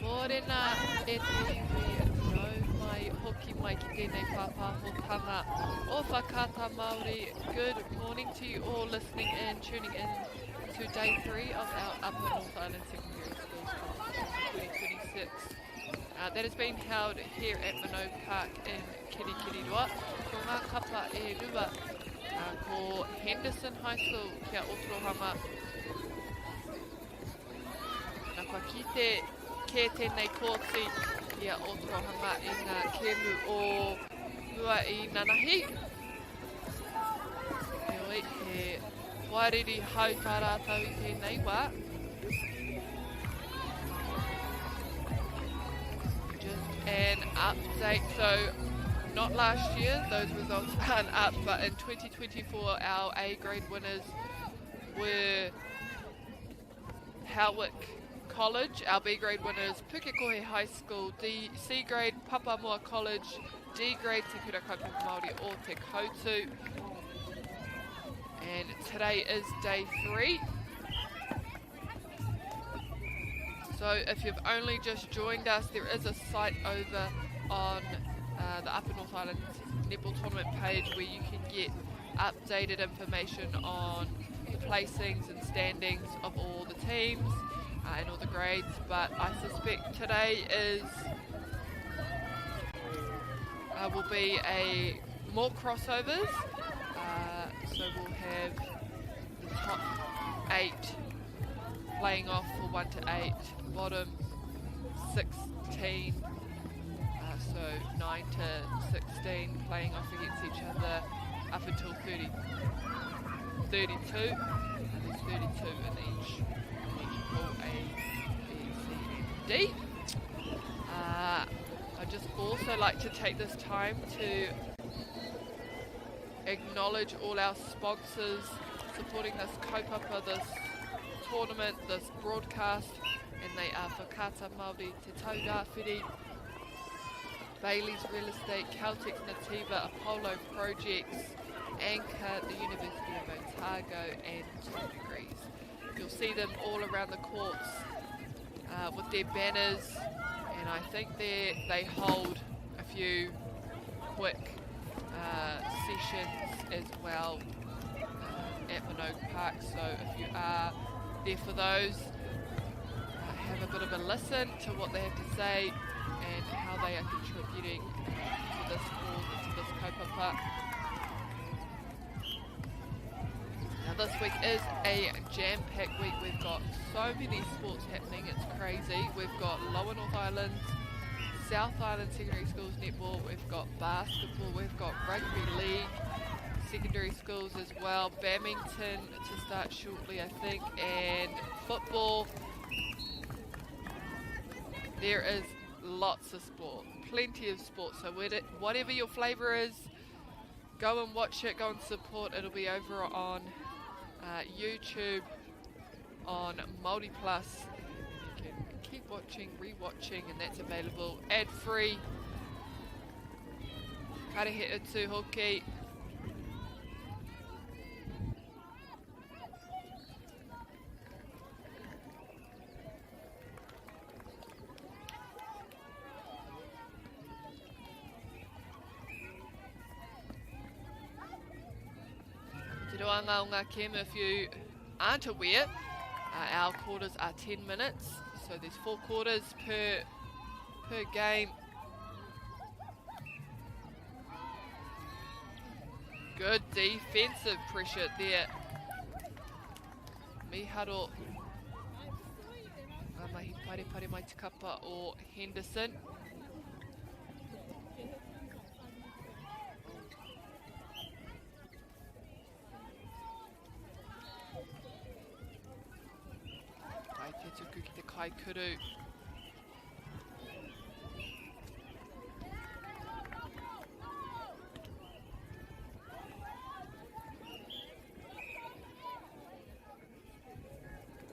Morena e te iwi nau mai hoki mai ki tēnei pāpāhotanga o Whakata Māori. Good morning to you all listening and tuning in to day 3 of our Upper North Island Secondary Schools Competition 2026. That has been held here at Minogue Park in Kirikiriroa. Ko ngā kapa e rua ko Henderson High School kia Otorohanga. Nā kua kite ke tēnei kōti kia Otorohanga i ngā kēmu o mua i Nanahi. Heoi, he wāriri hau tā rātau i tēnei wā. Just an update, so not last year, those results aren't up, but in 2024 our A grade winners were Howick College, our B grade winners Pukekohe High School, C grade Papamoa College, D grade Te Kura Kaupapa Māori o Te Koutu. And today is day 3. So if you've only just joined us, there is a site over on the Upper North Island Netball Tournament page where you can get updated information on the placings and standings of all the teams and all the grades, but I suspect today will be more crossovers, so we'll have the top 8 playing off for 1 to 8, bottom 16, so 9 to 16 playing off against each other up until 32, and there's 32 in each pool A, B, C and D. I'd just also like to take this time to acknowledge all our sponsors supporting this kaupapa, this tournament, this broadcast, and they are Whakata Māori Te Taurāwhiri, Bailey's Real Estate, Caltex Nativa, Apollo Projects, Anchor, the University of Otago and 2 Degrees. You'll see them all around the courts with their banners, and I think they hold a few quick sessions as well at Minogue Park, so if you are there for those, have a bit of a listen to what they have to say and how they are contributing to this cause and to this kaupapa. Now this week is a jam-packed week. We've got so many sports happening, it's crazy. We've got Lower North Island, South Island Secondary Schools netball, we've got basketball, we've got rugby league, secondary schools as well, badminton to start shortly I think, and football. There is lots of sport, plenty of sport, so whatever your flavour is, go and watch it, go and support. It'll be over on YouTube, on Māori Plus. You can keep watching, re-watching, and that's available ad-free. Karehe utu hoki. Te roanga o ngā kēmu, if you aren't aware, our quarters are 10 minutes, so there's 4 quarters per per game. Good defensive pressure there. Miharo. Mahi parepare mai te kapa o Henderson. Kai te tuku ki te kai kuru.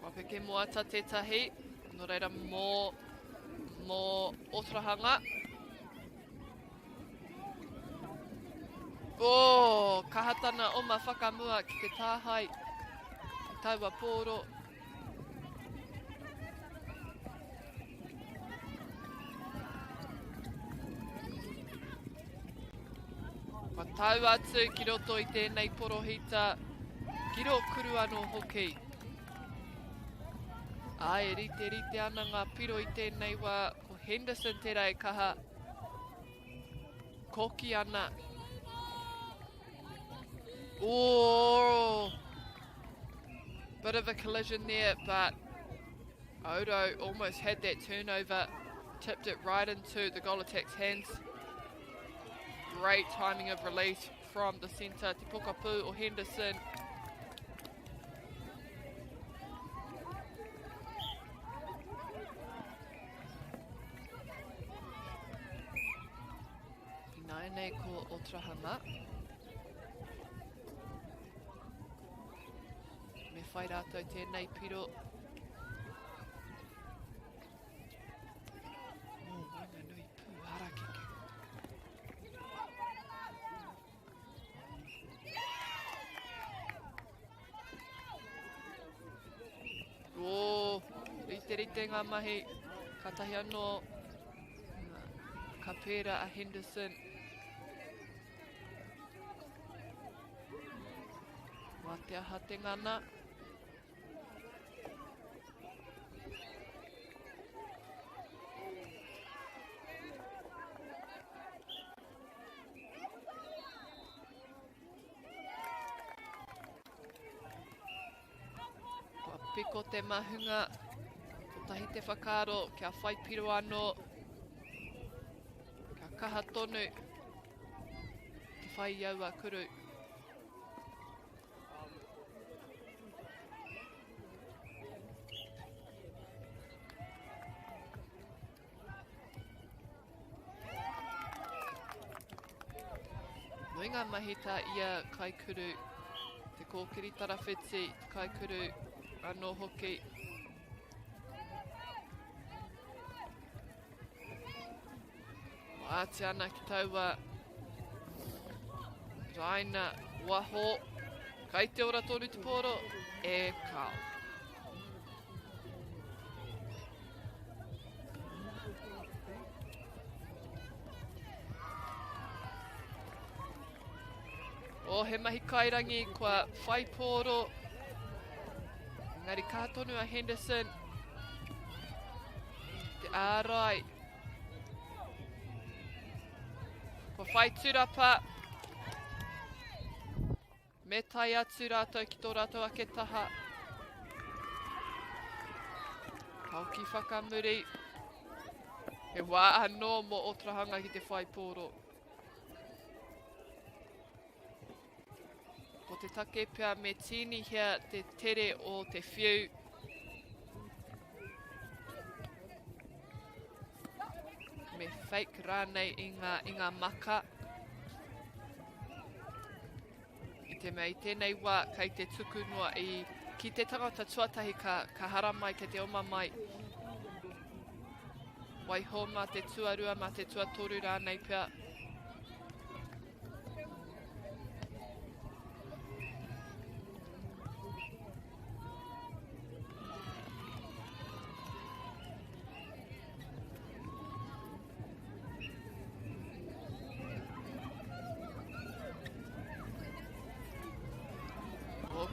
Wapeke moata tētahi. No reira mō Otorahanga. Oh, kahatana o ma whakamua ki te tāhai. Taua pōro. Wa tau atu ki roto i tēnei porohita. Ki ro kuru anō hoki. Ai, rite ana ngā piro i tēnei wā ko Henderson te rei kaha. Koki ana. Oh! Bit of a collision there, but Odo almost had that turnover. Tipped it right into the goal attack's hands. Great timing of release from the centre, Te Pokapū or Henderson. Nei ko Otorahanga. Me whai rātou tēnei piro. Wanga nui pū harakeke. Rite ngā mahi. Katahi anō. Ka pēra a Henderson. Wa te aha te ngana. Wa piko te mahunga. Kotahi te whakaro kia whai piro anō. Kia kaha tonu. Te whai iau a kuru. Nui ngā mahita ia kai kuru. Te kōkiri tarawhiti, te kai kuru anō hoki. Āti ana ki taua. Raina waho. Kai te ora tonu te pōro. E kao. O he mahi kairangi kua whai pōro. Ngari kātonu a Henderson. Te ārai. Kua whai tūrapa. Me tai atu rātou ki tō rātou ake taha. Kauki whakamuri. He wā anō mo Otorahanga ki te whai pōro. Ko te take pia me tini hea te tere o te whiu. Me fake rānei i ngā maka. I te mea i tēnei wā kei te tuku noa i ki te tangata tuatahi ka hara mai ke te oma mai. Waiho mā te tuarua mā te tuatoru rānei pia.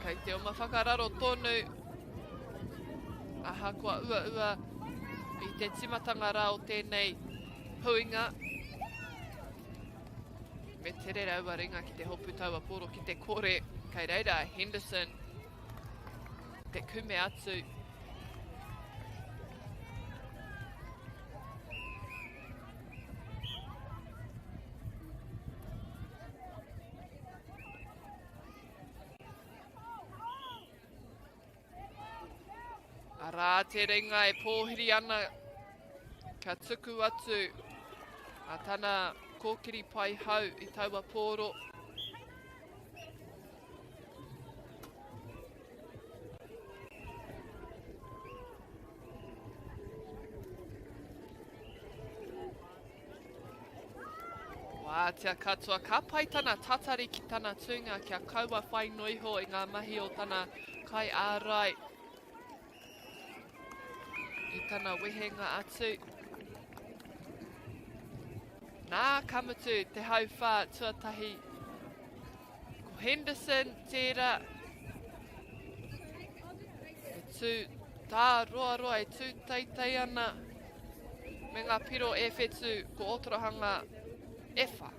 Kei te oma whakararo tonu. Aha kua ua i te timatanga rā o tēnei Puinga. Me te re raua ringa ki te hopu taua poro ki te kore. Kei reira, Henderson. Te kume atu. Arā te ringa e pōhiri ana. Ka tuku atu. A tana kōkiri pai hau I taua pōro. Wā, tia katoa, ka pai tana tatari ki tana tūnga kia kaua whai noiho I ngā mahi o tana kai ārai. I tana wehenga atu. Nā kamatu te hauwhā tuatahi. Ko Henderson, tērā. E tū, tā roa roa e tū teitei ana. Me ngā piro e whetu ko Otorohanga e wha.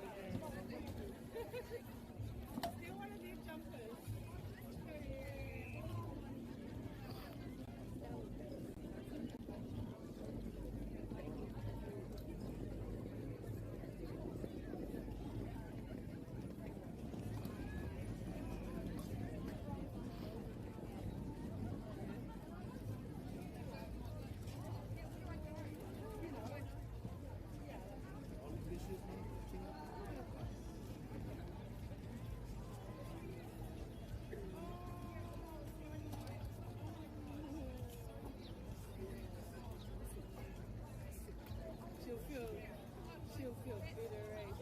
She'll feel bitter, right?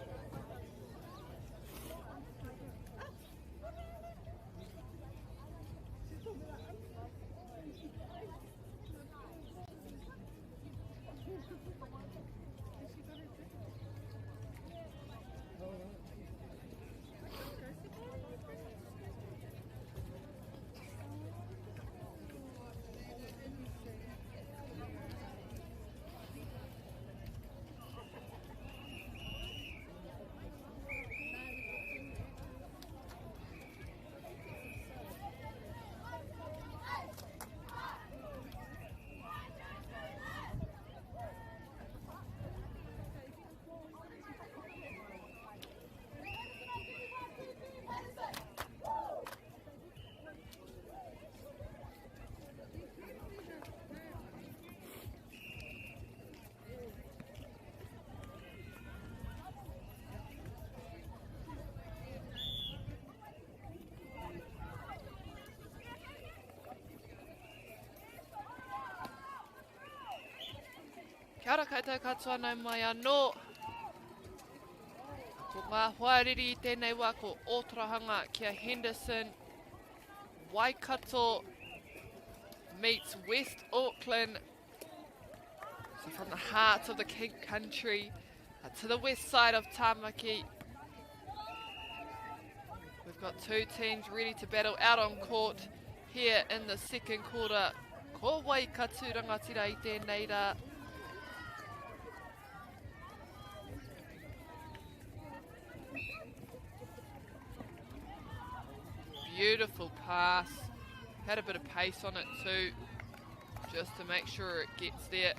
Kia ora koutou katoa nau mai anō. Ko ngā hoariri I tēnei wā ko Otorohanga kia Henderson. Waikato meets West Auckland. So from the heart of the King Country to the west side of Tamaki. We've got two teams ready to battle out on court here in the second quarter. Ko Waikato rangatira I tēnei rā. Beautiful pass. Had a bit of pace on it too, just to make sure it gets there.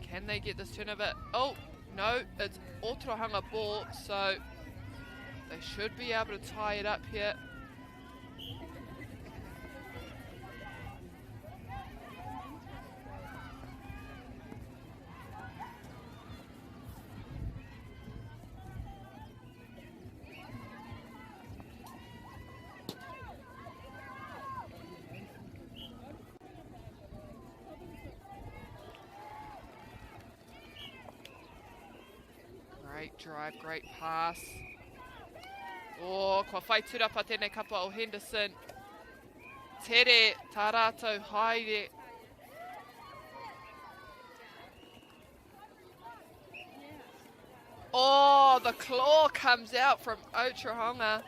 Can they get this turnover? Oh, no, it's Otorohanga ball, so they should be able to tie it up here. Great drive, great pass. Oh, kua whai turapa tēnei kapa o Henderson. Tere, tā rātou haere. Oh, the claw comes out from Otorohanga.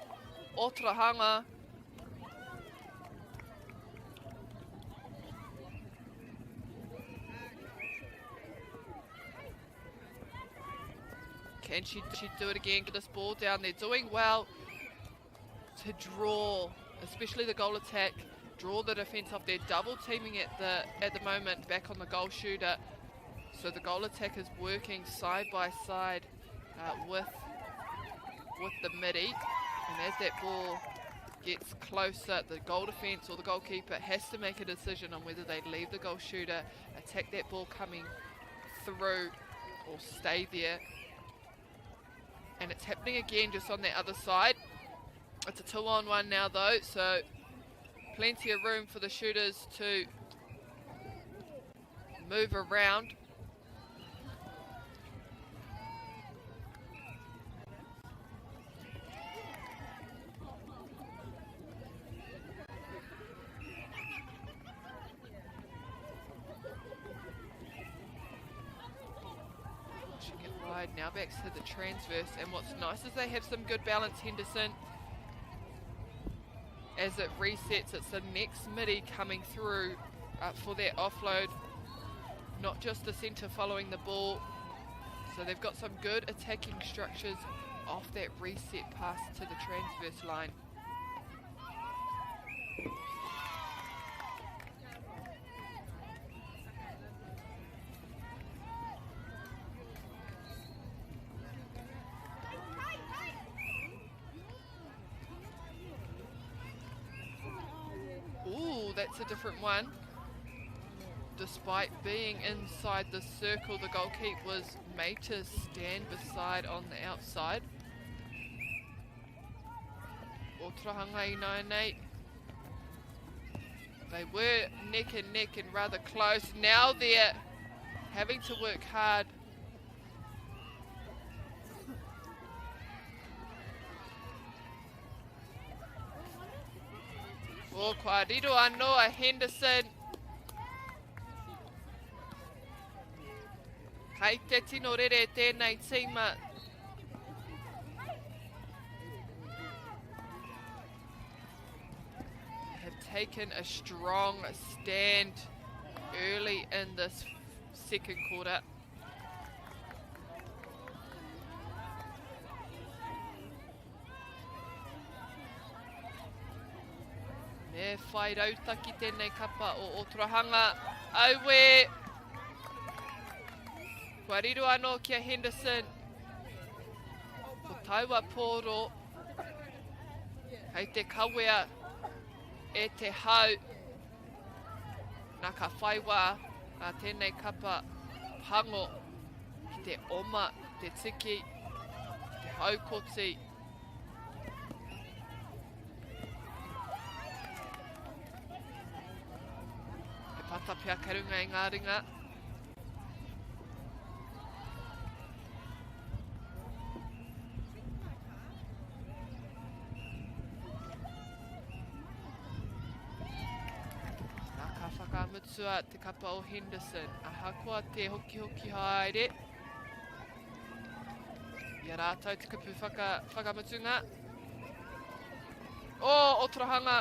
Can she do it again? Get this ball down. They're doing well to draw, especially the goal attack. Draw the defence off. They're double teaming at the moment back on the goal shooter. So the goal attack is working side by side with the midi. And as that ball gets closer, the goal defence or the goalkeeper has to make a decision on whether they leave the goal shooter, attack that ball coming through, or stay there. And it's happening again just on the other side. It's a 2-on-1 now though, so plenty of room for the shooters to move around. Now back to the transverse, and what's nice is they have some good balance. Henderson, as it resets, it's the next midi coming through for their offload, not just the centre following the ball. So they've got some good attacking structures off that reset pass to the transverse line. That's a different one. Despite being inside the circle, the goalkeeper was made to stand beside on the outside. Otrahanga Ināianei. They were neck and neck and rather close. Now they're having to work hard. O kua riro anō a Henderson. Kei te tino rere tēnei tīma. Have taken a strong stand early in this second quarter. Me whai rauta ki tēnei kapa o Otrahanga. Auwe. Kua riro anō kia Henderson. Ko taua pōro. Hei te kawea e te hau. Nā ka whaiwa a tēnei kapa pango ki te oma, te tiki, te haukoti. Pata pia karunga i ngā ringa. Nā ka whakamutua te kapa o Henderson. Aha koa te hoki hoki haere. Ia rātou te kupu whakamutunga. O Otrahanga.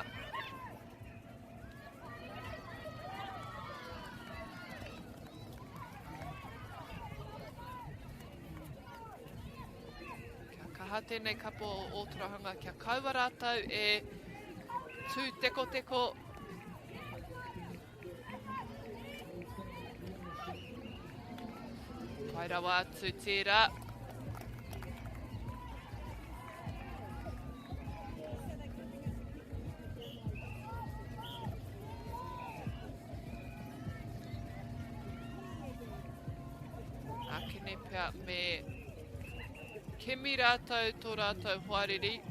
Ha tēnei kapa o Otrahanga kia kaua rātou e tū teko teko. Pai rawa atu tērā. Akene pia me Kemi rātou tō rātou huareri.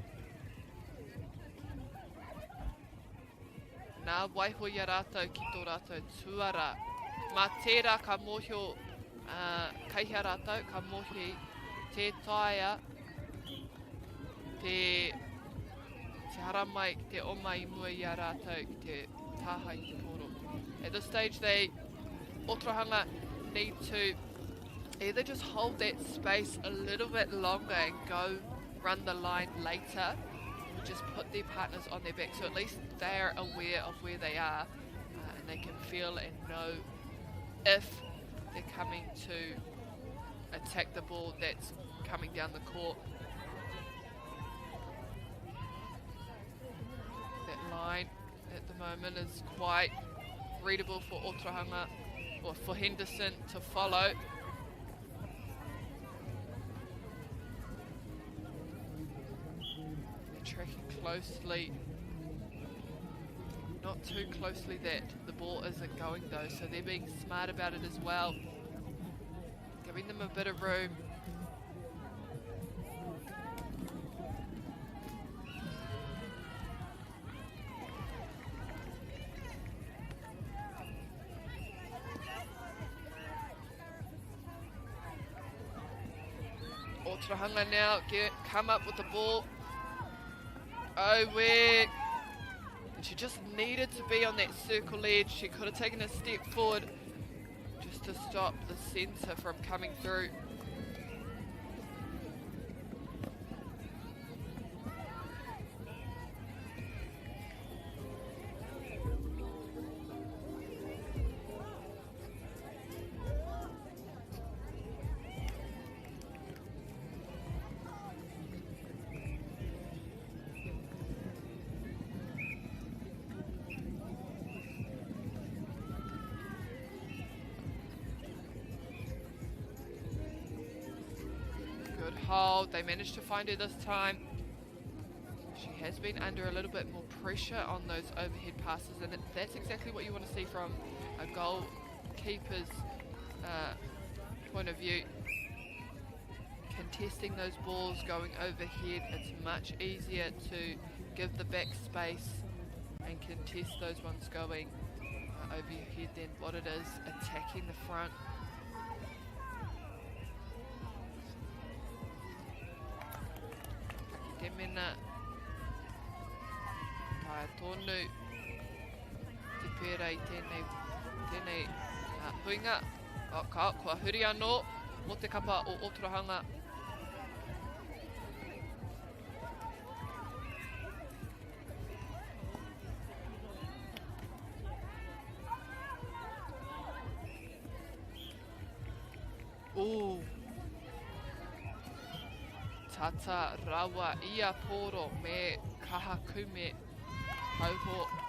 Nā waihoia rātou ki tō rātou tuara. Mā tērā ka mōhio kaihia rātou, ka mohi te taia, te haramai, te oma i mua i a rātou, ki te tāhai ki pōro. At this stage, Otrahanga need to either just hold that space a little bit longer and go run the line later, or just put their partners on their back so at least they're aware of where they are and they can feel and know if they're coming to attack the ball that's coming down the court. That line at the moment is quite readable for Otorohanga, or for Henderson to follow. They're tracking closely. Not too closely that the ball isn't going though, so they're being smart about it as well. Giving them a bit of room. Otorohanga now come up with the ball. Owe. And she just needed to be on that circle edge. She could have taken a step forward just to stop the centre from coming through. Hold. They managed to find her this time. She has been under a little bit more pressure on those overhead passes, and that's exactly what you want to see from a goalkeeper's point of view. Contesting those balls going overhead, it's much easier to give the back space and contest those ones going overhead than what it is attacking the front. Mena tae tonu te pērā I tēnei huinga kua huri anō mo te kapa o Otorohanga. Ooh. Tata rawa ia poro me kaha kume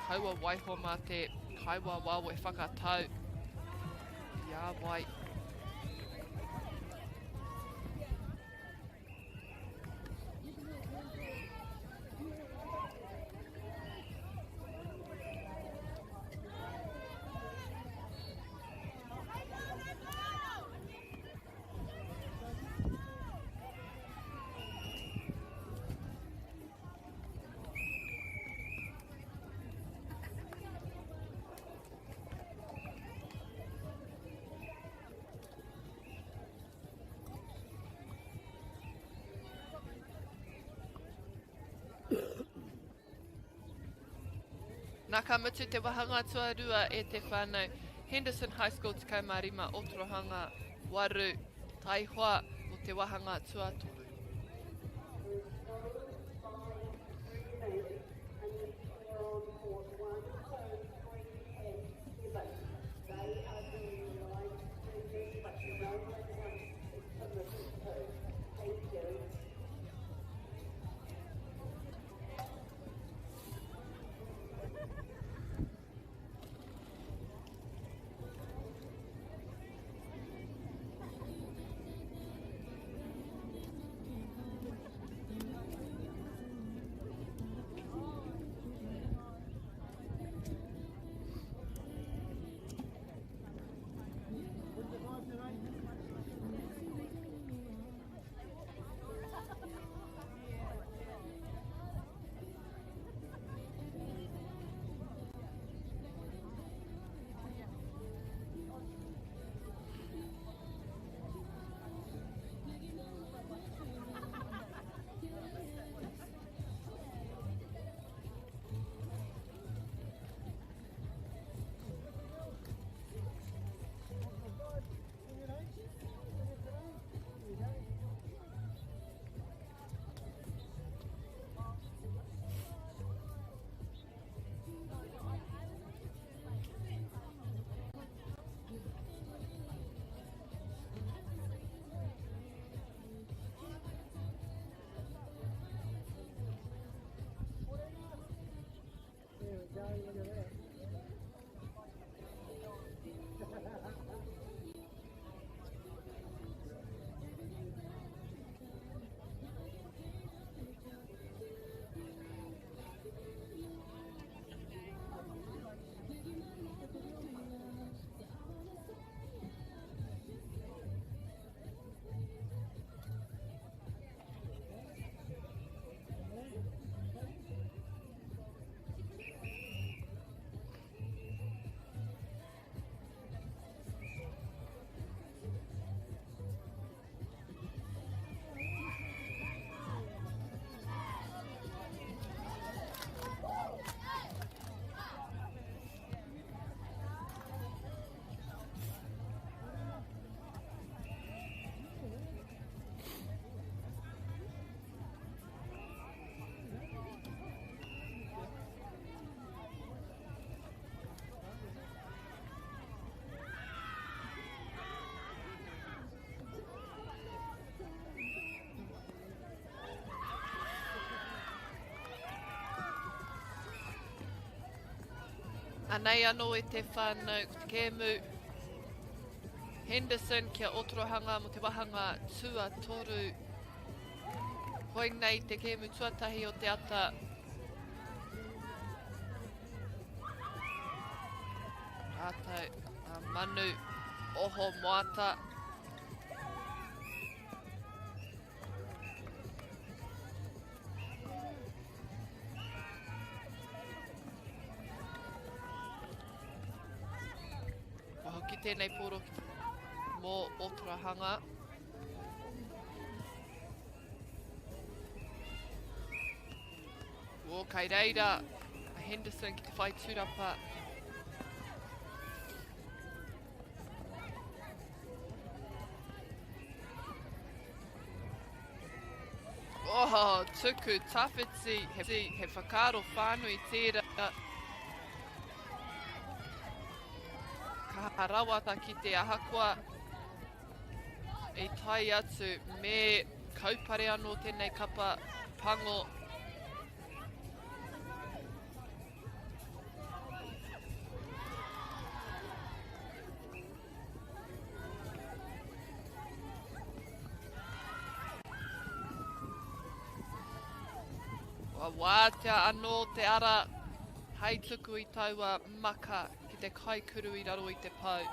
kaua waiho mā te kaiwa wawe whakatau. Ia wai. Nā ka mutu te wahanga tuarua e te whānau. Henderson High School te kaumārima Otorohanga waru taihoa o te wahanga tuatoru. Anei anō e te whānau ko te kēmu Henderson kia otorohanga mo te wahanga tuatoru. Hoi nei te kēmu tuatahi o te ata. Rātou manu oho moata. Ki tēnei pōro mō Otorahanga. O kai reira, Henderson ki te whai tūrapa. Oh, tuku, tawhiti, he whakaro whānui tērā. Ka rawata ki te ahakoa e tai atu me kaupare anō tēnei kapa pango. Wa wātea anō te ara hei tuku i taua maka ki te kaikuru i raro i te pau.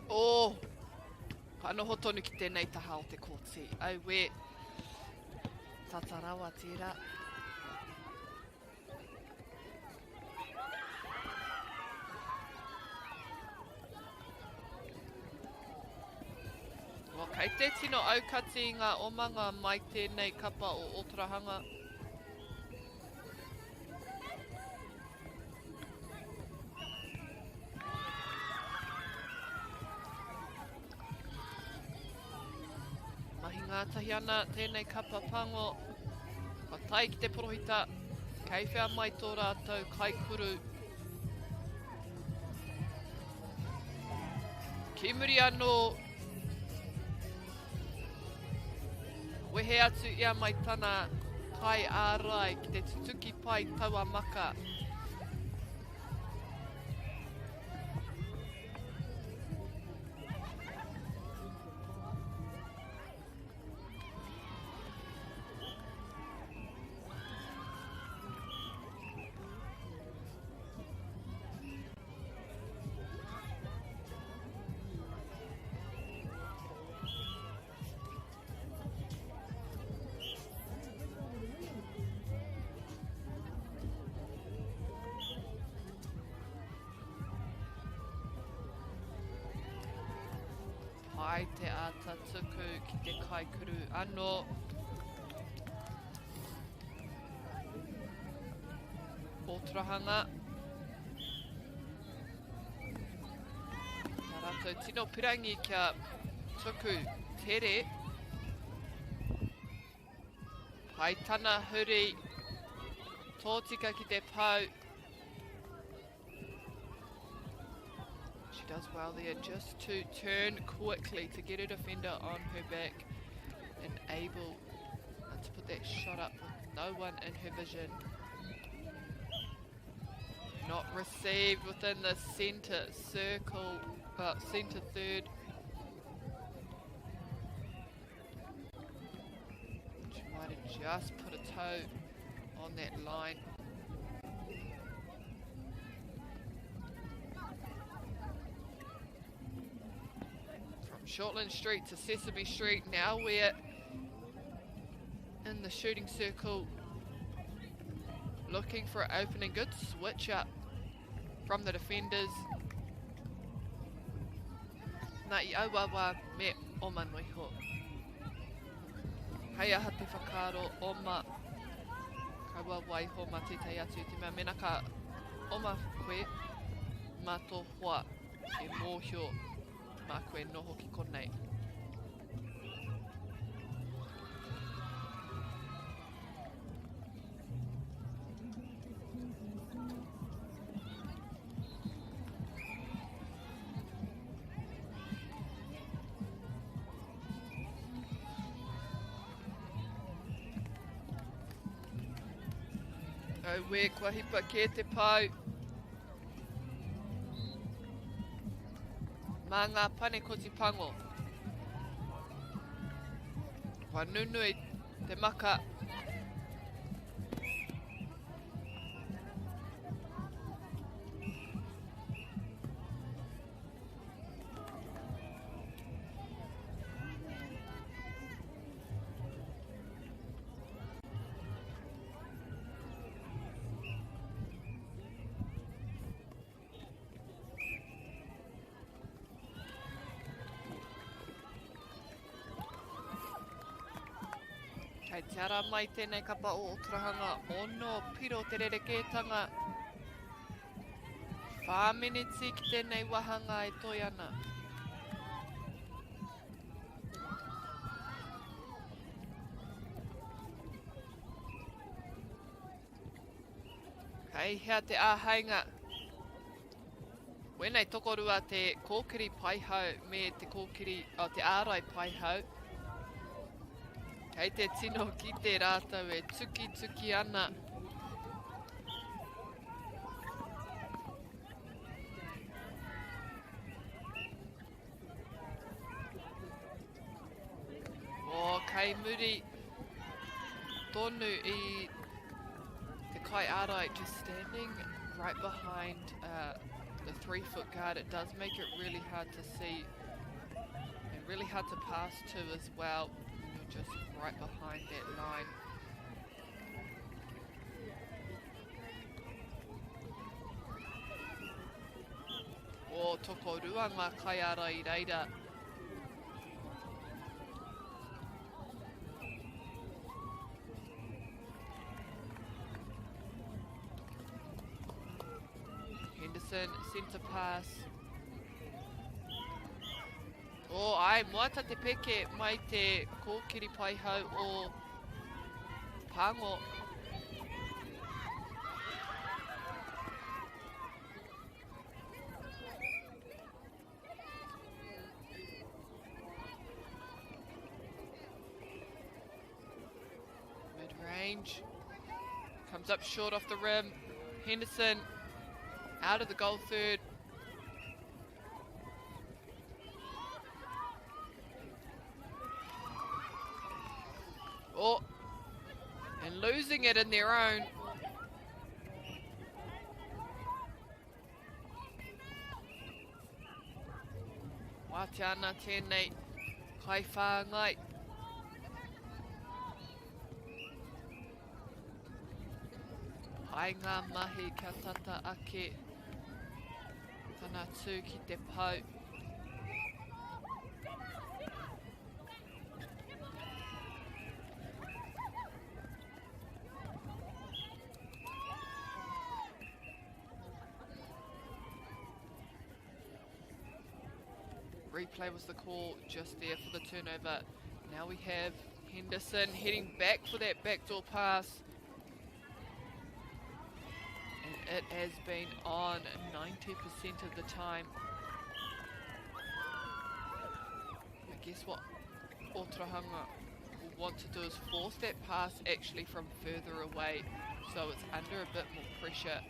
Oh! Ka noho tonu ki tēnei taha o te kōti. Au we, tatarawa tērā. Kei te tino aukati i ngā omanga mai tēnei kapa o Otorahanga. Mahi ngātahi ana tēnei kapa pango. Ka tai ki te porohita. Kei whea mai tō rātou kaikuru. Kimuri anō. Wehe atu ia mai tana kai ārai ki te tutuki pai taua maka. Pai te ata tuku ki te kaikuru anō. Otorahanga. Tā rātou tino pirangi kia tuku tere. Pai tana huri. Tōtika ki te pau. Does well there just to turn quickly to get a defender on her back and able to put that shot up with no one in her vision. Not received within the centre circle, centre third. She might have just put a toe on that line. Shortland Street to Sesame Street. Now we're in the shooting circle, looking for an opening. Good switch up from the defenders. Nā I auawa me o manui ho. Hei aha te whakaro o ma kaua wai ho ma tētai atu te mea mena ka o ma koe ma tō hoa e mōhio mā koe noho ki konei. O we kua hipa ke te pau. Mā ngā pane kotipango. Wa nunui te maka. Kei te ara mai tēnei kapa o Otrahanga, ono piro te rerekētanga. 4 minutes ki tēnei wahanga e toi ana. Kei hea te āhainga. Wēnei tokorua te kōkiri paihau me te kōkiri, te ārai paihau. Kei te tino ki te rātau e tuki ana. O kei muri tonu I te kai ārai just standing right behind the 3-foot guard. It does make it really hard to see and really hard to pass to as well. You're just right behind that line. O tokorua ngā kai ara I reira. Henderson, centre pass. O ai, moata te peke mai te kōkiri paihau o Pango. Mid-range. Comes up short off the rim. Henderson out of the goal third. Oh, and losing it in their own. Wātiana tēnei kai whāngai. Ai ngā mahi kia tata ake. Tana tū ki te pau. Replay was the call just there for the turnover. Now we have Henderson heading back for that backdoor pass. And it has been on 90% of the time. I guess what Otrahanga will want to do is force that pass actually from further away, so it's under a bit more pressure.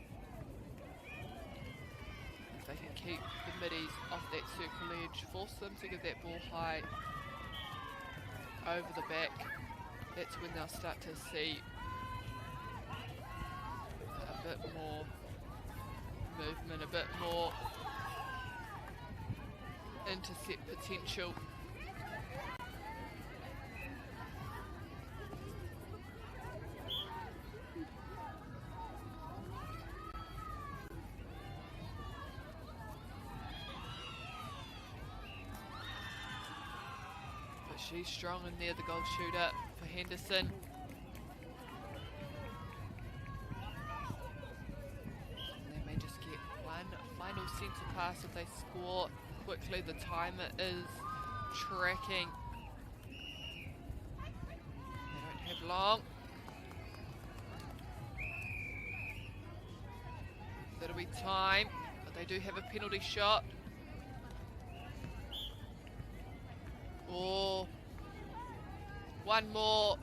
If they can keep the middies off that circle edge, force them to get that ball high over the back, that's when they'll start to see a bit more movement, a bit more intercept potential. But she's strong in there, the goal shooter for Henderson. Final centre pass if they score quickly. The timer is tracking. They don't have long. That'll be time, but they do have a penalty shot. Oh, one more.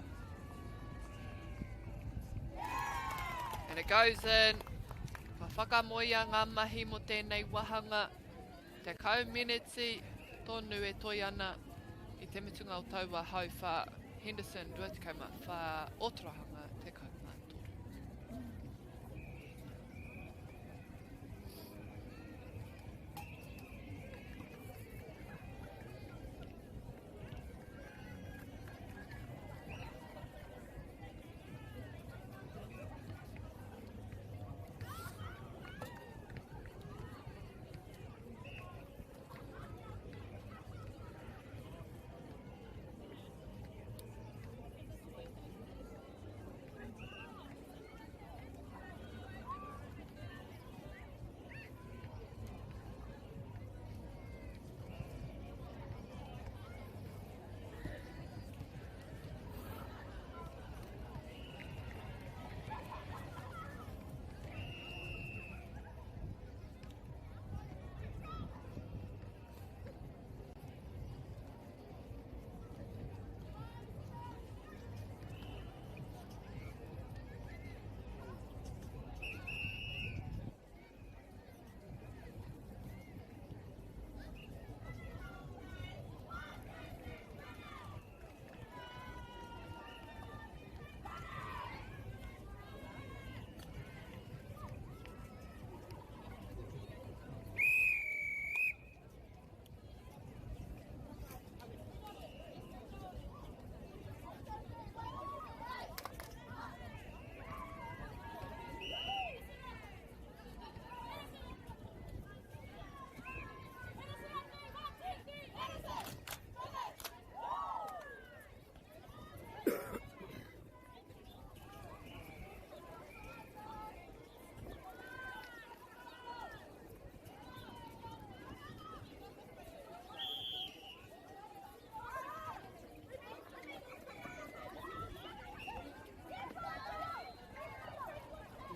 And it goes in. Ka whakamoia ngā mahi mo tēnei wahanga. Te kau miniti tonu e toi ana I te mitunga o taua hau wha Henderson, dua te kauma wha Otorahanga, te kauma toru.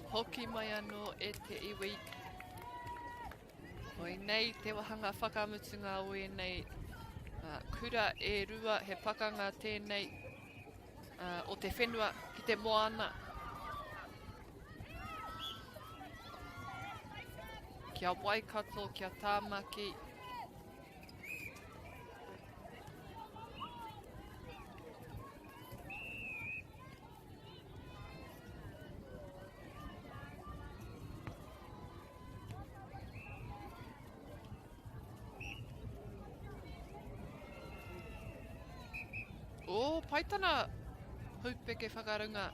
Hoki mai anō e te iwi. Oi nei te wahanga whakamutunga o e nei kura e rua he pakanga tēnei o te whenua ki te moana. Kia Waikato, kia Tāmaki. O, paitana hupeke whakarunga.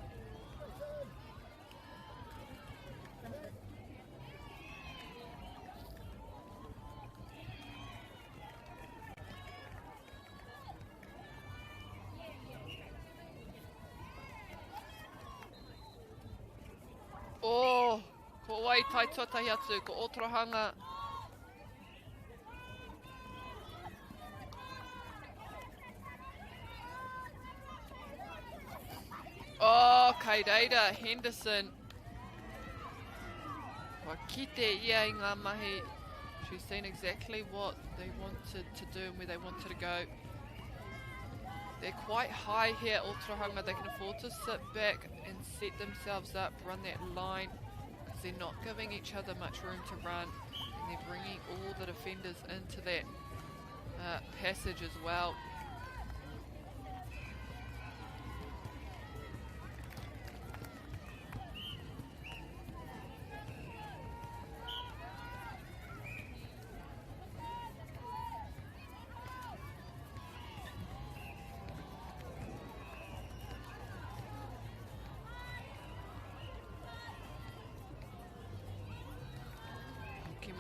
O, ko wai tai tuatahi atu, ko Otorahanga. Oh, kei reira, Henderson. Wa kite ia I ngā mahi. She's seen exactly what they wanted to do and where they wanted to go. They're quite high here, Otorahanga. They can afford to sit back and set themselves up, run that line, because they're not giving each other much room to run. And they're bringing all the defenders into that passage as well.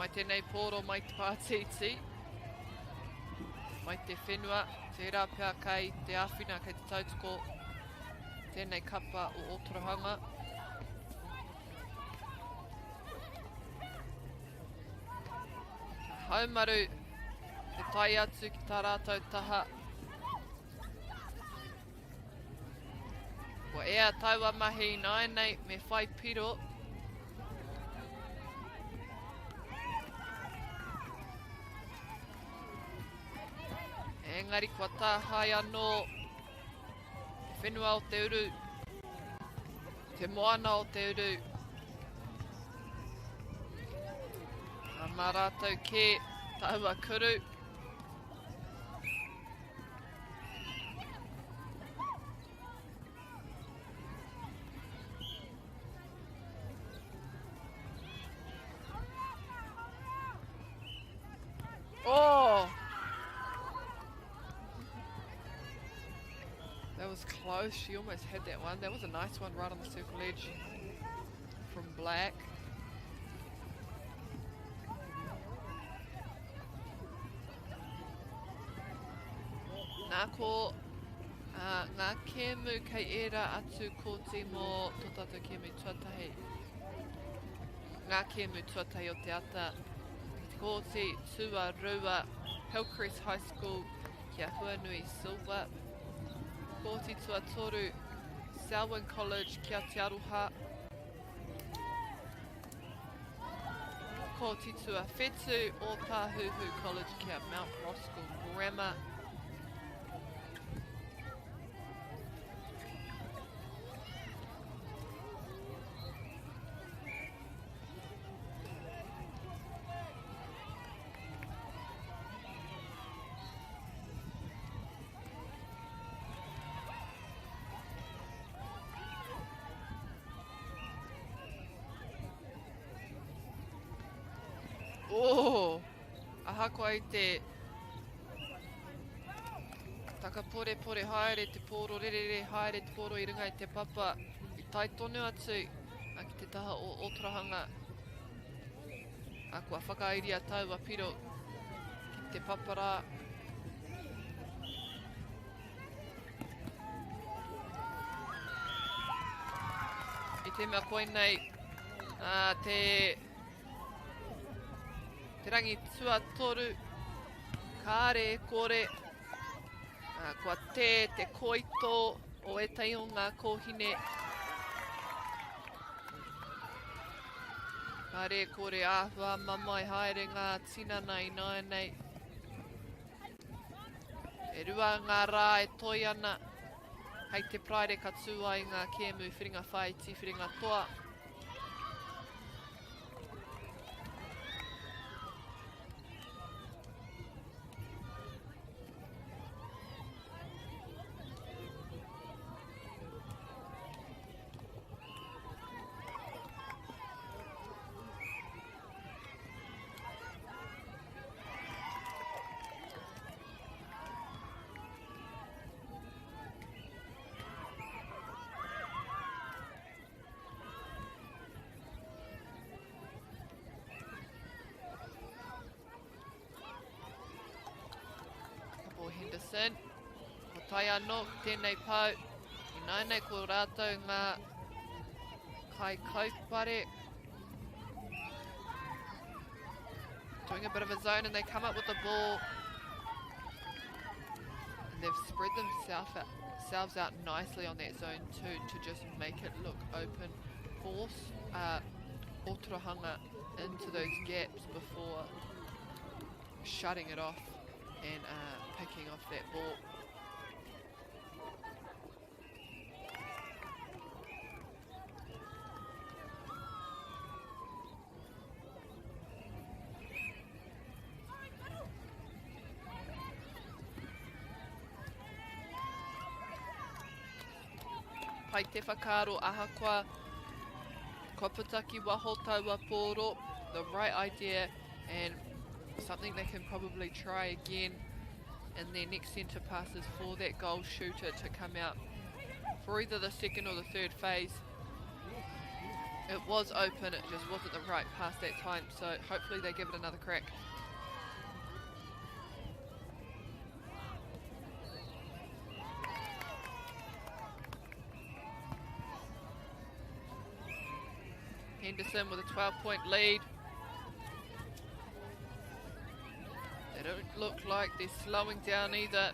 Mai tēnei pōro mai te pātiti. Mai te whenua, te rā pia kei te āwhina kei te tautoko. Tēnei kapa o Otorahanga. Haumaru, te tai atu ki tā rātou taha. Wa ea taua mahi nai nei me whai piro. Engari kua tāhai anō te whenua o te uru, te moana o te uru, mā rātou ke taua kuru. Oh! That was close. She almost had that one. That was a nice one right on the circle edge from Black. Nā ko ngā kēmu kei era atu ko te mō tō tātou kēmu tuatahi. Ngā kēmu tuatahi o te ata. Ko te Tuarua Hillcrest High School kia Huanui Silva. Ko te Tuatoru Selwyn College kia te Aroha. Ko te Tuawhetu o Pāhuhu College kia Mount Roskill Grammar. Oh, ahakoa I te takapore pore haere te poro rerere haere te poro I runga I te papa I tai tonu atu a ki te taha o Otorahanga. A kua whakairia taua piro ki te papara. I te mea koinei te rangi tuatoru, kāre kore, kua te koito o etai o ngā kōhine. Kāre kore āhua mamai haere ngā tinana I naenei. E rua ngā rā e toi ana, hei te praere katua I ngā kēmu whiringa whai ti whiringa toa. Henderson, ko tai anō tēnei pau, I naenei ko rātou ngā kai kaupare. Doing a bit of a zone and they come up with the ball. And they've spread themselves out nicely on that zone too to just make it look open. Force Otorahanga into those gaps before shutting it off and picking off that ball. Pai te whakaro ahakoa, koputaki waho taua pōro, the right idea and something they can probably try again in their next centre passes for that goal shooter to come out for either the second or the third phase. It was open, it just wasn't the right pass that time, so hopefully they give it another crack. Henderson with a 12-point lead. They don't look like they're slowing down either.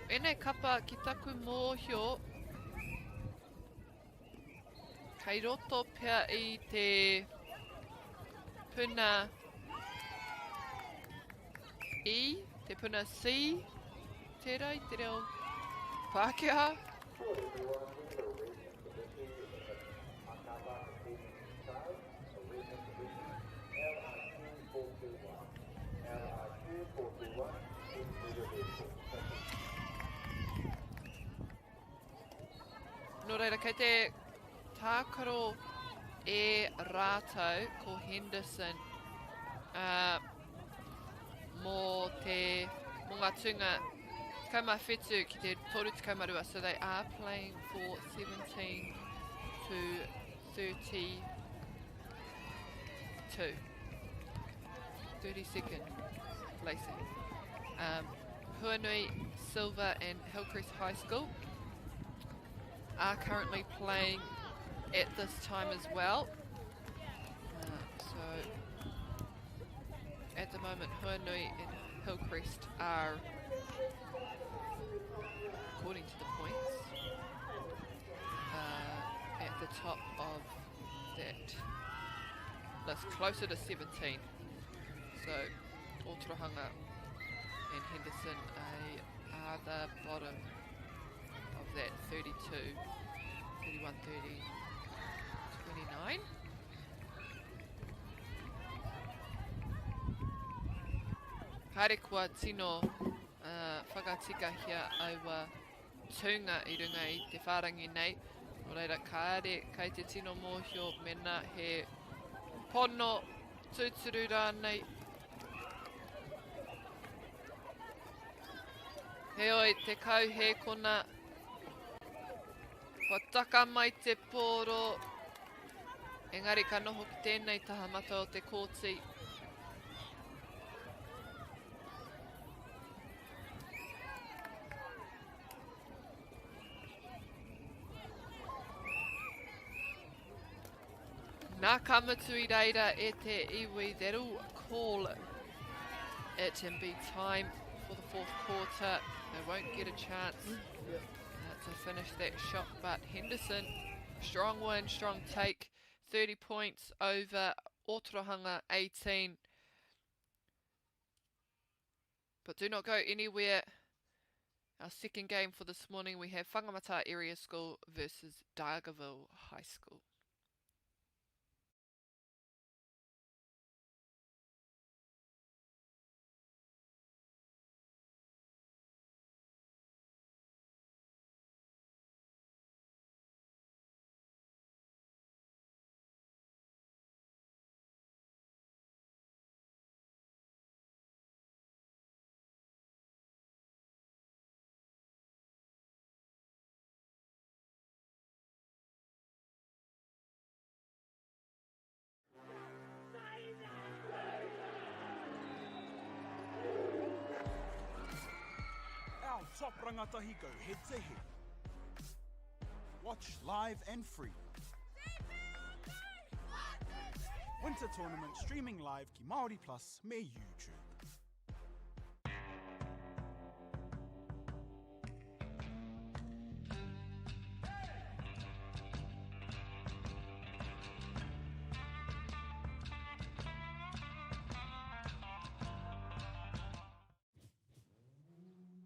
Ene kapa ki taku mōhio Kei roto pia I te puna I, te puna C, tērā I te reo Pākehā. Nō reira, kei te tākaro e rātou ko Henderson mō ngā tunga kaumawhetu ki te toru te kaumarua. So they are playing for 17 to 32. 32nd placing. Huanui, Silver and Hillcrest High School are currently playing at this time as well. So at the moment Huanui and Hillcrest are, according to the points, at the top of that list, closer to 17. So Otorohanga and Henderson are the bottom of that, 32, 31, 30, 29. Haere kua tino whakatikahia aua tunga I runga I te whārangi nei. Nō reira, kāre kei te tino mōhio mena he pono tūturu rānei. Heoi, te kau he kona. Kua taka mai te pōro. Engari ka noho ki tēnei tahamata o te kōti. Nā kamatu I reira e te iwi, that'll call it and be time for the fourth quarter. They won't get a chance to finish that shot, but Henderson, strong win, strong take, 30 points over Otorohanga 18. But do not go anywhere. Our second game for this morning, we have Whangamata Area School versus Dargaville High School. Our top rangatahi go head to head. Watch live and free. Winter Tournament streaming live ki Māori Plus me YouTube.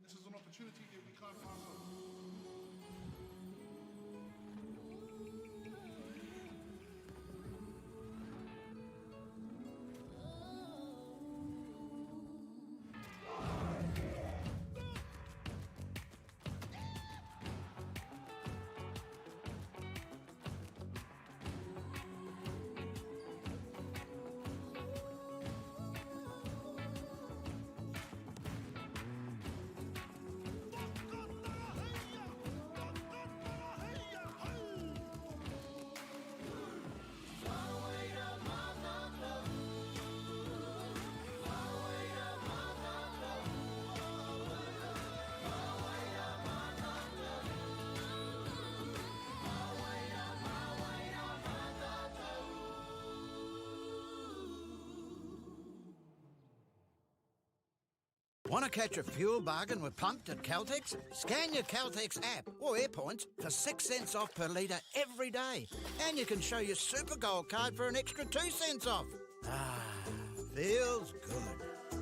This is an opportunity that we can't pass up. Want to catch a fuel bargain with Pumped at Caltex? Scan your Caltex app or AirPoints for 6 cents off per litre every day. And you can show your Super Gold card for an extra 2 cents off. Ah, feels good.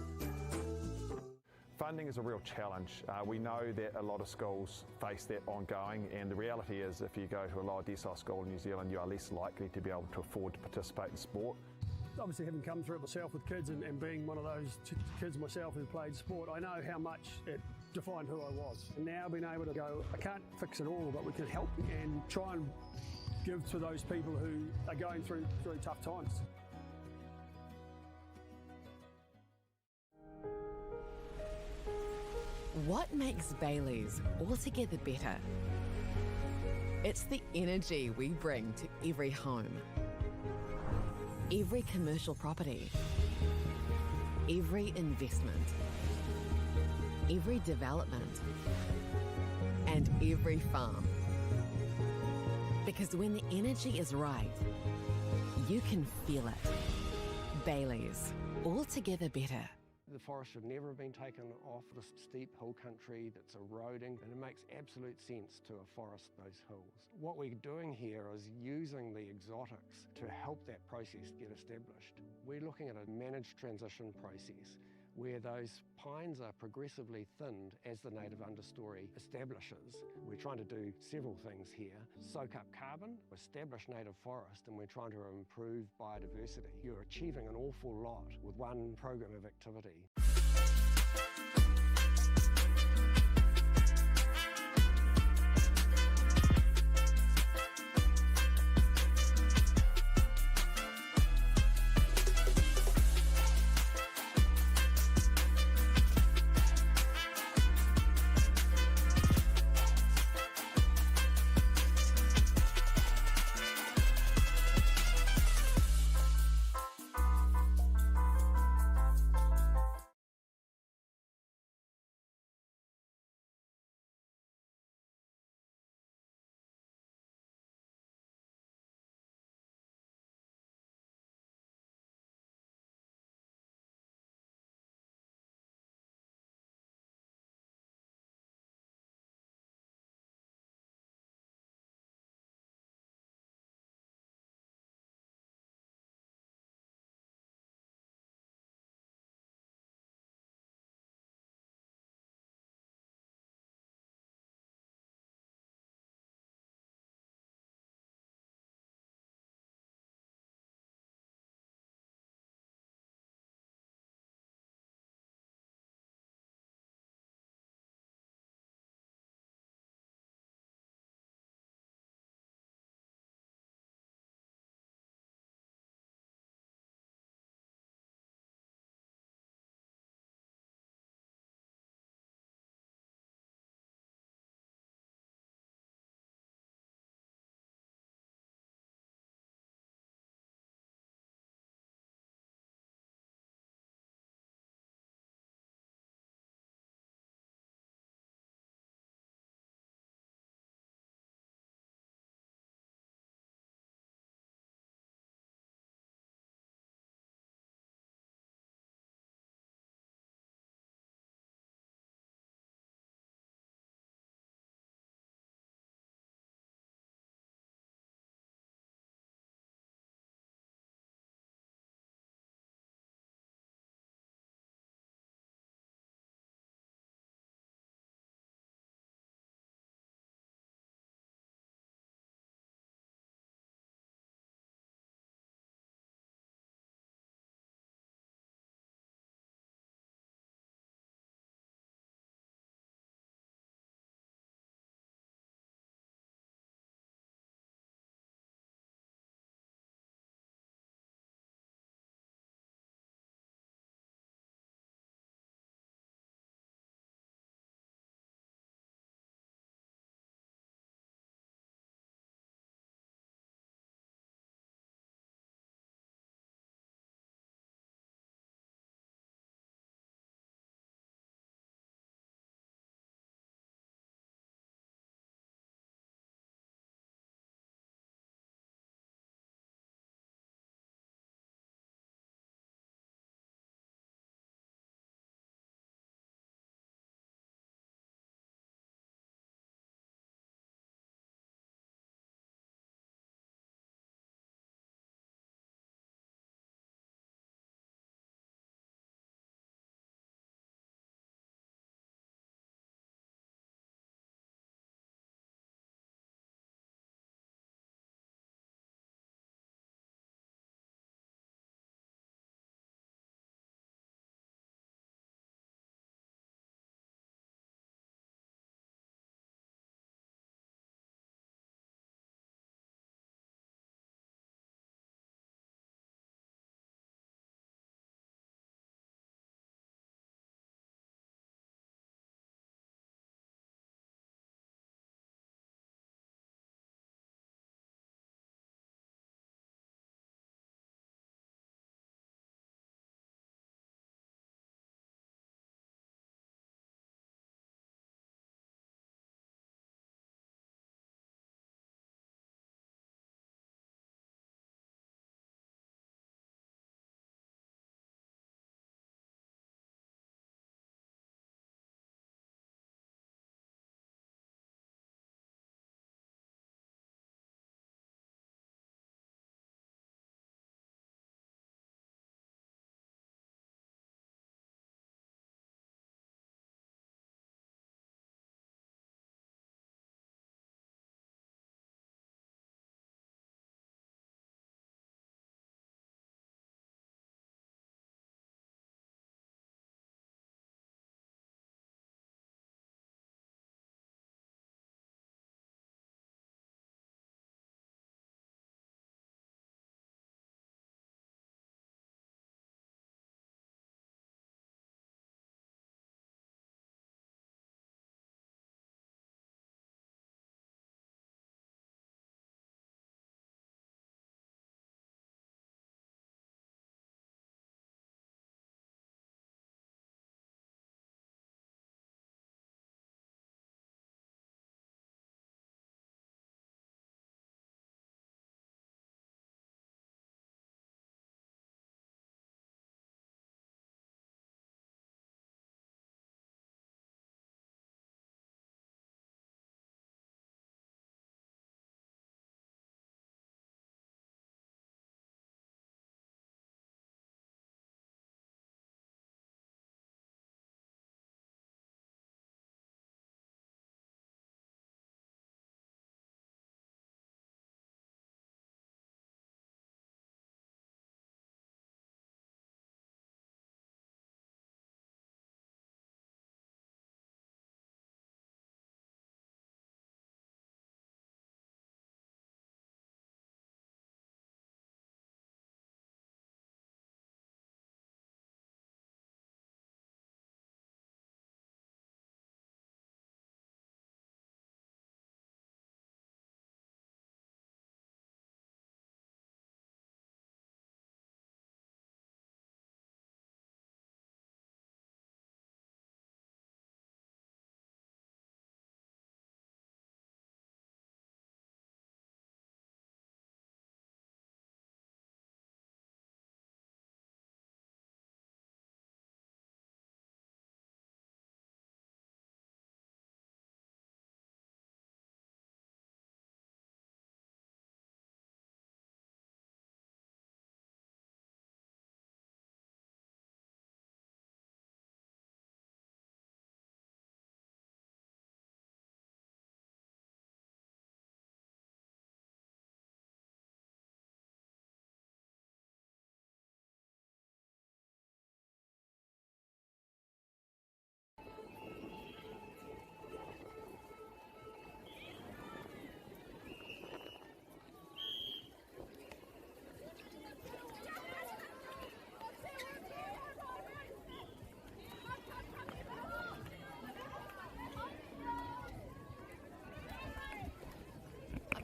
Funding is a real challenge. We know that a lot of schools face that ongoing, and the reality is if you go to a lower decile school in New Zealand, you are less likely to be able to afford to participate in sport. Obviously, having come through it myself with kids and being one of those kids myself who played sport, I know how much it defined who I was. And now being able to go, I can't fix it all, but we can help and try and give to those people who are going through tough times. What makes Bailey's altogether better? It's the energy we bring to every home, every commercial property, every investment, every development, and every farm. Because when the energy is right, you can feel it. Bailey's, altogether better. The forest should never have been taken off this steep hill country that's eroding, and it makes absolute sense to afforest those hills. What we're doing here is using the exotics to help that process get established. We're looking at a managed transition process where those pines are progressively thinned as the native understory establishes. We're trying to do several things here. Soak up carbon, establish native forest, and we're trying to improve biodiversity. You're achieving an awful lot with one program of activity.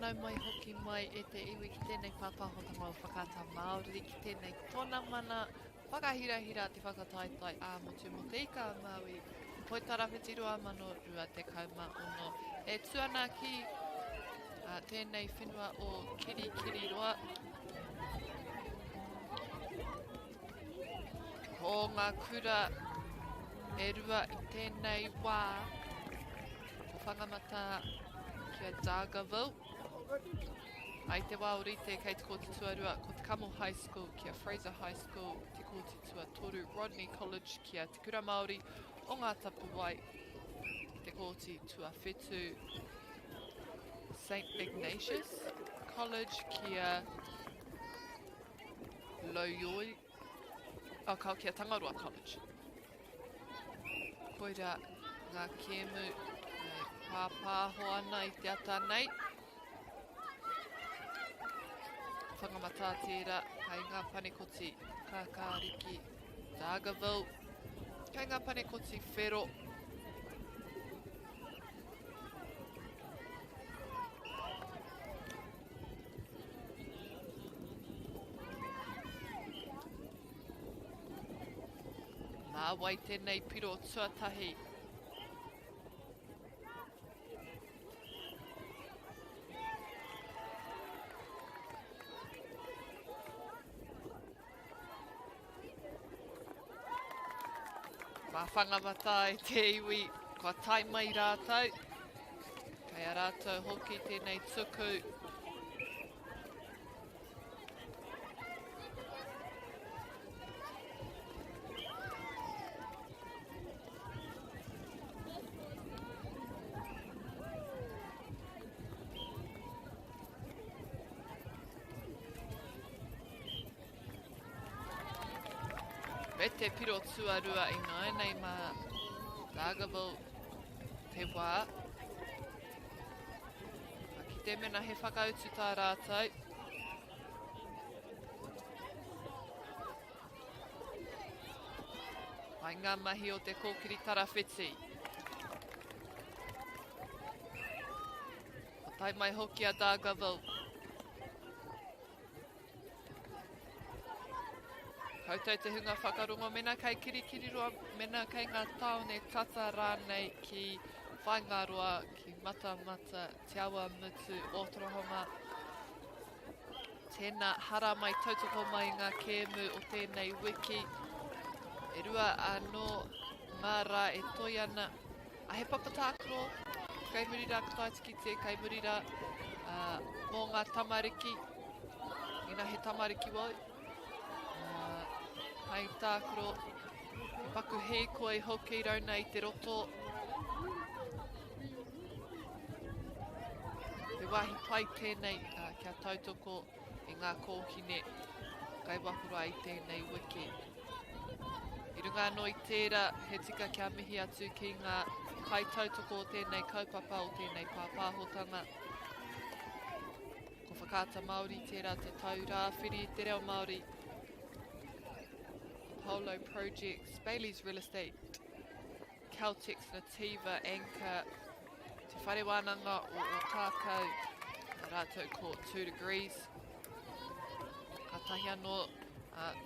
whānau mai hoki mai e te iwi ki tēnei pāpahotanga o whakata Māori ki tēnei tōna mana whakahirahira te whakataitai a motu mo te ika Māui. Hoi tarawhiti rua mano rua te kauma ono. E tuana ki tēnei whenua o Kirikiri roa. Ko ngā kura e rua i tēnei wā o whangamata kia Dargaville. Ai te wā orite kei te kōti tuarua ko te Kamo High School kia Fraser High School, te kōti tua toru Rodney College kia Te Kura Māori o ngā tapu wai, te kōti tua whetu St Ignatius College kia Loioi, kau kia Tangaroa College. Koira ngā kēmu pāpāho ana i te ata nei. Whangamata tērā, kai ngā panekoti Kakariki, Dargaville, kai ngā panekoti Whero. Nā wai tēnei piro tuatahi. Mā whangamata e te iwi, kua tai mai rātou. Kei a rātou hoki tēnei tuku. Me te piro tuarua i ngai nei mā Dargaville te wā. Ki te mena he whakautu tā rātou. Ai ngā mahi o te kōkiri tarawhiti. O tai mai hoki a Dargaville. Koutou te hunga whakarongo mena kei Kirikiri roa, mena kei ngā taone tata rānei ki Whaingaroa, ki Matamata, Te Awa Mutu, Otorohoma. Tēnā hara mai tautoko mai ngā kēmu o tēnei wiki. E rua anō ngā rā e toi ana. A he papatākro, kei murira kataitiki te, kei murira mō ngā tamariki. Ina he tamariki wau. Hei tākoro, e paku he koe hoki rauna i te roto. Te wahi pai tēnei kia tautoko i ngā kōhine kai wahura i tēnei wiki. I runga anō i tērā, he tika kia mihi atu ki ngā kai tautoko o tēnei kaupapa o tēnei pāpāhotanga. Ko whakata Māori tērā te taurā, whiri te reo Māori. Polo Projects, Bailey's Real Estate, Caltex Nativa Anchor, te whare wānanga o tākau, rātou Court 2 Degrees. Ka tahi anō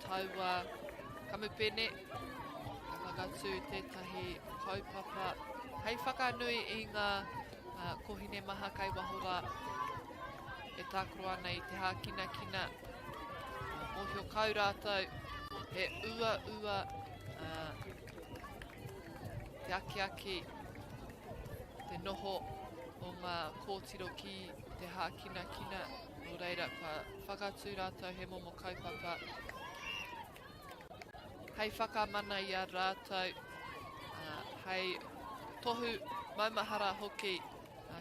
taua kamupene, ka whakatū tētahi kaupapa. Hei whakanui i ngā kohine maha kai wahora, e tākoro ana i te hākina kina. Mōhio kau rātou, he ua te aki, te noho o ngā kōtiro ki te hākina kina. Nō reira, ka whakatū rātou he momo kaupapa. Hei whakamana i a rātou, hei tohu maumahara hoki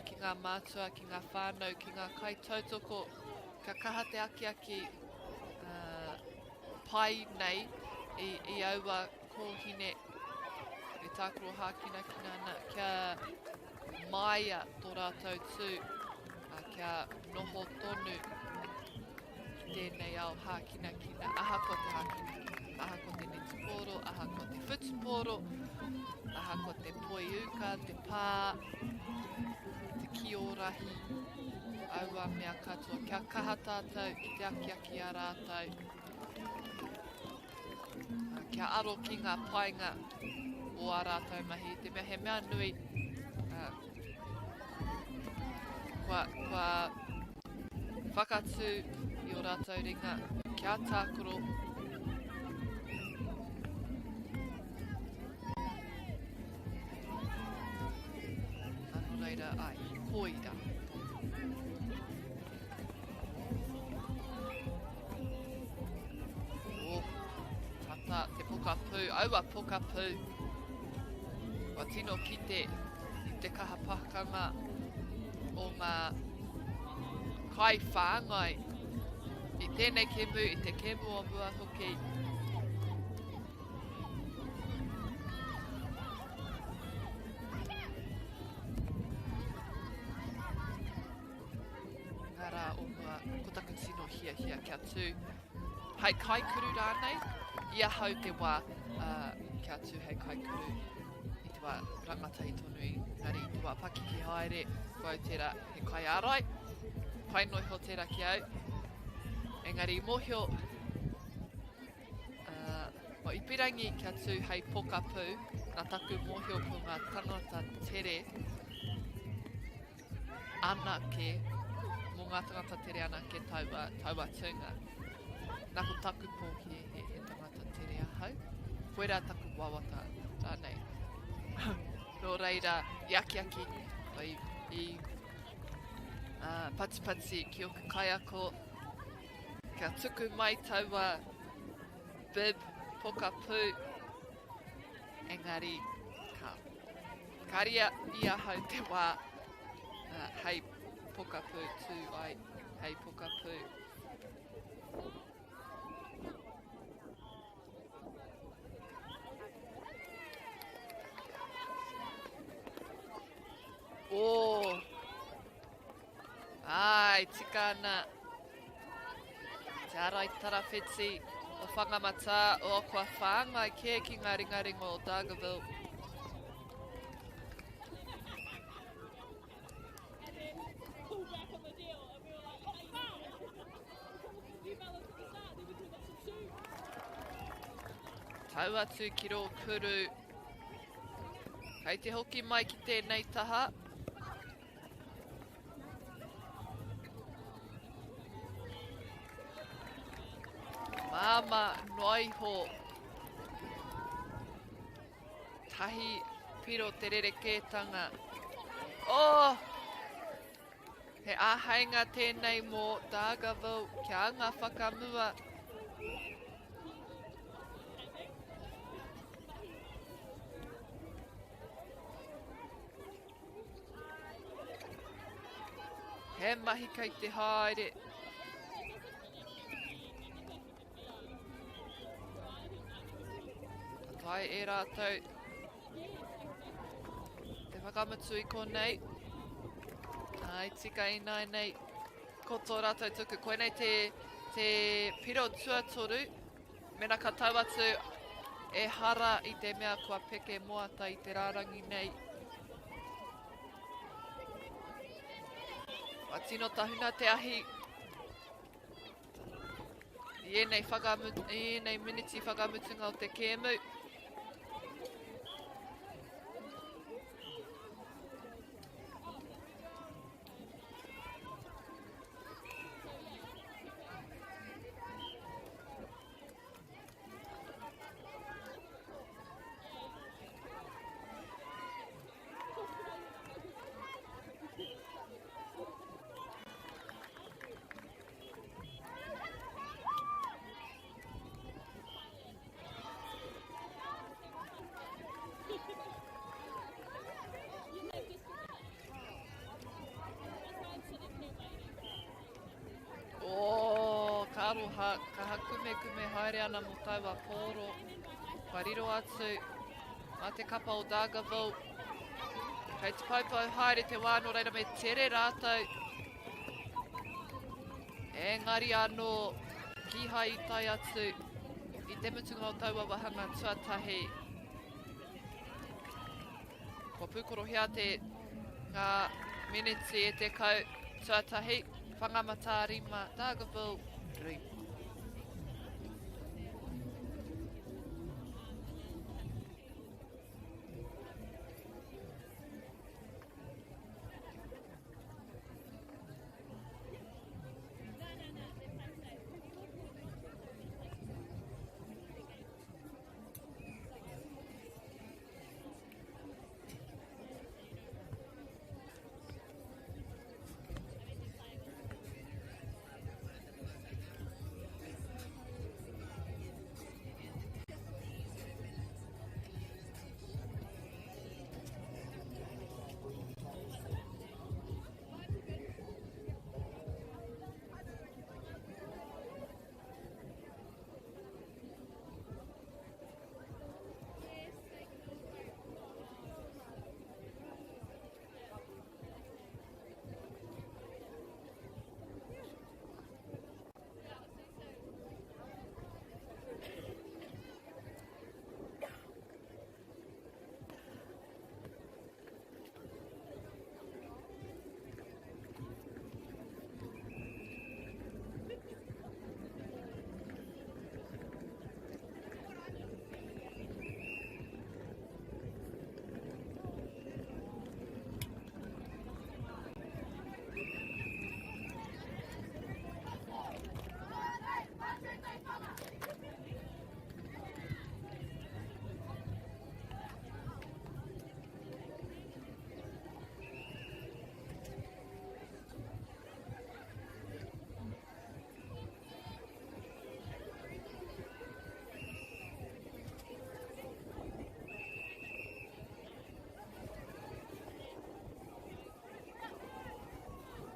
ki ngā mātua, ki ngā whānau, ki ngā kai tautoko. Ka kaha te aki pai nei i aua kōhine e tākoro hākina kina ana kia maia tō rātou tū, kia noho tonu ki tēnei ao hākina kina. Aha ko te hākina kina, aha ko te netiporo, aha ko te whutuporo, aha ko te poi uka, te pā, te kiorahi, taua mea katoa. Kia kaha tātou ki te akiaki a rātou. Kia aro ki ngā painga o a rātou mahi. Te mea he mea nui kua whakatū i o rātou ringa kia tākoro. Ano reira ai, koira. Tata, te pokapū, aua pokapū. Wa tino ki te kaha pakanga o ngā kai whāngai. I tēnei kemu, i te kemu o mua hoki. Ngara o mua, ko taku tino hia kia tū. Hei kaikuru rānei, ia hau te wā kia tū hei kaikuru. I te wā rangata i tonu i ngari, i te wā paki ki haere, kua tērā he kai ārai. Pai noi ho tērā ki au. Engari, i mohio o ipirangi kia tū hei pokapū, nā taku mohio ko ngā tangata tere anake, mō ngā tangata tere anake taua tūnga. Nā ko taku pōhi he tangata tere ahau. Koera taku wawata rānei. Nō reira, i aki i pati ki o ka kaiako. Kia tuku mai taua bib pokapū. Engari, ka karia i ahau te wā hei pokapū tū ai, hei pokapū. Oh! Ai, tika ana. Te ara i tarawhiti o whangamata o kua whaangai ke ki ngā ringaringo o Dargaville. Tau atu ki rō kuru. Kei te hoki mai ki tēnei taha. Māma noiho. Tahi piro te rerekētanga. Oh! He āheinga tēnei mō Dargaville kia ngā whakamua. He mahi kei te haere. Tai e rātou. Te whakamutu i konei. Ai, tika i nai nei. Ko tō rātou tuku. Koe nei te piro tuatoru. Mena ka tau atu e hara i te mea kua peke moata i te rārangi nei. Wa tino tahuna te ahi. I enei miniti whakamutunga o te kēmu. Ka hakume haere ana mo taua pōro. Ka riro atu mā te kapa o Dargaville. Kei te paupau haere te wāno reira me tere rātou. Engari anō ki hai i tai atu i te mutunga o taua wahanga tuatahi. Kua pūkorohia te ngā miniti e te kau tuatahi, whangamata rima, Dargaville, rima.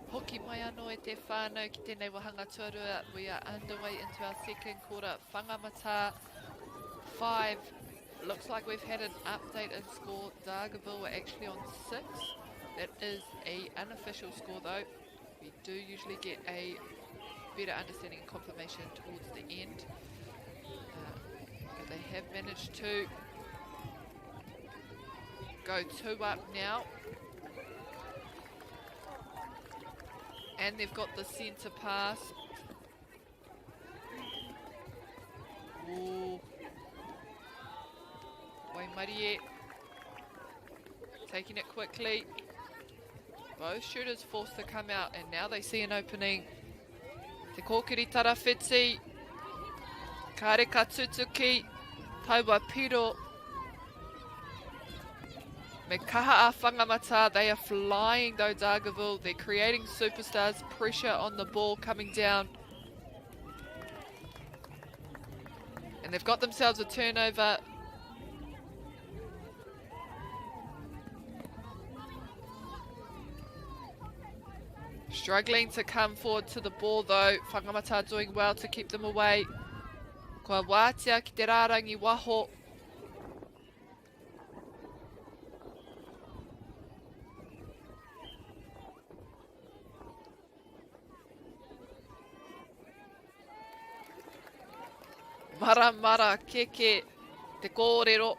Hoki mai anō e te whānau ki tēnei wahanga tuarua. We are underway into our second quarter. Whangamata 5. Looks like we've had an update in score. Dargaville were actually on 6. That is an unofficial score though. We do usually get a better understanding and confirmation towards the end. But they have managed to go 2 up now. And they've got the centre pass. Ooh. Waimarie taking it quickly. Both shooters forced to come out, and now they see an opening. Te kōkiri tarawhiti. Kareka tutuki. Taua piro. Me kaha a whangamata, they are flying though Dargaville. They're creating superstars, pressure on the ball coming down. And they've got themselves a turnover. Struggling to come forward to the ball though. Whangamata doing well to keep them away. Kua wātia ki te rārangi waho. Mara mara keke te kōrero.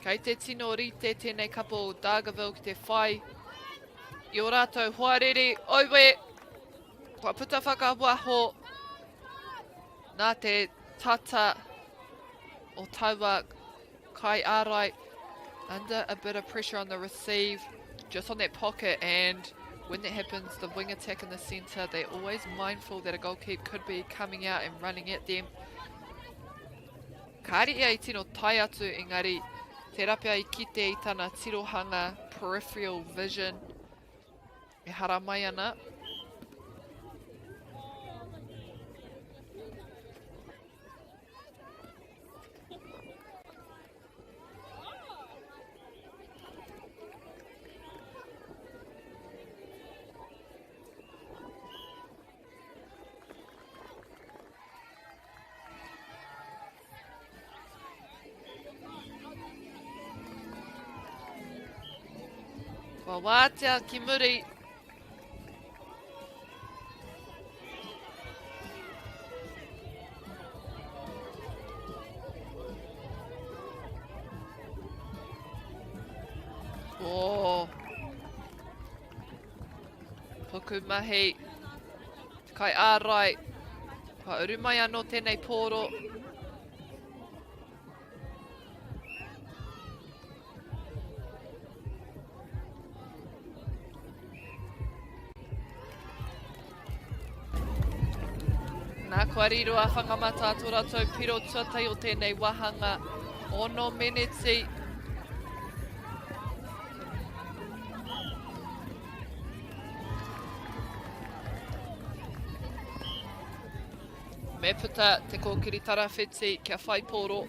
Kei te tino rite tēnei kapo Dargaville ki te whai. I o rātou hoarere, oiwe, kua puta whakawaho. Nā te tata o taua kai ārai. Under a bit of pressure on the receive, just on that pocket, and when that happens, the wing attack in the centre, they're always mindful that a goal keep could be coming out and running at them. Kāri ia I tino tai atu engari, te rapea I kite I tana tirohanga peripheral vision. E hara mai ana. Wa wātea ki muri. Oh. Puku mahi. Kai ārai. Pa uru mai anō tēnei pōro. Nā kua riro a whangamata tō rātou piro tuatai o tēnei wahanga. Ono meneti. Me puta te kōkiri tarawhiti kia whai pōro.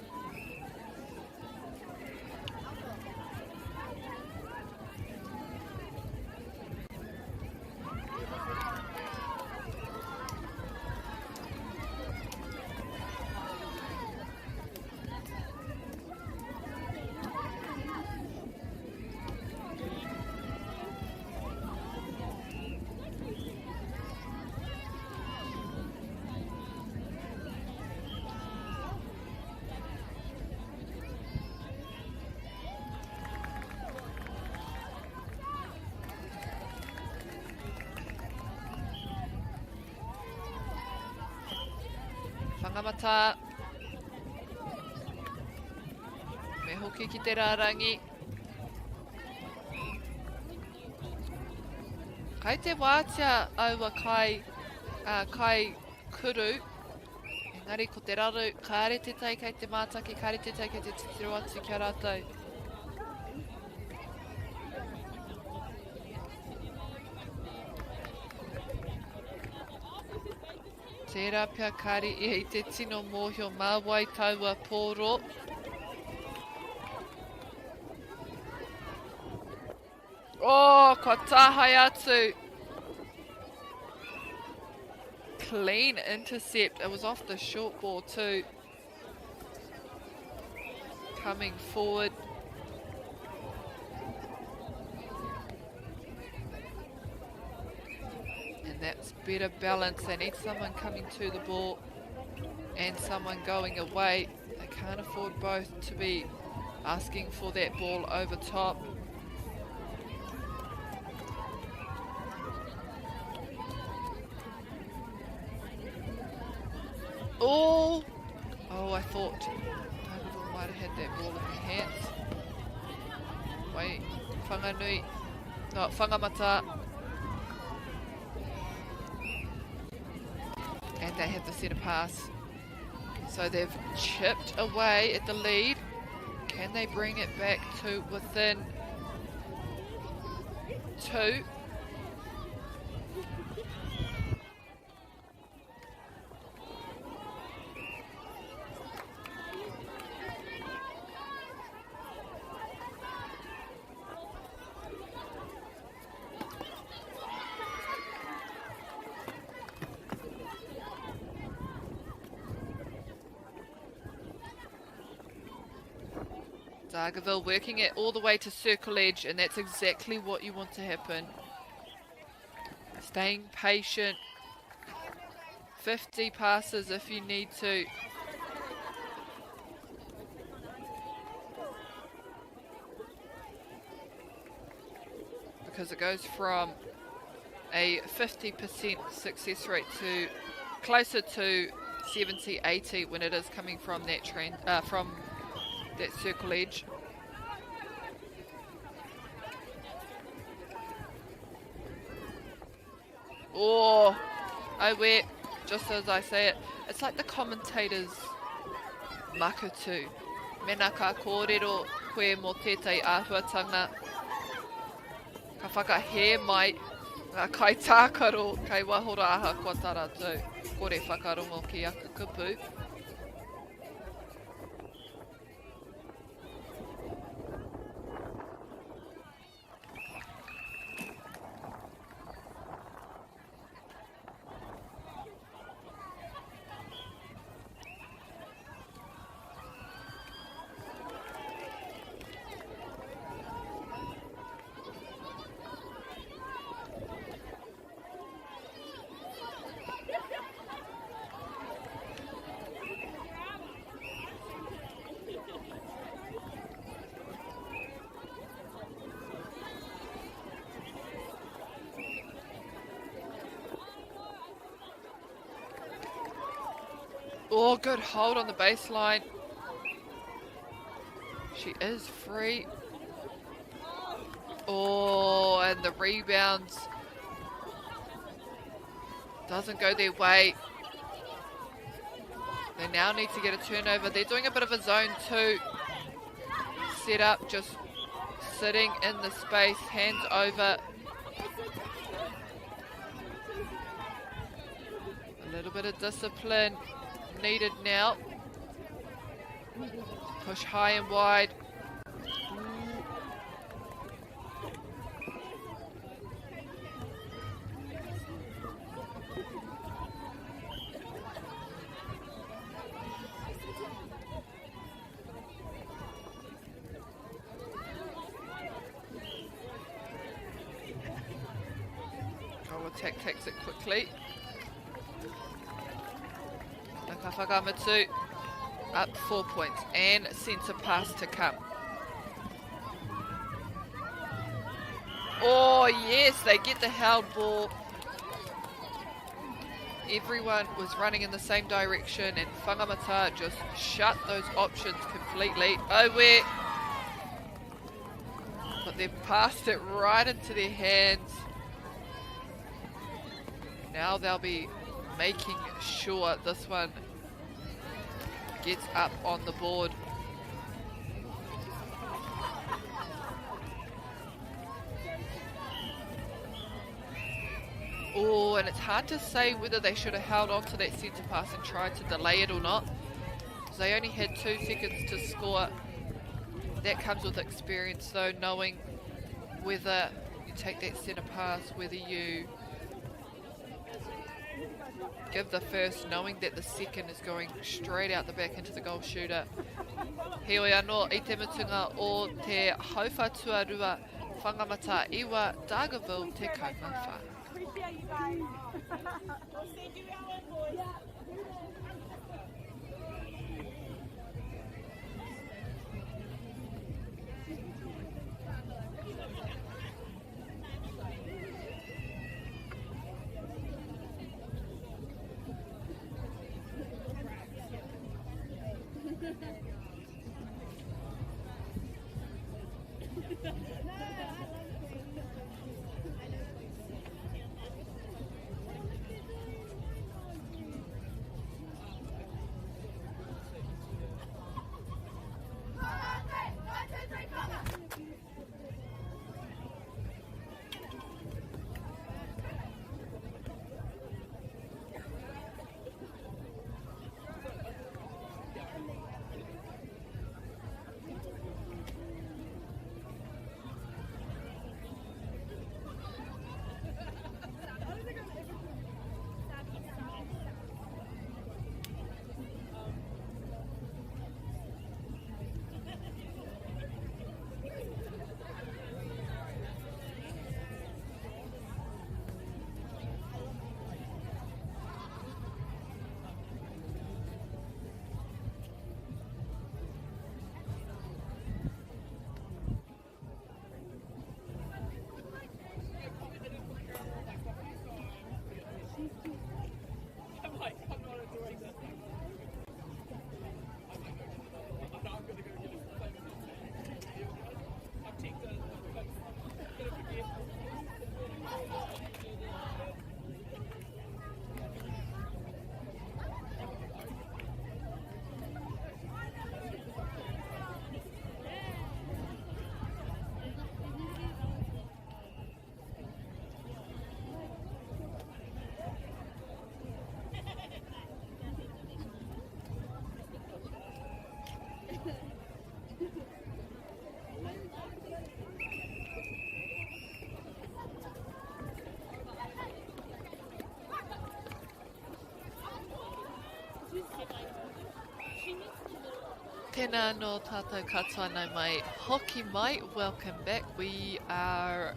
Whangamata. Me hoki ki te rārangi. Kai te wātia aua kai kuru. Engari ko te raru, kāre te tai kai te mātaki, kāre te tai kai te titiro atu kia rātou. Tērā pia kāri I te tino mōhio māwai taua pōro. Oh, kua tāhai atu. Clean intercept. It was off the short ball too. Coming forward. And that's better balance. They need someone coming to the ball and someone going away. They can't afford both to be asking for that ball over top. Oh! Oh, I thought Tagodo might have had that ball in their hands. Wait, Whanganui. No, Whangamata. And they have the centre pass. So they've chipped away at the lead. Can they bring it back to within 2? Dargaville working it all the way to circle edge, and that's exactly what you want to happen. Staying patient. 50 passes if you need to. Because it goes from a 50% success rate to closer to 70, 80 when it is coming from that trend, from that circle edge. Oh, wait, just as I say it, it's like the commentators makutu. Mena ka kōrero koe mō tētai āhuatanga. Ka whakahe mai ngā kai tākaro kai wahora aha kua taratu. Kore whakarongo ki aka kupu. Oh, good hold on the baseline. She is free. Oh, and the rebounds doesn't go their way. They now need to get a turnover. They're doing a bit of a zone 2 set up, just sitting in the space, hands over. A little bit of discipline needed now. Push high and wide. Takes it quickly. Whakamatū up 4 points and centre pass to come. Oh yes, they get the held ball. Everyone was running in the same direction and Whangamata just shut those options completely. Owe, but they've passed it right into their hands. Now they'll be making sure this one gets up on the board. Oh, and it's hard to say whether they should have held on to that centre pass and tried to delay it or not. So they only had 2 seconds to score. That comes with experience though, knowing whether you take that centre pass, whether you give the first, knowing that the second is going straight out the back into the goal shooter. Heoi anō i te mutunga o te hauwhatua rua Whangamata iwa Dargaville te kaumawha. Appreciate you guys. We'll send you our invoice. Tēnā no tātou katoa nau mai. Hoki mai, welcome back. We are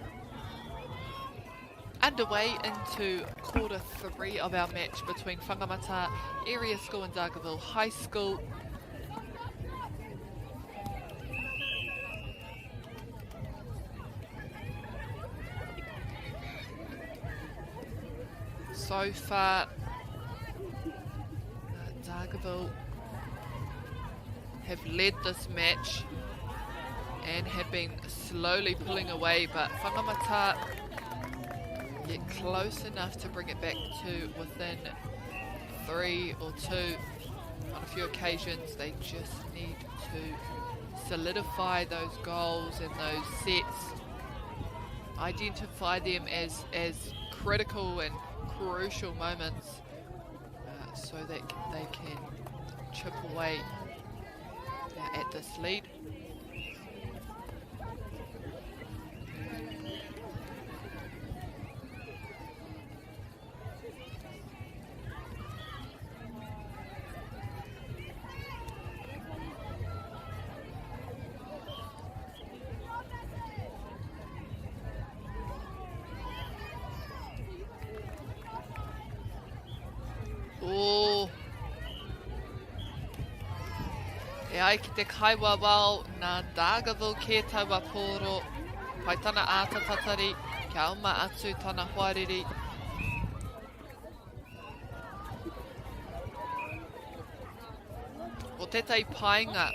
underway into quarter 3 of our match between Whangamata Area School and Dargaville High School. So far, Dargaville have led this match and have been slowly pulling away, but Whangamata get close enough to bring it back to within 3 or 2 on a few occasions. They just need to solidify those goals and those sets, identify them as critical and crucial moments so that they can chip away at this lead. E ai ki te kaiwa wao nā Dargaville ke taua pōro, pai tana ātatatari, kia auma atu tana hoariri. O tētai painga,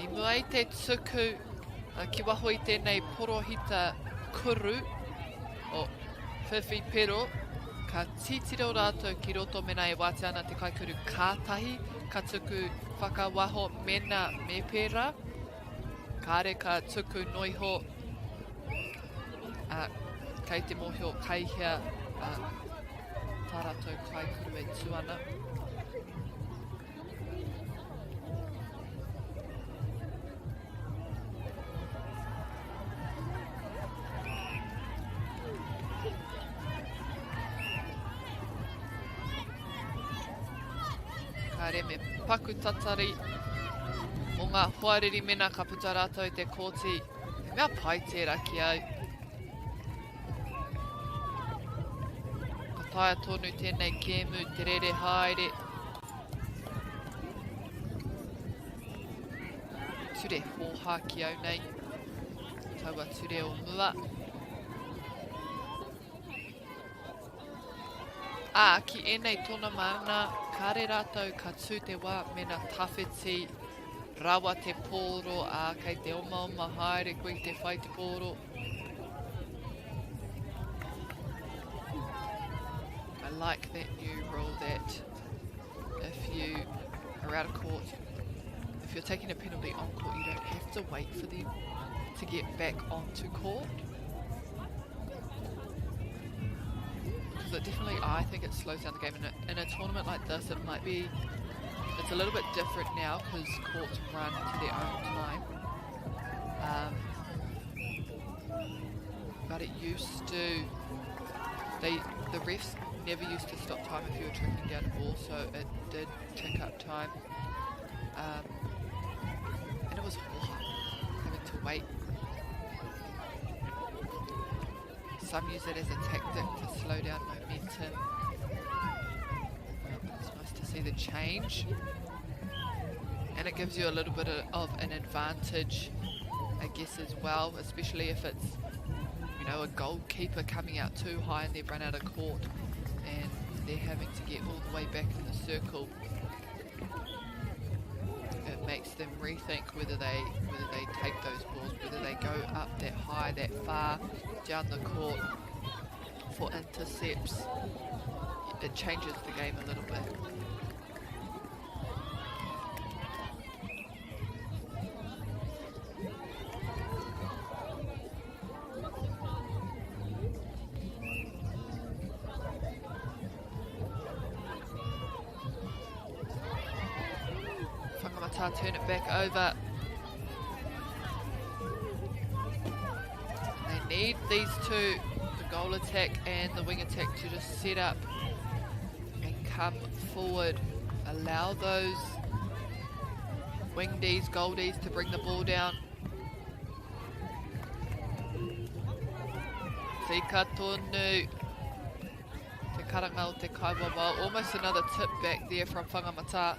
i mua i te tuku ki waho i tēnei porohita kuru o Whiwhi Pero, ka titiro rātou ki roto mena e wate ana te kaikuru kātahi, ka tuku whakawaho mena me pērā, kāre ka tuku noiho kei te mohio kaihia tā rātou kaikuru e tuana. Kāre me paku tatari o ngā hoariri mena ka puta rātou te kōti. E mea pai tērā ki au. Ka taia tonu tēnei kēmu, te rere haere. Ture hōhā ki au nei. Taua ture o mua. Ki enei tōna mana, kāre rātou ka tū te wā mena tawhiti, rawa te pōro, kei te oma haere koe te whai te pōro. I like that new rule that if you are out of court, if you're taking a penalty on court, you don't have to wait for them to get back onto court. Because definitely, I think it slows down the game. In a tournament like this, it might be, it's a little bit different now because courts run to their own time. But it used to, the refs never used to stop time if you were tracking down a ball, so it did tick up time. And it was having to wait. Some use it as a tactic to slow down momentum. It's nice to see the change. And it gives you a little bit of an advantage, I guess, as well, especially if it's, you know, a goalkeeper coming out too high and they've run out of court and they're having to get all the way back in the circle. It makes them rethink whether they take those balls, whether they go up that high, that far down the court for intercepts. It changes the game a little bit. Whangamata turn it back over. They need these two, the goal attack and the wing attack, to just set up and come forward. Allow those wingdies, goldies to bring the ball down. Tika tonu. Te karanga o te kaiwawa. Almost another tip back there from Whangamata.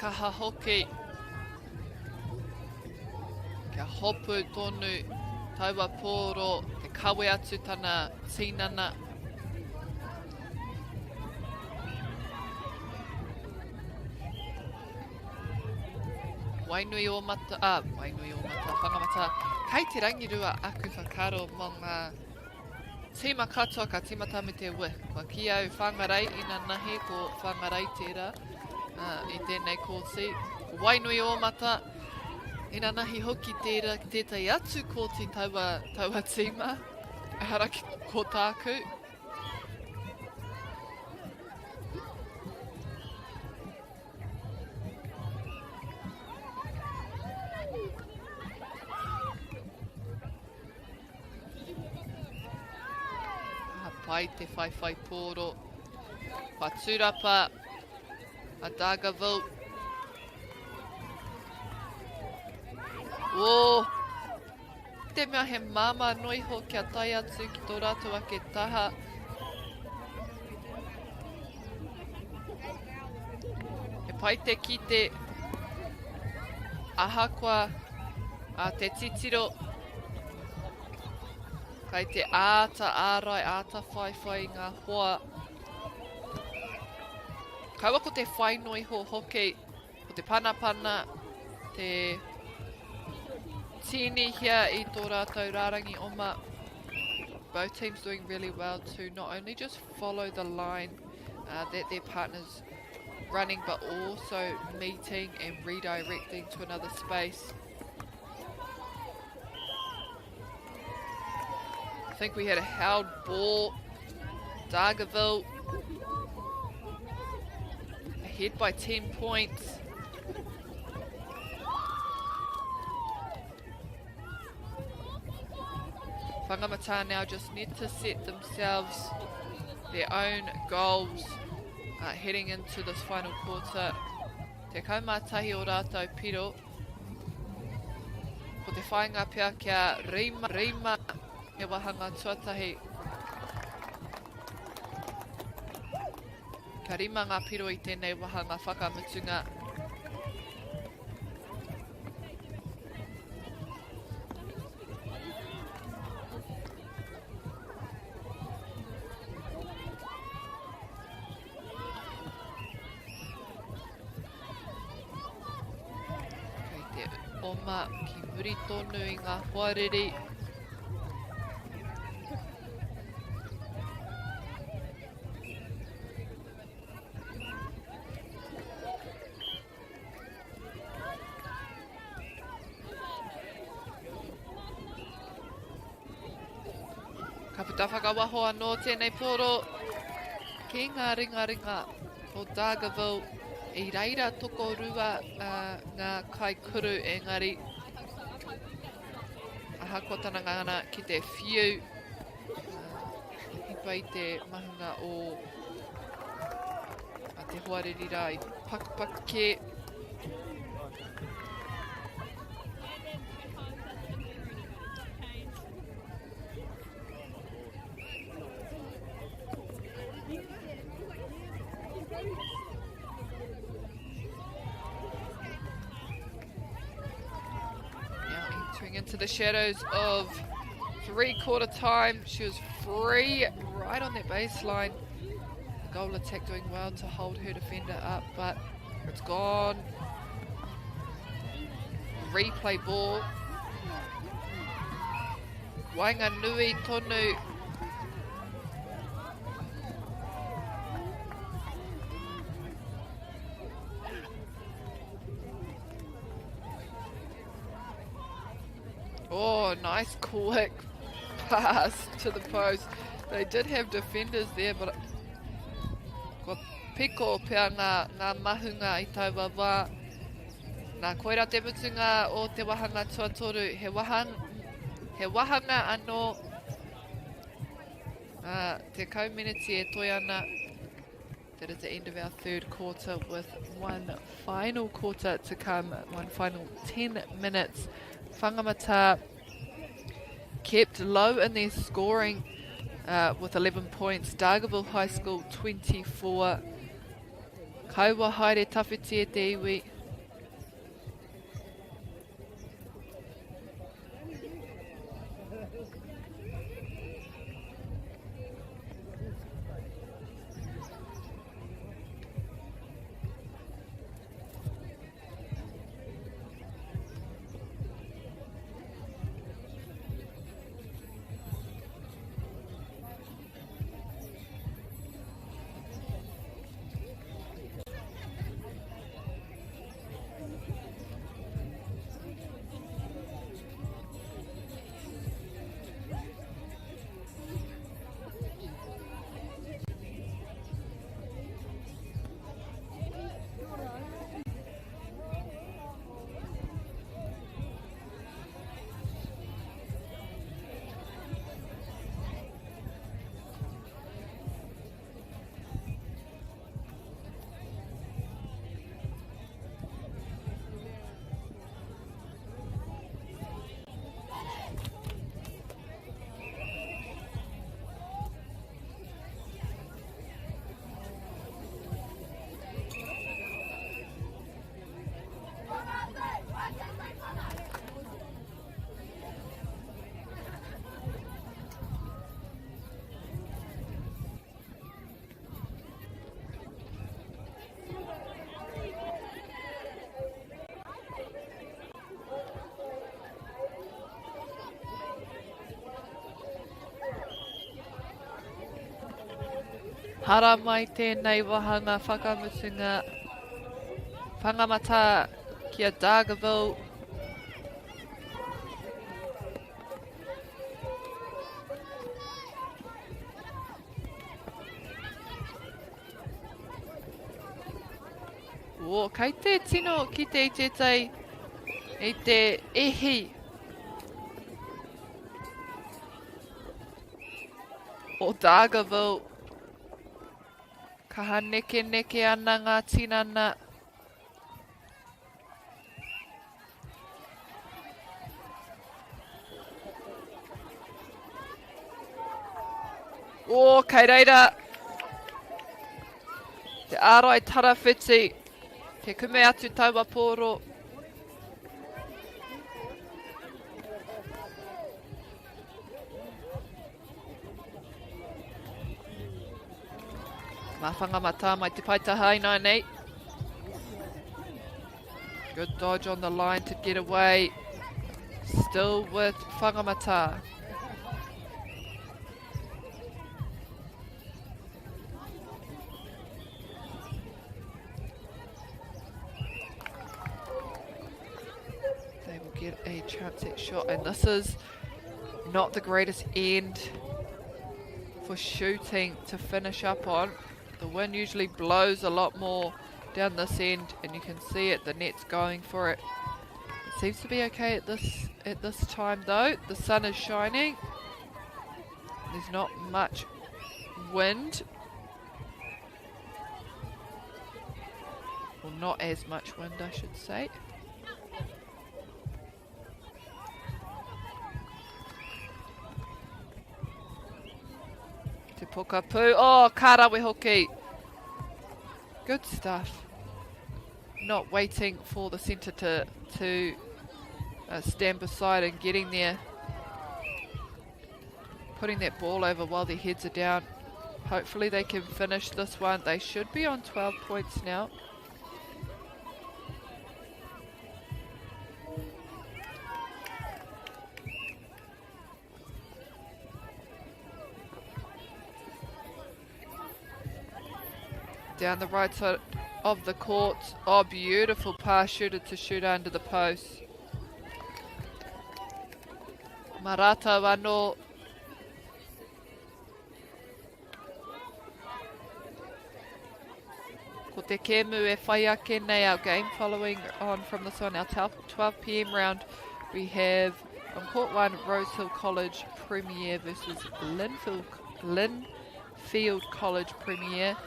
kaha hoki. Kia hopu tonu taua pōro te kawe atu tana tinana. Wainui o mata, wainui o mata, whangamata. Kei te rangirua aku whakaro mō ngā tīma katoa ka tīmata me te we. Kua ki au whangarei ina nahi ko whangarei tērā I tēnei kōti. Wainui o mata, ina nahi hoki tērā ki tētai atu kōti taua tīma. Ehara ko tāku. Pai te whaiwhai pōro. Paturapa, a Dargaville. O, te mea he mama noiho kia tai atu ki tō rātou ake taha. He pai te ki te ahakwa a te titiro. Kai te āta ārai, āta whaiwhai ngā hoa. Kaua ko te whainoi ho hoki, ko te panapana, te tini hia I tō rātou rārangi oma. Both teams doing really well to not only just follow the line that their partner's running, but also meeting and redirecting to another space. I think we had a held ball. Dargaville ahead by 10 points. Whangamata now just need to set themselves their own goals heading into this final quarter. Te kaumātahi o rātou piro. Ko te whainga pia kia rima. He wahanga tuatahi. Ka rima ngā piro I tēnei wahanga whakamutunga. Kei te oma ki muri tonu I ngā huariri. Ka puta whakawaho anō tēnei pōro ki ngā ringa o Dargaville I reira toko rua ngā kai kuru engari. Aha ko tana ngana ki te whiu. Hipa I te mahunga o te huariri rai pakpake. Into the shadows of three-quarter time. She was free right on that baseline. Goal attack doing well to hold her defender up, but it's gone. Replay ball. Wainganui tonu. Oh, nice quick pass to the post. They did have defenders there, but ko piko pia ngā mahunga I taua wā. Nā koira te mutunga o te wahanga tuatoru. He wahanga anō. Te kauminiti e toi ana. That is the end of our third quarter with one final quarter to come. One final 10 minutes. Whangamata kept low in their scoring with 11 points. Dargaville High School 24. Kaua haere tawhiti e te iwi. Hara mai tēnei wahanga whakamutunga whangamata kia Dargaville. O, kei te tino ki te itetei i te ihi. O Dargaville. Ka haneke neke ana ngā tinana. O, kei reira. Te ārai tarawhiti. Te kume atu taua pōro. Mā whangamata mai te paitaha ina nei. Good dodge on the line to get away. Still with whangamata. They will get a chance at shot, and this is not the greatest end for shooting to finish up on. The wind usually blows a lot more down this end, and you can see it, the net's going for it. It seems to be okay at this time though. The sun is shining. There's not much wind. Well, not as much wind, I should say. Te pokapū. Oh, kārawe hoki. Good stuff. Not waiting for the centre to stand beside and getting there. Putting that ball over while their heads are down. Hopefully they can finish this one. They should be on 12 points now. Down the right side of the court. Oh, beautiful pass shooter to shoot under the post. Marata wano. Ko te kēmu e whai ake nei our game following on from this one. Our 12 PM round, we have on court 1 Rosehill College Premier versus Linfield College Premier.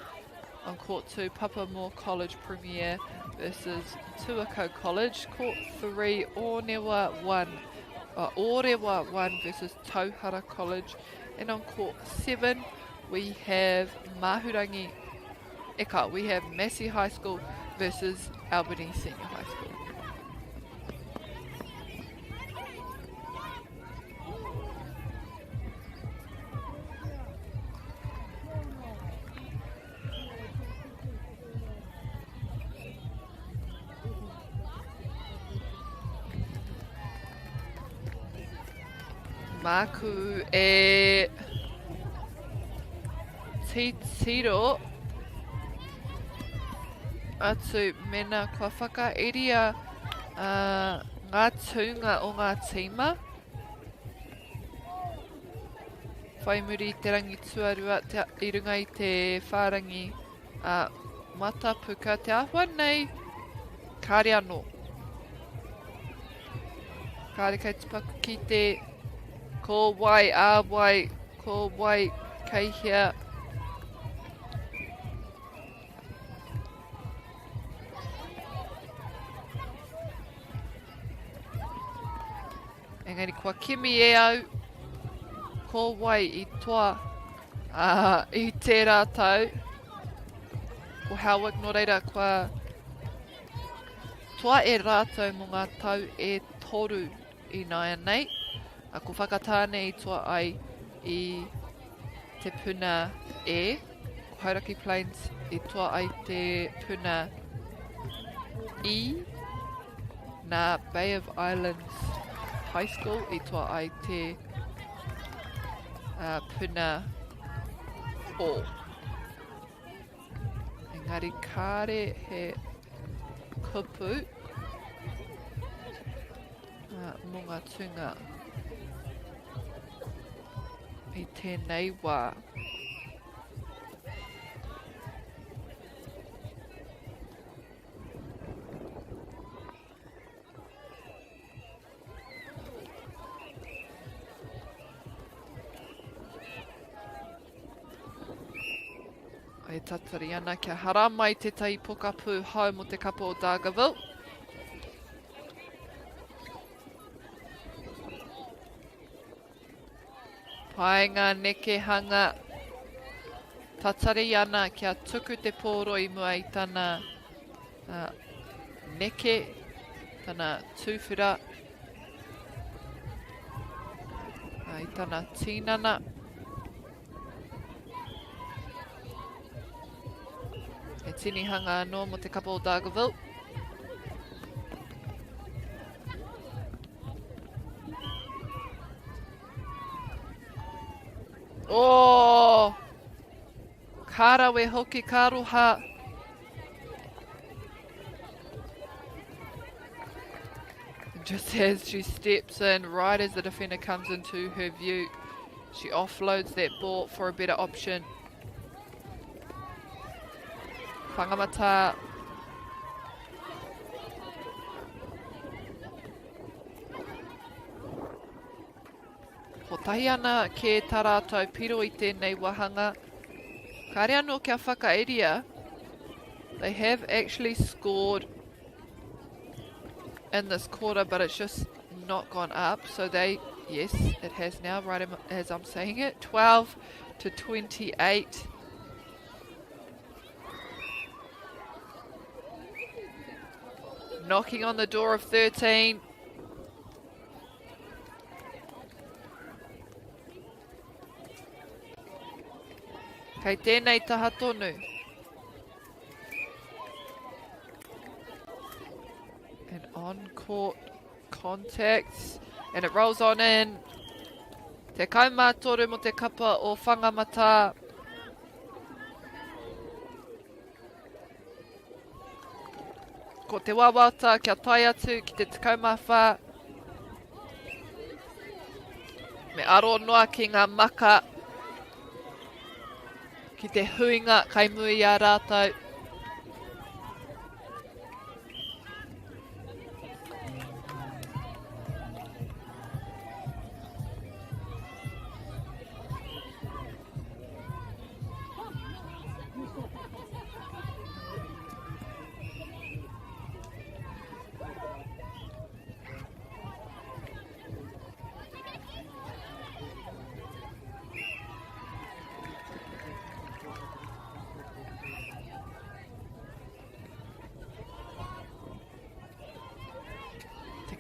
On court 2, Papamoa College Premier versus Tuako College. Court 3, Orewa 1 versus Tauhara College. And on court 7, we have Mahurangi Eka. We have Massey High School versus Albany Senior High School. Maku e titiro atu mena kua whakairia ngā tūnga o ngā tīma. Whai muri te rangi tuarua I runga I te whārangi matapuka te ahua nei kāre anō. Kāre kei te paku ki te ko wai, āwai, ko wai, kei hea. Engari kua kimi e au, ko wai I toa I te rātau. Ko Howick no reira kua toa e rātau mo ngā tau e toru I nāia nei. Ko whakatāne I toa ai I te puna e. Ko Hauraki Plains I toa ai te puna I. Nā Bay of Islands High School I toa ai te puna o. Engari kāre he kupu. Mō ngā tunga I tēnei wā. E tatari ana kia hara mai te tai pokapū hau mo te kapa o Dargaville. Pai ngā neke hanga tatari ana kia tuku te pōro I mua I tana neke, tana tūwhira, I tana tīnana. E tini hanga anō mo te kapa o Dargaville. Oh! Kārawe hoki kāroha. Just as she steps in, right as the defender comes into her view, she offloads that ball for a better option. Whangamata. Ko tahi ana ke tā rātou piro I tēnei wahanga. Kāre anō kia whakaeria. They have actually scored in this quarter, but it's just not gone up. So they, yes, it has now, right as I'm saying it, 12-28. Knocking on the door of 13. Kei tēnei taha tonu. And on-court contacts. And it rolls on in. Te kaumātoru mo te kapa o Whangamata. Ko te wawata kia tai atu ki te takaumawha. Me aro noa ki ngā maka. Ki te huinga kai mui a rātou.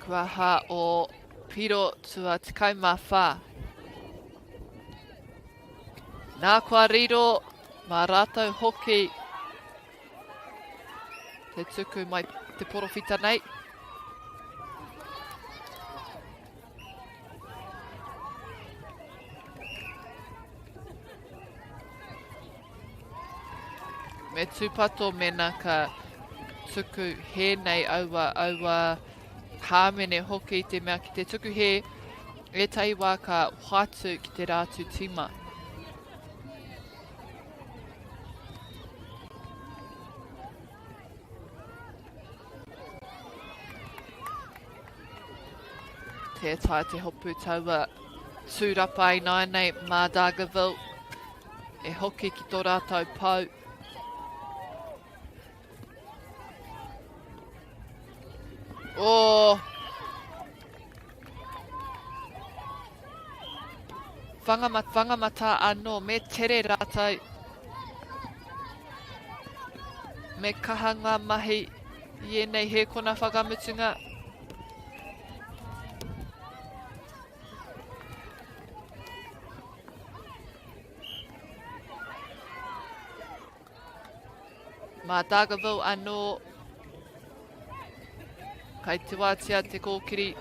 Kuaha o piro tua te kaumawha. Nā kua riro, mā rātou hoki. Te tuku mai te porowhita nei. Me tūpato mena ka tuku he nei aua hāmene hoki te mea ki te tuku he e tai wā ka whātu ki te rātu tima. Tētai te hopu taua tūrapa I nainei mā Dargaville e hoki ki tō rātou pau. Oh! Whangamata anō me tere rātou. Me kaha ngā mahi I nei he kona whakamutunga. Mā Dargaville anō. Kai te wātia te kōkiri.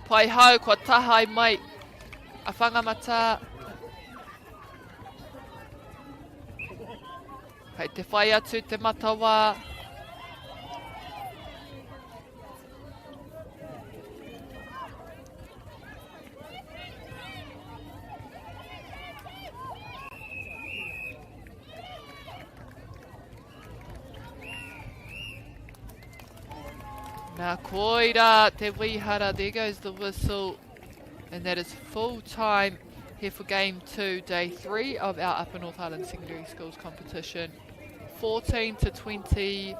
Pai hau kua tahai mai. A Whangamata. Kei te whai atu te matawa. Nā koira te wihara, there goes the whistle. And that is full time here for game 2, day 3 of our Upper North Island Secondary Schools competition. 14 to 28,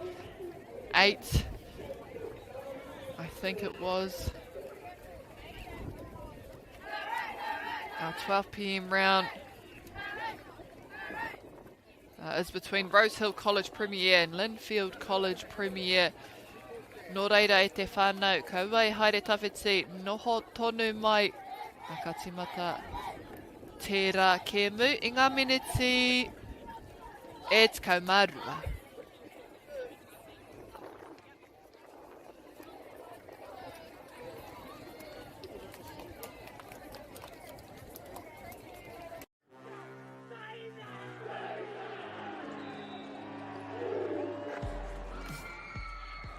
I think it was. Our 12 PM round is between Rosehill College Premier and Linfield College Premier. Nō reira e te whānau, kaua e haere tawhiti, noho tonu mai, a ka timata tērā kēmu, i ngā miniti e te kaumarua.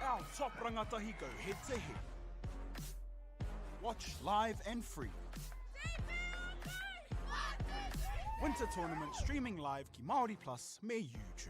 Our top rangatahi go head to head. Watch live and free. Winter Tournament streaming live ki Māori Plus me YouTube.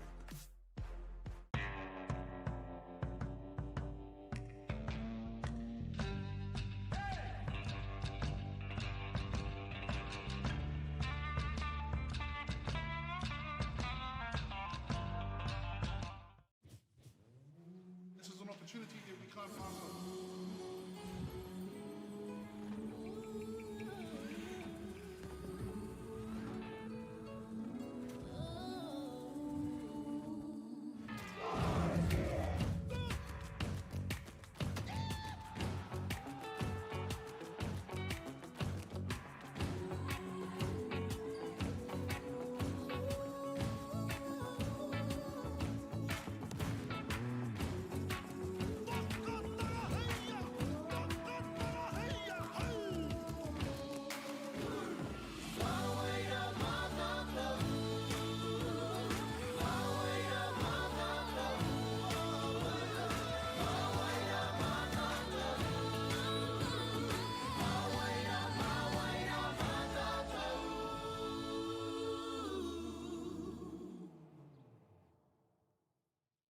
This is an opportunity that we can't pass on.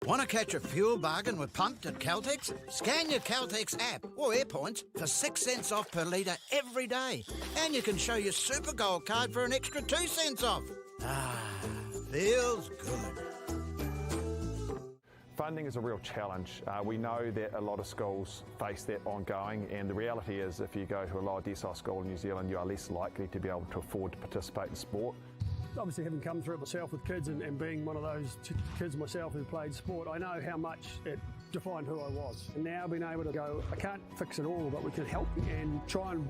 Want to catch a fuel bargain with Pumped at Caltex? Scan your Caltex app or AirPoints for 6 cents off per litre every day. And you can show your Super Gold card for an extra 2 cents off. Ah, feels good. Funding is a real challenge. We know that a lot of schools face that ongoing, and the reality is if you go to a lower decile school in New Zealand, you are less likely to be able to afford to participate in sport. Obviously, having come through it myself with kids and being one of those kids myself who played sport, I know how much it defined who I was. And now being able to go, I can't fix it all, but we can help and try and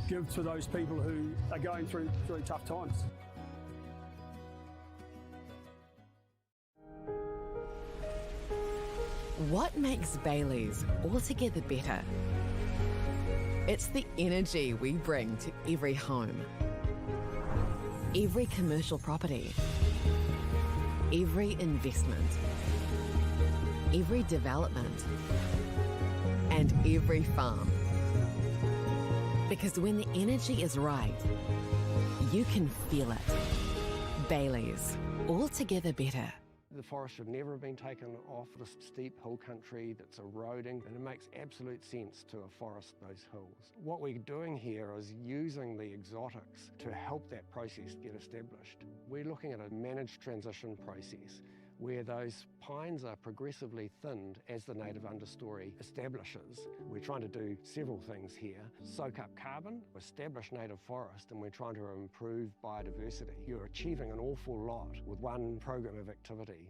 give to those people who are going through tough times. What makes Bailey's altogether better? It's the energy we bring to every home, every commercial property, every investment, every development, and every farm. Because when the energy is right, you can feel it. Bailey's, altogether better. The forest should never have been taken off the steep hill country that's eroding, and it makes absolute sense to afforest those hills. What we're doing here is using the exotics to help that process get established. We're looking at a managed transition process where those pines are progressively thinned as the native understory establishes. We're trying to do several things here. Soak up carbon, establish native forest, and we're trying to improve biodiversity. You're achieving an awful lot with one program of activity.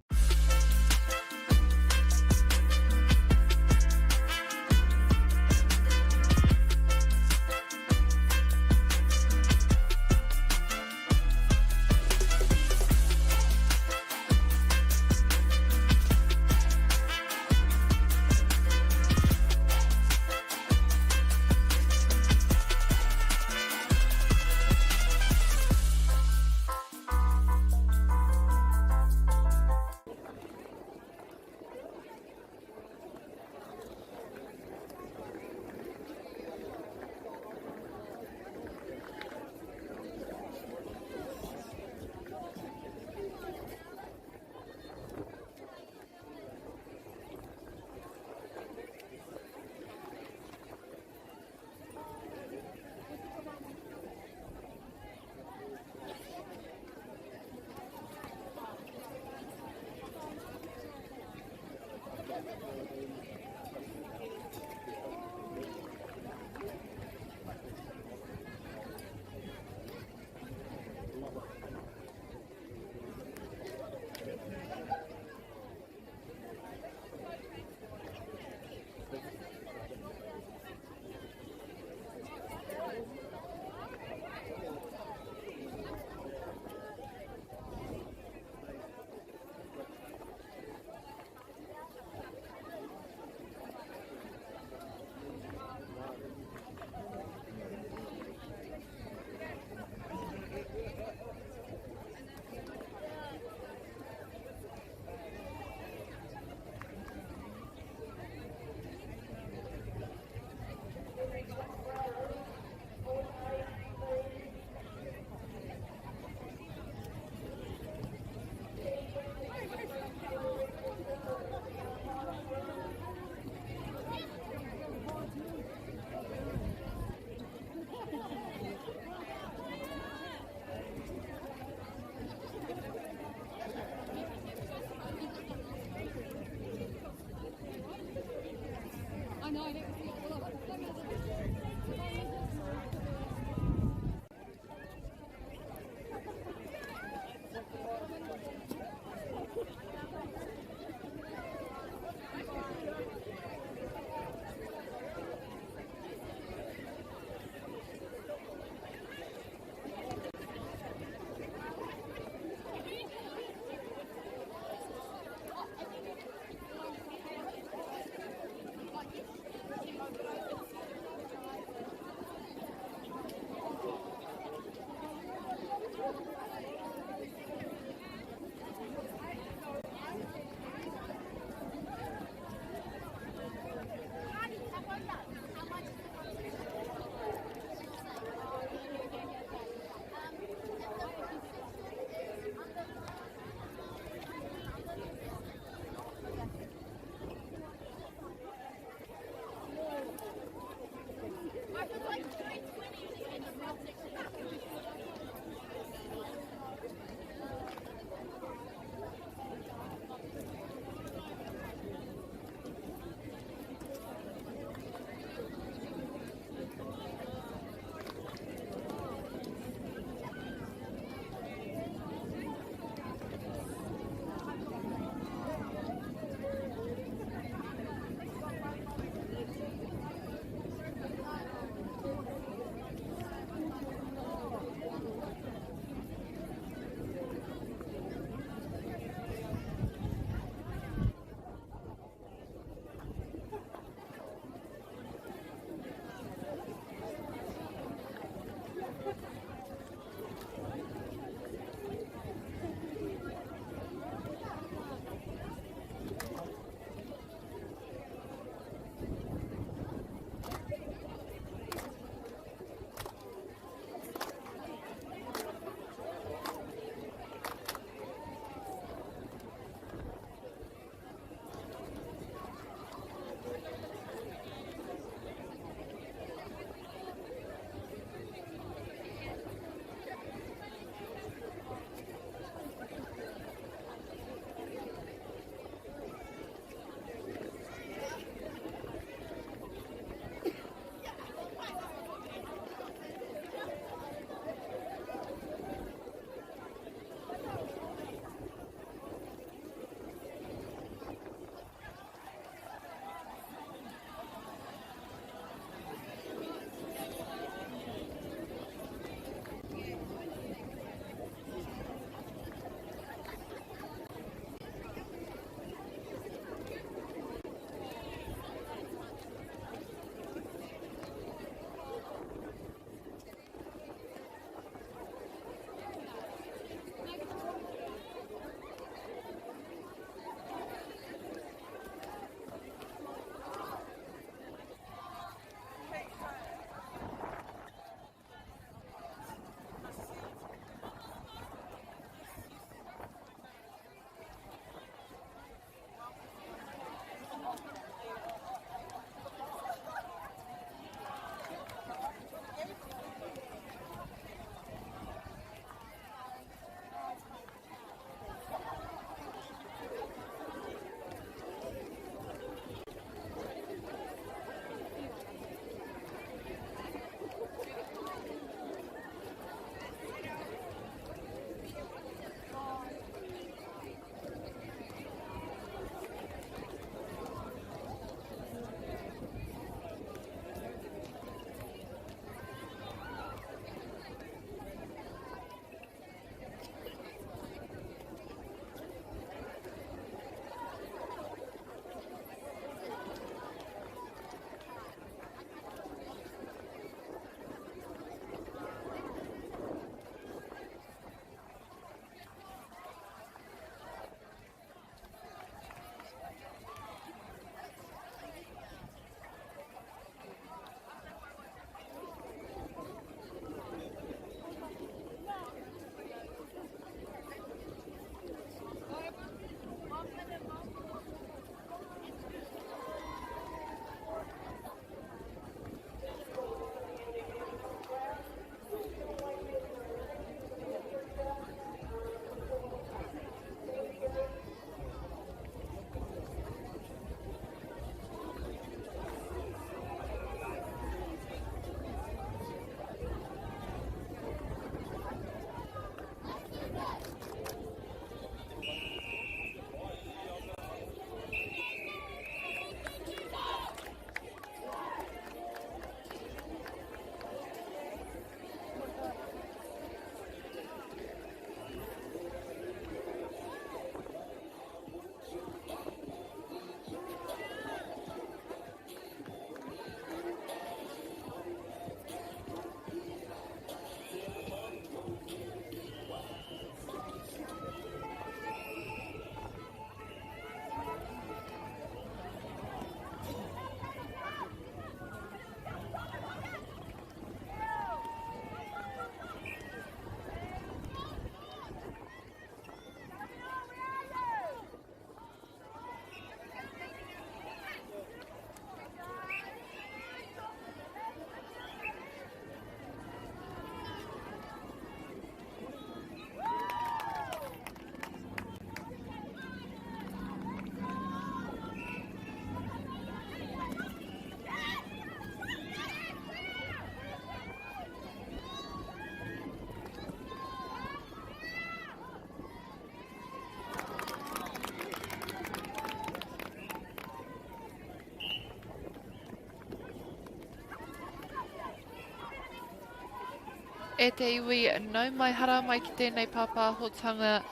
e te iwi nau mai hara mai ki tēnei pāpāhotanga.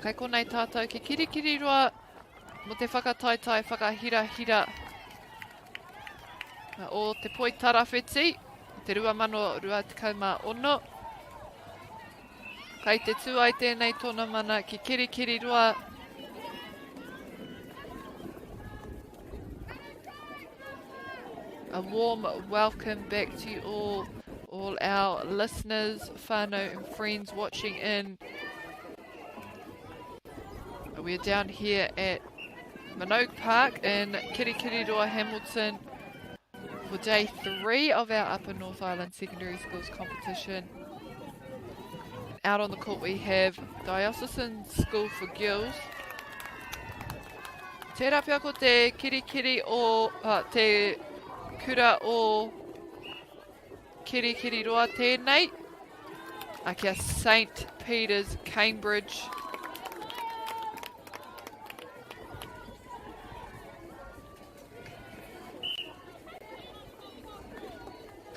Kai konei tātou ke kirikiri roa mo te whakataitai, whakahira-hira o te poi tarawhiti, te 2,200. Kai te tū ai tēnei tōna mana ki kirikiri roa. A warm welcome back to you all our listeners, whānau and friends watching in. We're down here at Minogue Park in Kirikiriroa, Hamilton for day 3 of our Upper North Island Secondary Schools competition. Out on the court we have Diocesan School for Girls. Tērā pia ko te kirikiri o te kura o Kirikiriroa tēnei. Kia St. Peter's, Cambridge.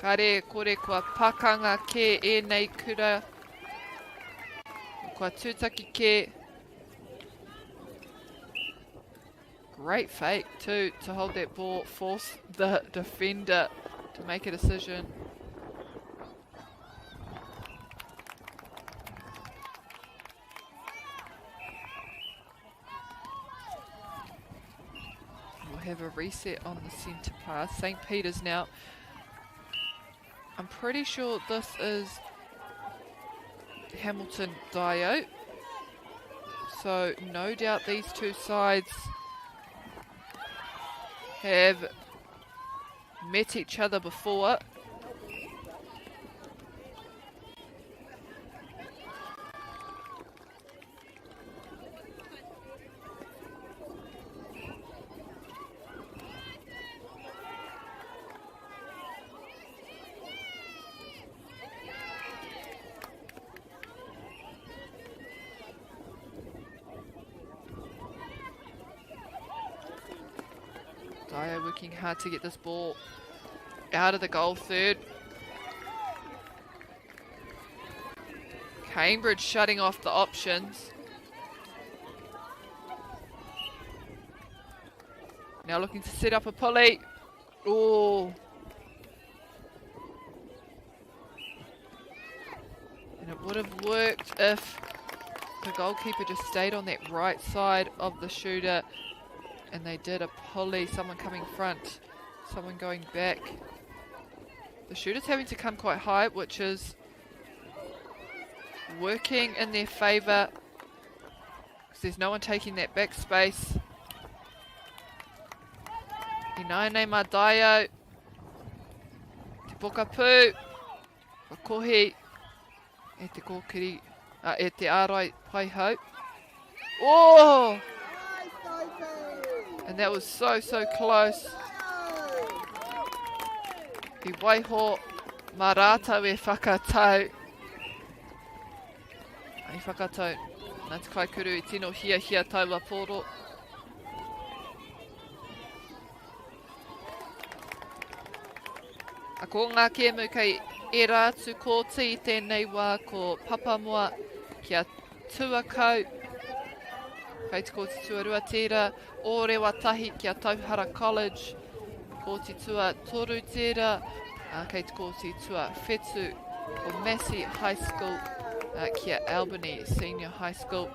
Kare kore kua pakanga ke e nei kura. Kua tūtaki ke. Great fake too, to hold that ball, force the defender to make a decision. We'll have a reset on the centre pass. St. Peter's now. I'm pretty sure this is Hamilton Dio. So no doubt these two sides have met each other before. Dio working hard to get this ball out of the goal third. Cambridge shutting off the options. Now looking to set up a pulley. Oh. And it would have worked if the goalkeeper just stayed on that right side of the shooter. And they did a pulley, someone coming front, someone going back. The shooter's having to come quite high, which is working in their favour, because there's no one taking that back space. Inaine Madaio, te pokapū, wakohi, e te kōkiri, e te ārai pai hau. Oh! And that was so close. I waiho marata e whakatau. Ai whakatau. Nā te kaikuru I tino hia taua poro. A ko ngā kēmu kei e rātu kōti I tēnei wā ko Papamua kia tuakau. Kei te kōti tua Ruatira, o rewa tahi kia Tauhara College, kōti tua Toru Tera, kei te kōti tua Whetu o Massey High School, kia Albany Senior High School.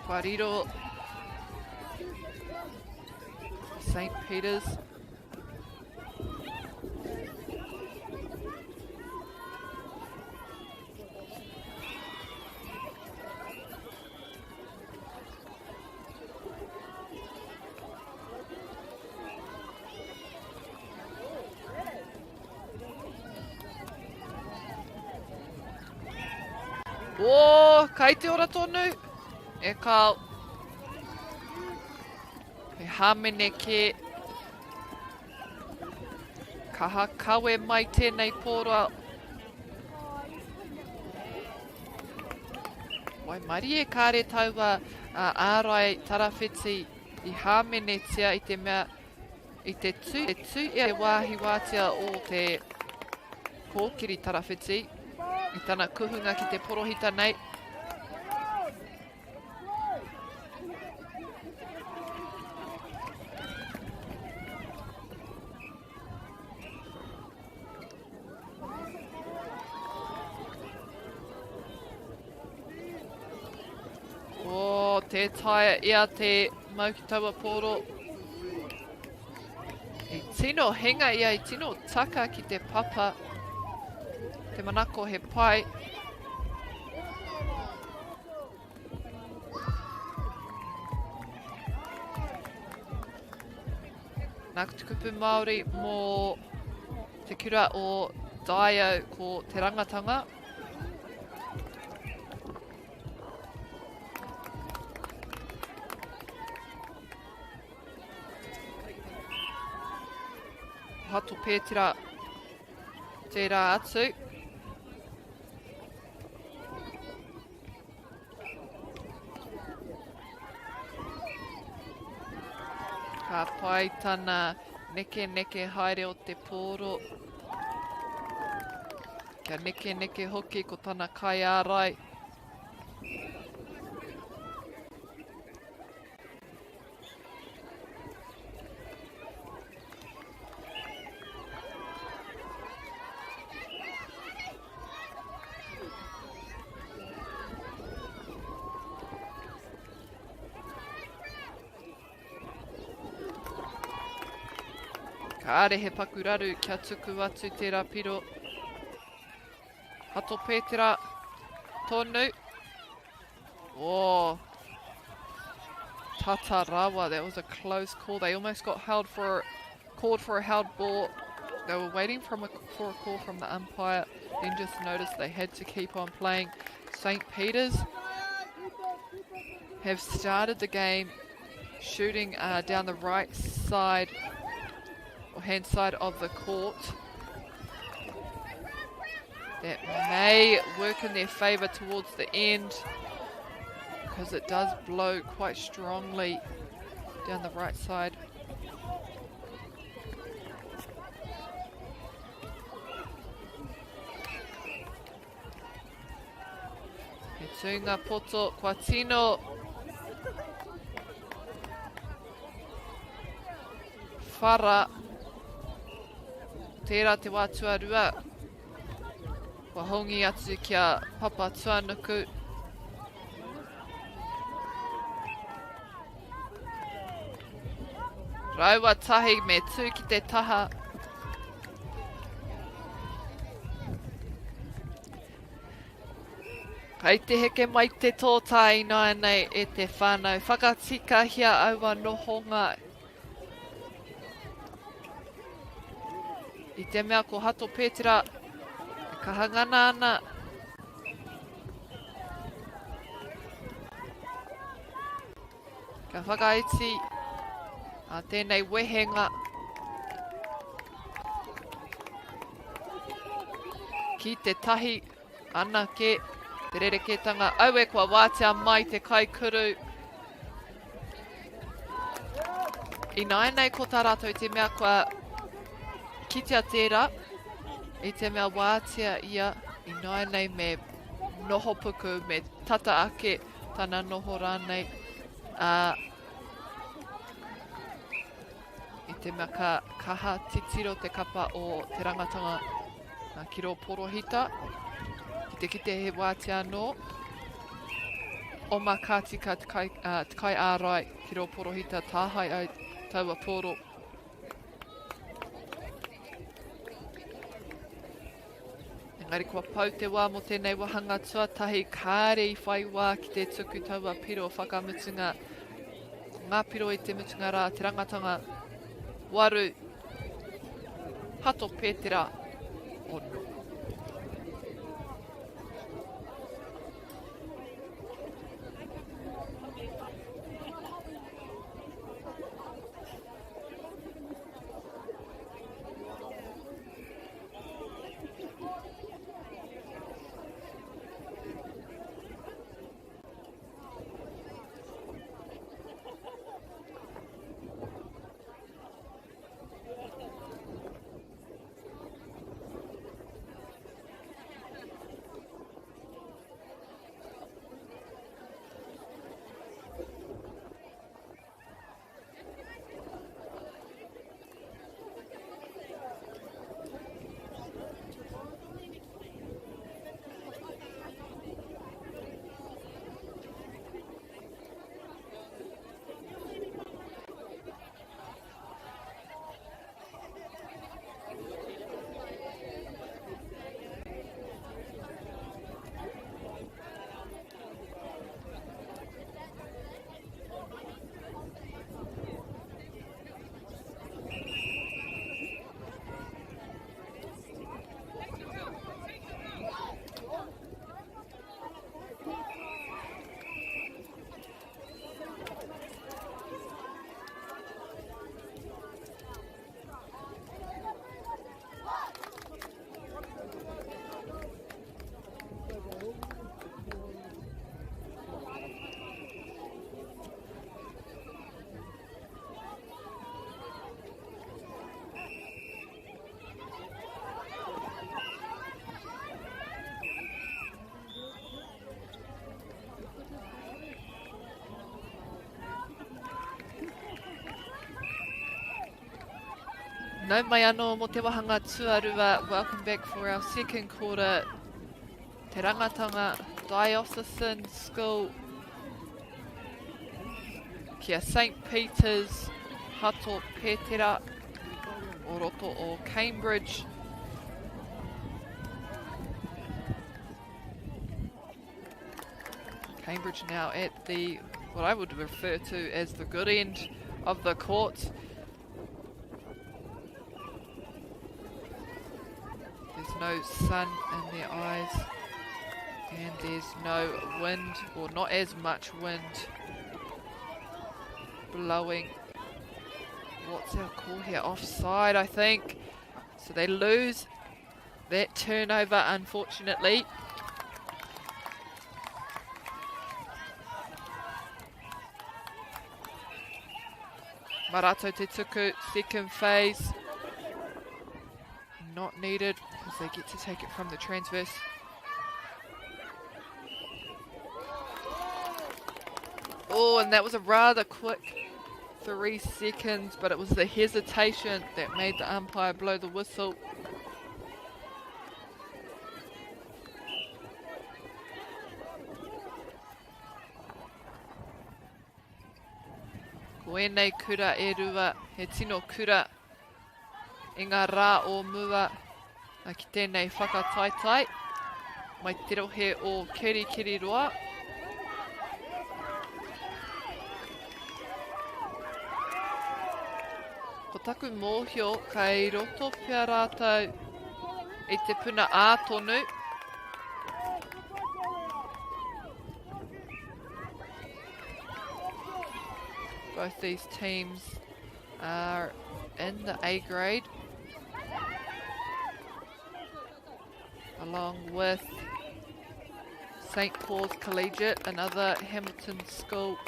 Wariro, St. Peter's. Oh, kai te ora tonu. E kao. E hamene ke. Kaha kawe mai tēnei pōra. Wai mari e kāre taua ārai tarawhiti I hāmenetia I te mea I te tū e wāhi wātia o te kōkiri tarawhiti I tana kuhunga ki te porohita nei. O te taia ia te maukitaua poro. I tino henga ia, I tino taka ki te papa. Te manako he pai. Nā tukupu Māori mō te kura o Daiau ko te rangatanga. Hato pētira tērā atu. Ka pai tana neke haere o te pōro. Kia neke hoki ko tana kai ārai. Kāre he pakuraru kia tuku atu tērā piro. Hato pētera tonu. Oh, tata rawa, that was a close call. They almost got called for a held ball. They were waiting for a call from the umpire, then just noticed they had to keep on playing. St. Peter's have started the game shooting down the right side or hand side of the court. That may work in their favour towards the end because it does blow quite strongly down the right side. He tūnga poto kua tino. Whara. Tērā te wātua rua. Kua hongi atu kia papa tuanuku. Raua tahi me tū ki te taha. Kei te heke mai te tōtai ina nei e te whānau. Whakatika hia aua nohonga. I te mea ko hato pētera. Ka hangana ana. Ka whakaiti a tēnei wehenga. Ki te tahi anake te rereketanga. Aue kua wātea mai te kaikuru. I naenei ko tā rātou te mea kua kitea tērā. I te mea wātea ia I naenei me noho puku me tata ake tana noho rānei. I te mea ka kaha titiro te kapa o te rangatanga ki ro porohita. Ki te he wātea no. O mā kātika te kai ārai ki ro porohita tāhai au taua poro. Engari kua pau te wā mo tēnei wahanga tuatahi kāre I whai wā ki te tuku taua piro whakamutunga. Ngā piro I te mutunga rā te rangatanga. Waru. Hato pētera. Ono. No mai anō mo te wahanga tuarua. Welcome back for our second quarter. Te Rangatanga Diocesan School. Kia St. Peter's Hato Pētera o roto o Cambridge. Cambridge now at the, what I would refer to as the good end of the court. There's no sun in their eyes and there's no wind, or not as much wind blowing. What's our call here? Offside, I think. So they lose that turnover, unfortunately. Marato Te Tuku, second phase. Not needed because they get to take it from the transverse. Oh, and that was a rather quick 3 seconds, but it was the hesitation that made the umpire blow the whistle. Koenei kura e rua, he tino kura i ngā rā o mua a ki tēnei whakataitai. Mai te rohe o Kirikiri roa. Ko taku mōhio kai roto pia rātou i te puna ātonu. Both these teams are in the A grade, along with St. Paul's Collegiate, another Hamilton school.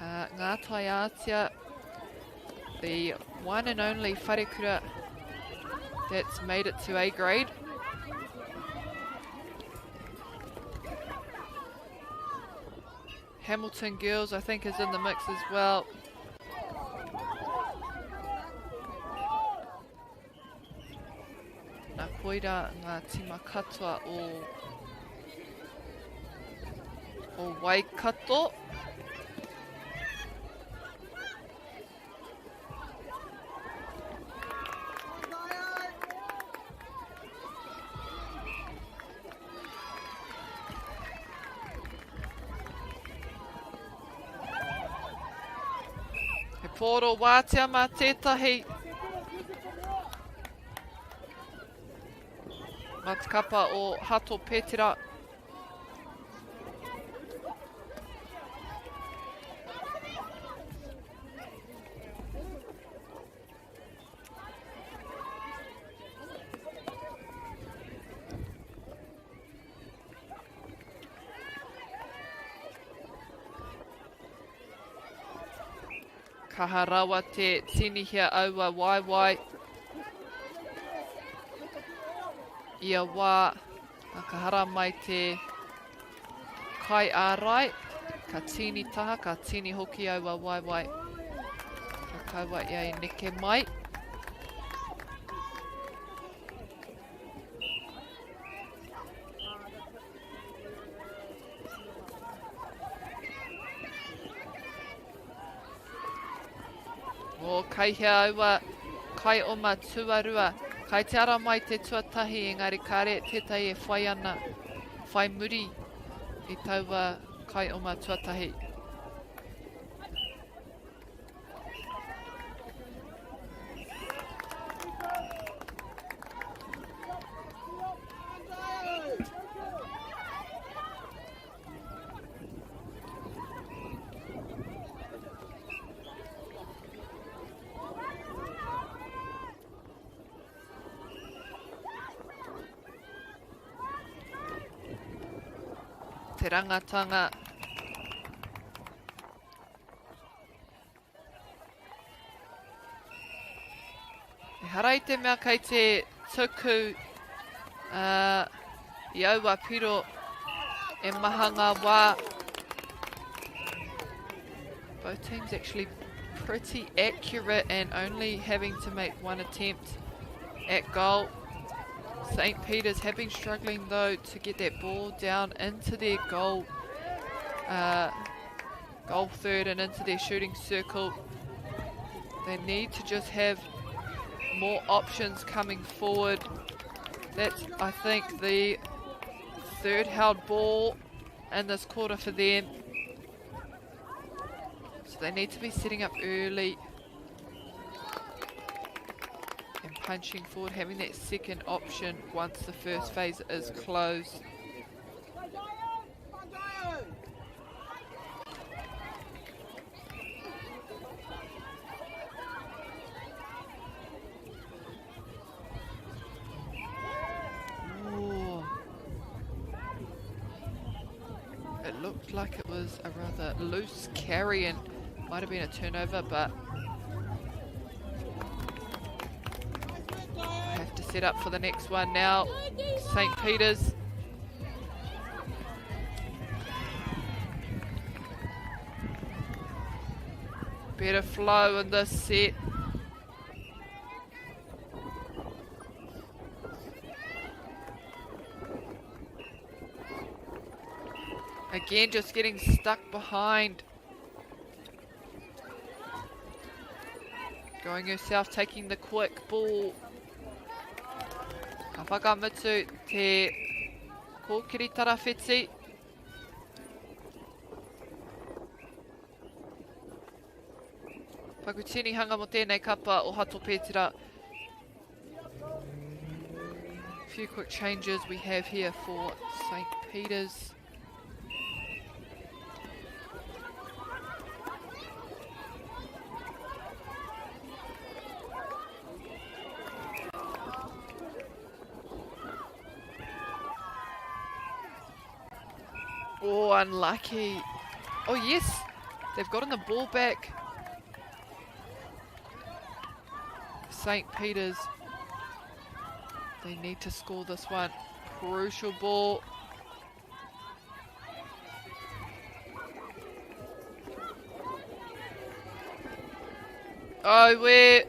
Ngā Taiatia, the one and only wharekura that's made it to A grade. Hamilton Girls, I think, is in the mix as well. Nā koira ngā tima katoa o Waikato. Poro wātia mā tētahi. Matakapa o Hato Pētera. Kaharawa te tinihia aua waiwai. Ia wā, ka mai te kai ārai. Ka tini taha, ka tini hoki aua waiwai. Ka kaua ia I neke mai. O kai hea aua, kai o ma tuarua, kai te ara mai te tuatahi, engari kare tētai e whai ana, whai muri I taua kai o ma tuatahi. Te rangatanga. E harai te mea kei te tuku I aua piro e maha ngā wā. Both teams actually pretty accurate and only having to make one attempt at goal. St. Peter's have been struggling though to get that ball down into their goal third and into their shooting circle. They need to just have more options coming forward. That's, I think, the third held ball in this quarter for them. So they need to be setting up early and punching forward, having that second option once the first phase is closed. It looked like it was a rather loose carry and might have been a turnover, but I have to set up for the next one now. St. Peter's. Better flow in this set. Again, just getting stuck behind. Going herself, taking the quick ball. Ka whakamutu te kōkiri tarawhiti. Whakutini hanga mo tēnei kapa o Hato Pētera. A few quick changes we have here for St. Peter's. Oh, unlucky. Oh, yes. They've gotten the ball back. St. Peter's. They need to score this one. Crucial ball. Oh, we're...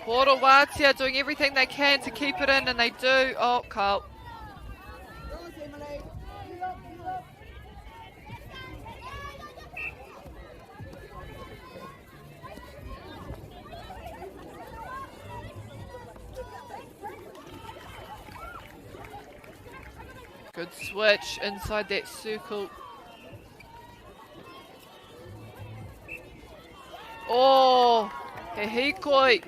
Port Watia doing everything they can to keep it in, and they do. Oh, Carl. Good switch inside that circle. Oh, he hikoi.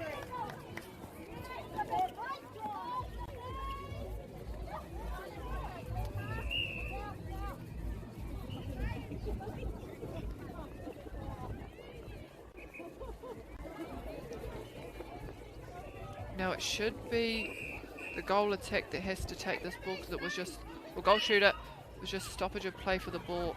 Now it should be the goal attack that has to take this ball, because it was just, or goal shooter, it was just stoppage of play for the ball.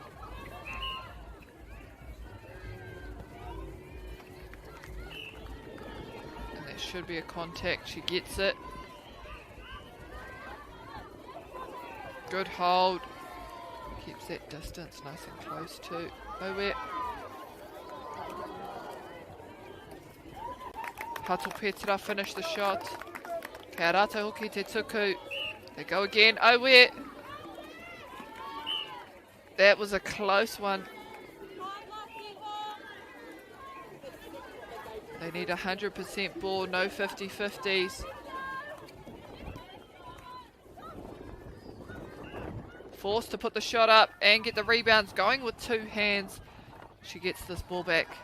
And that should be a contact. She gets it. Good hold. Keeps that distance nice and close to nowhere. Hato Pētera finish the shot. Kia rata hoki te tuku. They go again. Owe. That was a close one. They need 100% ball, no 50-50s. Forced to put the shot up and get the rebounds, going with two hands. She gets this ball back.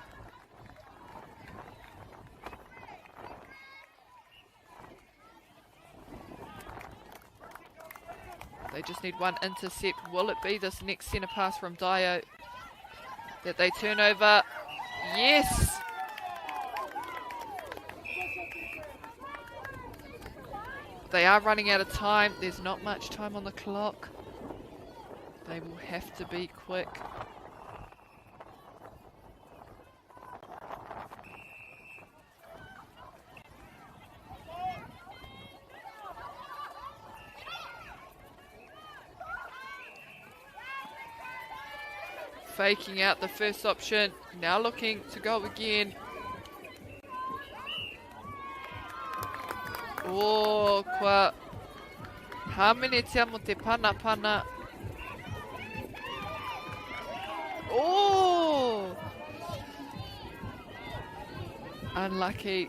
They just need one intercept. Will it be this next centre pass from Dio that they turn over? Yes! They are running out of time. There's not much time on the clock. They will have to be quick. Faking out the first option, now looking to go again. Oh, kua hamenetia mo te pana. Oh! Unlucky.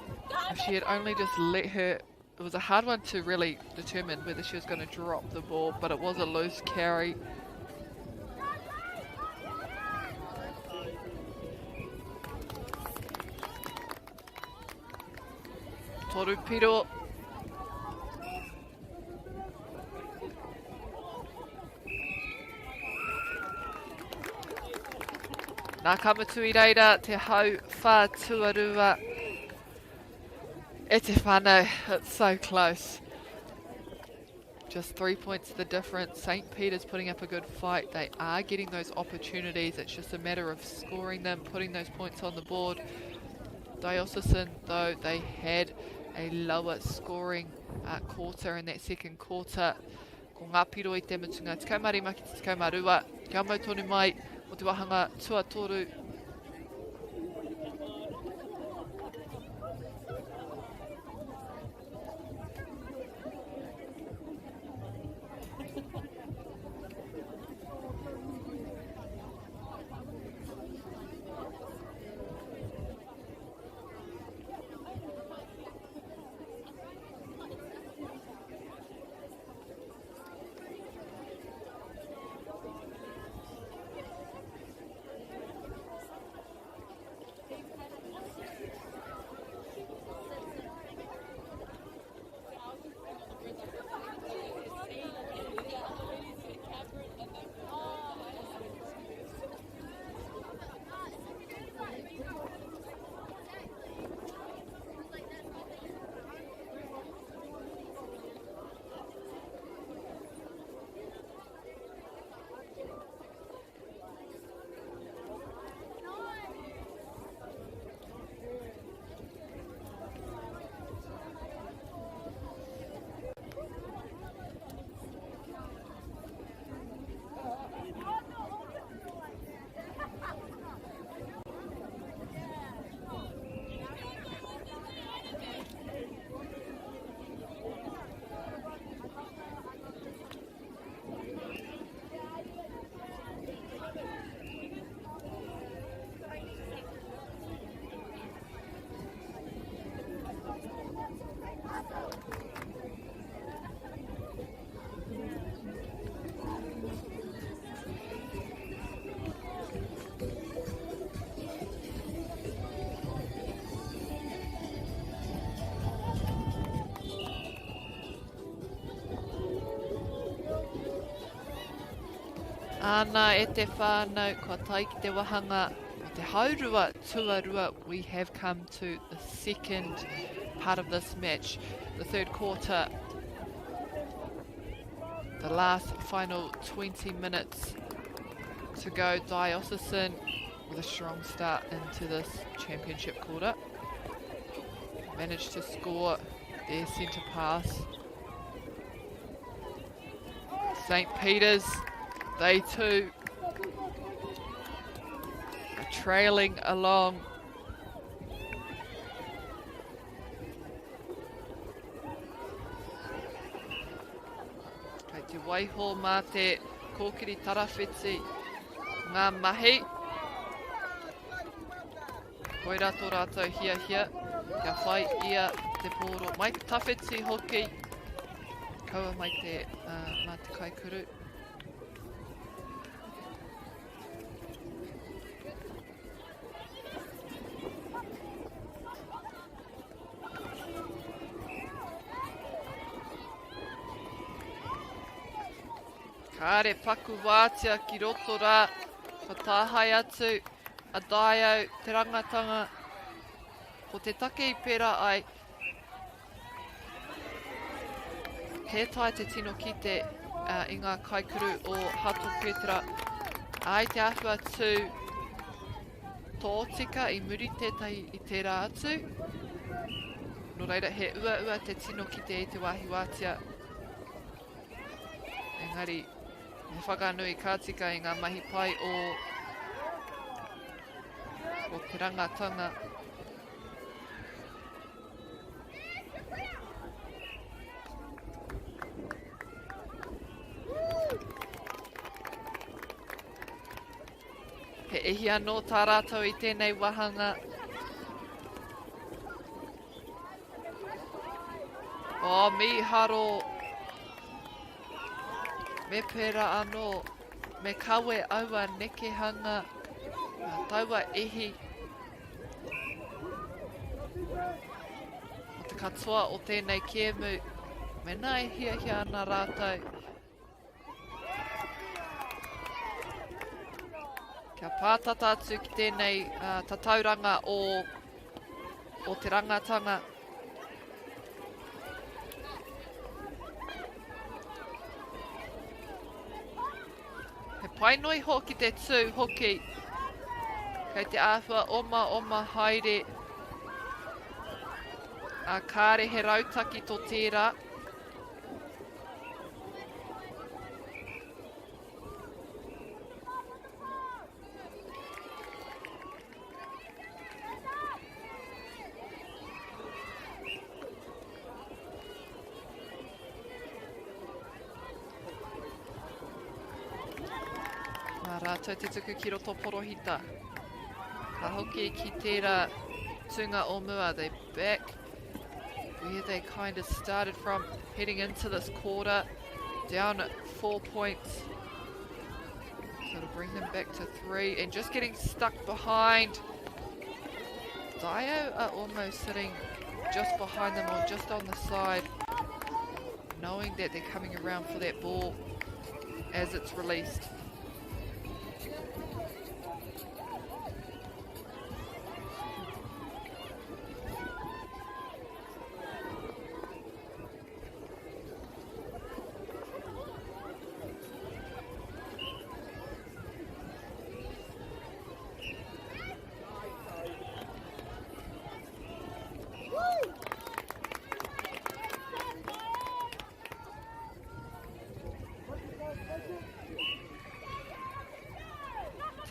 If she had only just let her, it was a hard one to really determine whether she was going to drop the ball, but it was a loose carry. Torupiro. Nā kamatu I reira te hau whā tuarua. E te whānau, it's so close. Just 3 points the difference. St. Peter's putting up a good fight. They are getting those opportunities. It's just a matter of scoring them, putting those points on the board. Diocesan, though, they had a lower scoring quarter in that second quarter. Ko ngā piro I te mutunga, te kaumari maki te kaumarua. Kia mau tonu mai, o te wahanga tuatoru. Ana e te whānau, kua tai ki te wahanga, o te haurua tuarua, we have come to the second part of this match, the third quarter. The last final 20 minutes to go. Diocesan with a strong start into this championship quarter. Managed to score their centre pass. St. Peter's, they too are trailing along. Kei te waiho mā te kōkiri tarawhiti ngā mahi. Koe rato rātou hia. Kia whai ia te pōro mai te tawhiti hoki. Kaua mai te mā te kaikuru. Kāre paku wātia ki roto rā, ka tāhai atu, a daiau te rangatanga, ko te take I pera ai. He tai te tino ki te I ngā kaikuru o Hato Petra. Ai te ahua tū tōtika I muri tētahi I te rā atu. No reira, he ua te tino ki te I te wāhi wātia. Engari, me whakanui kātika I ngā mahi pai o o te rangatanga. He ihi anō tā rātou I tēnei wahanga. O, miharo. Me pera anō. Me kawe aua nekehanga. Taua ihi. O te katoa o tēnei kēmu. Me nai hia ana rātou. Kia pātata atu ki tēnei tatauranga o te rangatanga. He painoi hoki te tū hoki. Kei te āwhua oma haere. A kāre he rautaki tō tērā. Rātou te tuku ki roto porohita. Ka hoki ki tērā tunga o mua. They back where they kind of started from, heading into this quarter. Down 4 points. So to bring them back to 3 and just getting stuck behind. Dio are almost sitting just behind them or just on the side, knowing that they're coming around for that ball as it's released.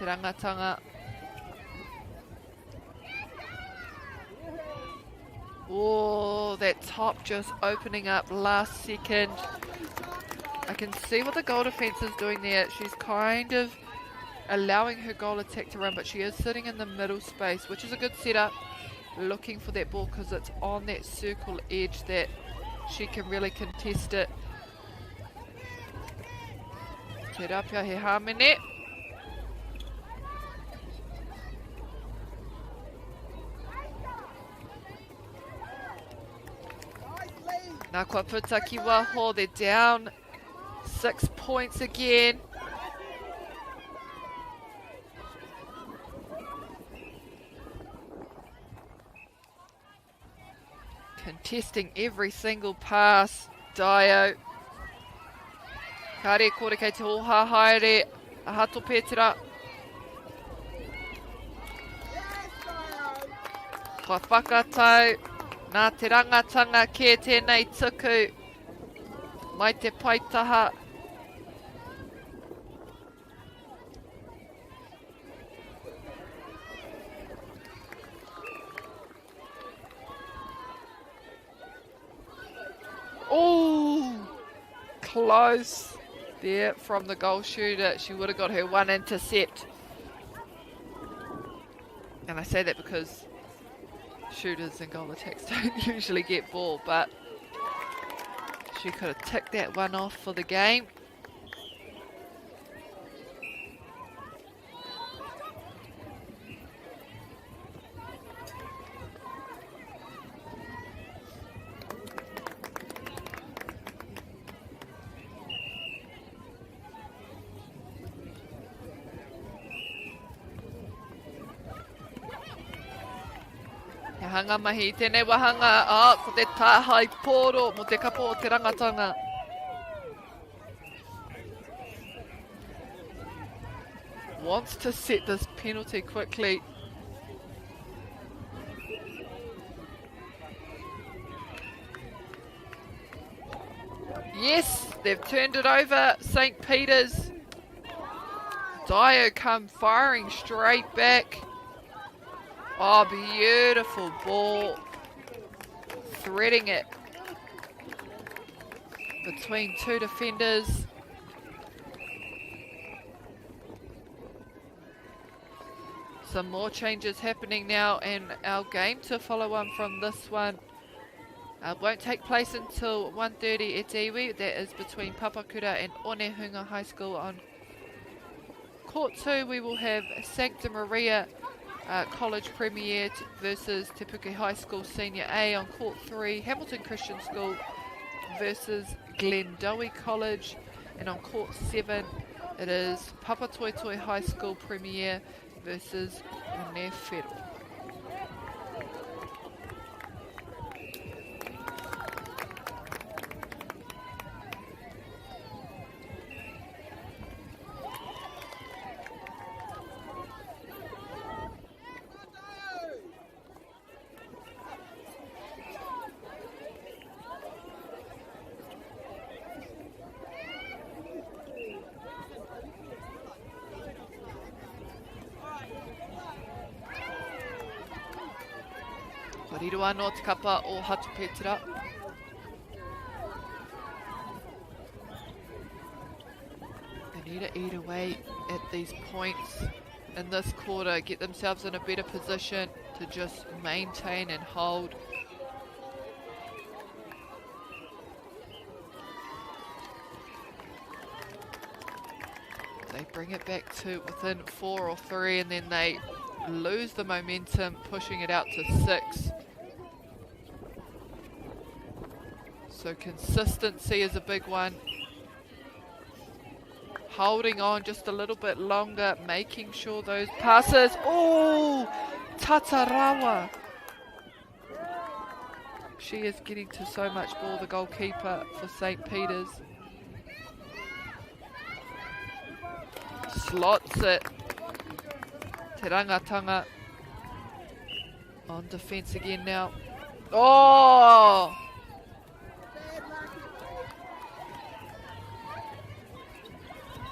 Te rangatanga. Oh, that top just opening up last second. I can see what the goal defense is doing there. She's kind of allowing her goal attack to run, but she is sitting in the middle space, which is a good setup. Looking for that ball because it's on that circle edge that she can really contest it. Te rapia he Hamene. Nā kua puta ki waho, they're down 6 points again. Contesting every single pass, Dio. Kāre kore kei te oha haere, a hato pētera. Kua whakatau. Nā te rangatanga kē tēnei tuku mai te paitaha. Oh, close there from the goal shooter. She would have got her one intercept. And I say that because shooters and goal attacks don't usually get ball, but she could have ticked that one off for the game. Hanga mahi, tēnei wahanga, ko te tāhai pōro mo te kapo o te rangatanga. Wants to set this penalty quickly. Yes, they've turned it over, St. Peter's. Dio come firing straight back. Oh, beautiful ball. Threading it between two defenders. Some more changes happening now, and our game to follow on from this one won't take place until 1:30 at Iwi. That is between Papakura and Onehunga High School. On court 2, we will have Sancta Maria College Premier versus Te Puke High School Senior A. On court 3, Hamilton Christian School versus Glendowie College. And on court 7, it is Papatoetoe High School Premier versus Onewhero. Rirua no te kapa o Hatu Petera. They need to eat away at these points in this quarter, get themselves in a better position to just maintain and hold. They bring it back to within 4 or 3, and then they lose the momentum, pushing it out to 6. So consistency is a big one. Holding on just a little bit longer, making sure those passes. Oh, Tatarawa. She is getting to so much ball, the goalkeeper for St. Peter's. Slots it. Te Rangatanga on defence again now. Oh!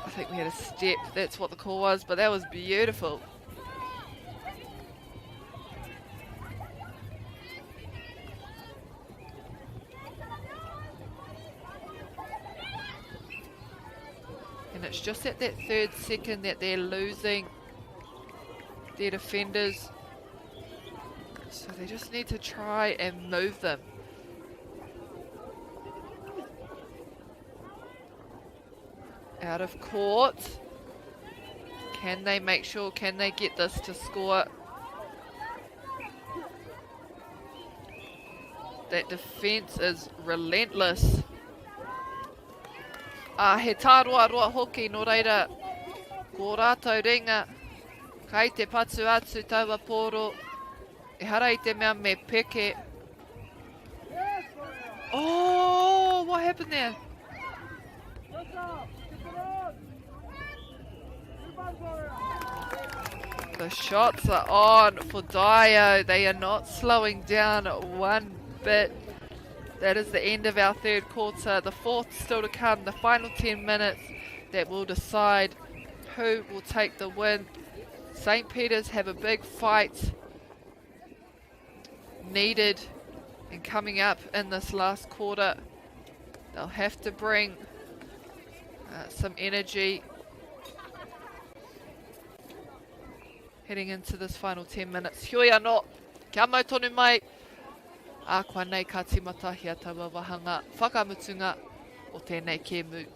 I think we had a step, that's what the call was, but that was beautiful. And it's just at that 3rd second that they're losing their defenders. So they just need to try and move them. Out of court. Can they make sure, can they get this to score? That defense is relentless. He tāroa roa hoki no reira. Ko rātou ringa. Kai te patu atu taua poro. E hara I te mea me peke. Oh, what happened there? The shots are on for Dio. They are not slowing down one bit. That is the end of our 3rd quarter. The 4th still to come. The final 10 minutes that will decide who will take the win. St. Peter's have a big fight needed and coming up in this last quarter. They'll have to bring some energy heading into this final 10 minutes. Hioi anō, kia mau tonu mai. A kua nei ka timata hia taua wahanga whakamutunga o tēnei kēmu.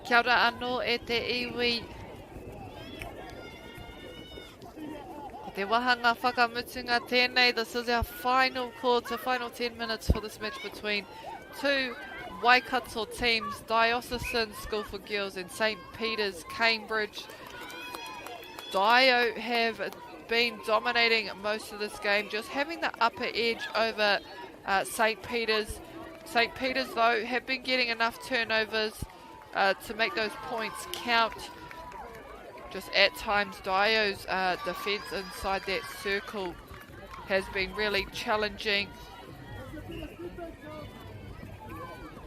Kia ora anō e te iwi. Te wahanga whakamutunga tēnei. This is our final quarter, final 10 minutes for this match between two Waikato teams, Diocesan School for Girls and St. Peter's Cambridge. Dio have been dominating most of this game, just having the upper edge over St. Peter's. St. Peter's, though, have been getting enough turnovers to make those points count. Just at times, Dio's defence inside that circle has been really challenging.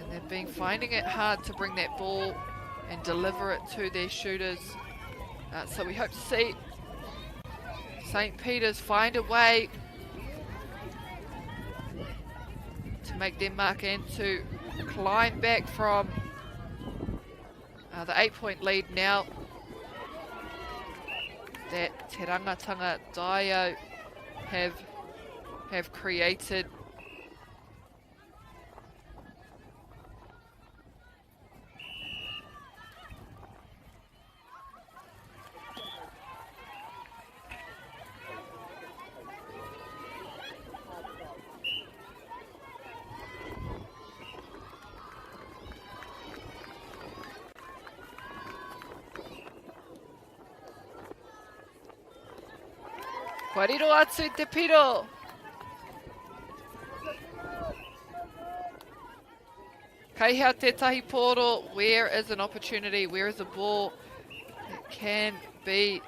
And they've been finding it hard to bring that ball and deliver it to their shooters. So we hope to see St. Peter's find a way to make their mark and to climb back from the 8-point lead now that Te Rangatanga Dio have created. Wariro atu I te piro. Kaihea tētahi poro, where is an opportunity, where is a ball that can be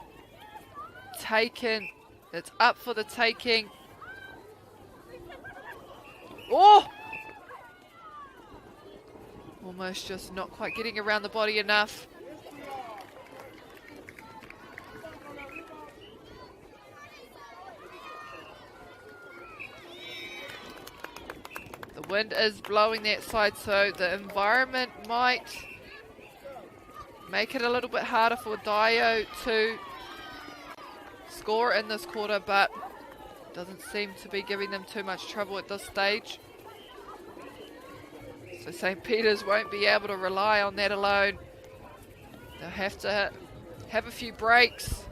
taken, it's up for the taking. Oh! Almost just not quite getting around the body enough. The wind is blowing that side, so the environment might make it a little bit harder for Dio to score in this quarter, but doesn't seem to be giving them too much trouble at this stage. So St. Peter's won't be able to rely on that alone. They'll have to have a few breaks.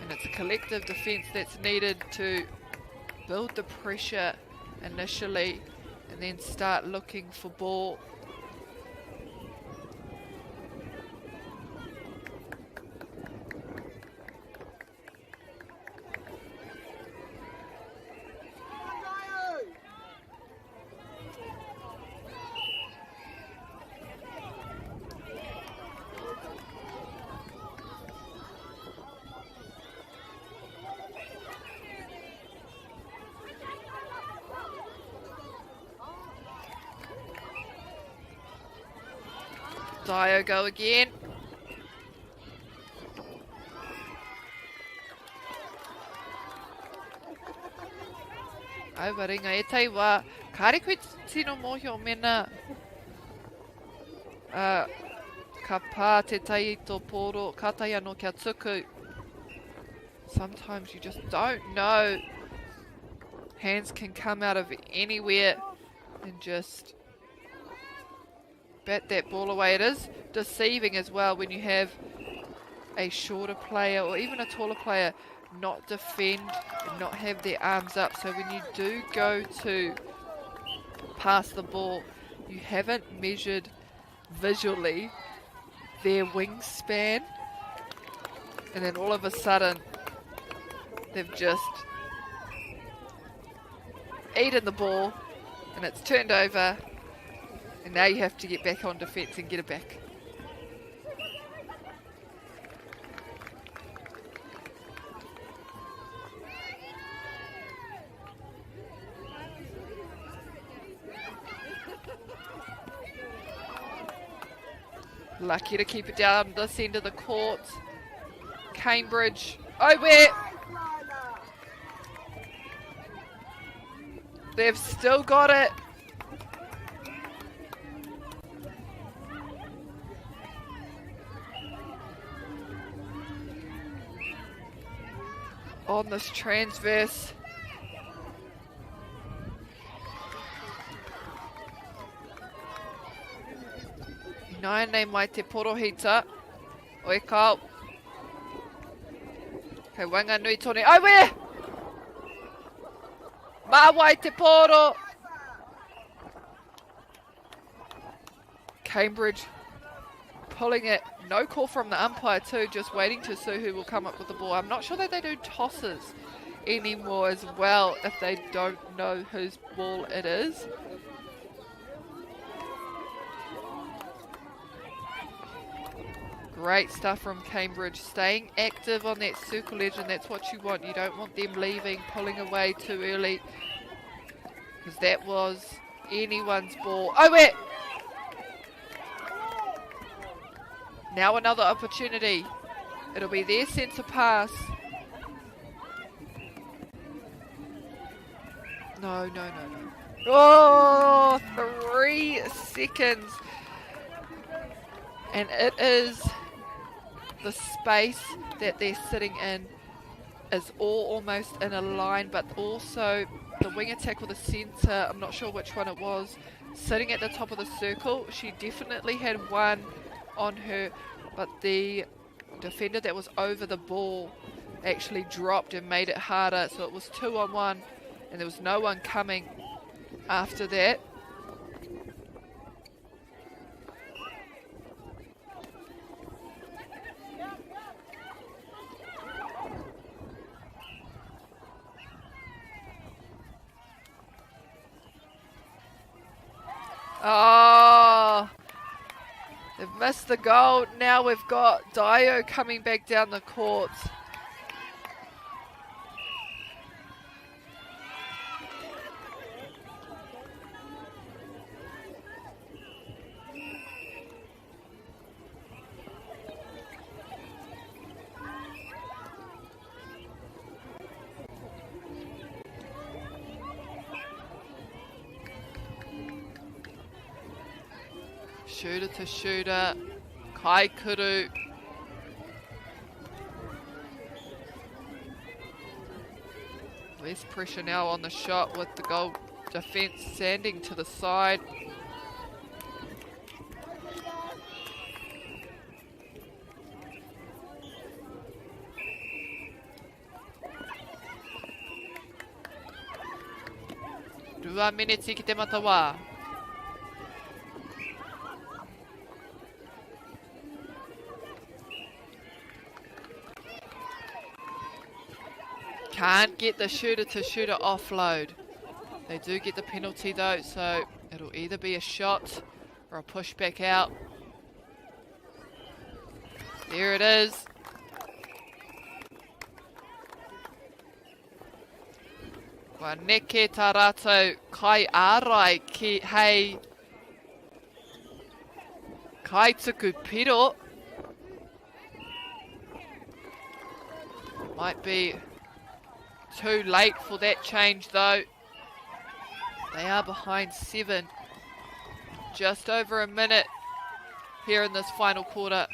And it's a collective defence that's needed to build the pressure initially and then start looking for ball. Dio go again. Auwa ringa e tai wā. Kāre koe tino mōhio mena. Ka pā te tai tō poro, ka tai anō kia tuku. Sometimes you just don't know. Hands can come out of anywhere and just bat that ball away. It is deceiving as well when you have a shorter player or even a taller player not defend and not have their arms up. So when you do go to pass the ball, you haven't measured visually their wingspan, and then all of a sudden they've just eaten the ball and it's turned over. And now you have to get back on defence and get it back. Lucky to keep it down this end of the court. Cambridge. Oh, where? They've still got it. On this transverse. 29 nei mai te porohita. Oi kau. Kei wanga nui tone. Ai we! Mawai te poro. Cambridge pulling it. No call from the umpire too, just waiting to see who will come up with the ball. I'm not sure that they do tosses anymore as well if they don't know whose ball it is. Great stuff from Cambridge, staying active on that circle edge, and that's what you want. You don't want them leaving, pulling away too early, because that was anyone's ball. Oh, wait! Now another opportunity. It'll be their centre pass. No. Oh, 3 seconds. And it is the space that they're sitting in is all almost in a line, but also the wing attack with the centre, I'm not sure which one it was, sitting at the top of the circle. She definitely had one on her, but the defender that was over the ball actually dropped and made it harder, so it was 2-on-1 and there was no one coming after that. Oh, they've missed the goal. Now we've got Dio coming back down the court. Shooter to shooter, Kai Kuru. Less pressure now on the shot with the goal defence sanding to the side. Rua minutes ki te matawa. Can't get the shooter-to-shooter offload. They do get the penalty though, so it'll either be a shot or a push back out. There it is. Wa neke tā rātou kai ārai ki hei kai tuku piro. Might be too late for that change though. They are behind 7. Just over a minute here in this final quarter.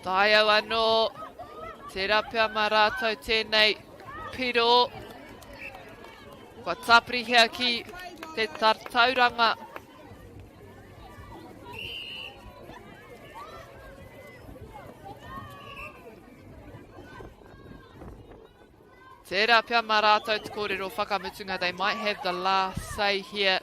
Taio anō, te rapia mā rātou tēnei piro. Kua tāpirihia ki te tauranga. Te rapia mā rātou te kōrero whakamutunga. They might have the last say here.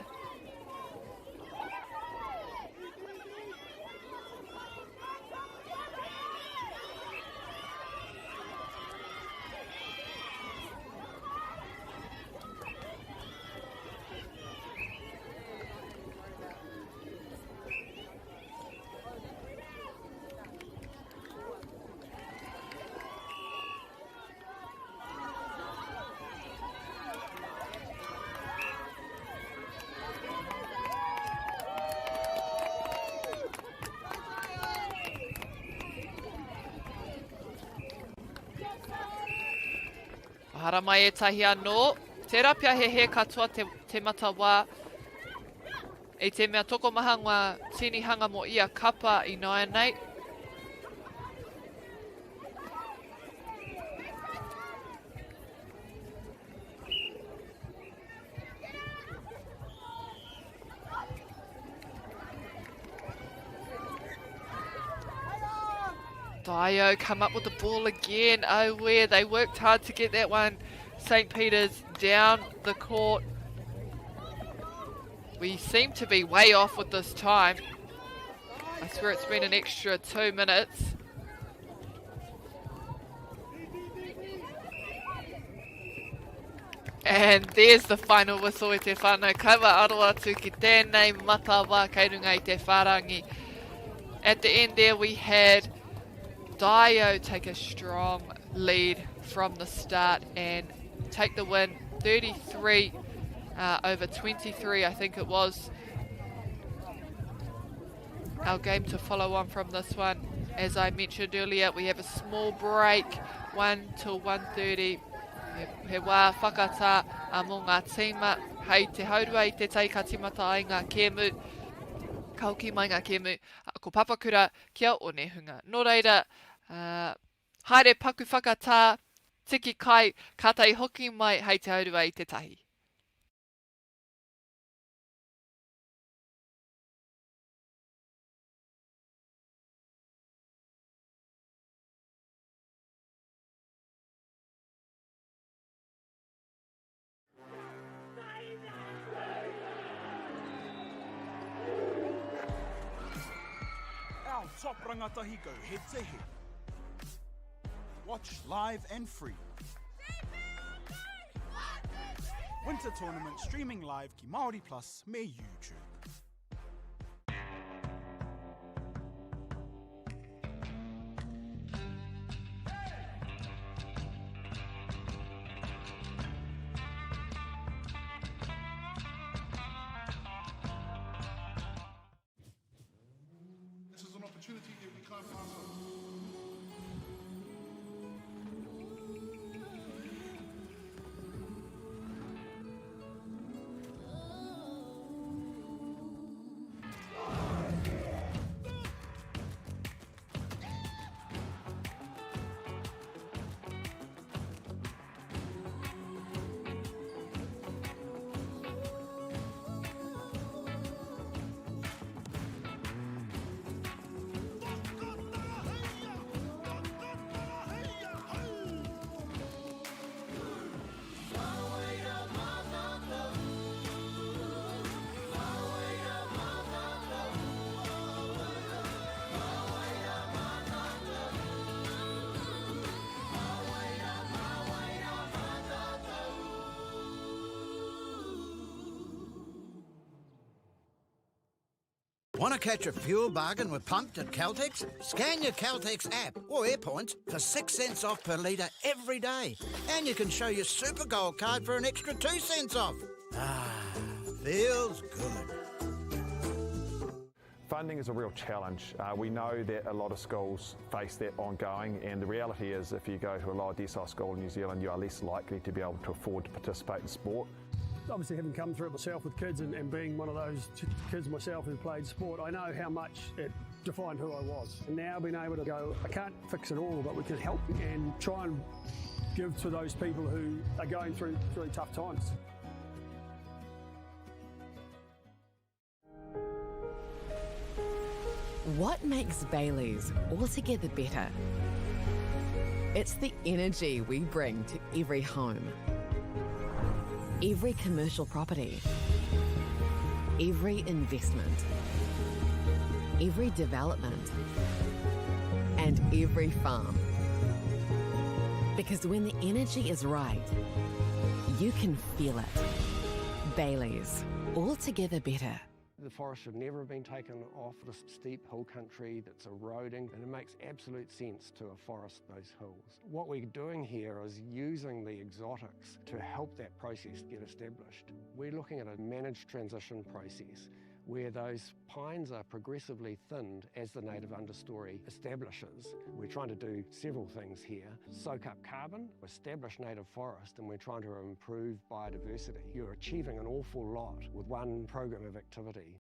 Ara mai e tahi anō. Te rapia he katoa te mata wā. E te mea toko maha ngā tinihanga mo ia kapa I noa nei. Dio come up with the ball again. Oh, where they worked hard to get that one. St. Peter's down the court. We seem to be way off with this time. I swear it's been an extra 2 minutes. And there's the final whistle e te whānau. Kaua aro atu ki tēnei mata wā kei runga I te whārangi. At the end there we had Dio take a strong lead from the start and take the win, 33 over 23 I think it was. Our game to follow on from this one. As I mentioned earlier, we have a small break, 1 till 1:30. He wā whakata mō ngā tīma hei te haurua I te teika timata ai ngā kēmu. Kauki mai ngā kēmu, ko papakura kia o ne hunga. Nō reira, haere paku whakatā, tiki kai, kātai hoki mai hei te haurua I te tahi. Our top rangatahi go head to head. Watch live and free. Winter Tournament streaming live ki Māori Plus me YouTube. This is an opportunity that we can't pass on. Want to catch a fuel bargain with Pumped at Caltex? Scan your Caltex app or AirPoints for 6 cents off per litre every day. And you can show your Super Gold card for an extra 2 cents off. Ah, feels good. Funding is a real challenge. We know that a lot of schools face that ongoing, and the reality is if you go to a lower decile school in New Zealand, you are less likely to be able to afford to participate in sport. Obviously, having come through it myself with kids and being one of those kids myself who played sport, I know how much it defined who I was. And now being able to go, I can't fix it all, but we can help and try and give to those people who are going through really tough times. What makes Bailey's altogether better? It's the energy we bring to every home. Every commercial property, every investment, every development, and every farm. Because when the energy is right, you can feel it. Bailey's, altogether better. The forest should never have been taken off this steep hill country that's eroding, and it makes absolute sense to afforest those hills. What we're doing here is using the exotics to help that process get established. We're looking at a managed transition process where those pines are progressively thinned as the native understory establishes. We're trying to do several things here. Soak up carbon, establish native forest, and we're trying to improve biodiversity. You're achieving an awful lot with one program of activity.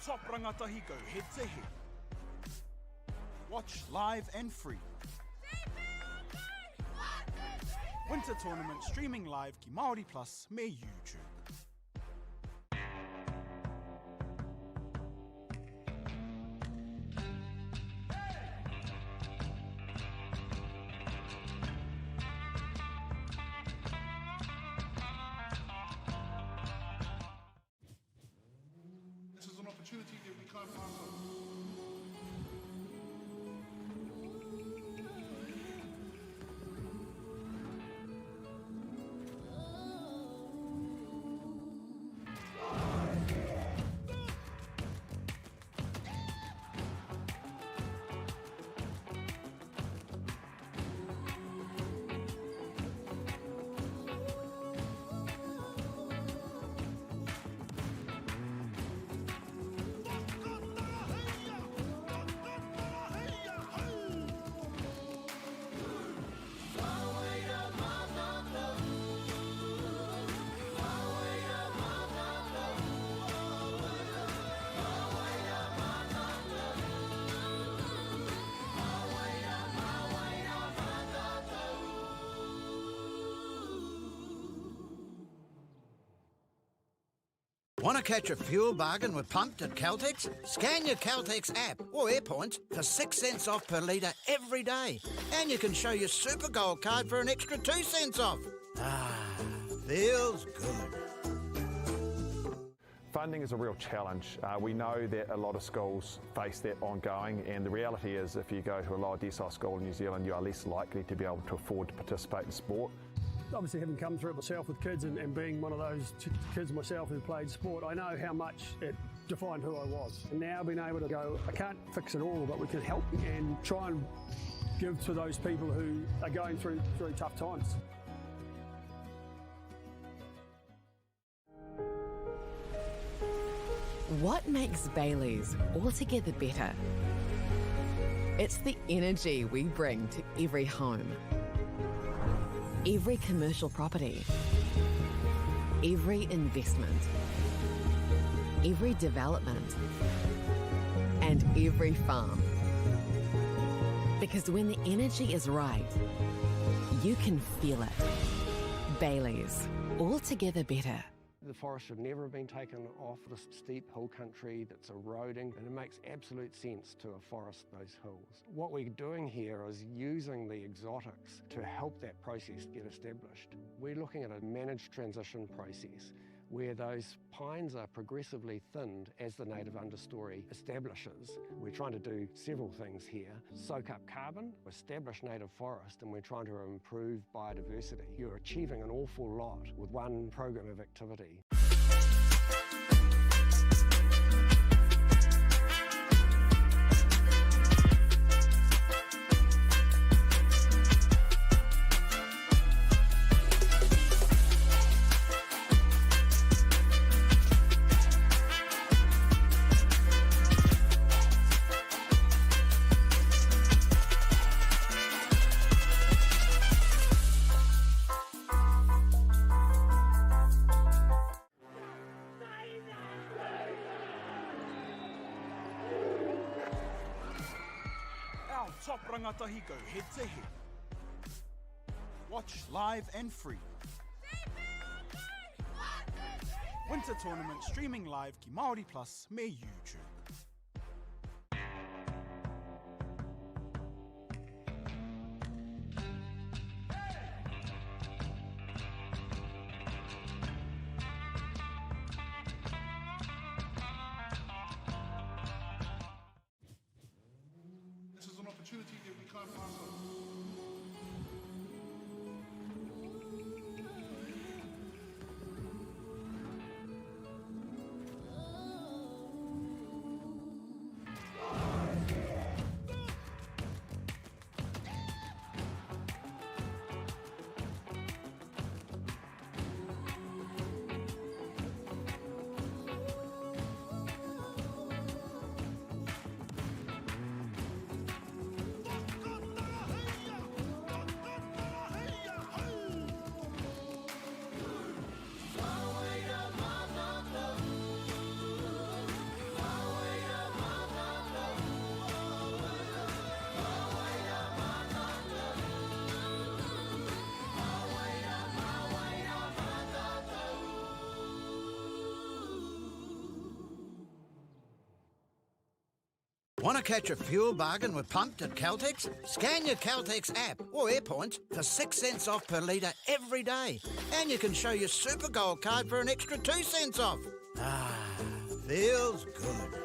top rangatahi go head to head. Watch live and free. Winter Tournament streaming live ki Māori Plus me YouTube. This is an opportunity that we can't pass up. Want to catch a fuel bargain with Pumped at Caltex? Scan your Caltex app or AirPoints for 6 cents off per litre every day. And you can show your Super Gold card for an extra 2 cents off. Ah, feels good. Funding is a real challenge. We know that a lot of schools face that ongoing, and the reality is if you go to a lower decile school in New Zealand, you are less likely to be able to afford to participate in sport. Obviously, having come through it myself with kids and being one of those kids myself who played sport, I know how much it defined who I was. And now being able to go, I can't fix it all, but we can help and try and give to those people who are going through tough times. What makes Bailey's altogether better? It's the energy we bring to every home. Every commercial property, every investment, every development, and every farm. Because when the energy is right, you can feel it. Bailey's, altogether better. The forest should never have been taken off the steep hill country that's eroding, and it makes absolute sense to afforest those hills. What we're doing here is using the exotics to help that process get established. We're looking at a managed transition process where those pines are progressively thinned as the native understory establishes. We're trying to do several things here. Soak up carbon, establish native forest, and we're trying to improve biodiversity. You're achieving an awful lot with one program of activity. Top rangatahi go head to head. Watch live and free. Winter Tournament streaming live ki Māori Plus me YouTube. This is an opportunity that we can't pass up. Want to catch a fuel bargain with Pumped at Caltex? Scan your Caltex app or AirPoints for 6 cents off per litre every day. And you can show your Super Gold card for an extra 2 cents off. Ah, feels good.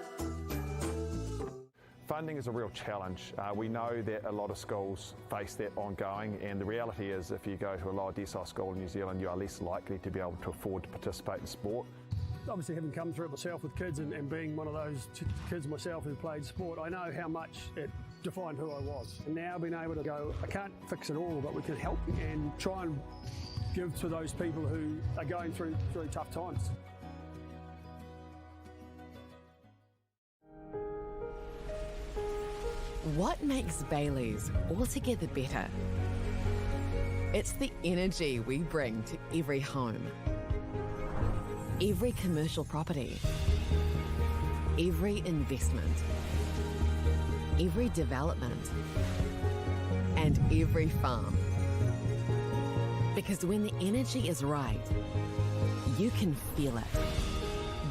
Funding is a real challenge. We know that a lot of schools face that ongoing, and the reality is if you go to a lower decile school in New Zealand, you are less likely to be able to afford to participate in sport. Obviously, having come through it myself with kids and being one of those kids myself who played sport, I know how much it defined who I was. And now being able to go, I can't fix it all, but we can help and try and give to those people who are going through really tough times. What makes Bailey's altogether better? It's the energy we bring to every home, every commercial property, every investment, every development, and every farm. Because when the energy is right, you can feel it.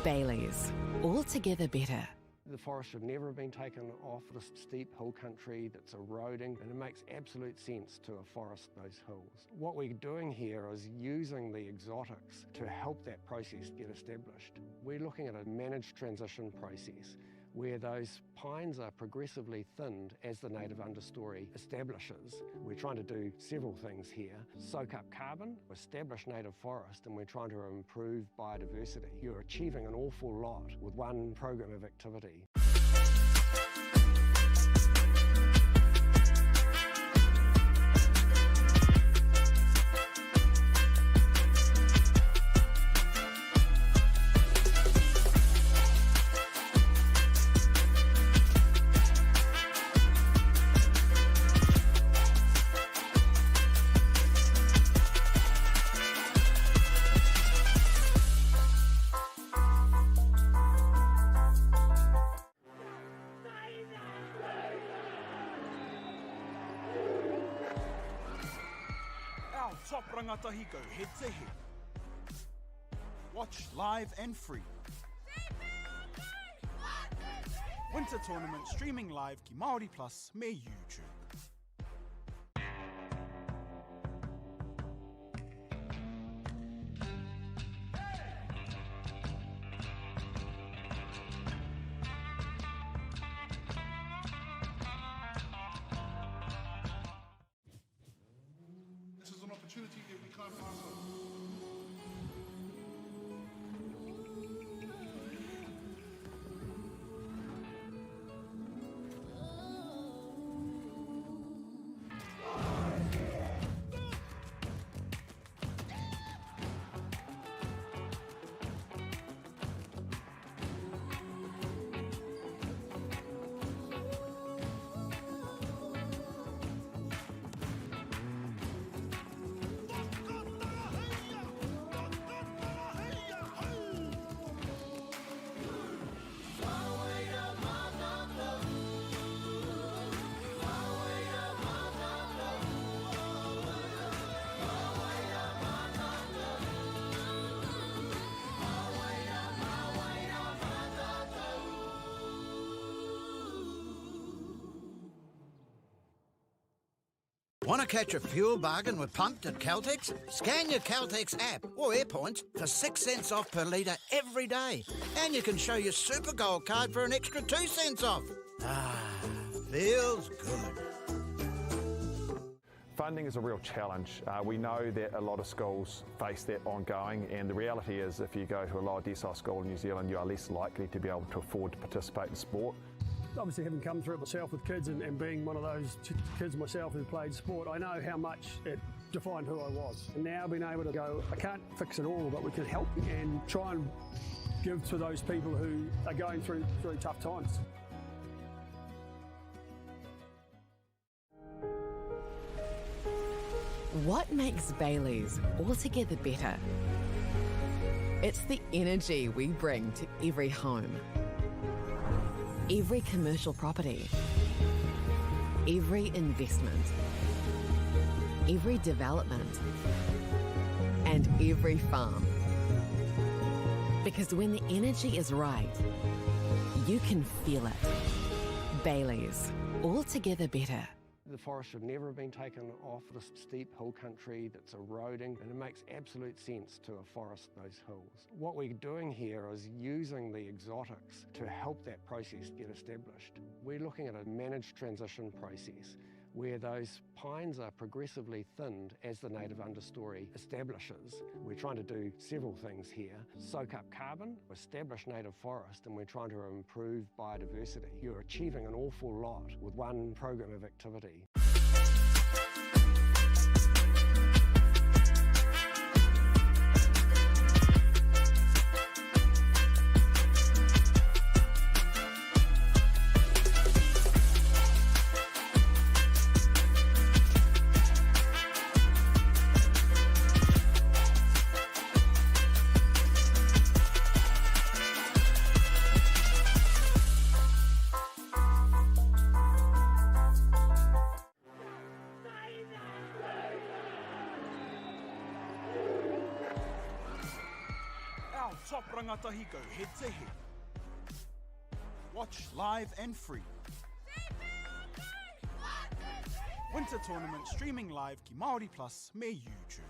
Bailey's, altogether better. The forest should never have been taken off the steep hill country that's eroding, and it makes absolute sense to afforest those hills. What we're doing here is using the exotics to help that process get established. We're looking at a managed transition process where those pines are progressively thinned as the native understory establishes. We're trying to do several things here. Soak up carbon, establish native forest, and we're trying to improve biodiversity. You're achieving an awful lot with one program of activity. Top rangatahi go head to head. Watch live and free. Winter tournament streaming live ki Māori Plus me YouTube. This is an opportunity that we can't pass up. Want to catch a fuel bargain with Pumped at Caltex? Scan your Caltex app or AirPoints for 6 cents off per litre every day. And you can show your Super Gold card for an extra 2 cents off. Ah, feels good. Funding is a real challenge. We know that a lot of schools face that ongoing, and the reality is if you go to a lower decile school in New Zealand, you are less likely to be able to afford to participate in sport. Obviously, having come through it myself with kids and being one of those kids myself who played sport, I know how much it defined who I was. And now being able to go, I can't fix it all, but we can help and try and give to those people who are going through really tough times. What makes Bailey's altogether better? It's the energy we bring to every home, every commercial property, every investment, every development, and every farm. Because when the energy is right, you can feel it. Baileys, altogether better. The forest should never have been taken off the steep hill country that's eroding, and it makes absolute sense to afforest those hills. What we're doing here is using the exotics to help that process get established. We're looking at a managed transition process where those pines are progressively thinned as the native understory establishes. We're trying to do several things here. Soak up carbon, establish native forest, and we're trying to improve biodiversity. You're achieving an awful lot with one program of activity. Our top rangatahi go head to head. Watch live and free. Winter Tournament streaming live ki Māori Plus me YouTube.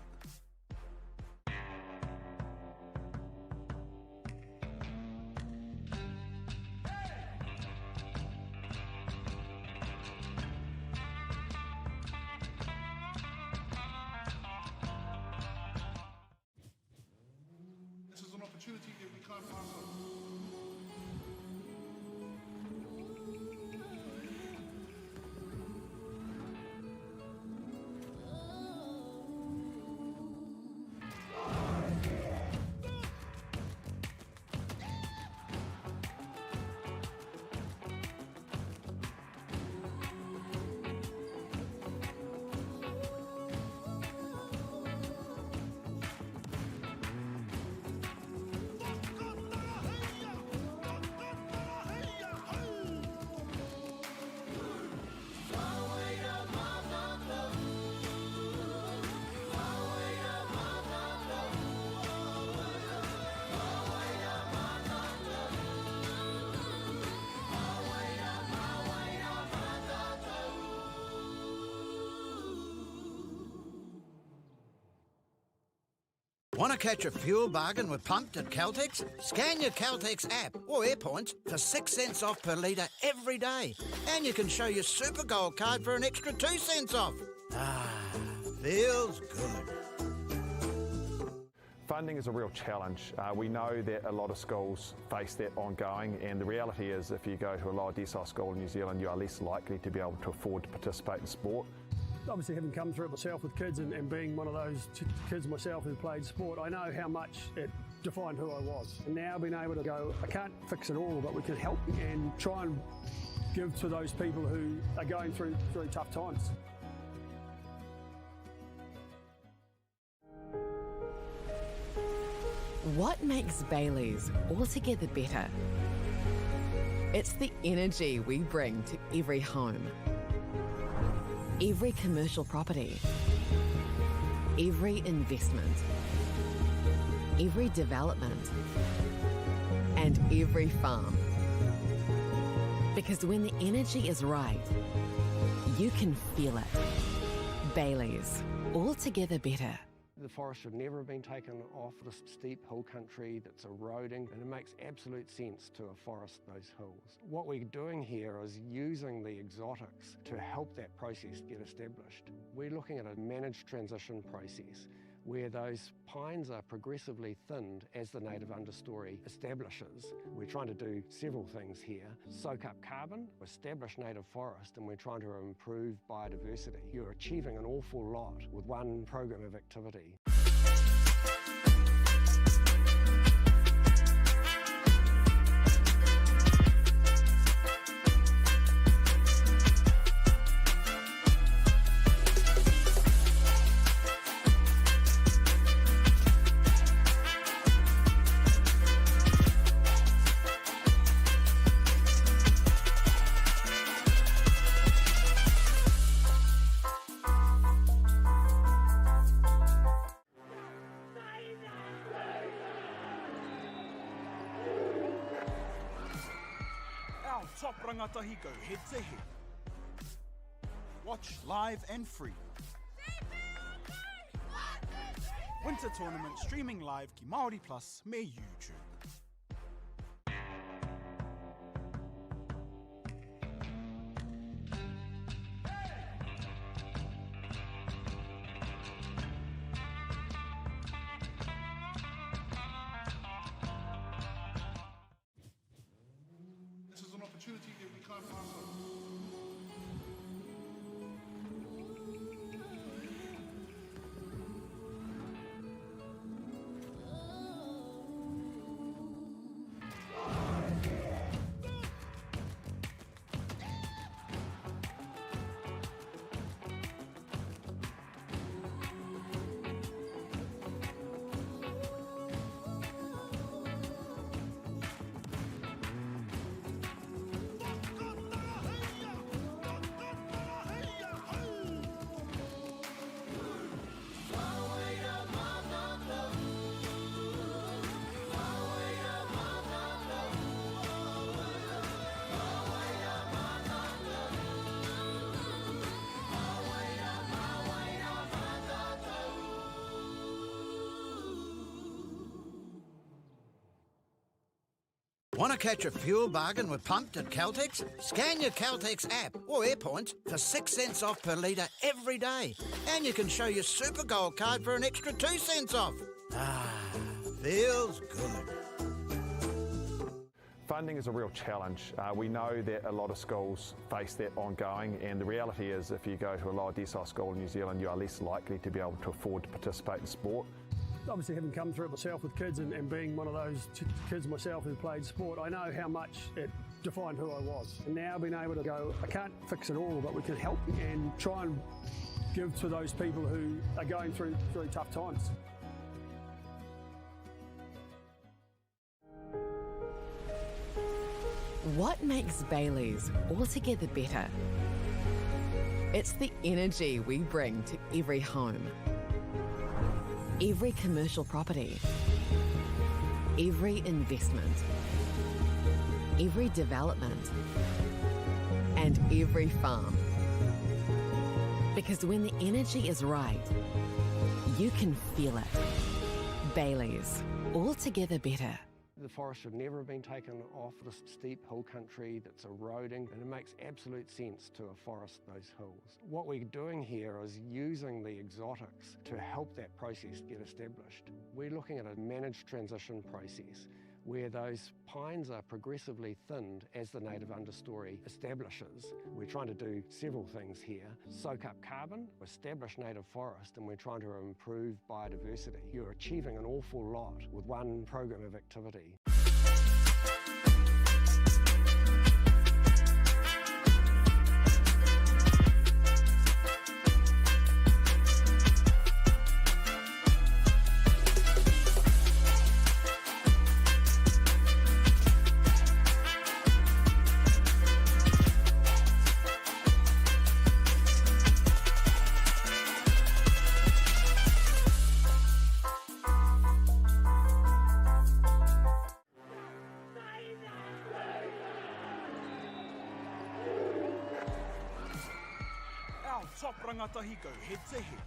This is an opportunity that we can't pass up. Want to catch a fuel bargain with Pumped at Caltex? Scan your Caltex app or AirPoints for 6 cents off per litre every day. And you can show your Super Gold card for an extra 2 cents off. Ah, feels good. Funding is a real challenge. We know that a lot of schools face that ongoing, and the reality is if you go to a lower decile school in New Zealand, you are less likely to be able to afford to participate in sport. Obviously, having come through it myself with kids and being one of those kids myself who played sport, I know how much it defined who I was. And now being able to go, I can't fix it all, but we can help and try and give to those people who are going through really tough times. What makes Baileys altogether better? It's the energy we bring to every home, every commercial property, every investment, every development, and every farm. Because when the energy is right, you can feel it. Baileys, altogether better. The forest should never have been taken off the steep hill country that's eroding, and it makes absolute sense to afforest those hills. What we're doing here is using the exotics to help that process get established. We're looking at a managed transition process where those pines are progressively thinned as the native understory establishes. We're trying to do several things here. Soak up carbon, establish native forest, and we're trying to improve biodiversity. You're achieving an awful lot with one program of activity. top rangatahi go head to head. Watch live and free. Winter Tournament streaming live ki Māori Plus me YouTube. This is an opportunity that we can't pass up. Want to catch a fuel bargain with Pumped at Caltex? Scan your Caltex app or AirPoints for 6 cents off per litre every day. And you can show your Super Gold card for an extra 2 cents off. Ah, feels good. Funding is a real challenge. We know that a lot of schools face that ongoing, and the reality is if you go to a lower decile school in New Zealand, you are less likely to be able to afford to participate in sport. Obviously, having come through it myself with kids and being one of those kids myself who played sport, I know how much it defined who I was. And now being able to go, I can't fix it all, but we can help and try and give to those people who are going through really tough times. What makes Bailey's altogether better? It's the energy we bring to every home, every commercial property, every investment, every development, and every farm. Because when the energy is right, you can feel it. Bailey's, altogether better. The forest should never have been taken off the steep hill country that's eroding, and it makes absolute sense to afforest those hills. What we're doing here is using the exotics to help that process get established. We're looking at a managed transition process where those pines are progressively thinned as the native understory establishes. We're trying to do several things here. Soak up carbon, establish native forest, and we're trying to improve biodiversity. You're achieving an awful lot with one program of activity. Our top rangatahi go head to head.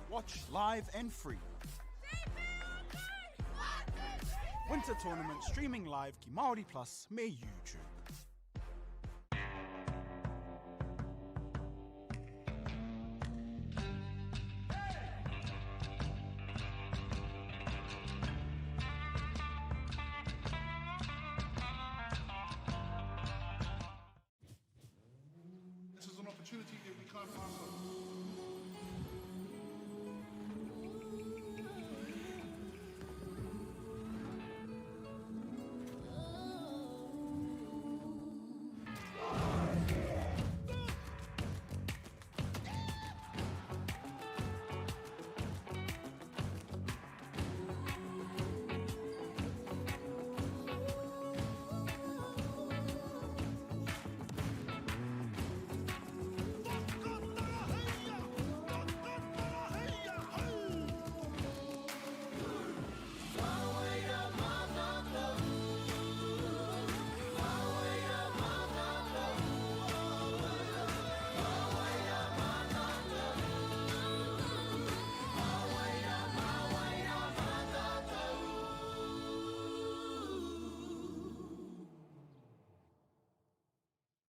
Watch live and free. Winter Tournament streaming live ki Māori Plus me YouTube. This is an opportunity that we can't pass up.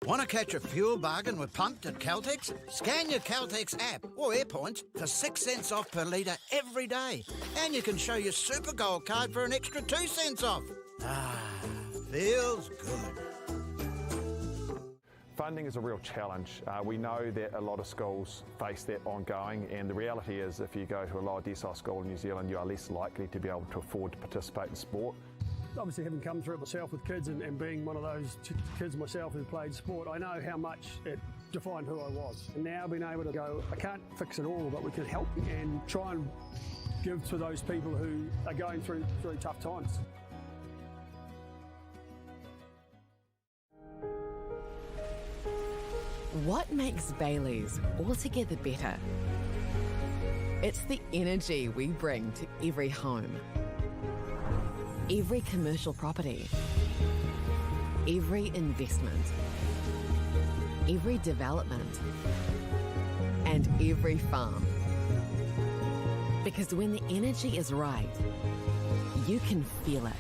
Want to catch a fuel bargain with Pumped at Caltex? Scan your Caltex app or AirPoints for 6 cents off per litre every day. And you can show your Super Gold card for an extra 2 cents off. Ah, feels good. Funding is a real challenge. We know that a lot of schools face that ongoing, and the reality is if you go to a lower decile school in New Zealand, you are less likely to be able to afford to participate in sport. Obviously, having come through it myself with kids and being one of those kids myself who played sport, I know how much it defined who I was. And now being able to go, I can't fix it all, but we can help and try and give to those people who are going through really tough times. What makes Bailey's altogether better? It's the energy we bring to every home, every commercial property, every investment, every development, and every farm. Because when the energy is right, you can feel it.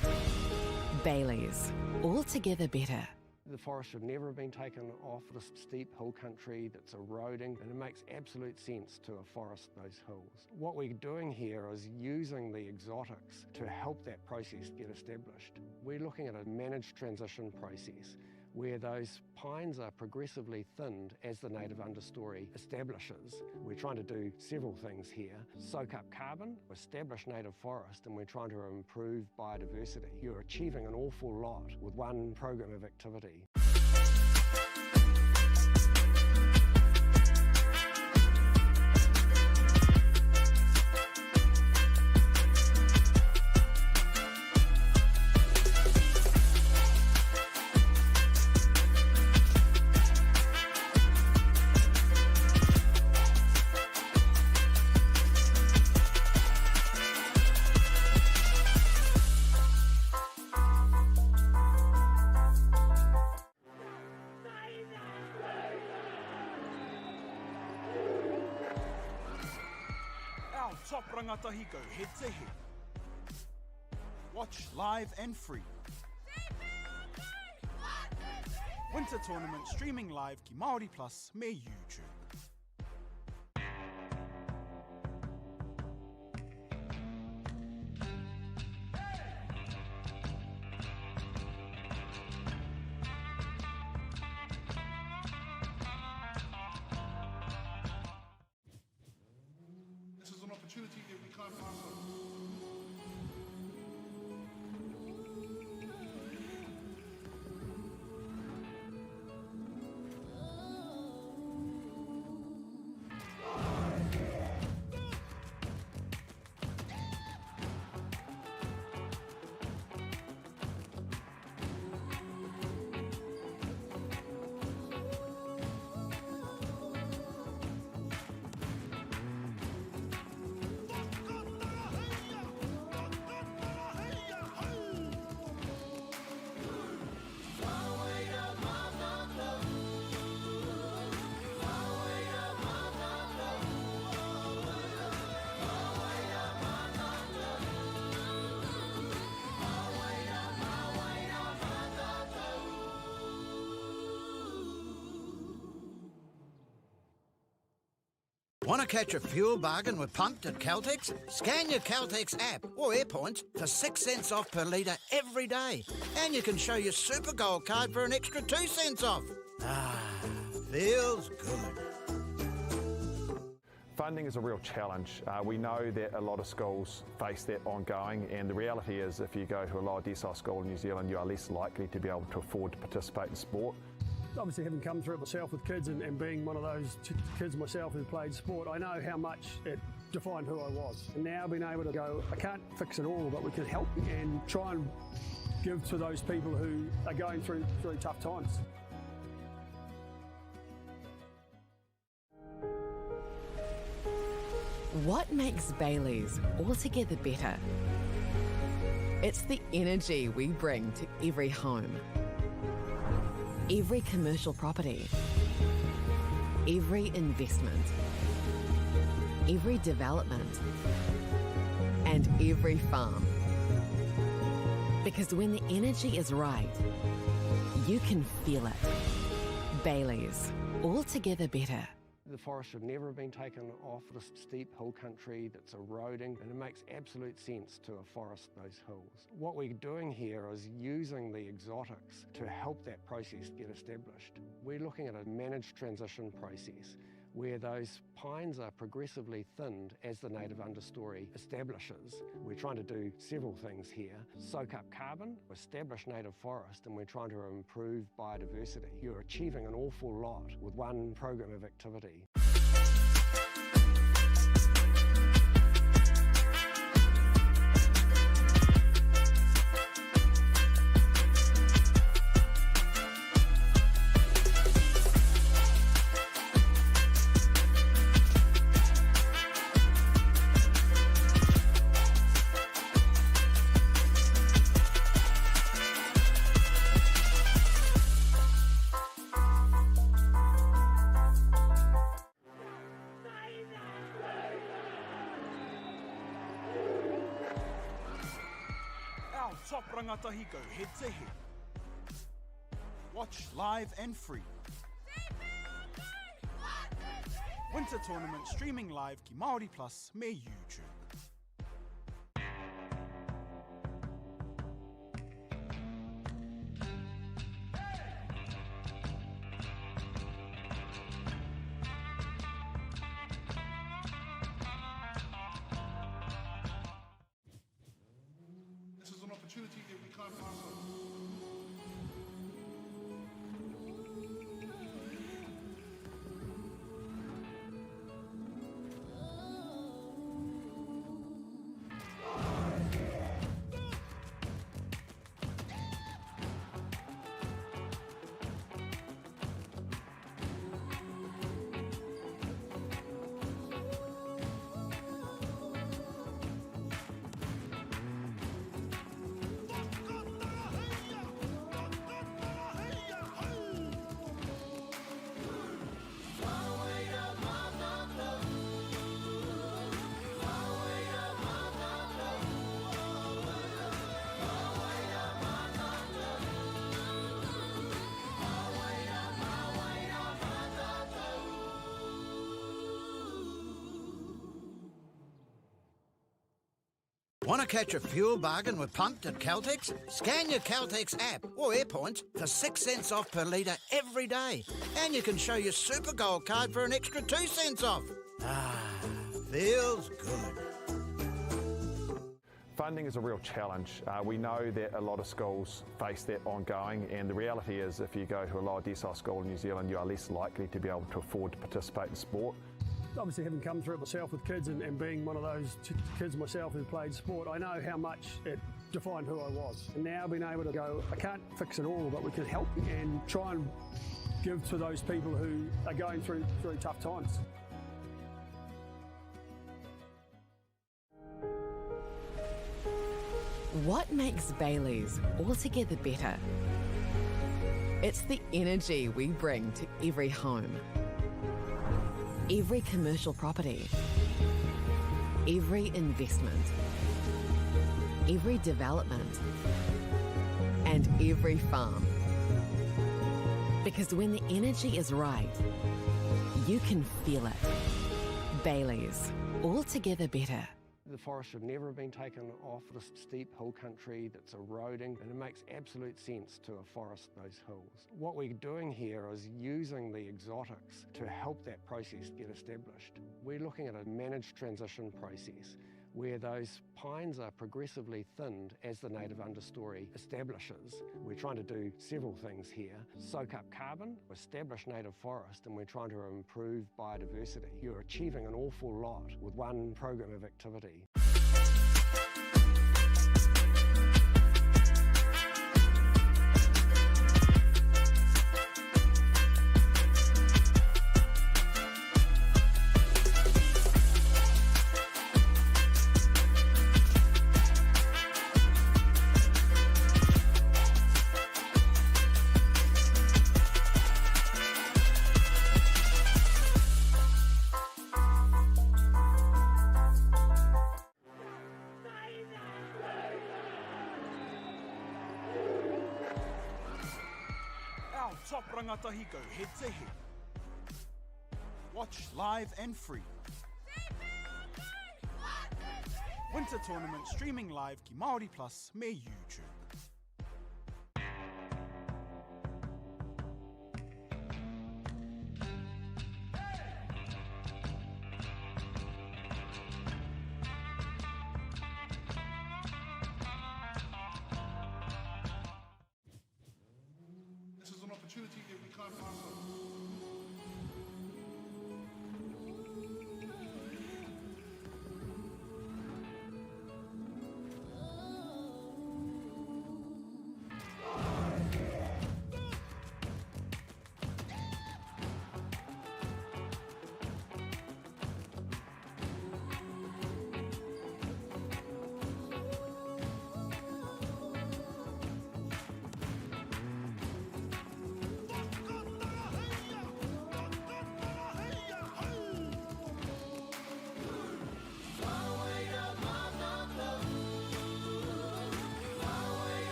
Bailey's, altogether better. The forest should never have been taken off the steep hill country that's eroding, and it makes absolute sense to afforest those hills. What we're doing here is using the exotics to help that process get established. We're looking at a managed transition process where those pines are progressively thinned as the native understory establishes. We're trying to do several things here. Soak up carbon, establish native forest, and we're trying to improve biodiversity. You're achieving an awful lot with one program of activity. Top rangatahi go head to head. Watch live and free. Winter tournament streaming live ki Māori Plus me YouTube. This is an opportunity that we can't pass up. Want to catch a fuel bargain with Pumped at Caltex? Scan your Caltex app or AirPoints for 6 cents off per litre every day. And you can show your Super Gold card for an extra 2 cents off. Ah, feels good. Funding is a real challenge. We know that a lot of schools face that ongoing, and the reality is if you go to a lower decile school in New Zealand, you are less likely to be able to afford to participate in sport. Obviously, having come through it myself with kids and being one of those kids myself who played sport, I know how much it defined who I was. And now being able to go, I can't fix it all, but we can help and try and give to those people who are going through really tough times. What makes Bailey's altogether better? It's the energy we bring to every home, every commercial property, every investment, every development, and every farm. Because when the energy is right, you can feel it. Baileys, altogether better. The forest should never have been taken off the steep hill country that's eroding, and it makes absolute sense to afforest those hills. What we're doing here is using the exotics to help that process get established. We're looking at a managed transition process where those pines are progressively thinned as the native understory establishes. We're trying to do several things here. Soak up carbon, establish native forest, and we're trying to improve biodiversity. You're achieving an awful lot with one program of activity. Our top rangatahi go head to head. Watch live and free. Winter Tournament streaming live ki Māori Plus me YouTube. This is an opportunity that we can't pass on. Want to catch a fuel bargain with Pumped at Caltex? Scan your Caltex app or AirPoints for 6 cents off per litre every day. And you can show your Super Gold card for an extra 2 cents off. Ah, feels good. Funding is a real challenge. We know that a lot of schools face that ongoing, and the reality is if you go to a lower decile school in New Zealand, you are less likely to be able to afford to participate in sport. Obviously, having come through it myself with kids and being one of those kids myself who played sport, I know how much it defined who I was. And now being able to go, I can't fix it all, but we can help and try and give to those people who are going through tough times. What makes Baileys altogether better? It's the energy we bring to every home, every commercial property, every investment, every development, and every farm. Because when the energy is right, you can feel it. Baileys, altogether better. The forest should never have been taken off the steep hill country that's eroding, and it makes absolute sense to afforest those hills. What we're doing here is using the exotics to help that process get established. We're looking at a managed transition process where those pines are progressively thinned as the native understory establishes. We're trying to do several things here. Soak up carbon, establish native forest, and we're trying to improve biodiversity. You're achieving an awful lot with one program of activity. top rangatahi go head to head. Watch live and free. Winter Tournament streaming live ki Māori Plus me YouTube. This is an opportunity that we can't pass up.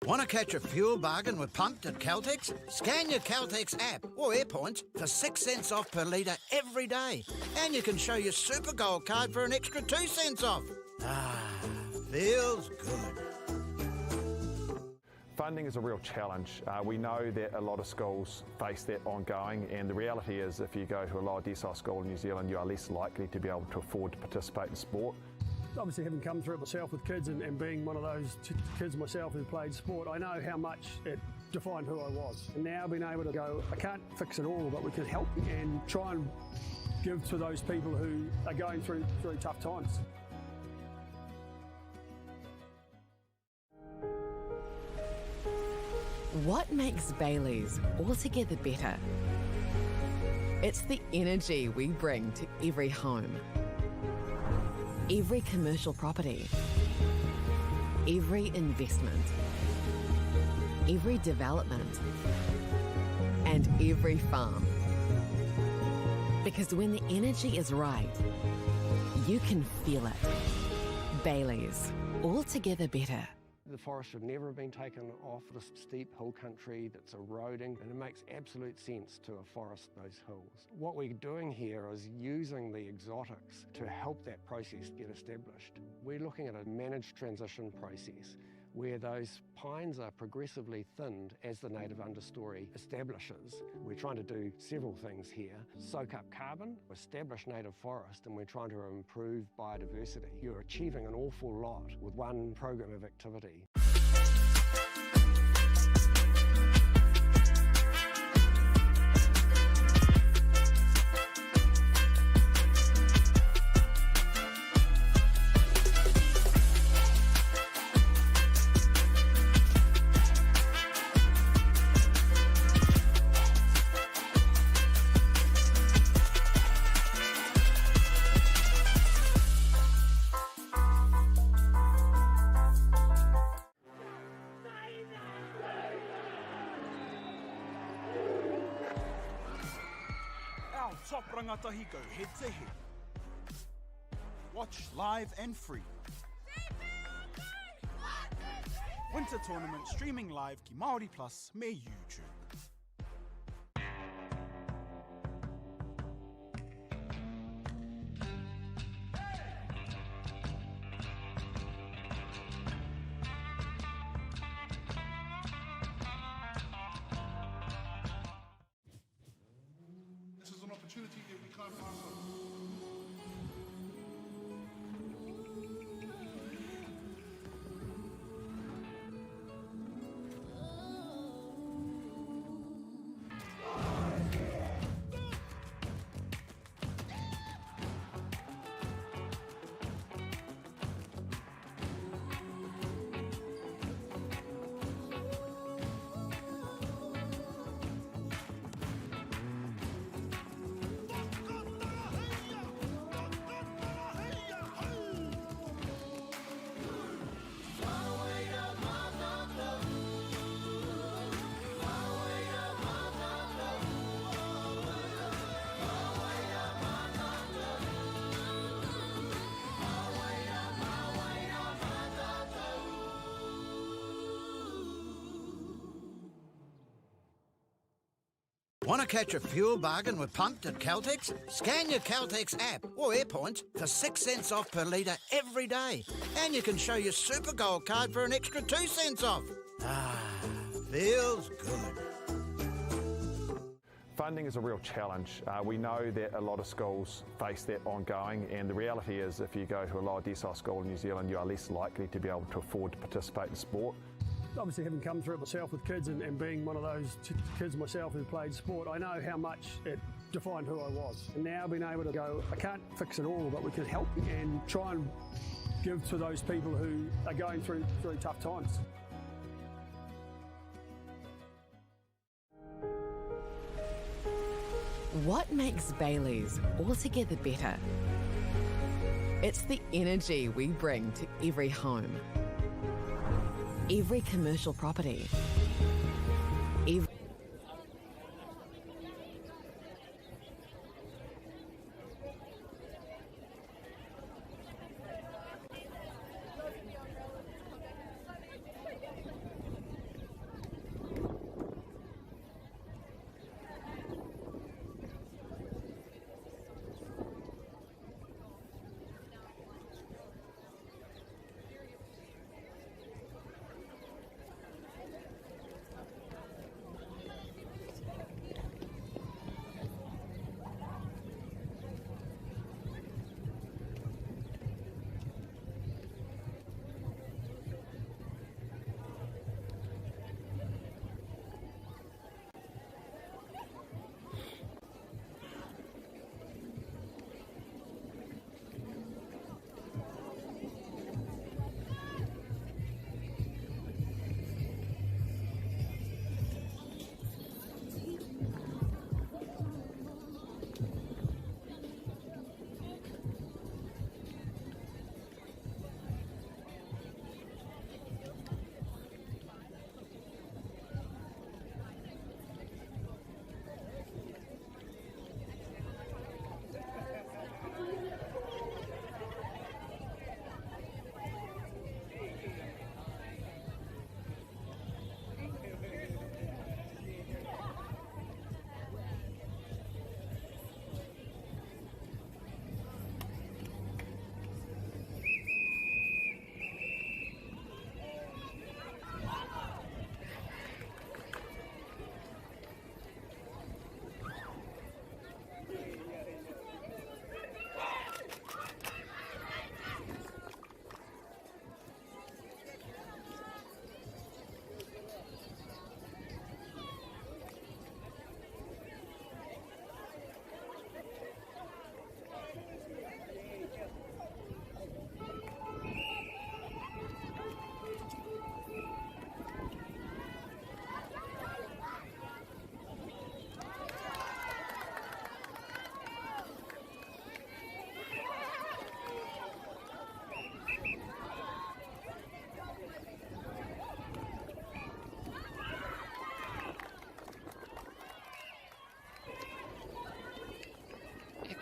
Want to catch a fuel bargain with Pumped at Caltex? Scan your Caltex app or AirPoints for 6 cents off per litre every day. And you can show your Super Gold card for an extra 2 cents off. Ah, feels good. Funding is a real challenge. We know that a lot of schools face that ongoing, and the reality is if you go to a lower decile school in New Zealand, you are less likely to be able to afford to participate in sport. Obviously, having come through it myself with kids and being one of those kids myself who played sport, I know how much it defined who I was. And now being able to go, I can't fix it all, but we can help and try and give to those people who are going through tough times. What makes Bailey's altogether better? It's the energy we bring to every home. Every commercial property, every investment, every development, and every farm. Because when the energy is right, you can feel it. Bailey's, altogether better. The forest should never have been taken off the steep hill country that's eroding, and it makes absolute sense to afforest those hills. What we're doing here is using the exotics to help that process get established. We're looking at a managed transition process where those pines are progressively thinned as the native understory establishes. We're trying to do several things here. Soak up carbon, establish native forest, and we're trying to improve biodiversity. You're achieving an awful lot with one program of activity. Our top rangatahi go head to head. Watch live and free. Winter Tournament streaming live ki Māori Plus me YouTube. This is an opportunity that we can't pass up. Want to catch a fuel bargain with Pumped at Caltex? Scan your Caltex app or AirPoints for 6 cents off per litre every day. And you can show your Super Gold card for an extra 2 cents off. Ah, feels good. Funding is a real challenge. We know that a lot of schools face that ongoing, and the reality is if you go to a lower decile school in New Zealand, you are less likely to be able to afford to participate in sport. Obviously, having come through it myself with kids and being one of those kids myself who played sport, I know how much it defined who I was. And now being able to go, I can't fix it all, but we can help and try and give to those people who are going through really tough times. What makes Bailey's altogether better? It's the energy we bring to every home, every commercial property, every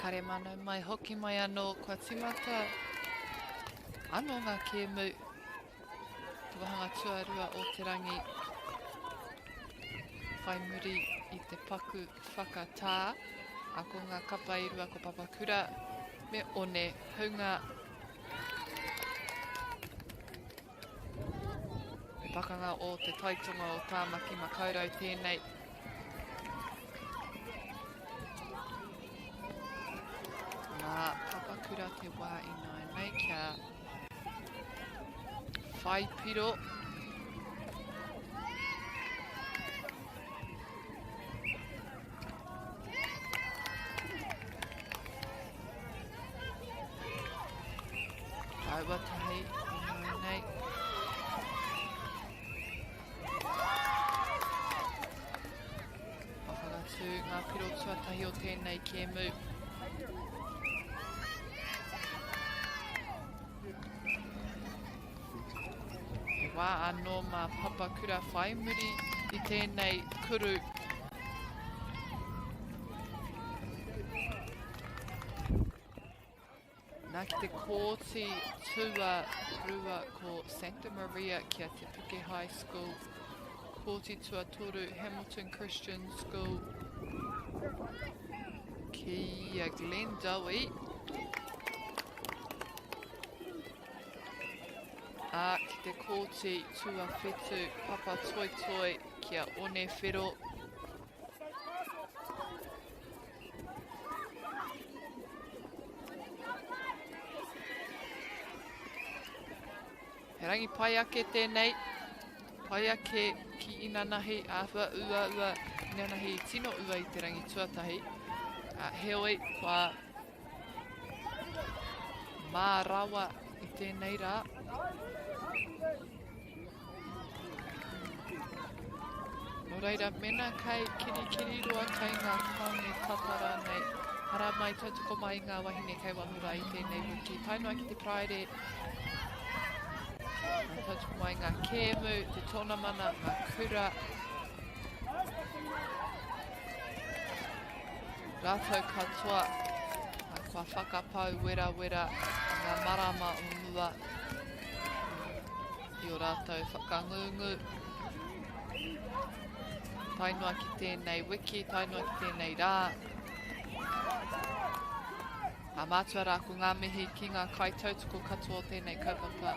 kare manu mai hoki mai anō kua timata anō ngā kēmu te wahanga tuarua o te rangi whai muri i te paku whakatā a ko ngā kapa i rua ko Papakura me one hunga me pakanga o te taitonga o Tāmaki Makaurau tēnei. Papakura te wā I nai nei kia whai piro. Tauatahi I nai nei. Whakangatu ngā piro tuatahi o tēnei kēmu. Wā anō mā Papakura whai muri I tēnei kuru. Nā ki te kōti tua rua ko Santa Maria kia te Puke High School, kōti tua toru Hamilton Christian School, Ki Glenn Dowie. Ki te kōti tua whetu papa toi toi kia one whiro. He rangi pai ake tēnei. Pai ake ki ina nahi āwha ua ina nahi tino ua i te rangi tuatahi. Heoi kua mā rawa i tēnei rā. Nō reira, mena kai kiri roa kai ngā kaone tatara nei. Hara mai tautoko mai ngā wahine kai wahura i tēnei wiki. Tainoa ki te praere. Tautoko mai ngā kēmu, te tonamana, ngā kura. Rātou katoa, kua whakapau wera ngā marama o mua. I o rātou whakangungu. Tainoa ki tēnei wiki, tainoa ki tēnei rā. A mātua rā ko ngā mihi ki ngā kai tautoko katoa tēnei kaupapa.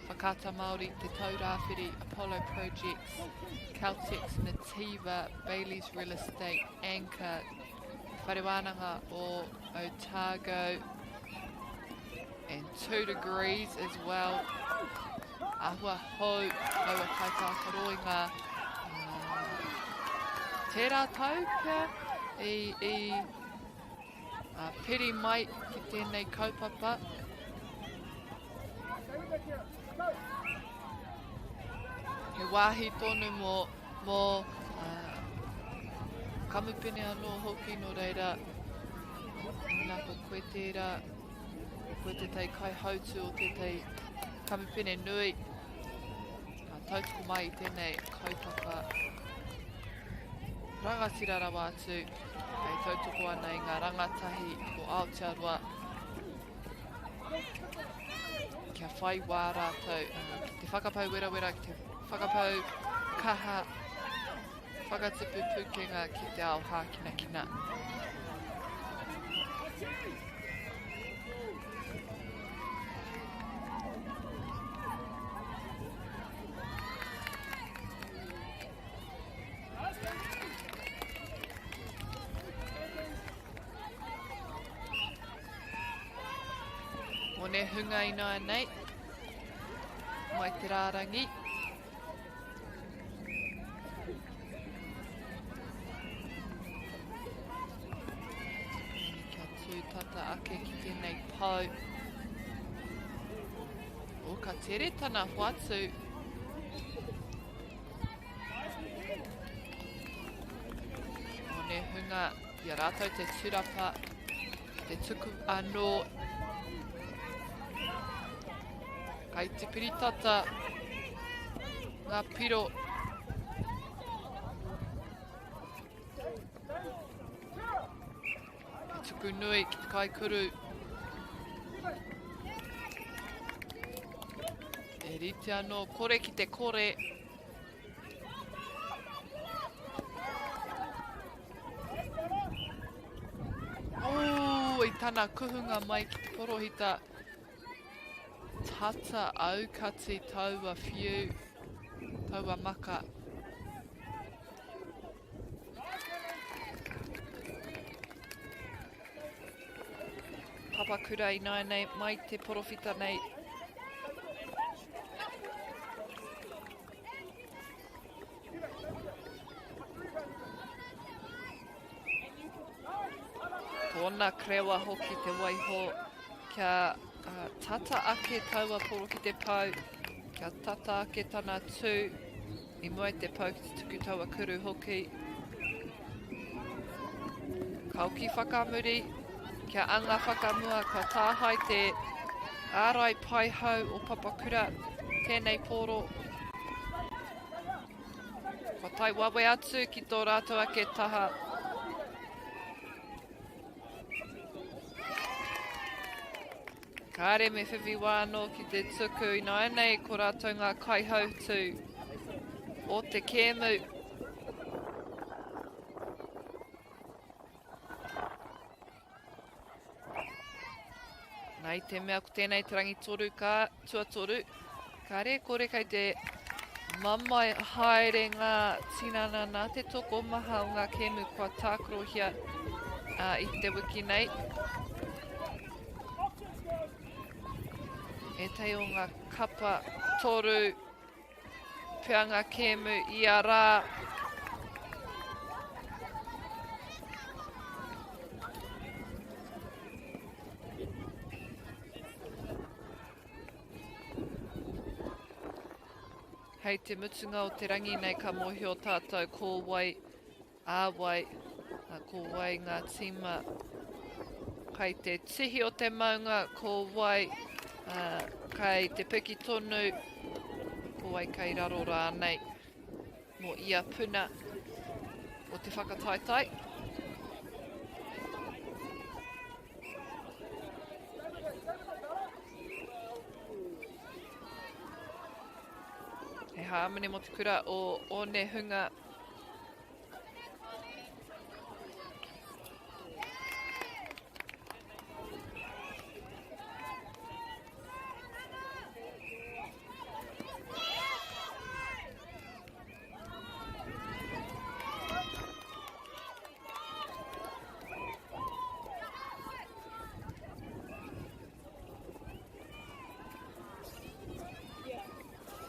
Whakata Māori, Te Taurāwhiri, Apollo Projects, Caltex, Nativa, Bailey's Real Estate, Anchor, Wharewānanga o Otago, and 2 Degrees as well. Ahua hou, aua kai tākaroi ngā tērā tau pia i piri mai ki tēnei kaupapa. He wāhi tonu mō kamupene anō hoki no reira. Nā ko koe tērā, koe te tei kai hautu o te tei kamupene nui. Tautoko mai i tēnei kaupapa. Rangatira rawa atu, kei tautoko ana i ngā rangatahi o Aotearoa. Kia whai wā rātou, ki te whakapau wera, ki te whakapau kaha, whakatipu pukenga ki te ao hākina. Mone hunga inoa nei, mai te rārangi. Kia tūtata ake ki tēnei pau. O ka tere tana whātu. Mone hunga, ia rātou te turapa, te tuku anō. Kai te piritata, ngā piro. Ki tuku nui ki te kai kuru. E rite anō, kore ki te kore. I tana kuhunga mai ki te porohita. Tata aukati taua whiu, taua maka. Papa kura i nai nei, mai te porowhita nei. Tōna krewa hoki te waiho kia tata ake taua poro ki te pau, kia tata ake tana tū, i mua te pau ki te tuku taua kuru hoki. Kauki whakamuri, kia anga whakamua, ka tāhai te ārai pai hau o Papakura, tēnei poro. Ka tai wawe atu ki tō rātou ake taha. Kāre me whiwhi wāno ki te tuku i nai nei ko rātou ngā kaihautu o te kēmu. Ai te mea ko tēnei te rangi toru ka tuatoru. Ka re kore kei te mamai haere ngā tinana nā te toko maha o ngā kēmu kua tākrohia I te wiki nei. E tei o ngā kapa toru pia ngā kēmu I a rā. Hei te mutunga o te rangi nei ka mohio tātou ko wai, āwai, ko wai ngā tima. Kei te tihi o te maunga ko wai, kei te piki tonu, ko wai kei raro rānei. Mo ia puna o te whakataitai. He hāmene mo te kura o One Hunga.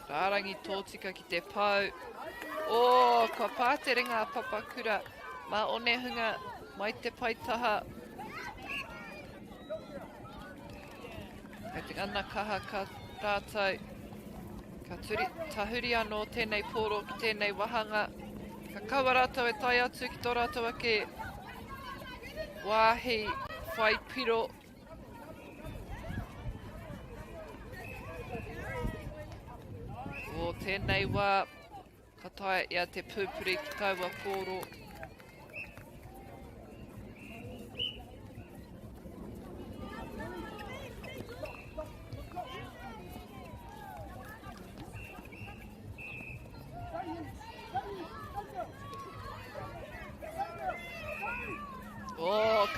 Rārangi tōtika ki te pau. Kua pātere ngā papakura. Mā One Hunga, mai te paitaha. Kei te ana kaha ka rātou. Ka tahuri anō tēnei pōro ki tēnei wahanga. Ka kawa rātou e tai atu ki tō rātou ake. Wāhi, whai piro. O tēnei wā, ka taia ia te pūpuri ki taua pōro.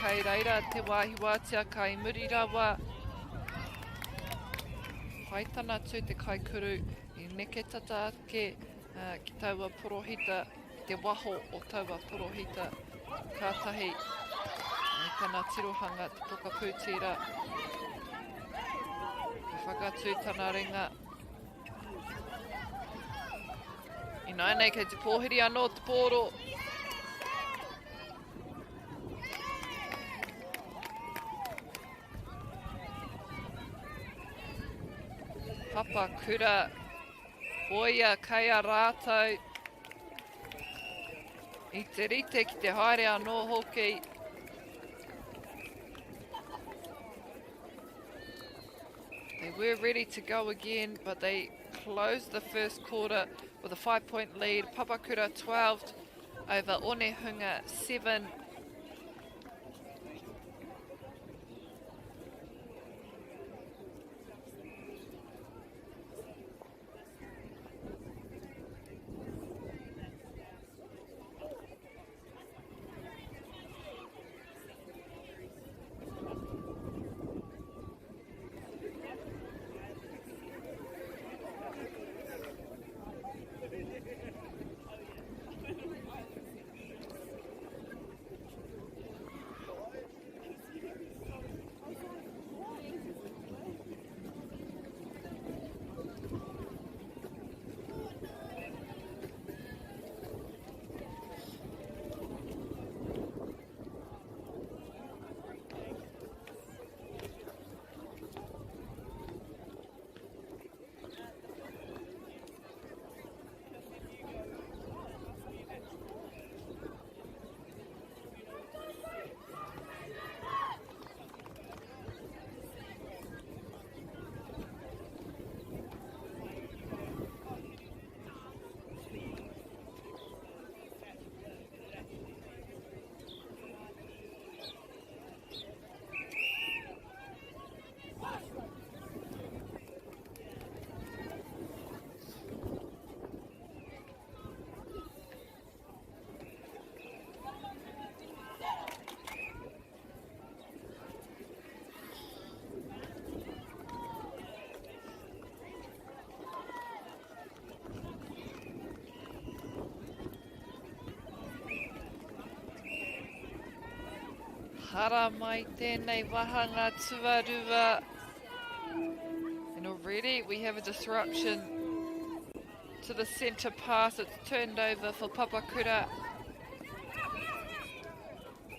Kei reira te wāhi wātia kai muri rawa. Haitana atu te kaikuru. Neke tata ake ki taua porohita, te waho o taua porohita, kātahi, tana tirohanga, te poka pūtira, te whakatū tana ringa. I nai nei kei te pōhiri anō te pōro. Papa kura. Oia, kei a rātou. I te rite ki te haere anō hoki. They were ready to go again, but they closed the first quarter with a 5-point lead. Papakura 12 over One Hunga 7. Hara mai tēnei wahanga tuarua. And already we have a disruption to the centre pass. It's turned over for Papakura.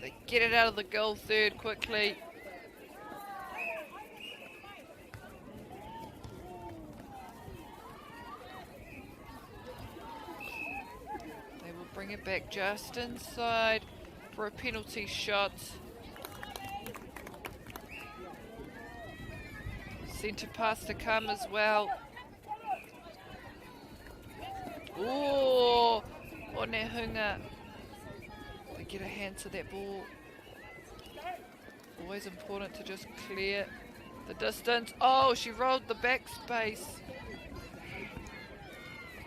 They get it out of the goal third quickly. They will bring it back just inside for a penalty shot. Centre pass to come as well. Oh, Onehunga. They get a hand to that ball. Always important to just clear the distance. Oh, she rolled the backspace.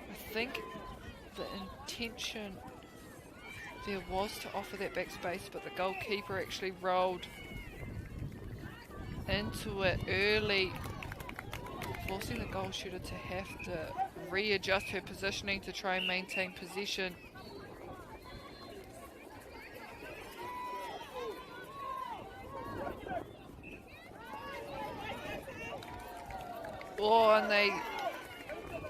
I think the intention there was to offer that backspace, but the goalkeeper actually rolled into it early, forcing the goal shooter to have to readjust her positioning to try and maintain possession. Oh, and they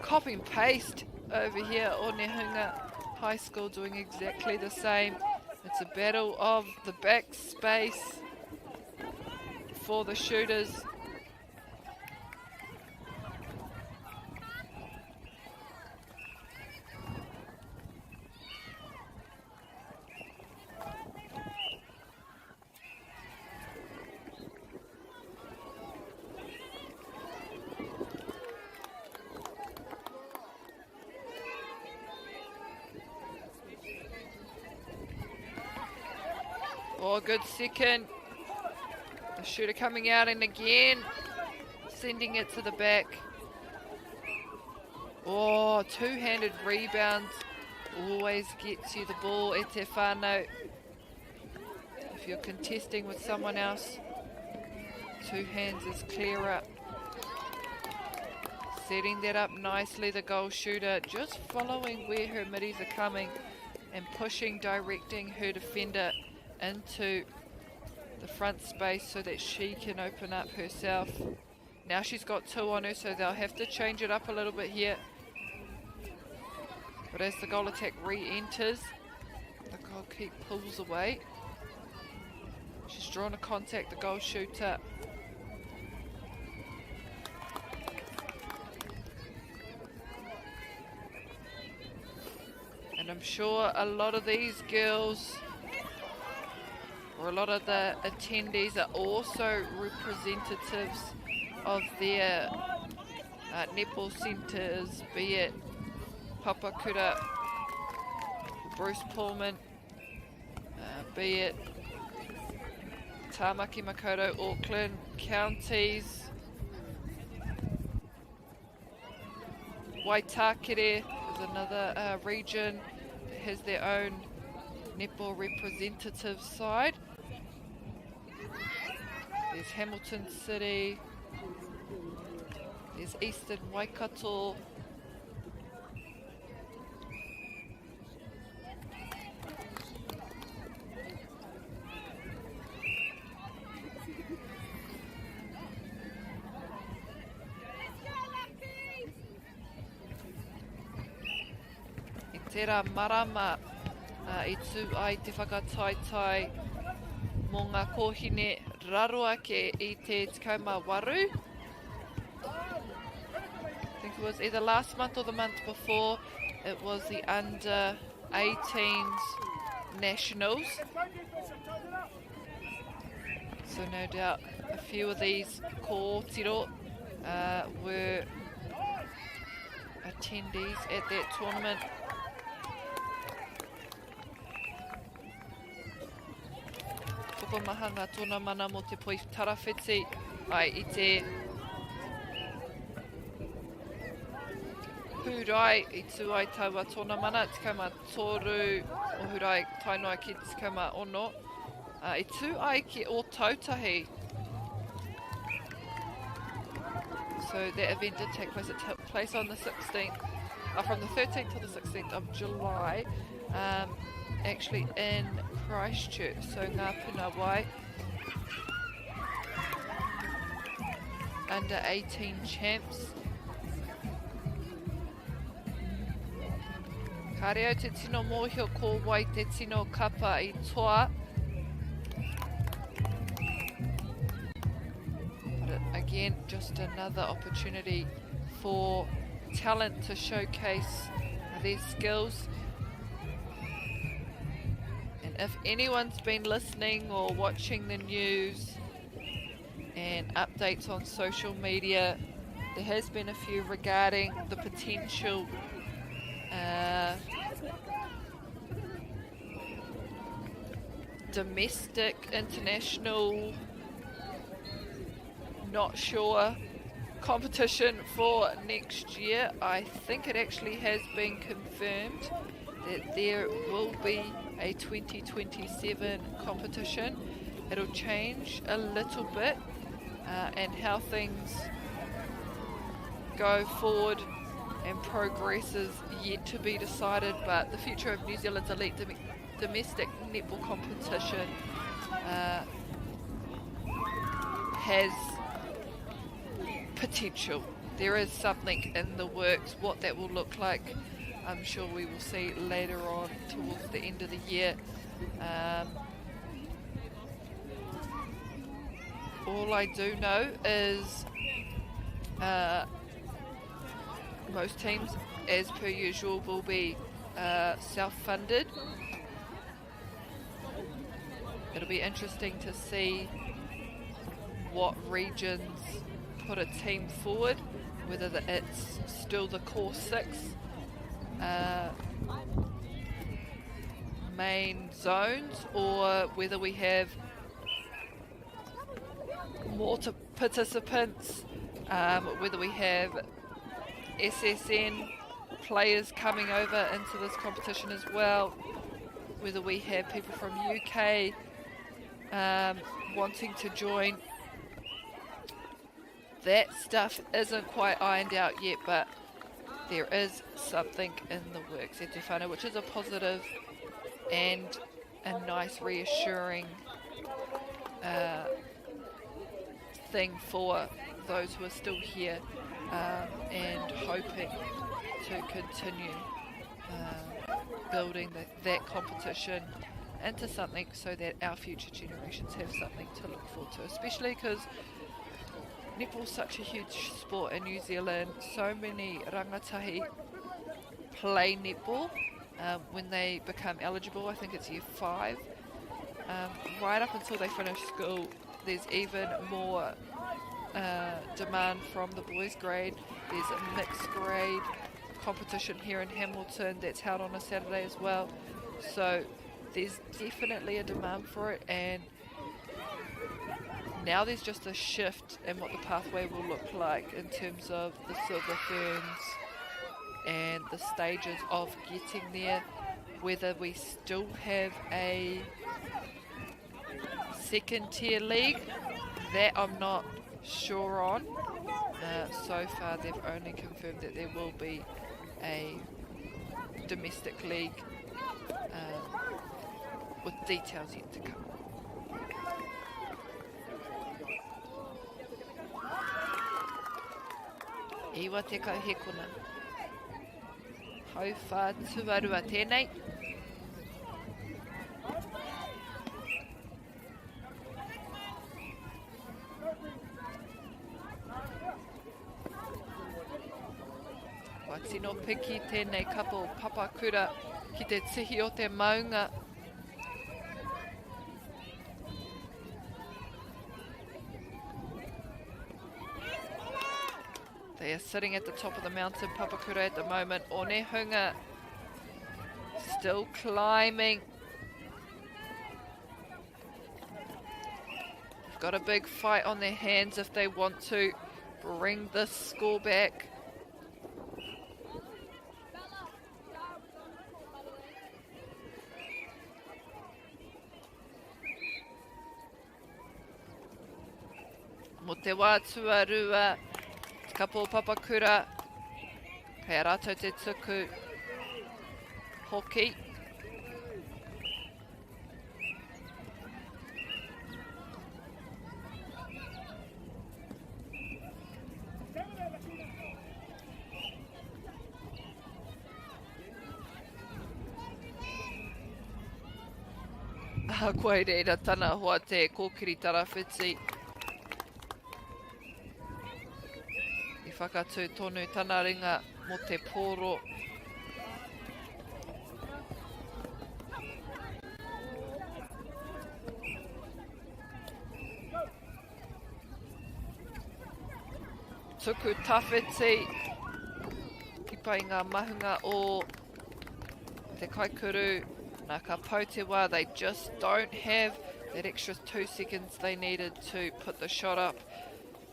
copy and paste over here. Onehunga High School doing exactly the same. It's a battle of the backspace for the shooters. Oh, good second. The shooter coming out and again sending it to the back. Oh, two-handed rebounds always gets you the ball. E te whānau. If you're contesting with someone else, two hands is clearer. Setting that up nicely, the goal shooter just following where her middies are coming and pushing, directing her defender into the front space so that she can open up herself. Now she's got two on her, so they'll have to change it up a little bit here. But as the goal attack re-enters, the goalkeeper pulls away. She's drawn a contact, the goal shooter. And I'm sure a lot of these girls, or a lot of the attendees, are also representatives of their netball centres, be it Papakura, Bruce Pullman, be it Tāmaki Makaurau, Auckland, counties, Waitakere is another region that has their own netball representative side. There's Hamilton City, there's Eastern Waikato, I tērā marama I tū ai te whakataetai mō ngā kōhine rarua ke I te 18. I think it was either last month or the month before. It was the under 18s nationals. So no doubt a few of these kōtiro were attendees at that tournament. Mahanga tōna mana mo te poi tarawhiti ai I te hurai I tū ai taua tōna mana 13 o hurai tainoa ki 16 I tū ai ki o Tautahi. So that event did take place. It took place on the 16th, from the 13th to the 16th of July, actually in Christchurch, so Ngā Punawai. Under 18 champs. Ka reo te tino mōhio ko wai te tino kapa I toa. But again, just another opportunity for talent to showcase their skills. And if anyone's been listening or watching the news and updates on social media, there has been a few regarding the potential domestic, international, not sure, competition for next year. I think it actually has been confirmed that there will be a 2027 competition. It'll change a little bit and how things go forward and progress is yet to be decided, but the future of New Zealand's elite domestic netball competition has potential. There is something in the works. What that will look like, I'm sure we will see later on towards the end of the year. All I do know is most teams, as per usual, will be self-funded. It'll be interesting to see what regions put a team forward, whether it's still the core six main zones, or whether we have more participants, whether we have SSN players coming over into this competition as well, whether we have people from UK wanting to join. That stuff isn't quite ironed out yet, but there is something in the works at Te Whānau, which is a positive and a nice reassuring thing for those who are still here and hoping to continue building that competition into something so that our future generations have something to look forward to, especially because netball is such a huge sport in New Zealand. So many rangatahi play netball when they become eligible. I think it's year 5. Right up until they finish school, there's even more demand from the boys' grade. There's a mixed grade competition here in Hamilton that's held on a Saturday as well. So there's definitely a demand for it, and now there's just a shift in what the pathway will look like in terms of the Silver Ferns and the stages of getting there. Whether we still have a second tier league, that I'm not sure on. So far they've only confirmed that there will be a domestic league with details yet to come. Iwa te kauhekona. Hau whā tuarua tēnei. Wa tino piki tēnei kapo papakura ki te tihi o te maunga. They are sitting at the top of the mountain, Papakura, at the moment. One Hunga still climbing. They've got a big fight on their hands if they want to bring this score back. Mo te wā tuarua, kapo Papakura, kei rātou te tuku hoki. Ka koe reira tana hoa te kōkiri tarawhiti. I whakatū tonu tana ringa mo te pōro. Tuku tawhiti. Ki pai ngā mahunga o te kaikuru. Nā ka pau te wā, they just don't have that extra 2 seconds they needed to put the shot up.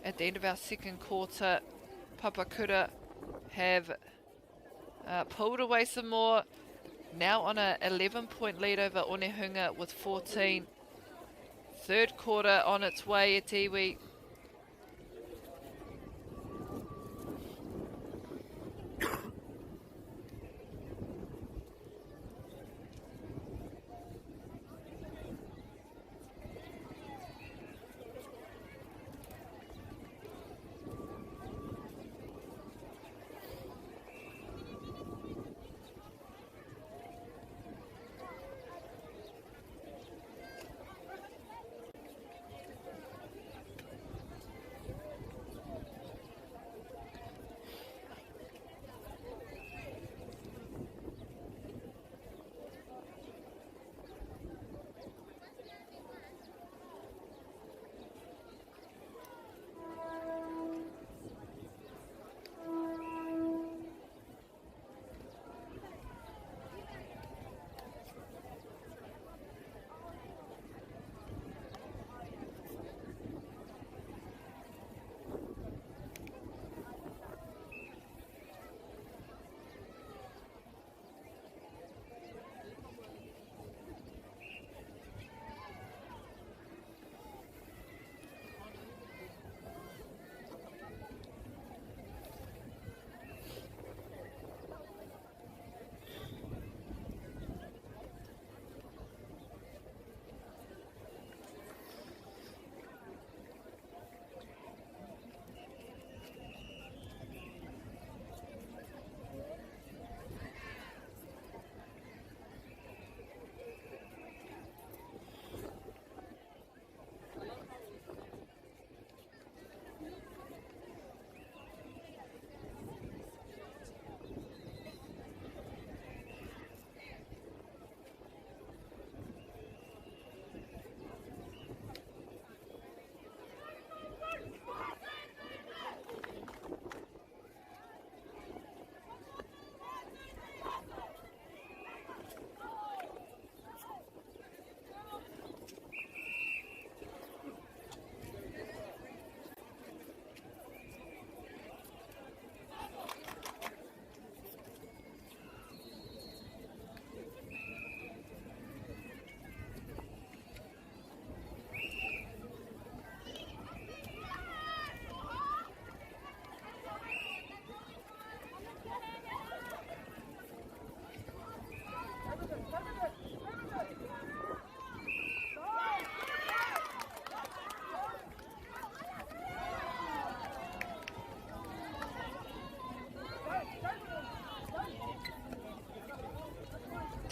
At the end of our second quarter, Papakura have pulled away some more. Now on a 11-point lead over Onehunga with 14. Third quarter on its way at iwi.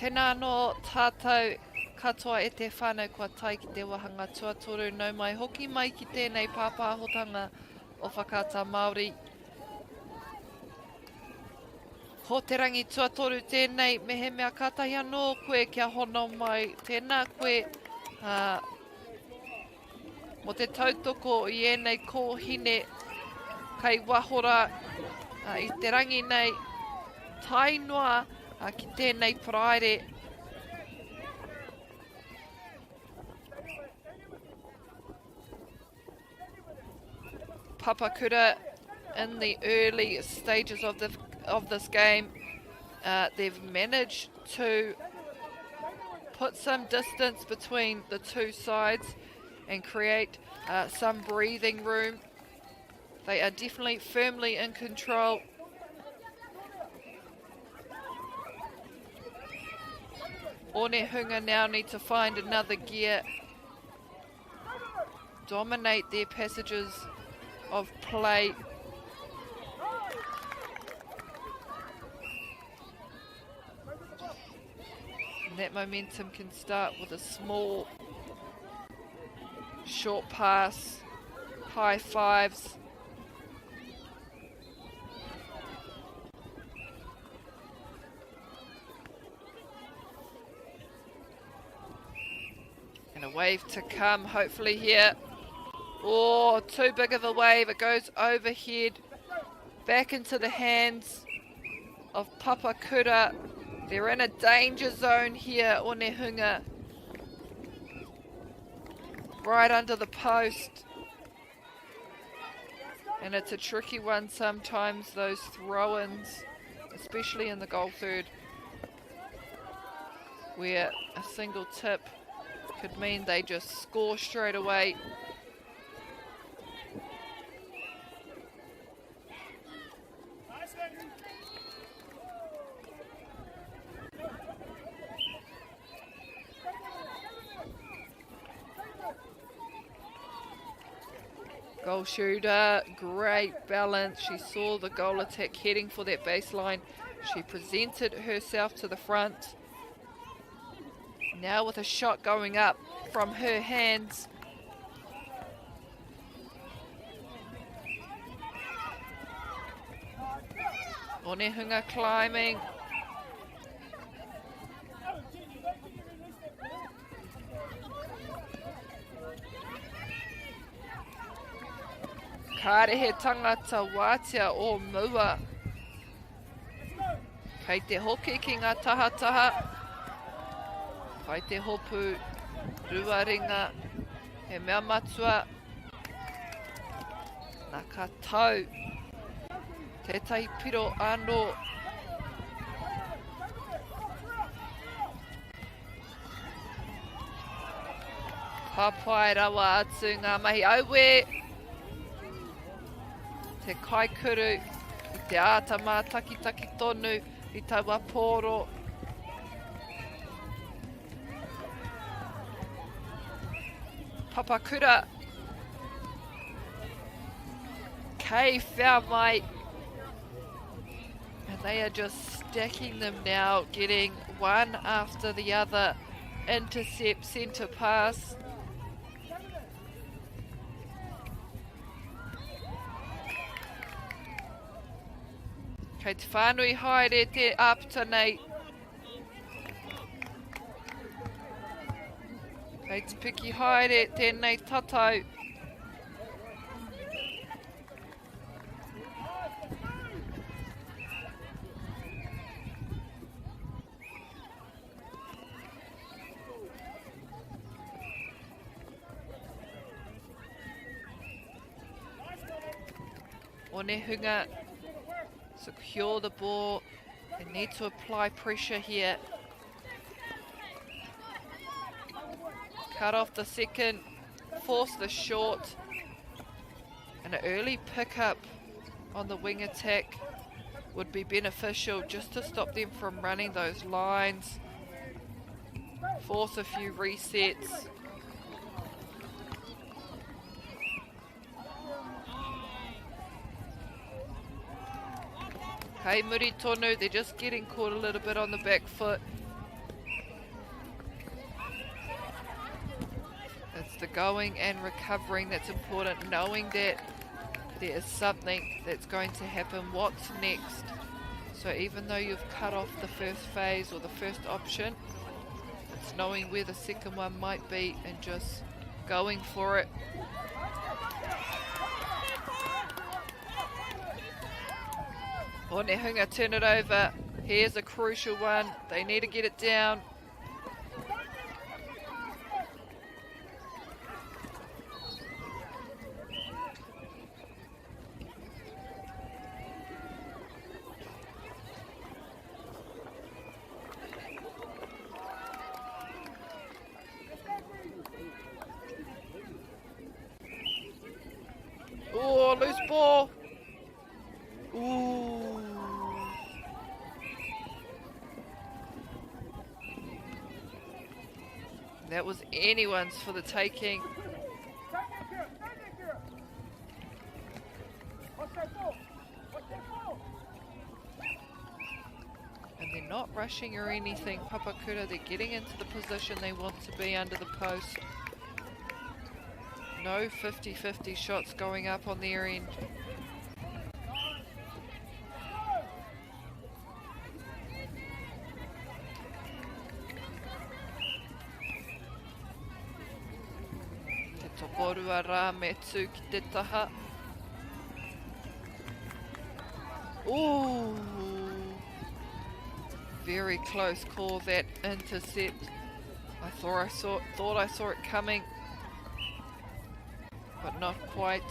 Tēnā no tātou katoa e te whānau kua tai ki te wahanga tuatoru nau mai hoki mai ki tēnei pāpāhotanga o whakata Māori. Ho te rangi tuatoru tēnei, mehe mea kātahi anō koe kia hono mai tēnā koe mo te tautoko i ēnei kōhine kai wahora i te rangi nei tainua ki tēnei praere. Papakura in the early stages of this game, they've managed to put some distance between the two sides and create some breathing room. They are definitely firmly in control. Onehunga now need to find another gear, dominate their passages of play. that momentum can start with a small, short pass, high fives. And a wave to come, hopefully here. Oh, too big of a wave. It goes overhead, back into the hands of Papakura. They're in a danger zone here, Onehunga. Right under the post. And it's a tricky one sometimes, those throw-ins, especially in the goal third, where a single tip could mean they just score straight away. Goal shooter, great balance. She saw the goal attack heading for that baseline. She presented herself to the front. Now with a shot going up from her hands. Onehunga climbing. Karehe tangata wātia o mua. Kei te hoki ki ngā tahataha. Pai te hopu ruaringa he mea matua. Nā ka tau. Tētai piro anō. Papai rawa atu ngā mahi auwe. Te kaikuru i te ātama taki tonu i taua pōro. Papakura. Kei whea mai. And they are just stacking them now, getting one after the other. Intercept, centre pass. Kei te whānui haere te apta nei. Kei te piki haere tēnei tatau. Onehunga secure the ball. They need to apply pressure here. Cut off the second, force the short. And an early pickup on the wing attack would be beneficial just to stop them from running those lines. Force a few resets. Hey Muritonu, they're just getting caught a little bit on the back foot. It's the going and recovering that's important, knowing that there is something that's going to happen. What's next? So even though you've cut off the first phase or the first option, it's knowing where the second one might be and just going for it. Onehunga turn it over. Here's a crucial one. They need to get it down. Oh, loose ball. Ooh. That was anyone's for the taking. And then not rushing or anything. Papakura, they're getting into the position they want to be under the post. No 50-50 shots going up on their end. Te tokorua rā me tū ki te taha. Ooh, very close call, that intercept. I thought I saw it coming, but not quite.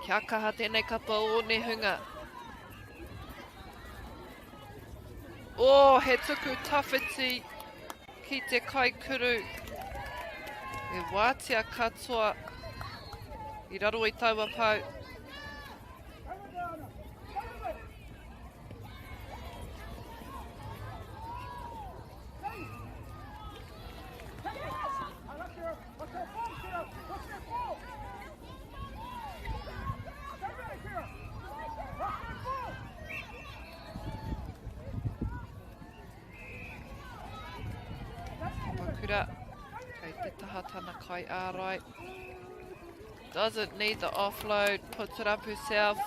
Kia kaha tēnei kapa o ne hunga. Oh, he tuku tawhiti ki te kaikuru. E wātia katoa i raro i taua pau. Papakura, kei te tahatana kai ārai. Doesn't need the offload, puts it up herself.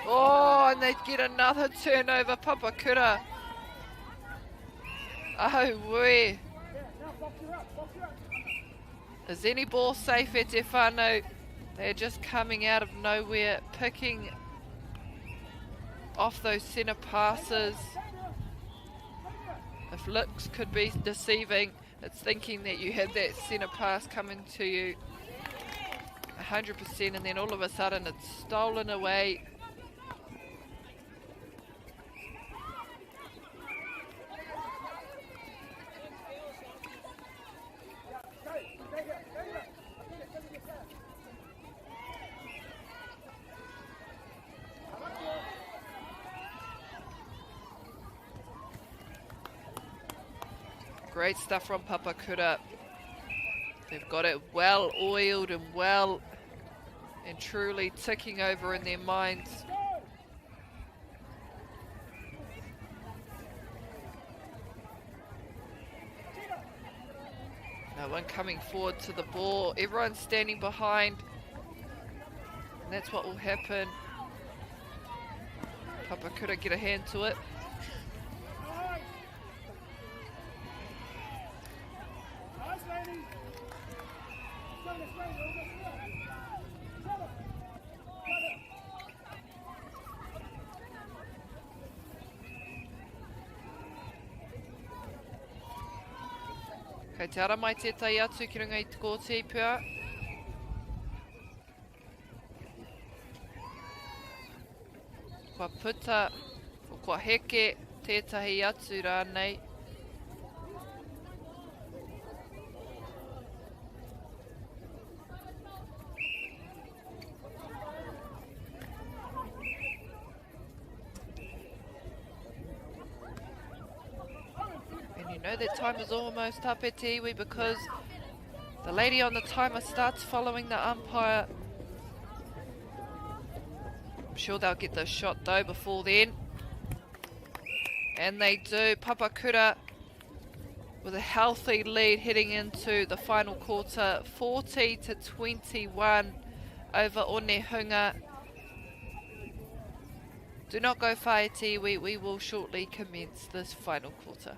Oh, and they get another turnover, Papakura. Oh, wee. Is any ball safe at Te Whānau? They're just coming out of nowhere, picking off those centre passes. If looks could be deceiving, it's thinking that you had that centre pass coming to you 100%, and then all of a sudden it's stolen away. Great stuff from Papakura. They've got it well oiled and well and truly ticking over in their minds. No one coming forward to the ball. Everyone's standing behind. And that's what will happen. Papakura get a hand to it. Kei te ara mai tētai atu ki runga I te kōti pua. Kua puta, o kua heke, tētahi atu rānei. Know that time is almost up at Iwi because the lady on the timer starts following the umpire. I'm sure they'll get the shot though before then. And they do. Papakura with a healthy lead heading into the final quarter, 40-21 over Onehunga. Do not go far at Iwi, we will shortly commence this final quarter.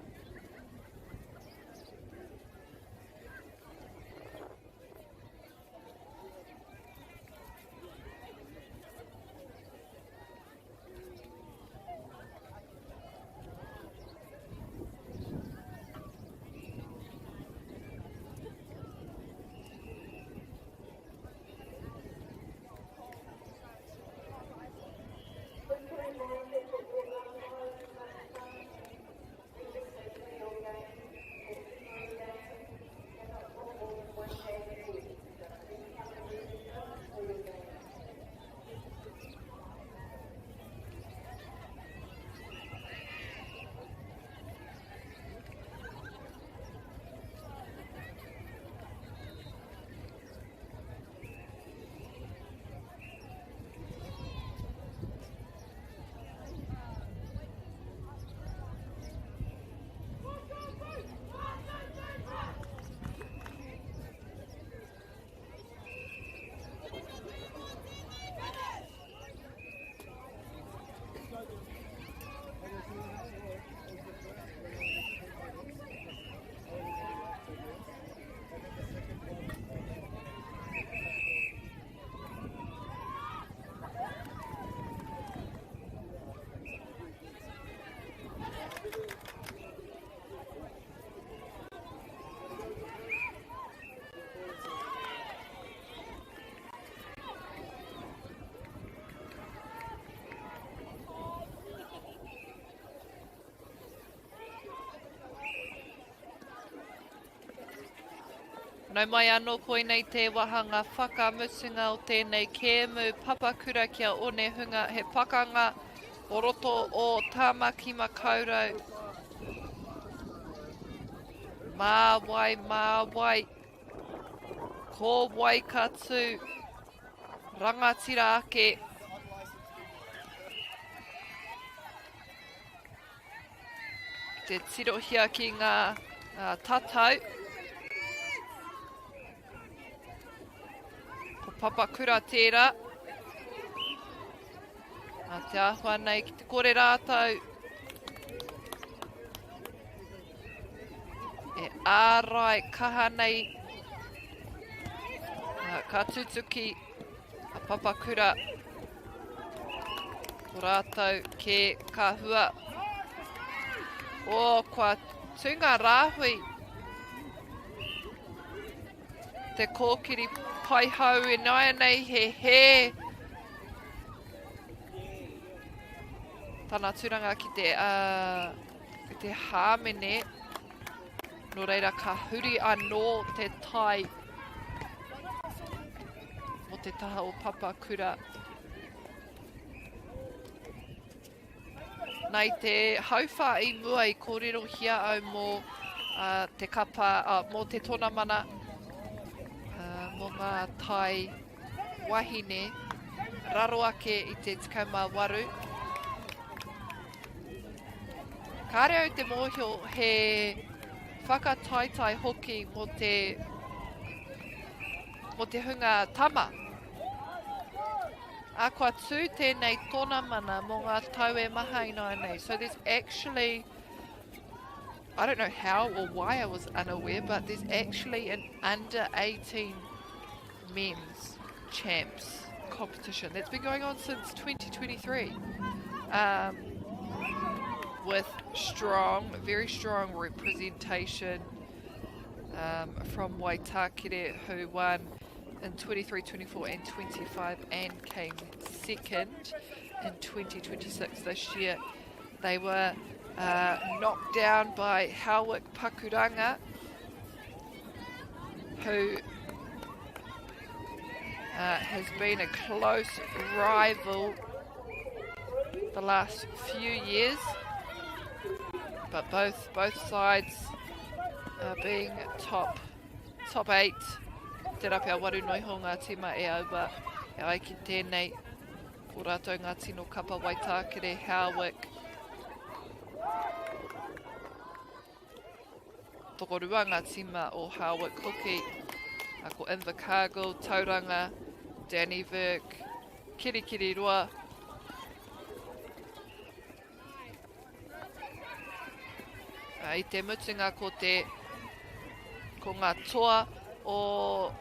Nau mai anō koe nei te wahanga whakamusunga o tēnei kēmu papakura kia one hunga he pakanga o roto o Tāmaki Makaurau. Mā wai, ko wai katu, rangatira ake. Te tirohia ki ngā tatau. Ko papakura tērā. Nā te āhua nei ki te kore rātau. E ārai kaha nei. Ka tutuki a papakura. Ko rātau ke kahua. O, kua tunga rāhui. Te kōkiri paihau e nai nei he. Tana turanga ki te hāmene. No reira ka huri anō te tai. Mo te taha o papakura. Nei te hauwha I mua I kōrero hia au mō te kapa, mō te tōna mana. Mō ngā tai wahine. Raro ake I te 18. Ka reo te mōhio he whakataitai hoki mō te hunga tama. A kua tū tēnei tōna mana mō ngā tau e maha I nai nei. So there's actually, I don't know how or why I was unaware, but there's actually an under 18 men's champs competition that's been going on since 2023. With very strong representation from Waitakere, who won in 23, 24 and 25 and came second in 2026 this year. They were knocked down by Howick Pakuranga, who has been a close rival the last few years. But both sides being top 8. Te rapi a waru noi ho ngā tima e auwa. E ai ki tēnei ko rātou ngā tino kapa Waitakere, Howick. Tokorua ngā tima o Howick hoki. A ko Invercargill, Tauranga, Danny Virk, Kirikiri Roa. I te mutunga ko ngā toa o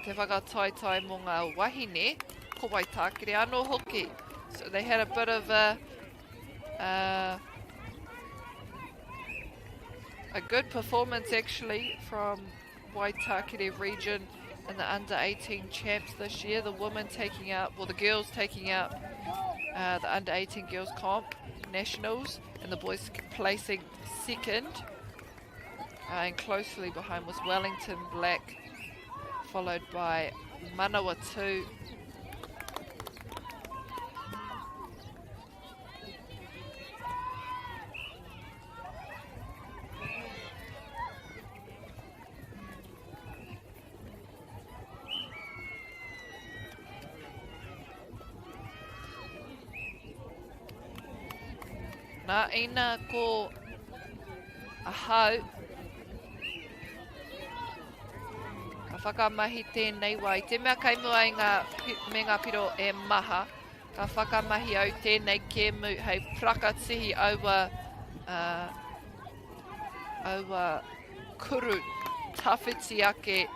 te whakataitai mō ngā wahine, ko Waitakere anō hoki. So they had a bit of a good performance actually from Waitakere region in the under 18 champs this year. The women taking out, well the girls taking out the under 18 girls comp nationals, and the boys placing second. And closely behind was Wellington Black, followed by Manawatu. Nā ina ko ahau. Ka whakamahi tēnei wai. Te mea kaimua I me ngā piro e maha. Ka whakamahi au tēnei kēmu hei prakatihi aua kuru tawhiti ake.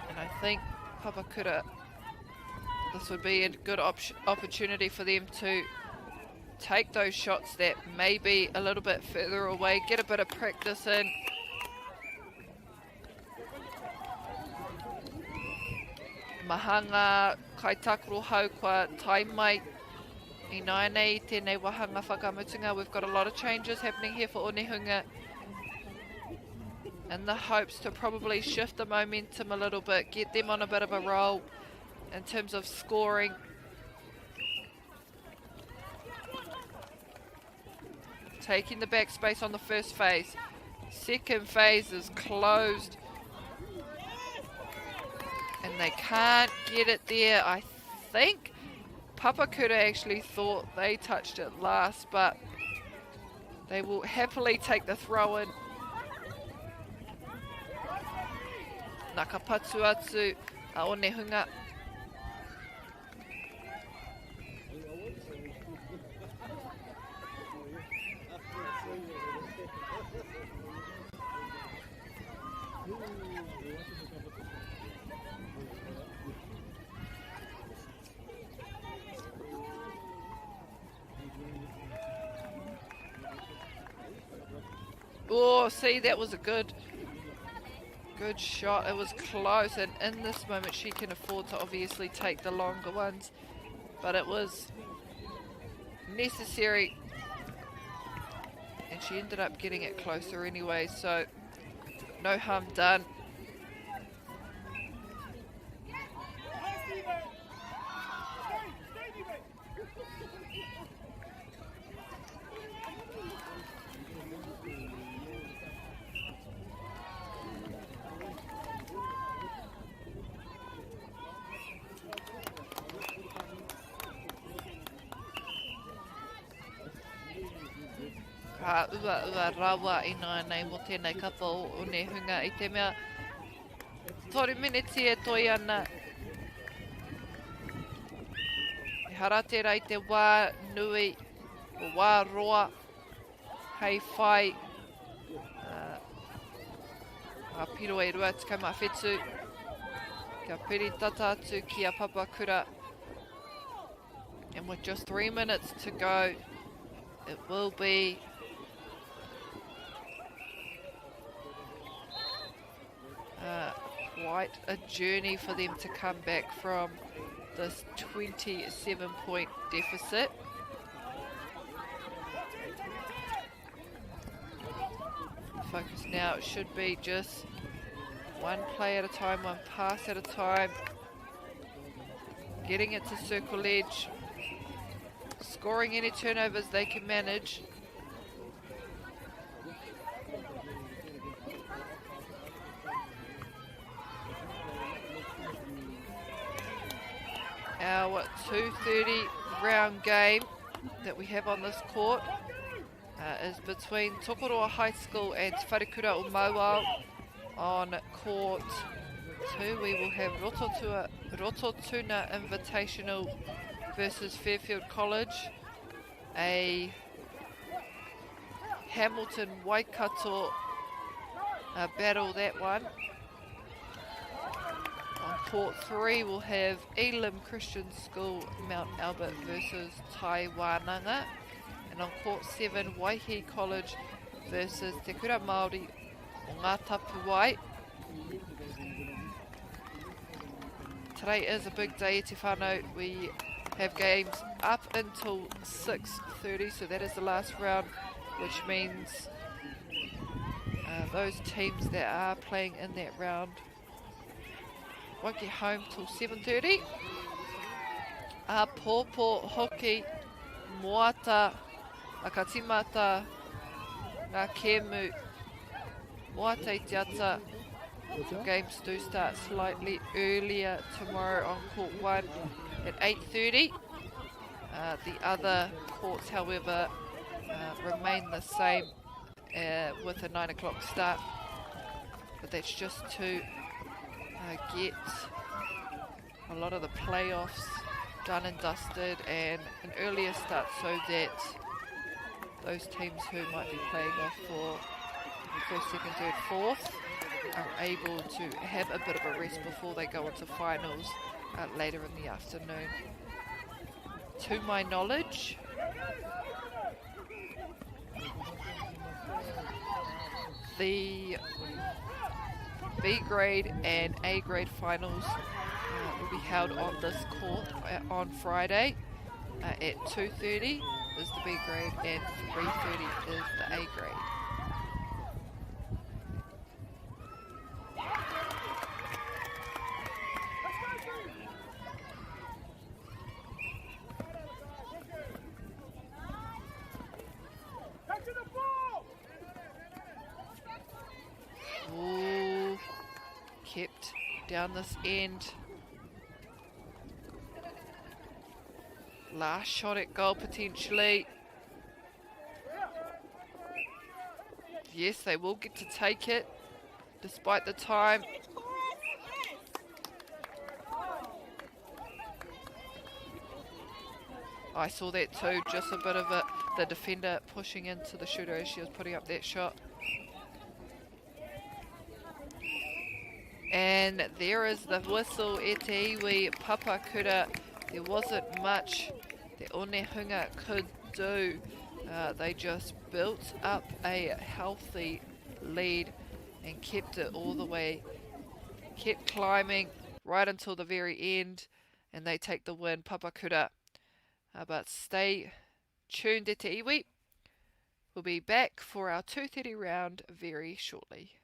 And I think Papakura, this would be a good opportunity for them to take those shots that may be a little bit further away, get a bit of practice in. Mahanga, kai takoro hau kua tai mai I nai nei tēnei wahanga whakamutunga. We've got a lot of changes happening here for Onehunga. In the hopes to probably shift the momentum a little bit, get them on a bit of a roll in terms of scoring. Taking the back space on the first phase. Second phase is closed. And they can't get it there. I think Papakura actually thought they touched it last, but they will happily take the throw in. Nakapatu atu a Onehunga. Oh, see, that was a good shot. It was close, and in this moment she can afford to obviously take the longer ones, but it was necessary, and she ended up getting it closer anyway, so no harm done. Ka ua rawa I nā nei mo tēnei kapa o Onehunga I te mea 3 miniti e toi ana. E haratera I te wā nui o wā roa hei whai a piro e rua tika ma whetu kia piri tata atu ki a Papakura, and with just 3 minutes to go it will be quite a journey for them to come back from this 27-point deficit. Focus now should be just one play at a time, one pass at a time, getting it to circle edge, scoring any turnovers they can manage. Our 2:30 round game that we have on this court is between Tokoroa High School and Wharekura o Mauao. On court 2 we will have Rototuna Invitational versus Fairfield College, a Hamilton Waikato battle, that one. On court 3 we'll have Elam Christian School Mount Albert versus Tai Wānanga, and on court 7 Waihi College versus Te Kura Māori o Ngā Tapuai. Today is a big day, Te Whānau. We have games up until 6:30, so that is the last round, which means those teams that are playing in that round won't get home till 7:30. Pōpō hoki, Moata, Akatimata, Ngā Kēmu, Moata I te ata. Games do start slightly earlier tomorrow on court 1 at 8:30. The other courts, however, remain the same with a 9 o'clock start, but that's just to get a lot of the playoffs done and dusted and an earlier start, so that those teams who might be playing off for first, second, third, fourth are able to have a bit of a rest before they go into finals later in the afternoon. To my knowledge, the B grade and A grade finals will be held on this court on Friday. at 2:30 is the B grade and 3:30 is the A grade. Ooh, kept down this end. Last shot at goal potentially. Yes, they will get to take it despite the time. I saw that too, just a bit of it, the defender pushing into the shooter as she was putting up that shot. And there is the whistle e te iwi Papakura. There wasn't much that Onehunga could do. They just built up a healthy lead and kept it all the way, kept climbing right until the very end, and they take the win, Papakura. But stay tuned e te iwi. We'll be back for our 2:30 round very shortly.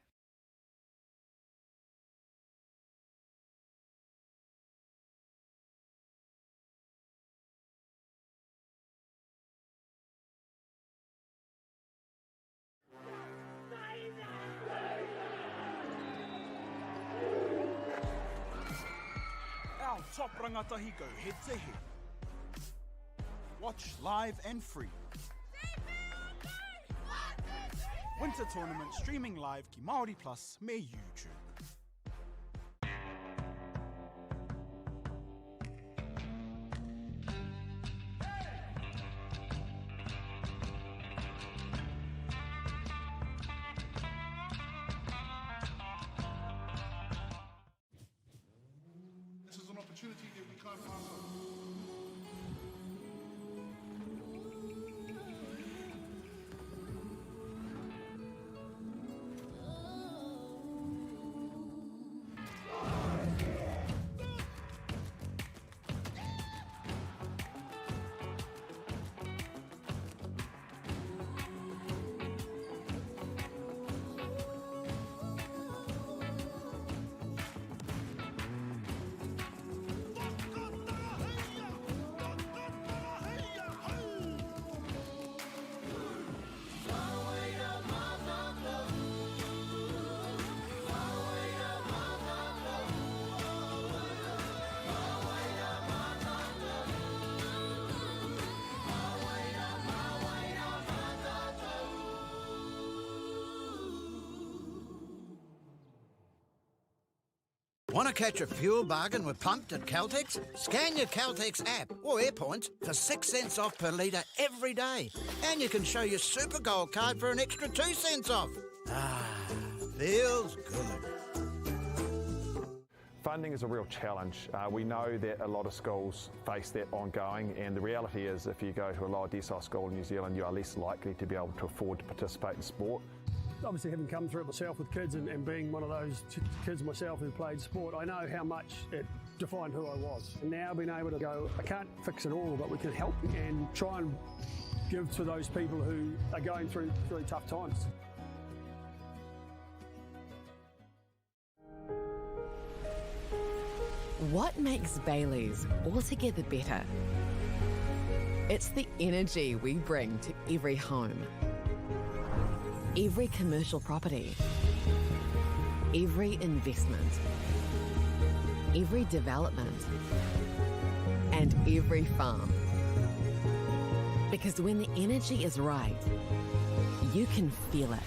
Our top rangatahi go head to head. Watch live and free. Winter Tournament streaming live ki Māori Plus me YouTube. This is an opportunity that we can't pass up. Want to catch a fuel bargain with Pumped at Caltex? Scan your Caltex app or AirPoints for 6 cents off per litre every day. And you can show your Super Gold card for an extra 2 cents off. Ah, feels good. Funding is a real challenge. We know that a lot of schools face that ongoing, and the reality is if you go to a lower decile school in New Zealand, you are less likely to be able to afford to participate in sport. Obviously, having come through it myself with kids and being one of those kids myself who played sport, I know how much it defined who I was. And now being able to go, I can't fix it all, but we can help and try and give to those people who are going through really tough times. What makes Bailey's altogether better? It's the energy we bring to every home. Every commercial property, every investment, every development, and every farm. Because when the energy is right, you can feel it.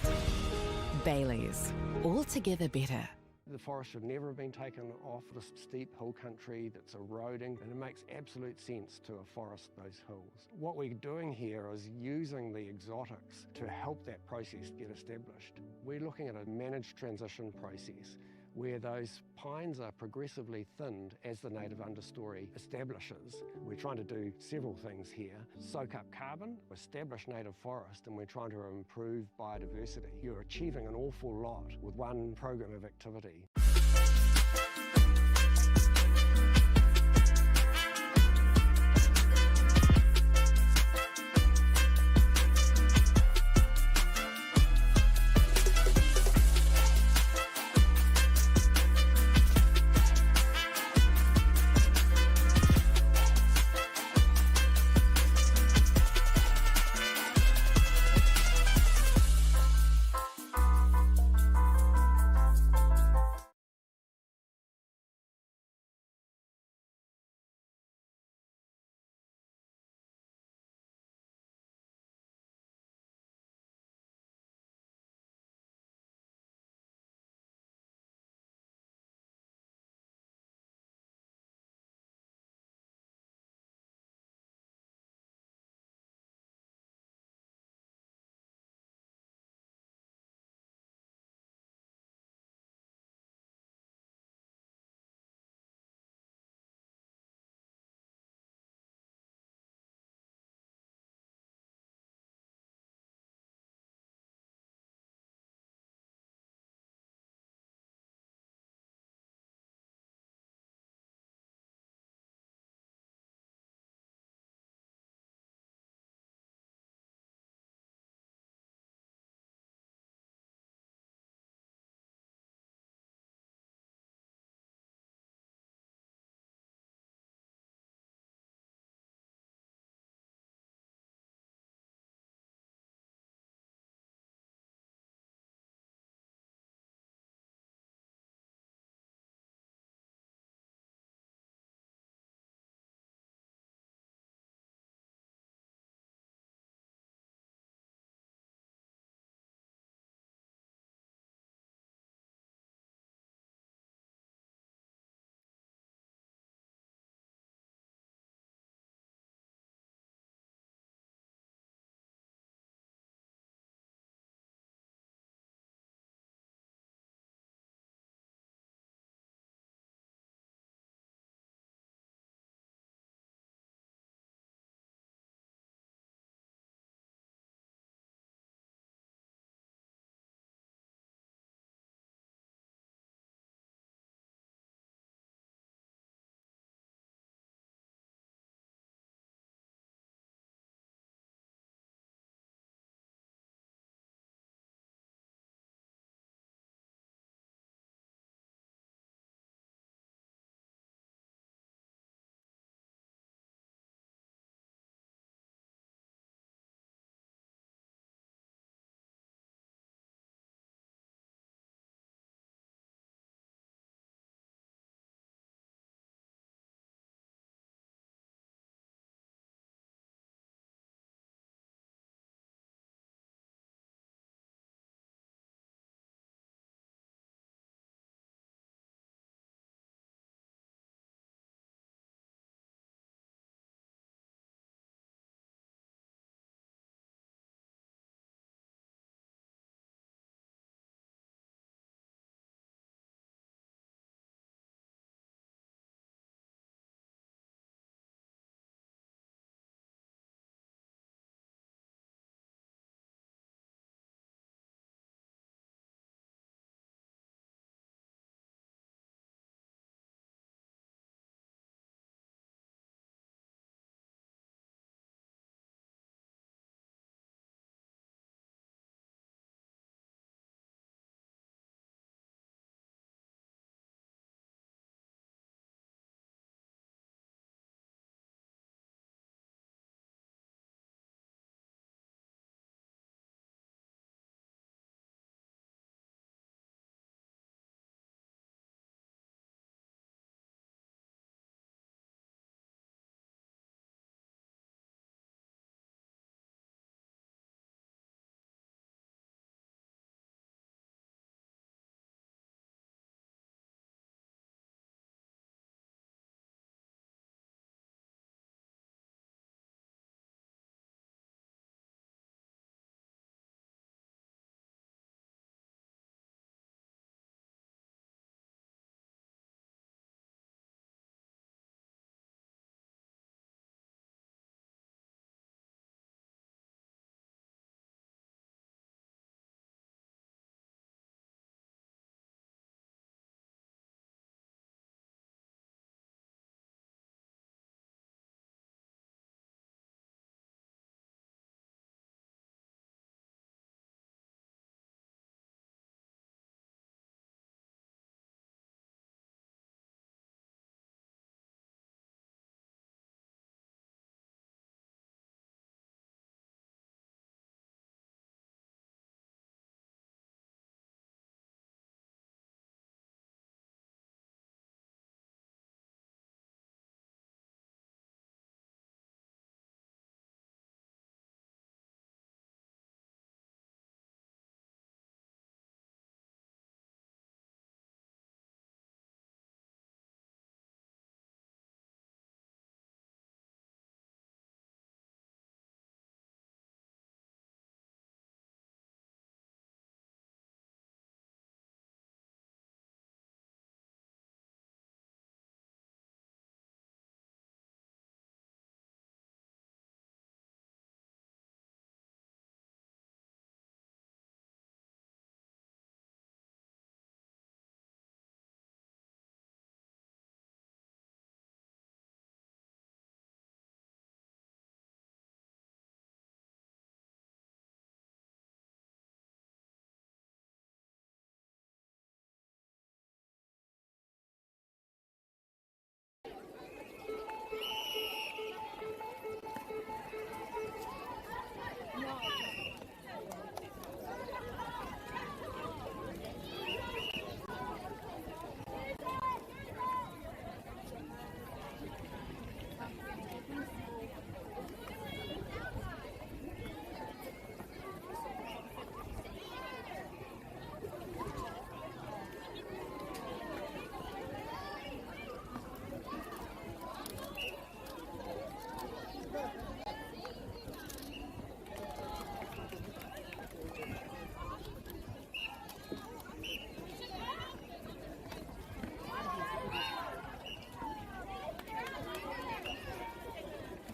Bailey's, altogether better. The forest should never have been taken off the steep hill country that's eroding, and it makes absolute sense to afforest those hills. What we're doing here is using the exotics to help that process get established. We're looking at a managed transition process where those pines are progressively thinned as the native understory establishes. We're trying to do several things here. Soak up carbon, establish native forest, and we're trying to improve biodiversity. You're achieving an awful lot with one program of activity.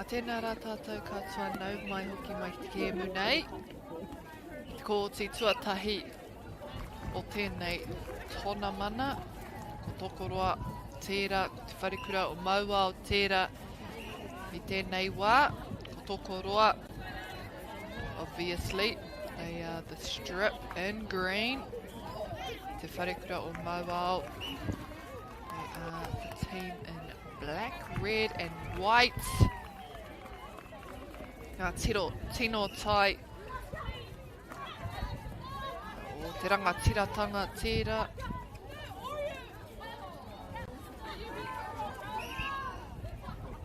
tēnā rā tātou katoa nau mai hoki mai te kēmu nei. Ko te tuatahi o tēnei tōna mana, ko tokoroa tērā, ko te wharekura o maua o tērā, mi tēnei wā, ko tokoroa, obviously, they are the strip in green, te wharekura o maua, they are the team in black, red and white. Ngā tino tai, o te rangatiratanga tērā.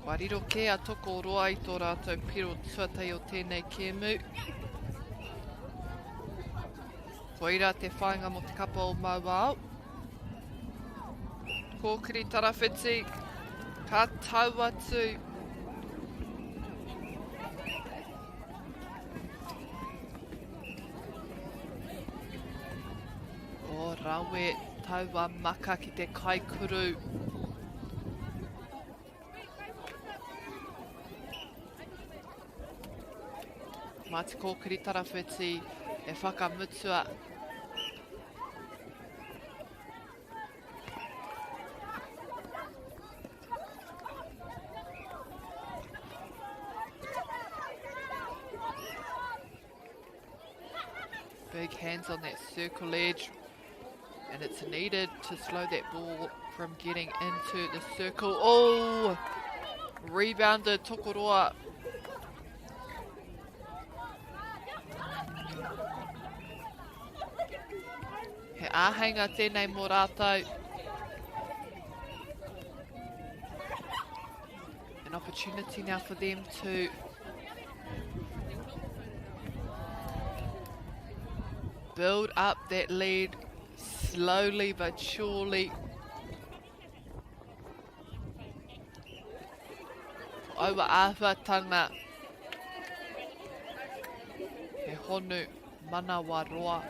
Wariro ke a toko roa i tō rātou piro tuatai o tēnei kēmu. Koira te whainga mo te kapa o Mauao. Kōkiri tarawhiti, ka tau atu. O rawe taua maka ki te kaikuru. Mā te kōkiri tarawhiti e whakamutua. Big hands on that circle edge. And it's needed to slow that ball from getting into the circle. Oh! Rebounded Tokoroa. He āheinga tēnei mō rātou. An opportunity now for them to build up that lead slowly but surely. Aua āwhatanga. He honu manawa roa.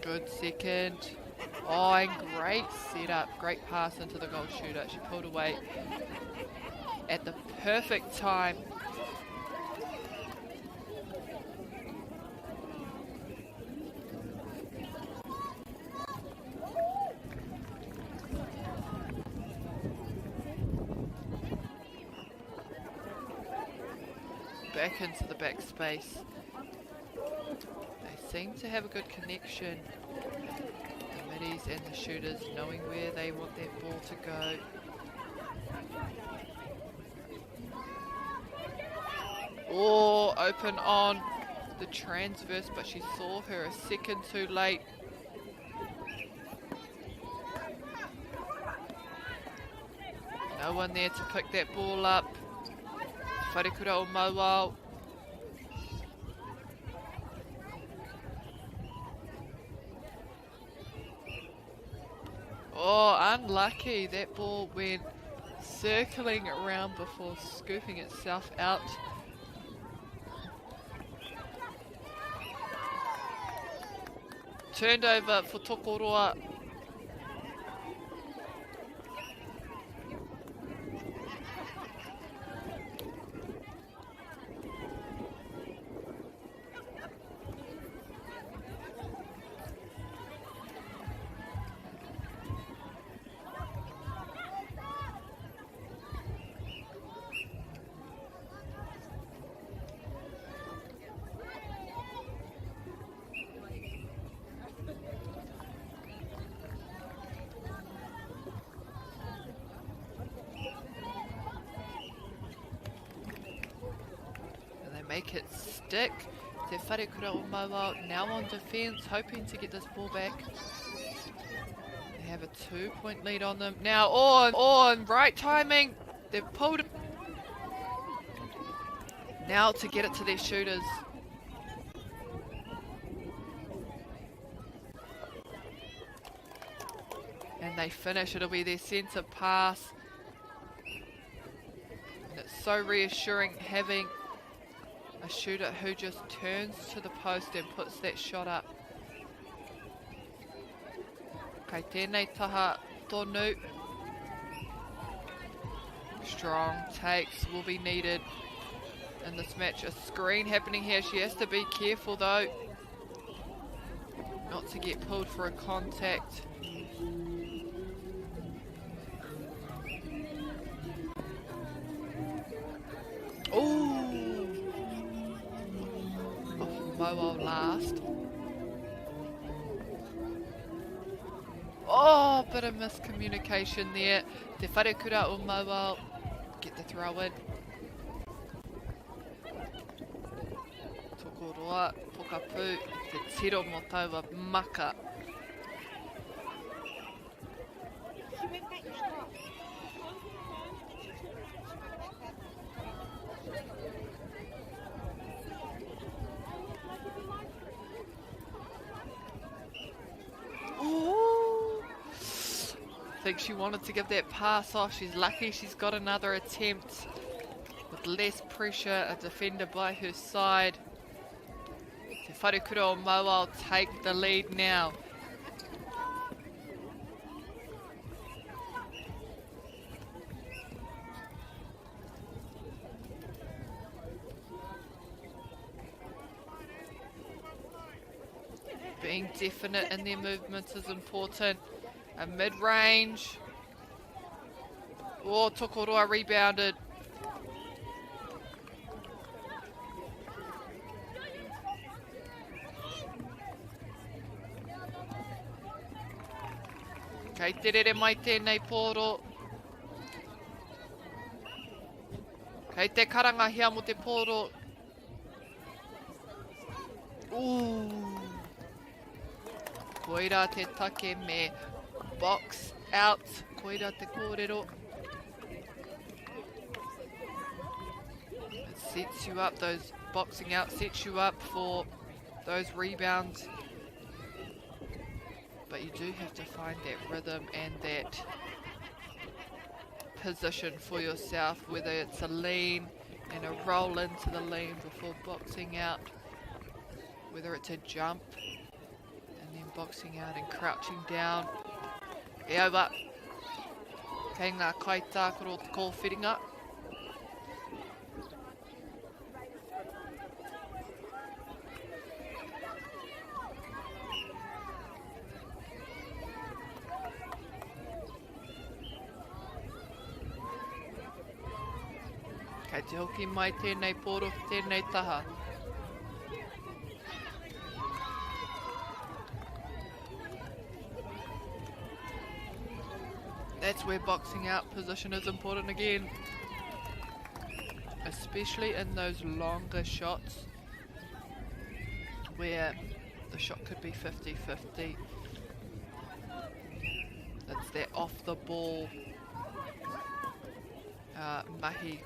Good second. Oh, and great setup. Great pass into the goal shooter. She pulled away at the perfect time. Back into the back space. They seem to have a good connection. The middies and the shooters knowing where they want that ball to go. Oh, open on the transverse, but she saw her a second too late. No one there to pick that ball up. Wharekura o Mauao. Oh, unlucky. That ball went circling around before scooping itself out. Turned over for Tokoroa. Make it stick. Te Wharekura o Mauao now on defence, hoping to get this ball back. They have a 2-point lead on them. Now on, right timing. They've pulled it. Now to get it to their shooters. And they finish. It'll be their centre pass. And it's so reassuring having a shooter who just turns to the post and puts that shot up. Kei tēnei taha tonu. Strong takes will be needed in this match. A screen happening here. She has to be careful though, not to get pulled for a contact. Ooh! Oh, Moa last. Oh, bit of miscommunication there. Te wharekura o Moa. Get the throw in. Tokoroa, pokapū, te tiro mo taua maka. I think she wanted to give that pass off. She's lucky she's got another attempt with less pressure, a defender by her side. Te Wharekura o Moa will take the lead now. Being definite in their movements is important. A mid-range. Oh, Tokoroa rebounded. Kei te rere mai tēnei pōro. Kei te karangahia mo te pōro. Koira te take me box out. Koira te kōrero. It sets you up, those boxing out sets you up for those rebounds. But you do have to find that rhythm and that position for yourself, whether it's a lean and a roll into the lean before boxing out, whether it's a jump and then boxing out and crouching down. E aua, kei ngā kaitākaro te kōwhiringa. Kei te hoki mai tēnei pōro, tēnei taha. That's where boxing out position is important again, especially in those longer shots where the shot could be 50-50. It's that off the ball mahi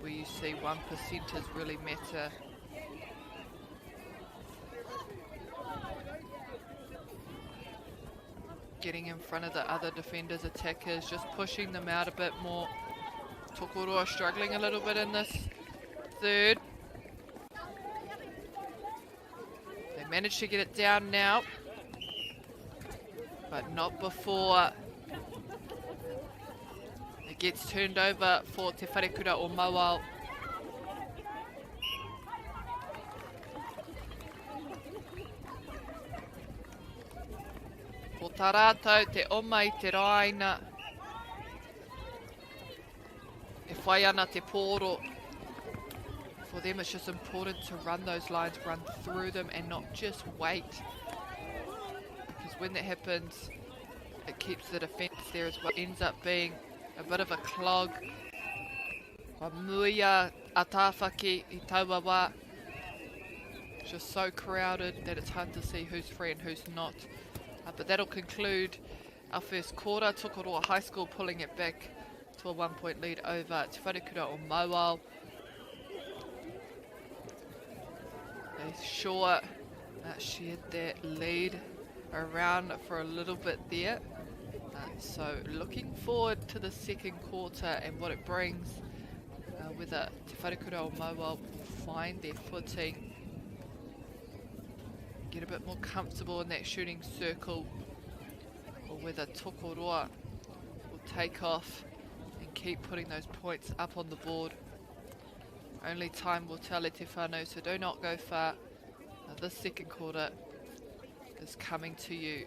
where you see 1%ers really matter. Getting in front of the other defenders, attackers, just pushing them out a bit more. Tokoroa struggling a little bit in this third. They managed to get it down now, but not before it gets turned over for Te Wharekura o Moa. Ko tā rātou te oma I te rāina. E whai ana te pōro. For them it's just important to run those lines, run through them and not just wait. Because when that happens, it keeps the defence there as well. It ends up being a bit of a clog. Wa muia a tāwhaki I taua wā. It's just so crowded that it's hard to see who's free and who's not. But that'll conclude our first quarter. Tokoroa High School pulling it back to a 1-point lead over Te Wharekura o Moa. They sure shared that lead around for a little bit there. So looking forward to the second quarter and what it brings, whether Te Wharekura o Moa will find their footing get a bit more comfortable in that shooting circle, or whether Tokoroa will take off and keep putting those points up on the board. Only time will tell Te Whānau, so do not go far. Now this second quarter is coming to you.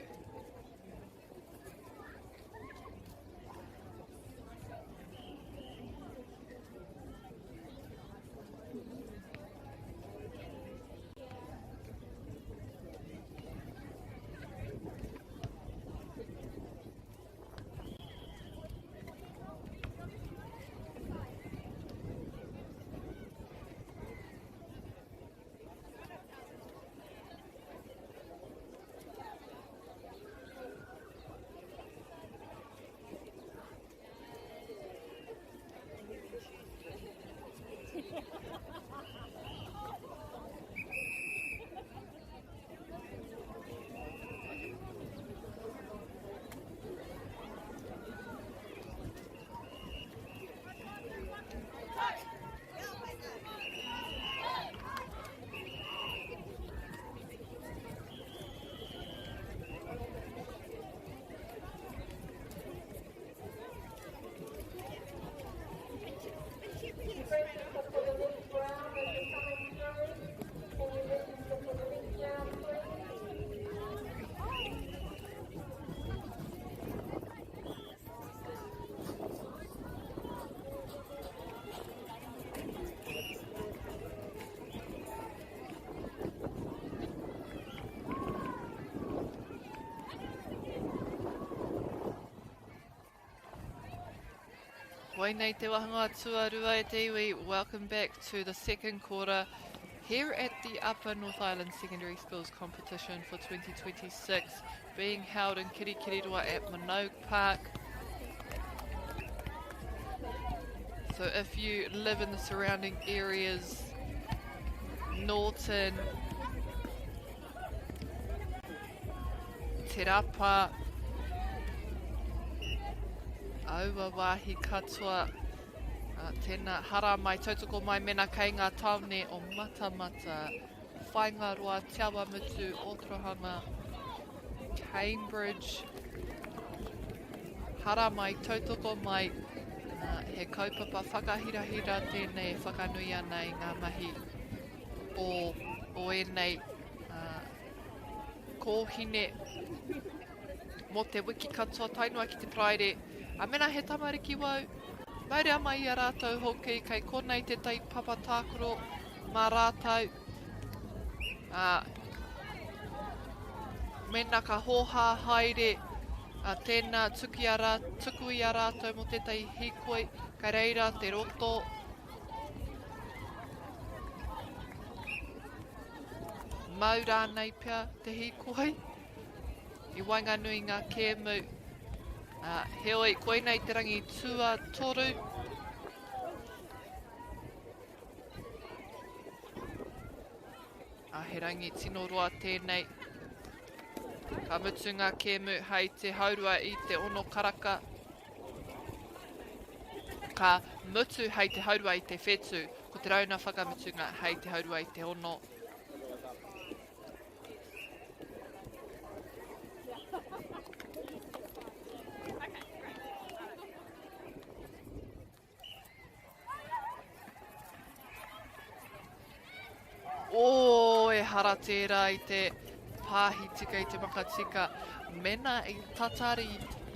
Koinei te wahanga tuarua e te iwi. Welcome back to the second quarter here at the Upper North Island Secondary Schools competition for 2026, being held in Kirikiriroa at Minogue Park. So if you live in the surrounding areas, Norton, Te Rapa, Aua Wahi katoa, tēnā hara mai, tautoko mai mena kei ngā taone o Matamata, Whaingaroa, Te Awamutu, Otorohanga, Cambridge, hara mai, tautoko mai, he kaupapa whakahirahira tēnei whakanui ana i ngā mahi o enei kōhine mo te wiki katoa tainua ki te praere. A mena he tamariki wau, maurea mai a rātou hoki, kei konei te tei papa tākoro mā rātou. Mena ka hoha haere, tēnā tukui a rātou mo te tei hikoi, kei reira te roto. Mau rānei pia te hikoi, I wainganui ngā kēmu. Heoi, koinei te rangi tua toru. He rangi tino roa tēnei. Ka mutu ngā kēmu hei te haurua I te ono karaka. Ka mutu hei te haurua I te whetu. Ko te rauna whakamutunga hei te haurua I te ono. E hara tērā I te pāhi tika I te makatika. Mena I tatari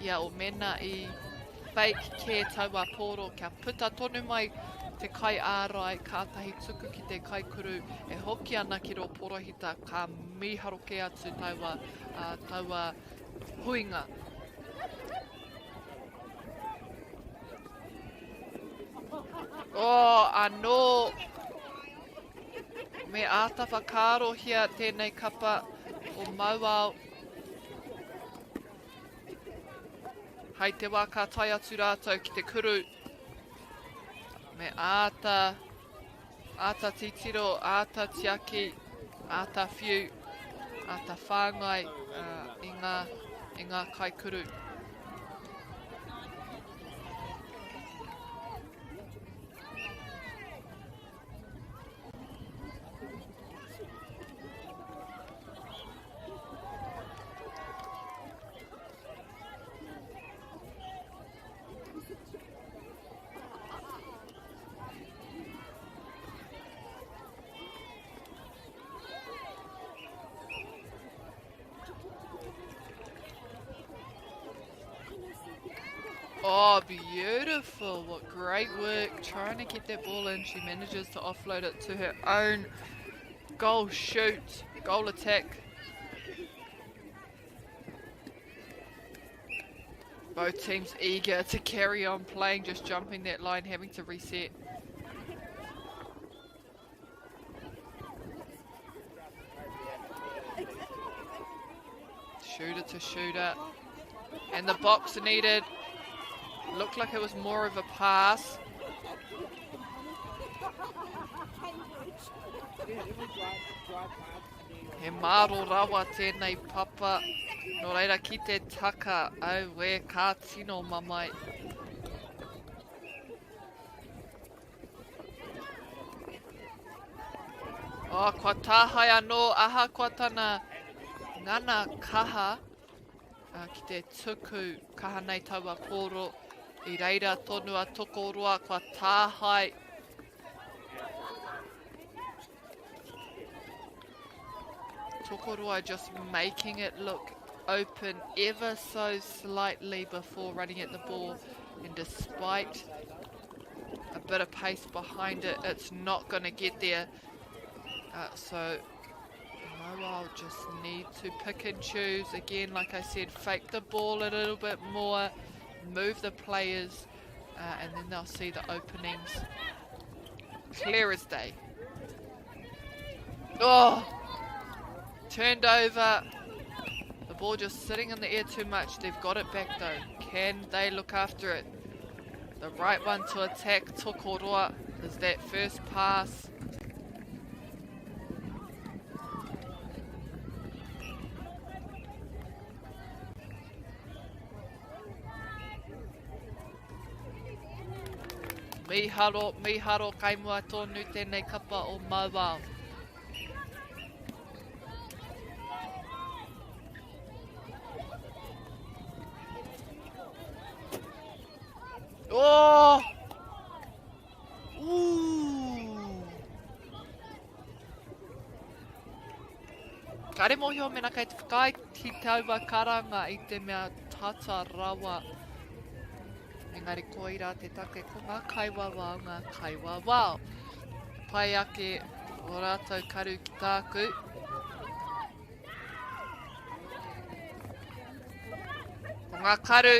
ia o mena I fake ke taua pōro. Kia puta tonu mai te kai ārai kātahi tuku ki te kaikuru. E hoki ana ki ro porohita ka miharoke atu taua huinga. Anō. Me āta whakarohia tēnei kapa o Mauao. Hei te wā ka tai atu rātou ki te kuru. Me āta titiro, āta tiaki, āta whiu, āta whāngai I ngā kaikuru. Oh, beautiful. What great work trying to get that ball in. She manages to offload it to her own goal shoot, goal attack. Both teams eager to carry on playing, just jumping that line, having to reset. Shooter to shooter. And the box needed. Looked like it was more of a pass. He maro rawa tēnei papa. No reira ki te taka au e ka tino mamai. Oh, kua tāhai anō aha kua tana ngana kaha. Ki te tuku kaha nei taua koro. I reira tonu a tokoroa kua tāhai. Tokoroa just making it look open ever so slightly before running at the ball, and despite a bit of pace behind it, it's not going to get there. So Mowal just need to pick and choose. Again, like I said, fake the ball a little bit more, move the players, and then they'll see the openings clear as day. Oh! Turned over. The ball just sitting in the air too much. They've got it back though. Can they look after it? The right one to attack Tokoroa is that first pass. Miharo kaimua tonu tēnei kapa o Mowal. Oh! Ooh! Kare mohio mena kei te whakai ki taua karanga I te mea tata rawa. Engari koira te take ko ngā kaiwawa o ngā kaiwawa. Pai ake o rātou karu ki tāku. O ngā karu.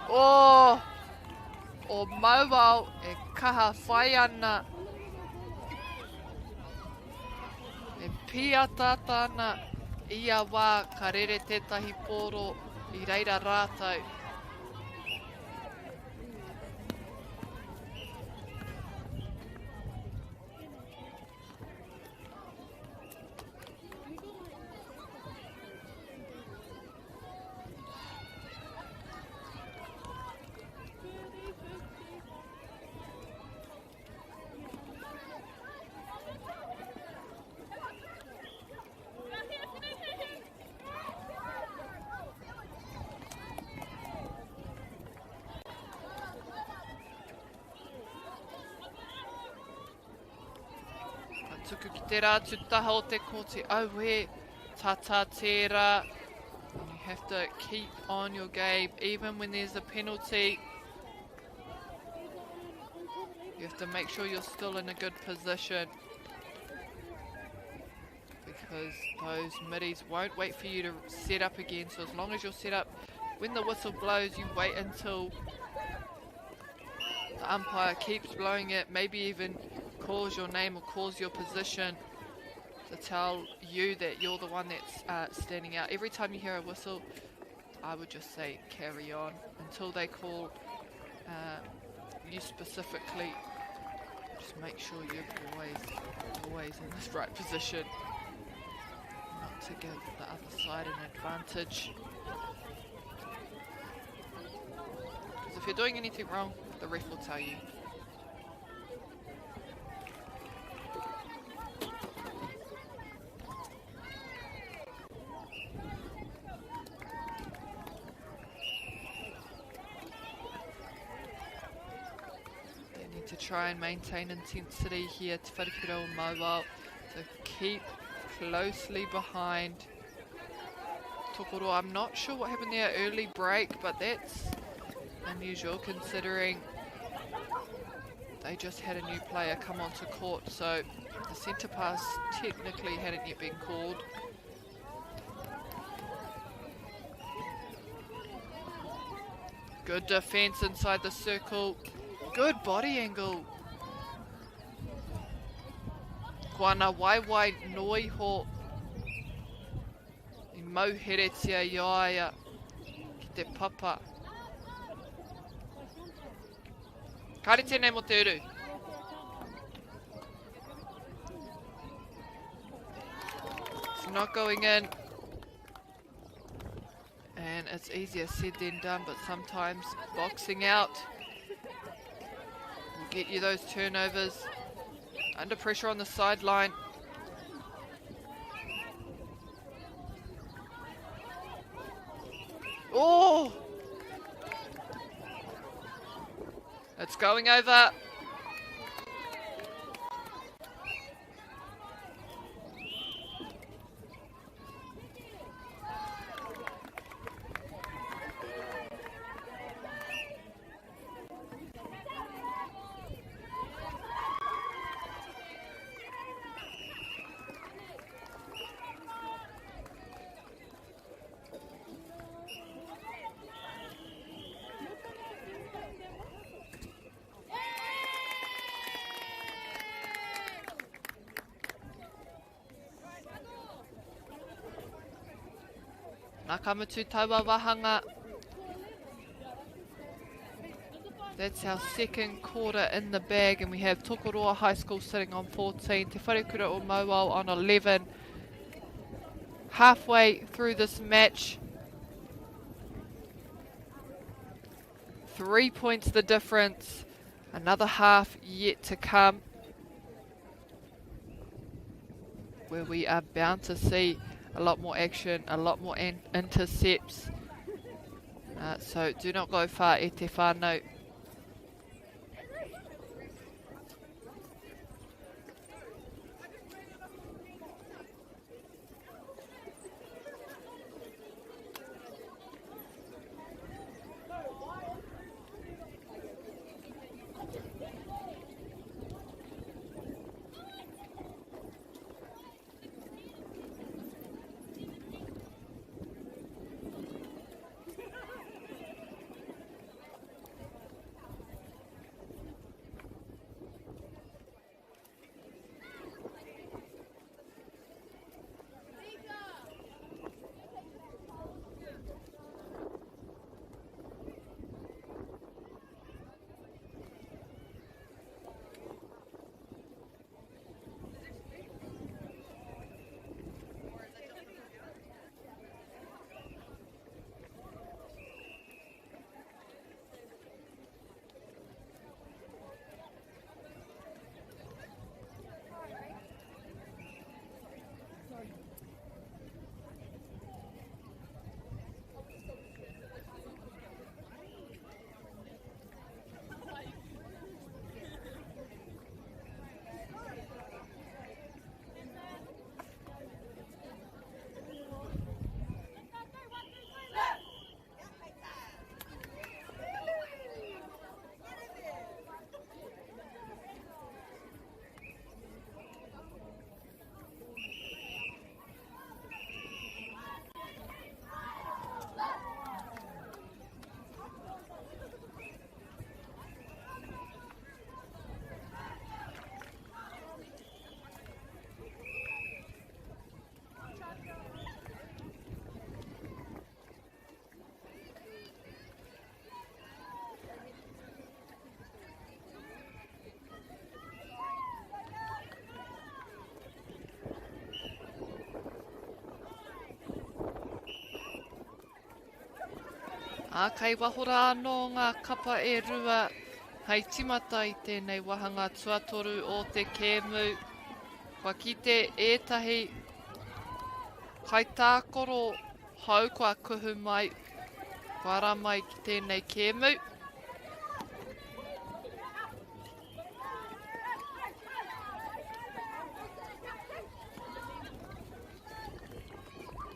Oh! O Mowal e kaha whai ana. E pia tata ana ia wā ka rere tētahi pōro I reira rātou. Tuku ki te rā tutaha o te kōti auhe, tata tērā. You have to keep on your game, even when there's a penalty. You have to make sure you're still in a good position. Because those middies won't wait for you to set up again. So as long as you're set up, when the whistle blows, you wait until the umpire keeps blowing it, maybe even calls your name or calls your position to tell you that you're the one that's standing out. Every time you hear a whistle, I would just say carry on until they call you specifically. Just make sure you're always in this right position, not to give the other side an advantage. Because if you're doing anything wrong, the ref will tell you. To try and maintain intensity here, Te Wharepiro and Mowal to keep closely behind Tokoro. I'm not sure what happened there, early break, but that's unusual considering they just had a new player come onto court, so the centre pass technically hadn't yet been called. Good defence inside the circle. Good body angle. Kwana waiwai noi ho. I mauheretia iaia ki te papa. Kare tēnei mo te uru. It's not going in. And it's easier said than done, but sometimes boxing out will get you those turnovers. Under pressure on the sideline. Oh! It's going over. Nakamutu taua wahanga. That's our second quarter in the bag, and we have Tokoroa High School sitting on 14, Te Wharekura o Mauao on 11. Halfway through this match, 3 points the difference, another half yet to come, where we are bound to see a lot more action, a lot more intercepts. So do not go far, e te whānau. Kei wahora anō ngā kapa e rua, hei timata I tēnei wahanga tuatoru o te kēmu. Kua kite ētahi kai tākoro hau kua kuhu mai, kua ara mai ki tēnei kēmu.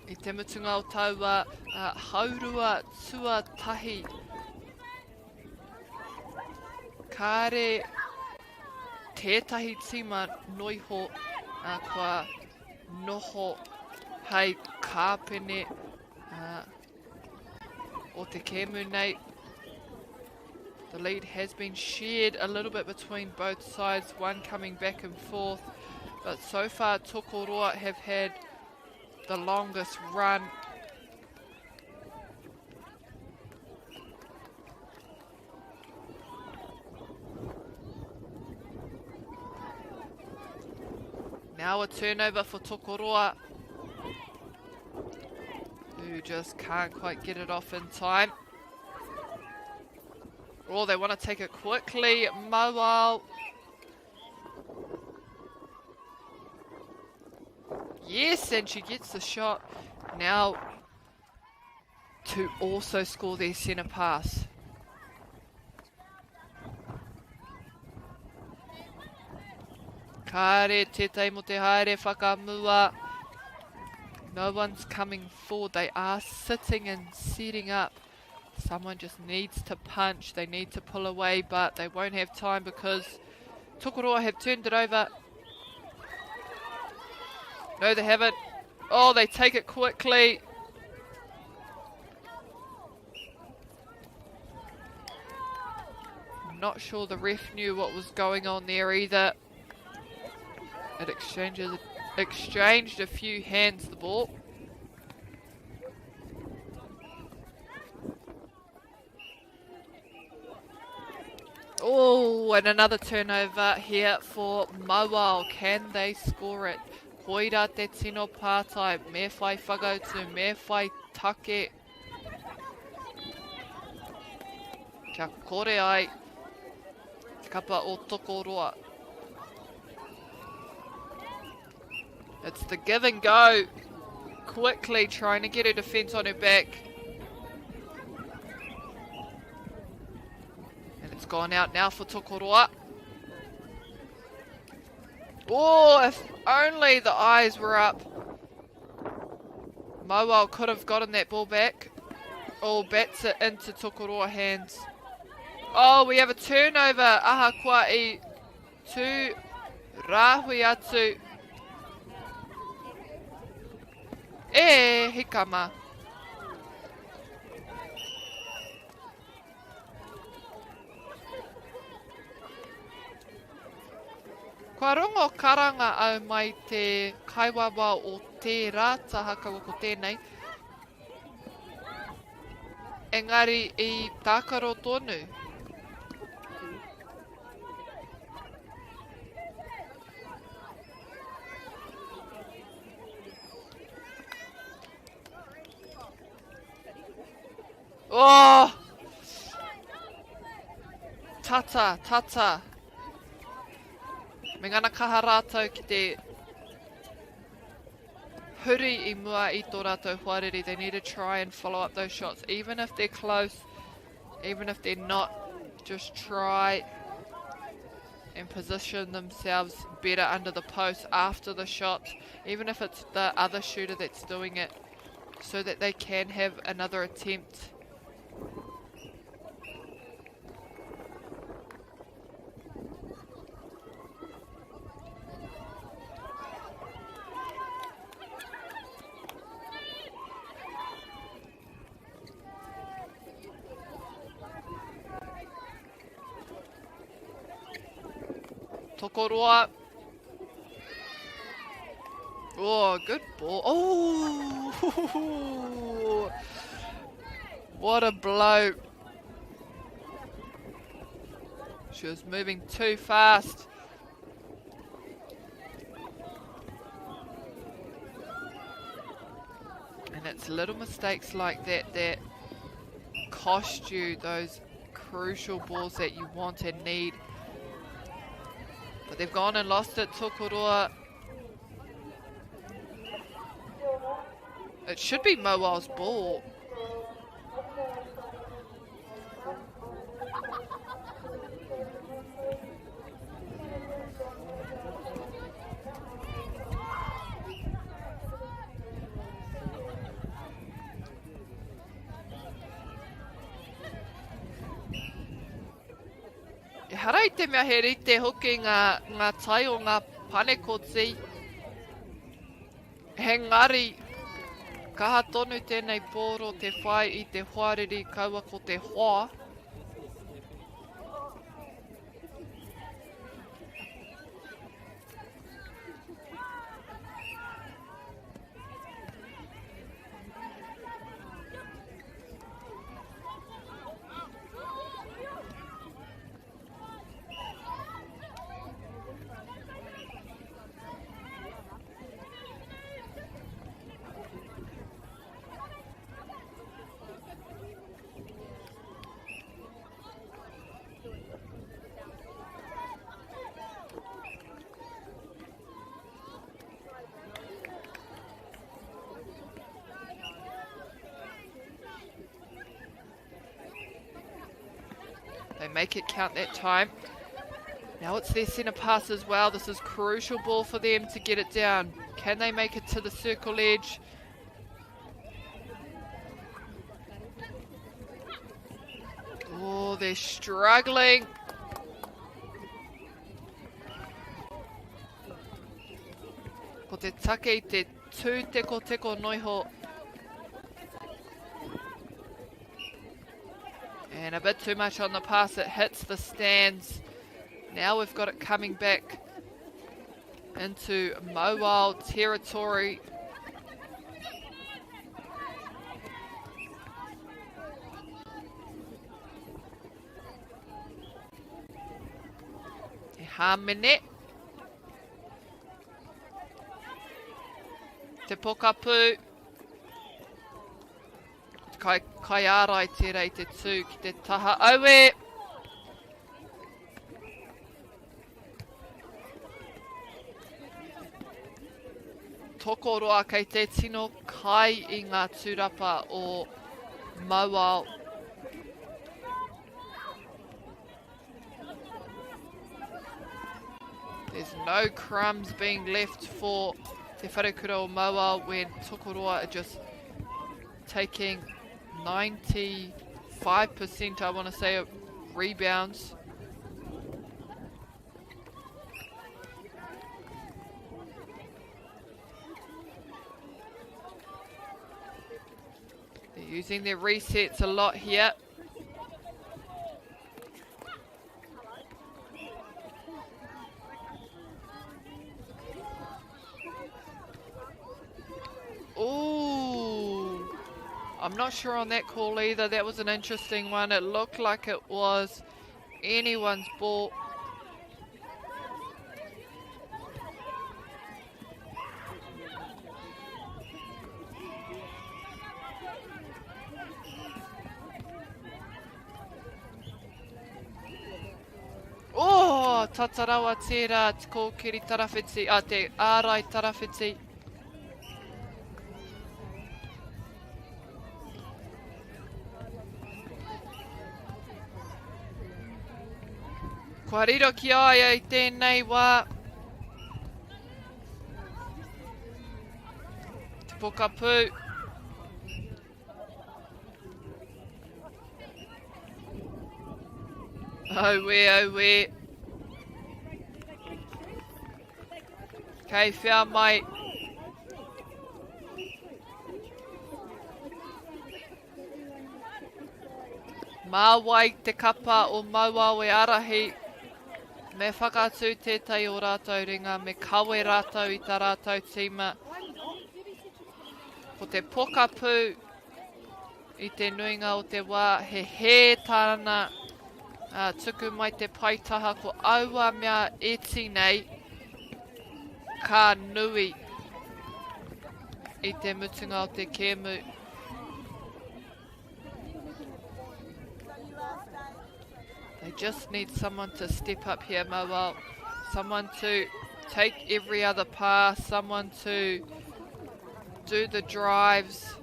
I te mutunga o taua haurua tuatahi. Kāre tētahi tima noiho kua noho hei kāpene o te kēmu nei. The lead has been shared a little bit between both sides, one coming back and forth, but so far Tokoroa have had the longest run. Now a turnover for Tokoroa, who just can't quite get it off in time. Oh, they want to take it quickly. Mawao. Yes, and she gets the shot. Now to also score their centre pass. Kāre tētai mo te haere whakamua. No one's coming forward. They are sitting and setting up. Someone just needs to punch. They need to pull away, but they won't have time because Tokoroa have turned it over. No, they haven't. Oh, they take it quickly. I'm not sure the ref knew what was going on there either. It exchanged a few hands, the ball. Oh, and another turnover here for Mawao. Can they score it? Koira te tino pātai, me whai whakautu, me whai take. Kia kore ai, kapa o Tokoroa. It's the give and go. Quickly trying to get her defence on her back. It's gone out now for Tokoroa. Oh, if only the eyes were up. Mawao could have gotten that ball back. Oh, bats it into Tokoroa hands. Oh, we have a turnover. Aha kua I tu rahui atu. Hikama. Kua rongo karanga au mai te kaiwawa o te rātaha kaua ko tēnei. Engari I tākaro tonu. Oh! Tata. Me ngana kaha rātou ki te huri I mua I tō rātou huarere. They need to try and follow up those shots. Even if they're close, even if they're not, just try and position themselves better under the post after the shot. Even if it's the other shooter that's doing it, so that they can have another attempt. Tokoroa. Oh, good ball. Oh! What a blow. She was moving too fast. And it's little mistakes like that that cost you those crucial balls that you want and need. But they've gone and lost it, Tokoroa. It should be Moa's ball. Harai te mea he rite hoki ngā tai o ngā panekoti. He ngari, kaha tonu tēnei pōro te whai I te whairiri kaua ko te hoa. They make it count that time. Now it's their centre pass as well. This is crucial ball for them to get it down. Can they make it to the circle edge? Oh, they're struggling. Ko te take I te tū teko noiho. And a bit too much on the pass, it hits the stands. Now we've got it coming back into Mobile territory. Te Hamene. Te Pokapū. Kai ārai te rei te tū ki te taha aue. Toko roa kei te tino kai I ngā tūrapa o Mauao. There's no crumbs being left for te wharekura o Mauao when Tokoroa are just taking 95%, I want to say, of rebounds. They're using their resets a lot here. Ooh, I'm not sure on that call either. That was an interesting one. It looked like it was anyone's ball. Oh, tatarawa tērā te kōkiri tarawhiti, te ārai tarawhiti. Kua riro ki ai I tēnei wā. Te pokapū. Auwe, auwe. Kei whia mai. Māwai te kapa o Mauao e Arahi. Me whakatū tētai o rātou ringa, me kawe rātou I tā rātou tīma. Ko te pokapū I te nuinga o te wā, he tāna tuku mai te paitaha ko aua mea eti nei, ka nui I te mutunga o te kēmu. They just need someone to step up here, Mauao. Someone to take every other pass, someone to do the drives.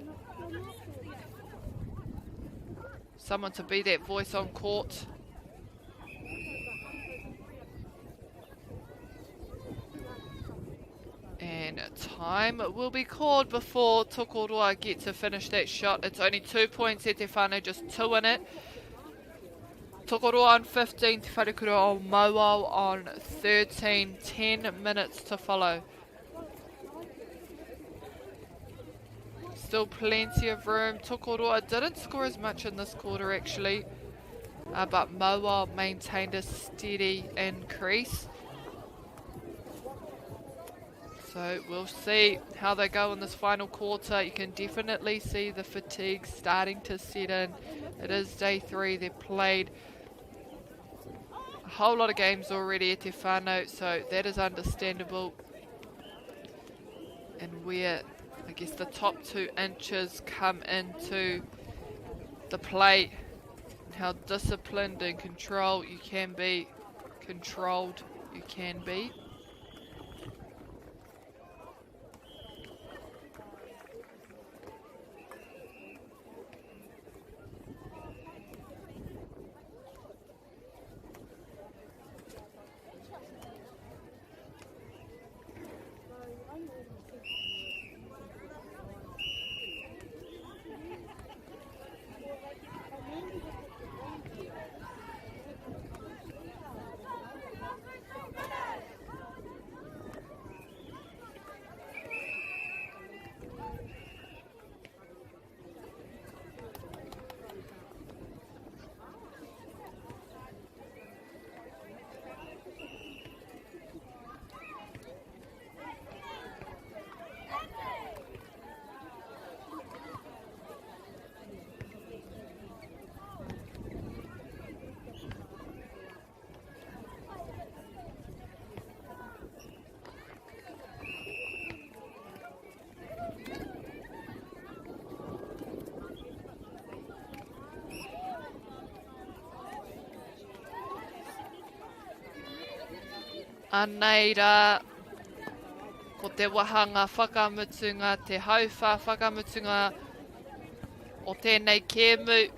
Someone to be that voice on court. And time will be called before Tokoroa get to finish that shot. It's only 2 points, E Te Whānau just 2 in it. Tokoroa on 15, Te Wharekura o Mauao on 13, 10 minutes to follow. Still plenty of room. Tokoroa didn't score as much in this quarter actually, but Mauao maintained a steady increase. So we'll see how they go in this final quarter. You can definitely see the fatigue starting to set in. It is day 3. They've played a whole lot of games already at Te Whānau, so that is understandable. And where, I guess, the top 2 inches come into the play, and how disciplined and controlled you can be. Aneira, ko te wahanga whakamutunga, te hauwha whakamutunga o tēnei kēmu.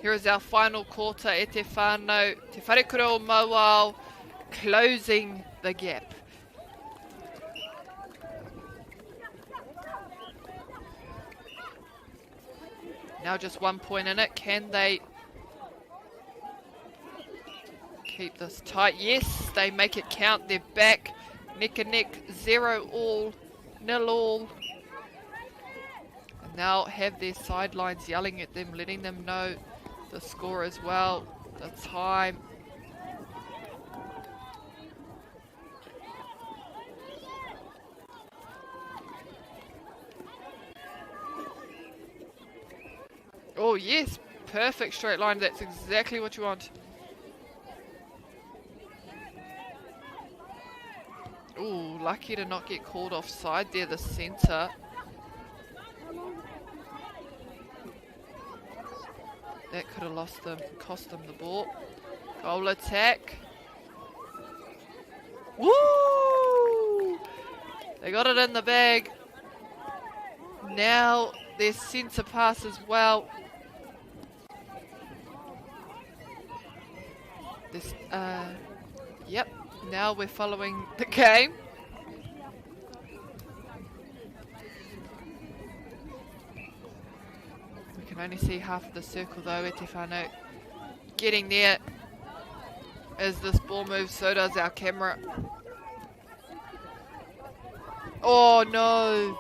Here is our final quarter e Te Whānau, Te Wharekura o Mauao, closing the gap. Now just 1 point in it. Can they keep this tight? Yes, they make it count. They're back neck and neck, 0-all, 0-all. And now have their sidelines yelling at them, letting them know the score as well, the time. Oh yes, perfect straight line. That's exactly what you want. Ooh, lucky to not get called offside there, the centre. That could have cost them the ball. Goal attack. Woo! They got it in the bag. Now their centre pass as well. This, yep. Now we're following the game. We can only see half of the circle though. E Te Whānau getting there. As this ball moves, so does our camera. Oh no!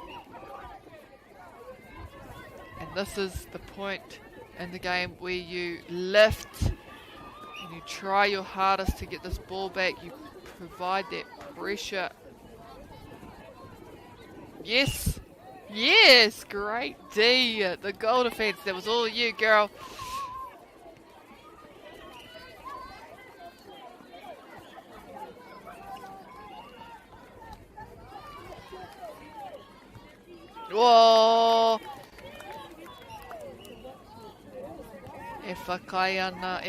And this is the point in the game where you lift and you try your hardest to get this ball back. You provide that pressure. Yes, yes, great D. The goal defense, that was all you, girl. Whoa. E whakaiana,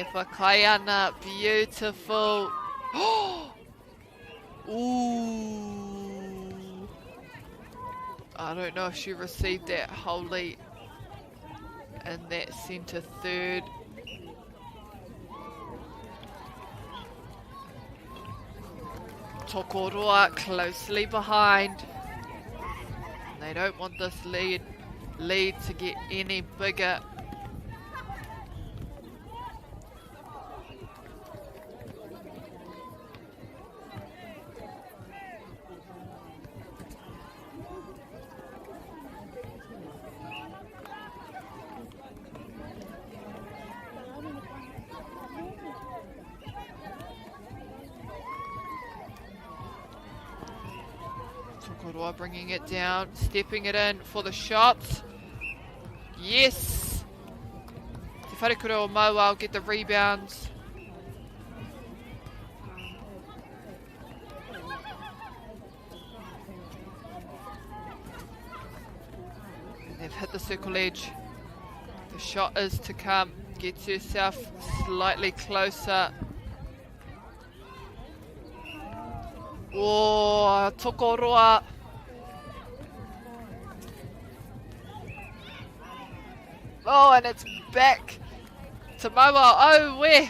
beautiful. Ooh. I don't know if she received that wholly in that centre third. Tokoroa closely behind. They don't want this lead to get any bigger. Tokoroa bringing it down, stepping it in for the shots. Yes! Te Wharekura o Mauao get the rebounds. And they've hit the circle edge. The shot is to come. Get yourself slightly closer. Oh, Tokoroa. Oh, and it's back to Mauao. Oh, where?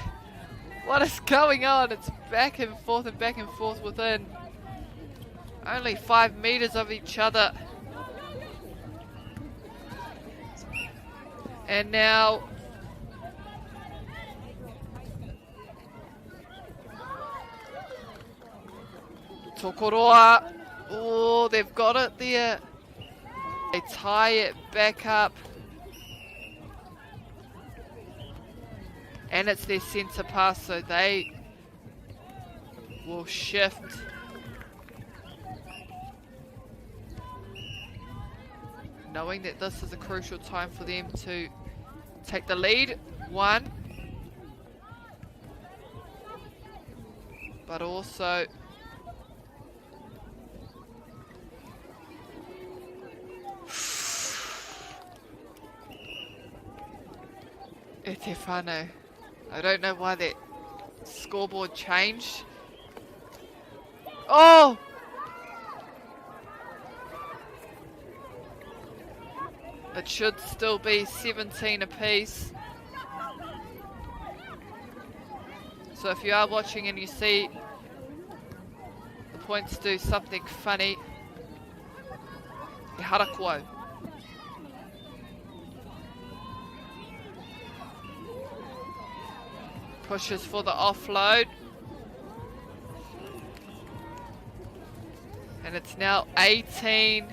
What is going on? It's back and forth within only 5 meters of each other. And now Tokoroa. Oh, they've got it there. They tie it back up. And it's their centre pass, so they will shift. Knowing that this is a crucial time for them to take the lead. 1. But also E te whānau. I don't know why that scoreboard changed. Oh! It should still be 17 apiece. So if you are watching and you see the points do something funny, e harakuau. Pushes for the offload. And it's now 18.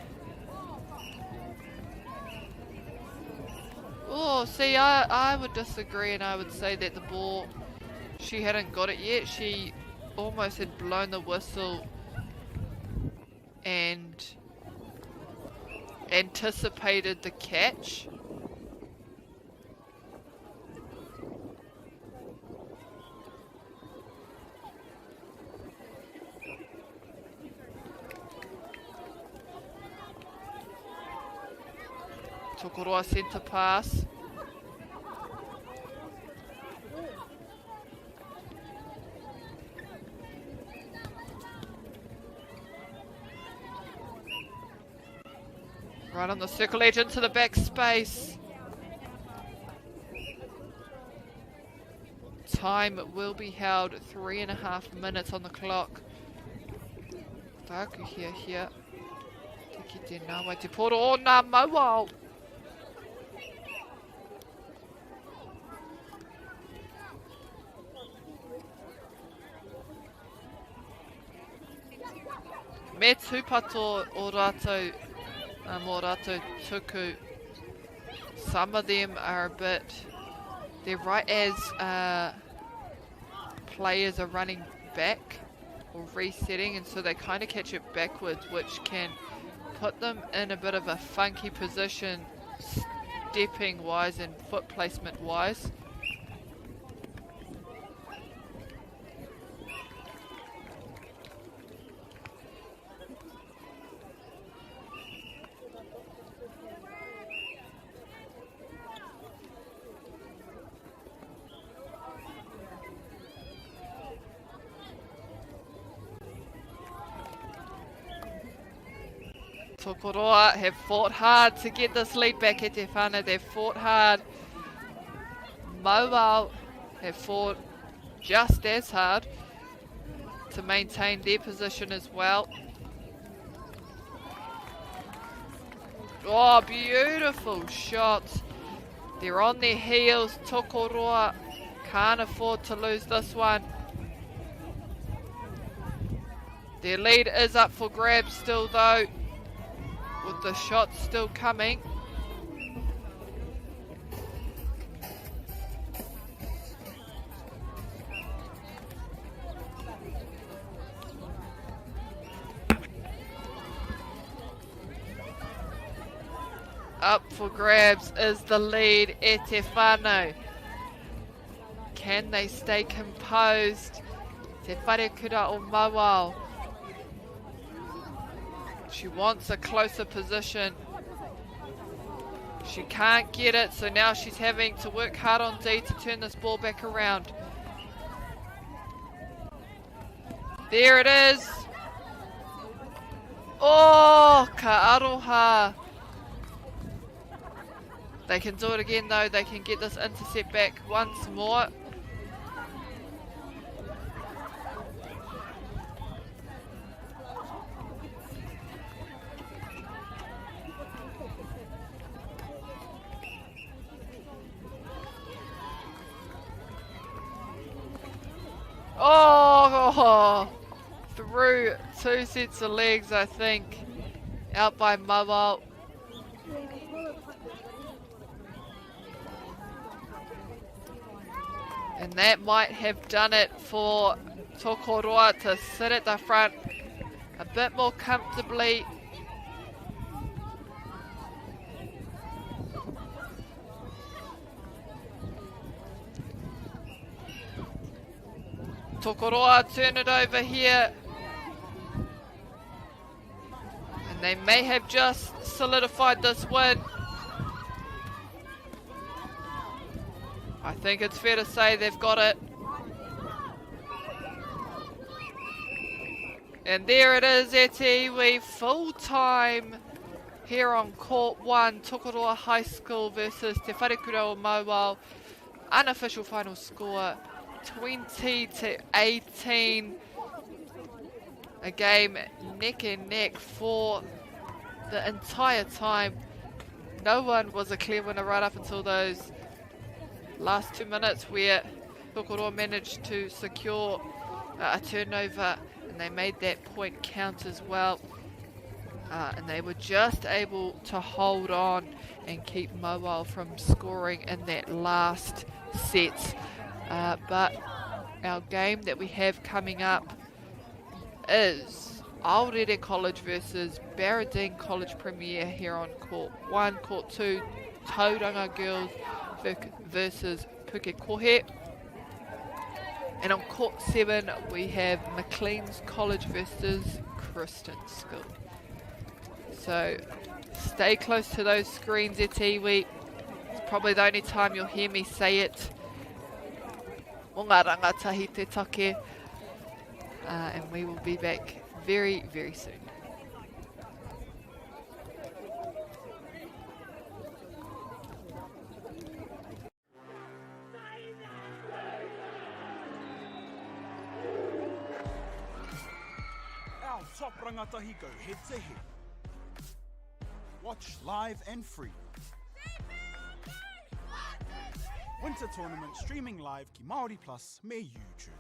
Oh, see, I would disagree, and I would say that the ball, she hadn't got it yet. She almost had blown the whistle and anticipated the catch. Tokoroa centre pass. Right on the circle edge into the back space. Time will be held 3.5 minutes on the clock. Takuhia here. Te nā mai te poro o nā Mauao. Me tūpato o rātou, mō rātou tuku. Some of them are a bit, they're right as players are running back or resetting, and so they kind of catch it backwards, which can put them in a bit of a funky position, stepping wise and foot placement wise. Tokoroa have fought hard to get this lead back at te whānau. They've fought hard. Mauao have fought just as hard to maintain their position as well. Oh, beautiful shots. They're on their heels. Tokoroa can't afford to lose this one. Their lead is up for grabs still though, with the shots still coming. Up for grabs is the lead, E Te Whānau. Can they stay composed? Te Wharekura o Mauao. She wants a closer position. She can't get it, so now she's having to work hard on D to turn this ball back around. There it is. Oh, ka aroha. They can do it again though. They can get this intercept back once more. Oh, through 2 sets of legs, I think. Out by Mauao. And that might have done it for Tokoroa to sit at the front a bit more comfortably. Tokoroa turn it over here. And they may have just solidified this win. I think it's fair to say they've got it. And there it is, E Te Iwi, full time here on Court 1, Tokoroa High School versus Te Wharekura o Mauao. Unofficial final score, 20-18. A game neck and neck for the entire time. No one was a clear winner right up until those last 2 minutes where Tokoroa managed to secure a turnover, and they made that point count as well. And they were just able to hold on and keep Mauao from scoring in that last set. But our game that we have coming up is Aorere College versus Barradine College Premier here on Court 1. Court 2, Tauranga Girls versus Pukekohe. And on Court 7 we have Maclean's College versus Kristen School. So stay close to those screens, E Te Iwi. It's probably the only time you'll hear me say it. O ngā rangatahi te take. And we will be back very, very soon. Our top rangatahi go head to head. Watch live and free. Winter Tournament streaming live ki Māori Plus me YouTube.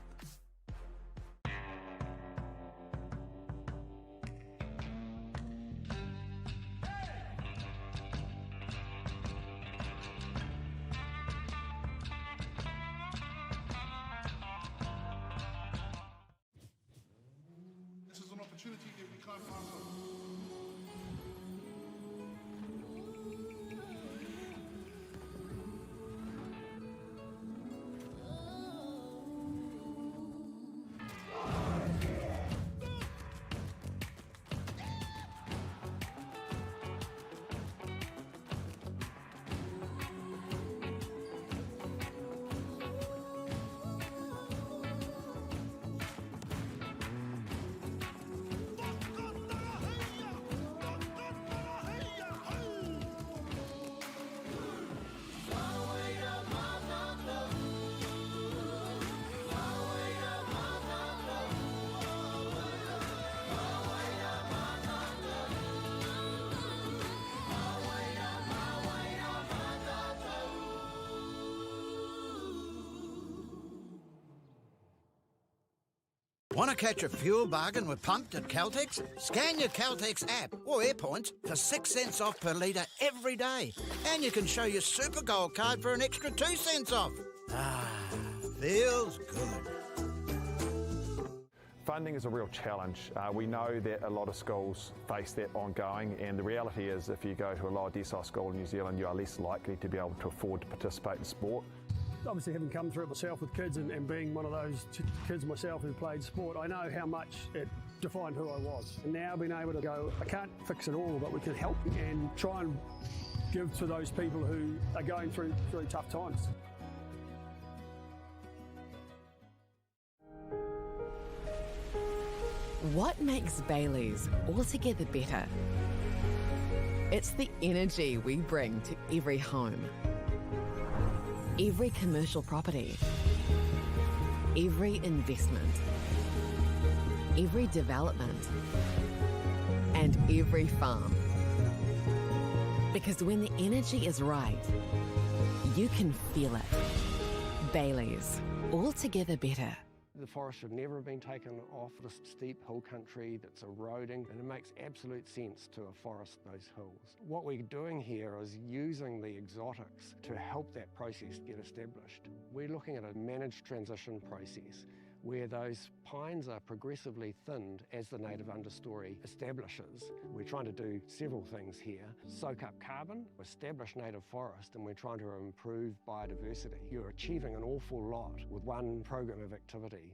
This is an opportunity that we can't pass up. Want to catch a fuel bargain with Pumped at Caltex? Scan your Caltex app or AirPoints for 6 cents off per litre every day. And you can show your Super Gold card for an extra 2 cents off. Ah, feels good. Funding is a real challenge. We know that a lot of schools face that ongoing, and the reality is if you go to a lower decile school in New Zealand, you are less likely to be able to afford to participate in sport. Obviously, having come through it myself with kids and being one of those kids myself who played sport, I know how much it defined who I was. And now being able to go, I can't fix it all, but we can help and try and give to those people who are going through tough times. What makes Bailey's altogether better? It's the energy we bring to every home, every commercial property, every investment, every development, and every farm. Because when the energy is right, you can feel it. Bailey's, altogether better. The forest should never have been taken off the steep hill country that's eroding, and it makes absolute sense to afforest those hills. What we're doing here is using the exotics to help that process get established. We're looking at a managed transition process where those pines are progressively thinned as the native understory establishes. We're trying to do several things here. Soak up carbon, establish native forest, and we're trying to improve biodiversity. You're achieving an awful lot with one program of activity.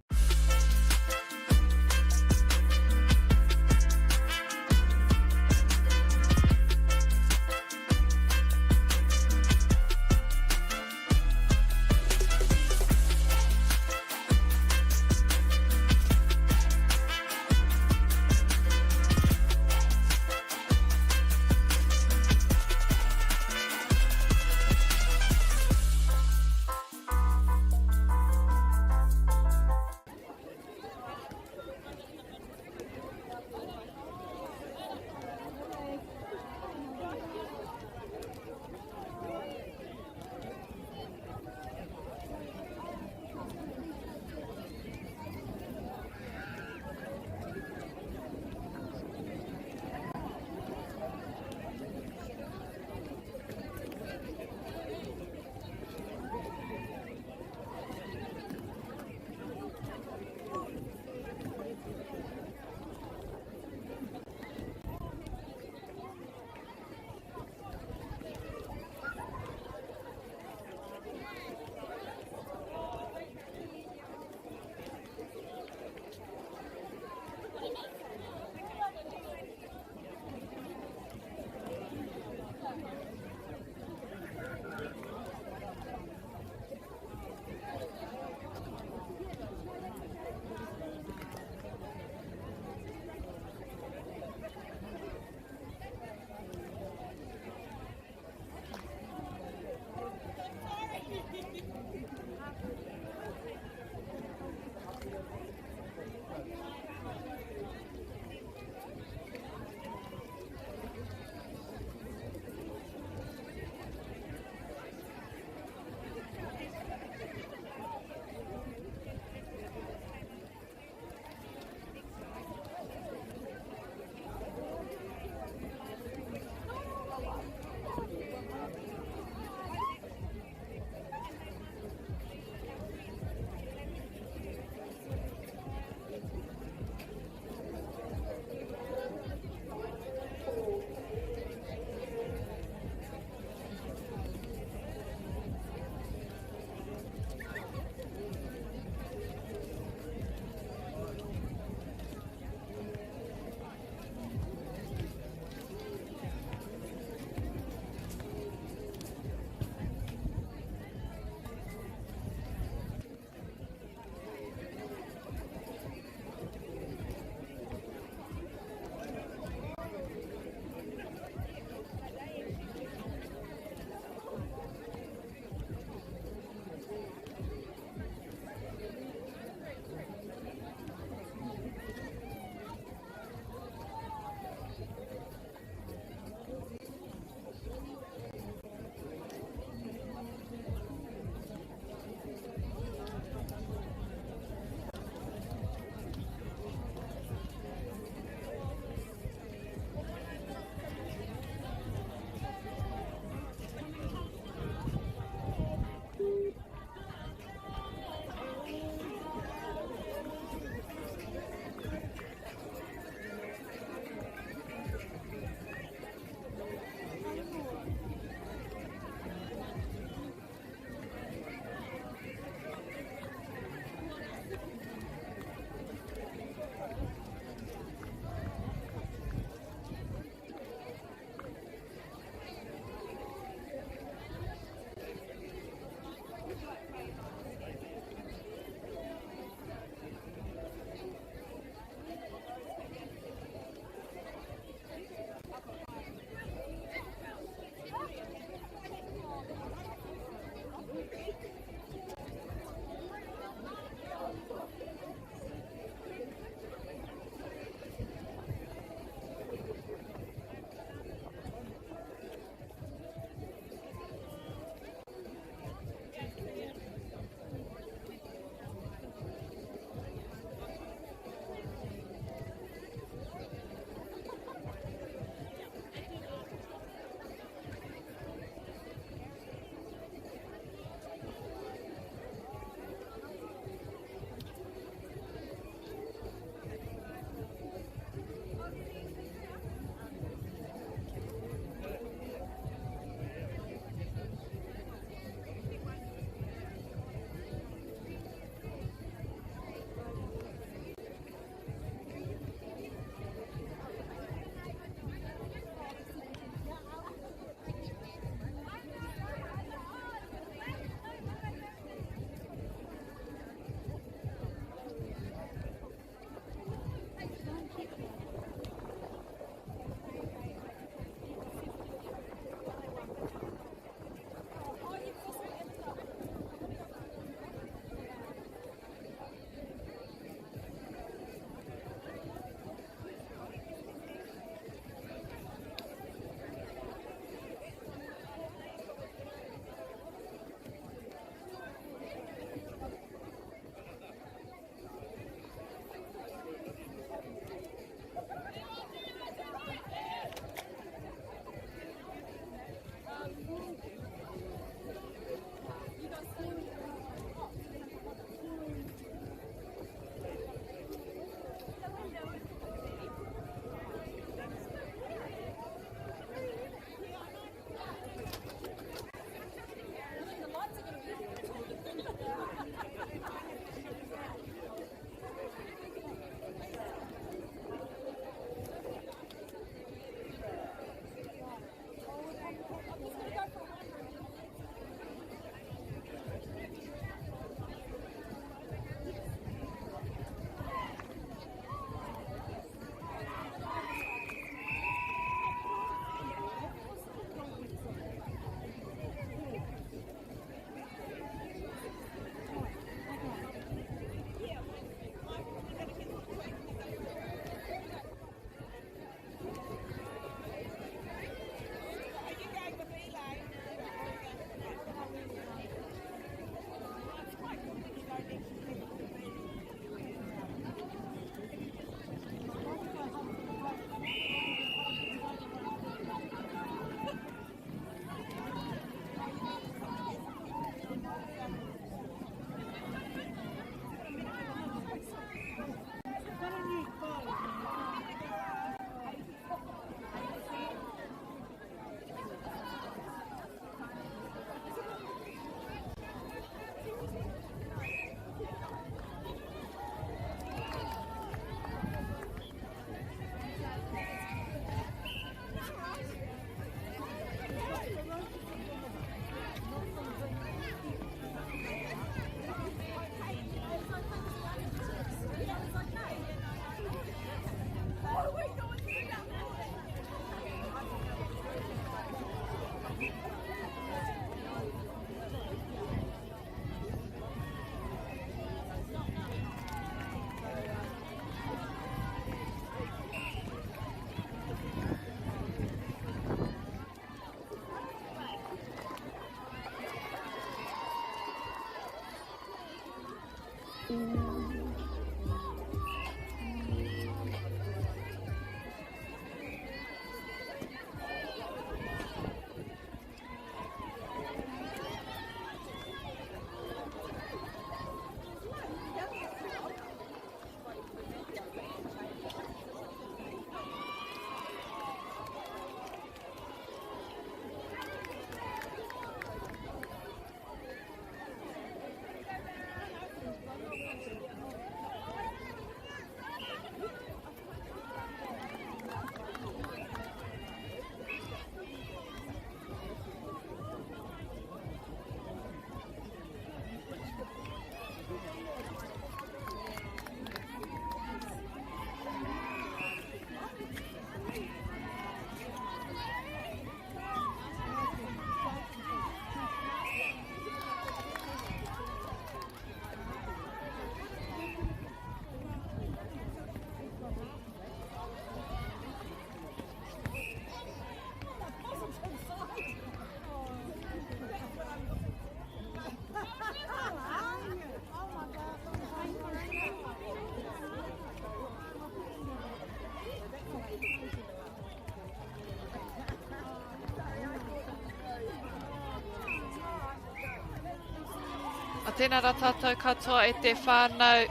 tēnā rā tātou katoa e te whānau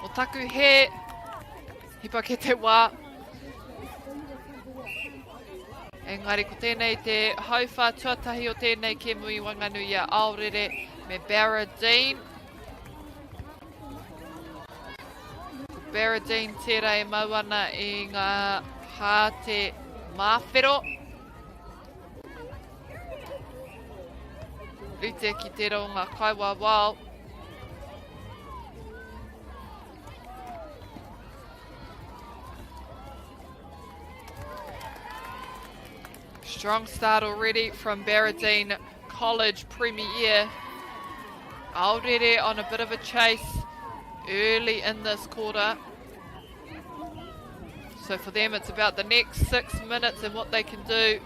o taku he hipa ke te wā. Engari ko tēnei te hauwha tuatahi o tēnei ke mui wanganui a Aorere me Barradine. Barradine tērā e mauana i ngā hā te mawhero. Rite ki te rau ngā kaiwa wao. Strong start already from Barradine College Premier. Aorere on a bit of a chase early in this quarter. So for them it's about the next 6 minutes and what they can do.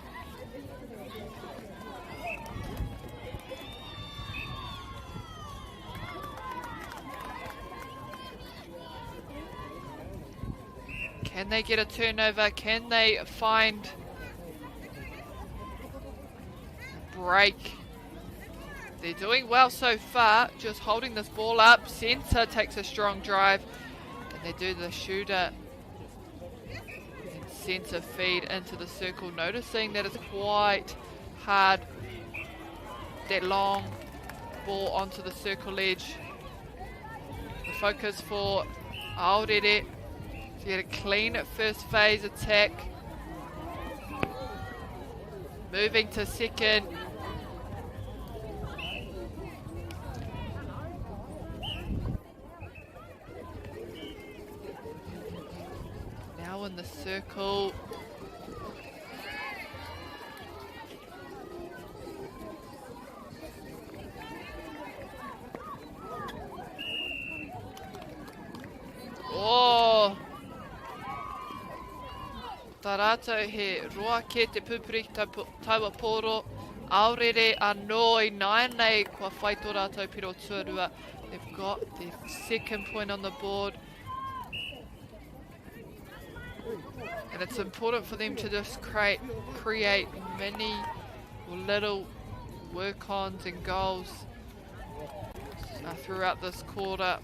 Can they get a turnover? Can they find break? They're doing well so far, just holding this ball up. Centre takes a strong drive and they do the shooter and centre feed into the circle, noticing that it's quite hard, that long ball onto the circle edge. The focus for Aorere to get a clean first phase attack. Moving to second. Now in the circle. Oh! Tā rātou he roa ke te pupuri taua poro. Aorere anō I naenei kua whai tō rātou piro tuarua. They've got their second point on the board. And it's important for them to just create many or little work-ons and goals throughout this quarter.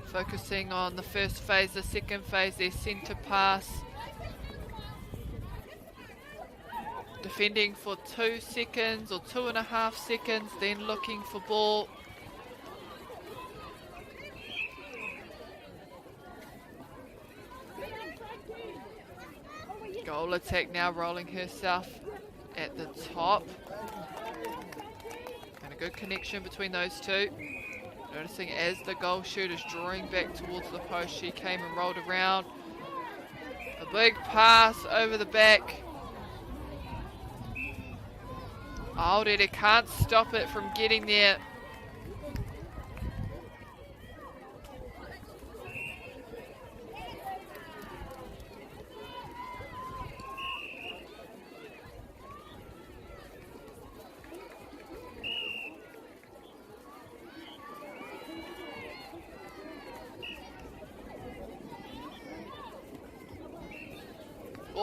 Focusing on the first phase, the second phase, their centre pass. Defending for 2 seconds or 2.5 seconds, then looking for ball. Goal attack now rolling herself at the top. And a good connection between those two. Noticing as the goal shooter's drawing back towards the post, she came and rolled around. A big pass over the back. Aorere can't stop it from getting there.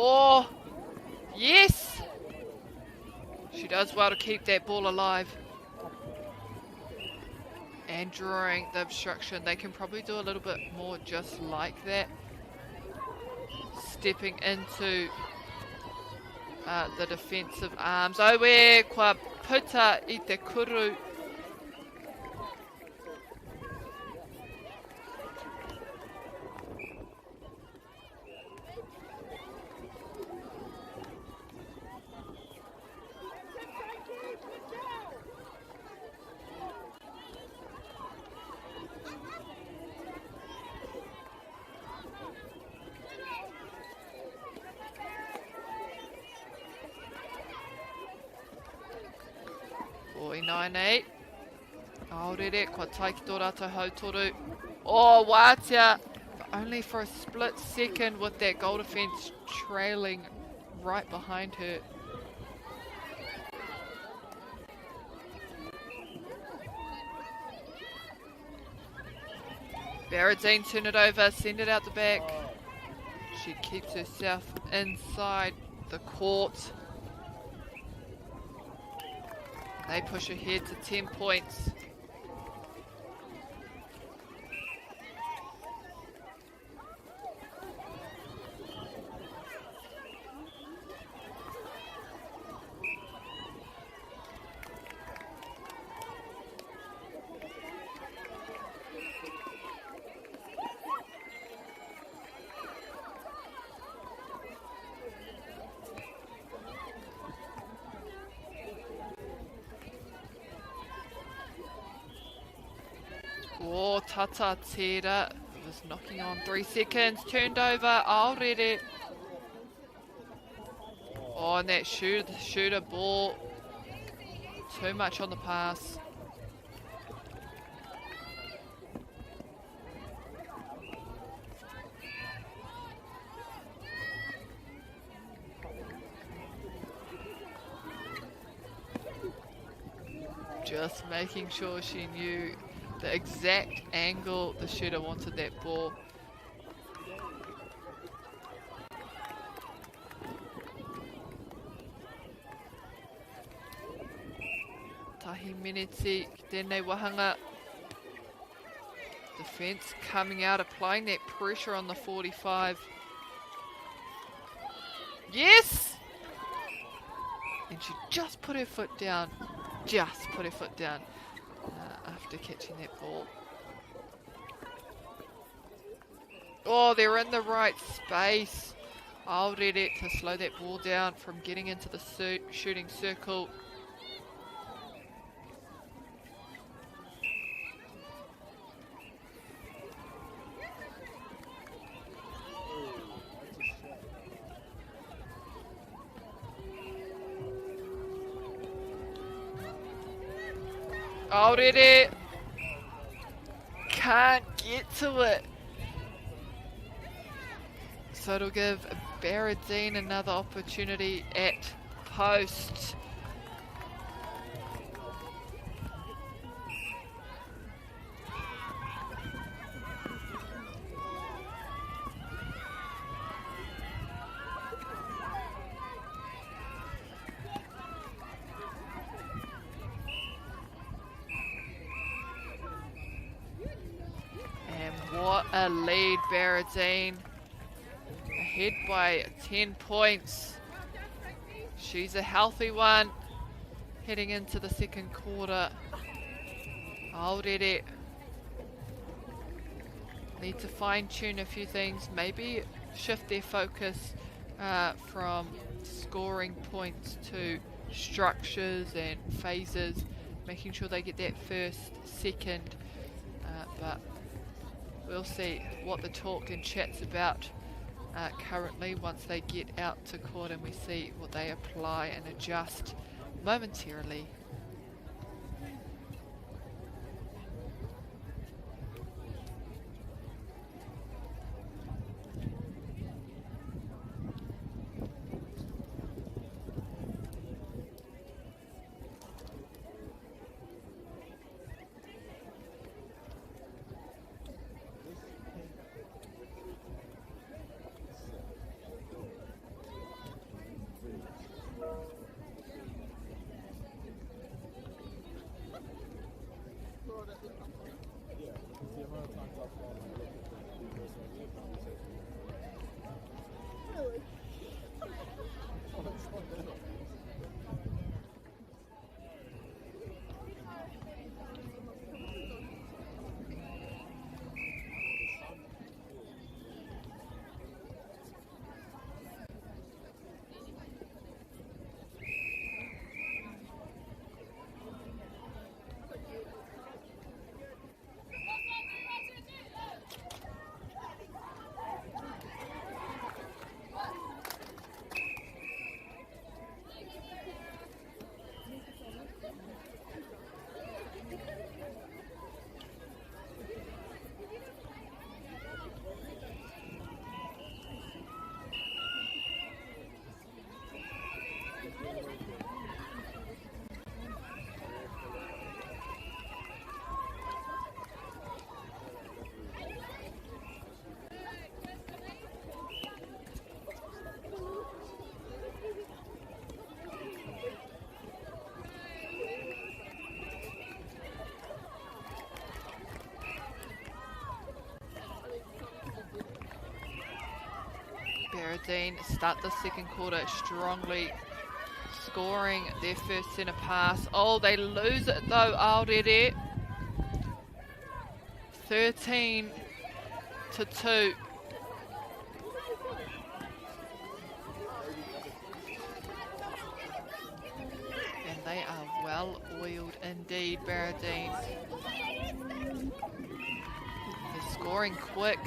Oh, yes! She does well to keep that ball alive. And drawing the obstruction, they can probably do a little bit more just like that. Stepping into the defensive arms. Oe kua puta I te kuru. Oi 9-8. Aorere, kua taiki tō rātou hautoru. Oh, Wātea, only for a split second with that goal defence trailing right behind her. Barradine turn it over, send it out the back. She keeps herself inside the court. They push ahead to 10 points. Oh, Tata Tera was knocking on 3 seconds. Turned over. Already. Oh, and that shooter ball. Too much on the pass. Just making sure she knew the exact angle the shooter wanted that ball. Tahi Meneti, Dene Wahanga. Defence coming out, applying that pressure on the 45. Yes! And she just put her foot down. Just put her foot down. After catching that ball. Oh, they're in the right space. I'll read it to slow that ball down from getting into the shooting circle. Already can't get to it. So it'll give Barradine another opportunity at post. What a lead, Barradine. Ahead by 10 points. She's a healthy one. Heading into the second quarter. Already need to fine tune a few things. Maybe shift their focus from scoring points to structures and phases. Making sure they get that first, second. But we'll see what the talk and chat's about currently once they get out to court and we see what they apply and adjust momentarily. Barradine start the second quarter strongly, scoring their first centre pass. Oh, they lose it though, Aorere. 13-2. And they are well oiled indeed, Barradine. They're scoring quick.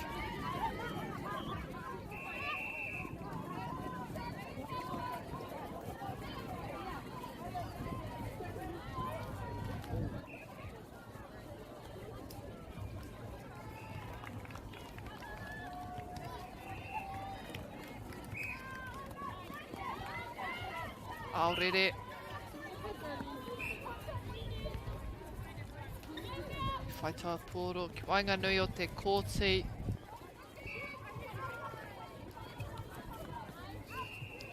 Aorere. Whaitoa Poro, ki Wainganui o te kōti.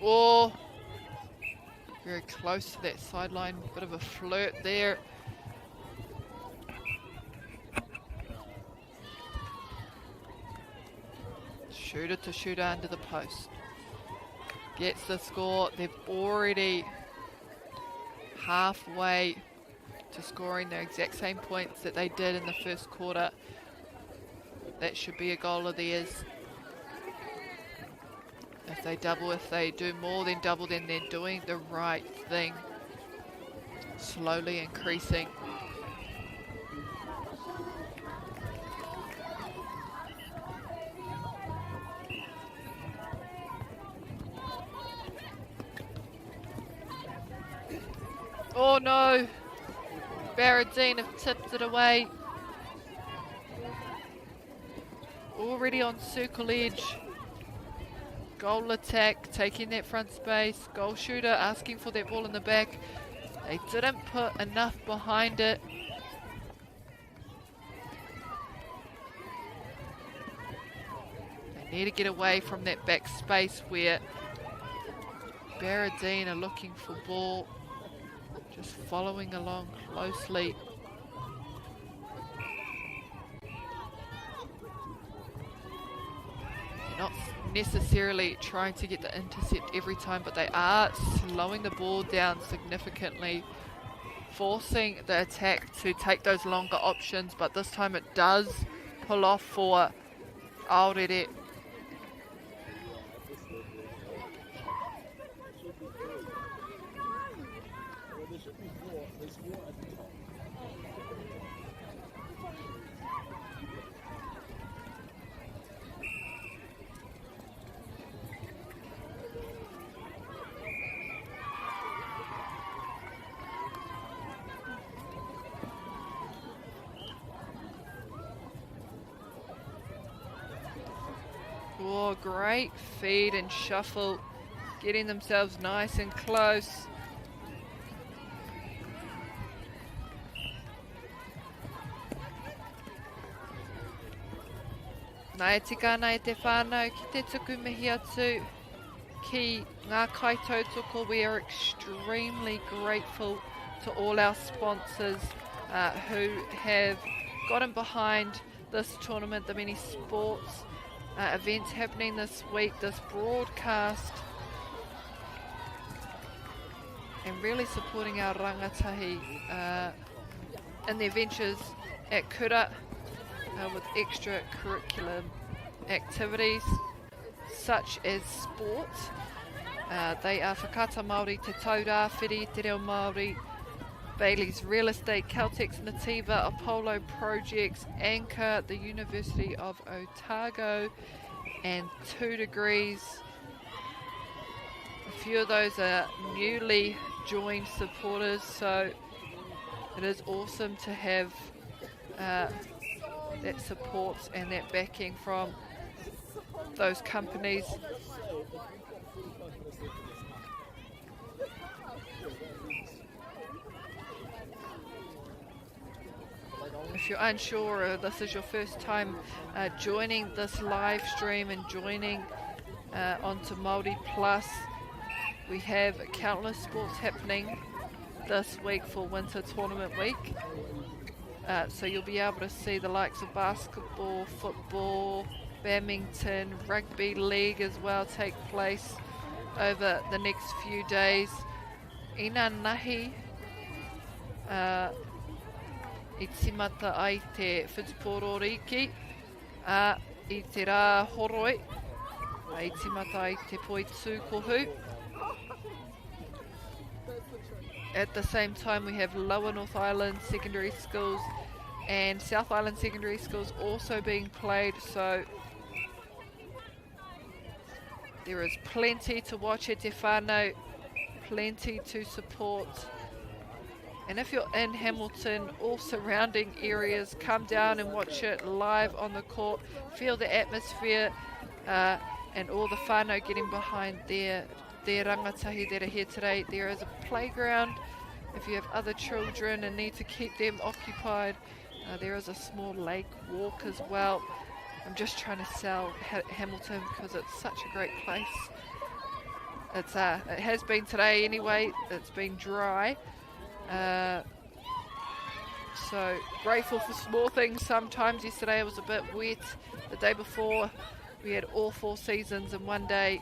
Oh, very close to that sideline, bit of a flirt there. Shooter to shooter under the post. Gets the score. They've already halfway to scoring their exact same points that they did in the first quarter. That should be a goal of theirs. If they double, if they do more than double, then they're doing the right thing. Slowly increasing. Oh no, Barradine have tipped it away. Already on circle edge. Goal attack, taking that front space. Goal shooter asking for that ball in the back. They didn't put enough behind it. They need to get away from that back space where Barradine are looking for ball. Just following along closely. They're not necessarily trying to get the intercept every time, but they are slowing the ball down significantly, forcing the attack to take those longer options, but this time it does pull off for Aorere. Oh, great feed and shuffle, getting themselves nice and close. Nā e tika ana e te whānau ki te tuku mihi atu ki ngā kaitautoko. We are extremely grateful to all our sponsors who have gotten behind this tournament, the many sports events happening this week, this broadcast, and really supporting our rangatahi in their ventures at Kura with extracurricular activities such as sports. They are Whakata Māori, Te Taura, Whiri, Te Reo Māori, Bailey's Real Estate, Caltex Nativa, Apollo Projects, Anchor, the University of Otago, and 2 Degrees. A few of those are newly joined supporters, so it is awesome to have that support and that backing from those companies. If you're unsure or this is your first time joining this live stream and joining onto Māori Plus, we have countless sports happening this week for Winter Tournament Week. So you'll be able to see the likes of basketball, football, Badminton Rugby League as well take place over the next few days. Ina nahi I timata ai te Whutupōro Riki I te rā horoi I timata ai te poi tūkohu. At the same time, we have Lower North Island Secondary Schools and South Island Secondary Schools also being played, so there is plenty to watch at Te Whānau, plenty to support. And if you're in Hamilton or surrounding areas, come down and watch it live on the court, feel the atmosphere and all the whānau getting behind their rangatahi that are here today. There is a playground if you have other children and need to keep them occupied. There is a small lake walk as well. I'm just trying to sell Hamilton because it's such a great place. It has been today anyway. It's been dry. So grateful for small things sometimes. Yesterday it was a bit wet. The day before we had all 4 seasons in one day.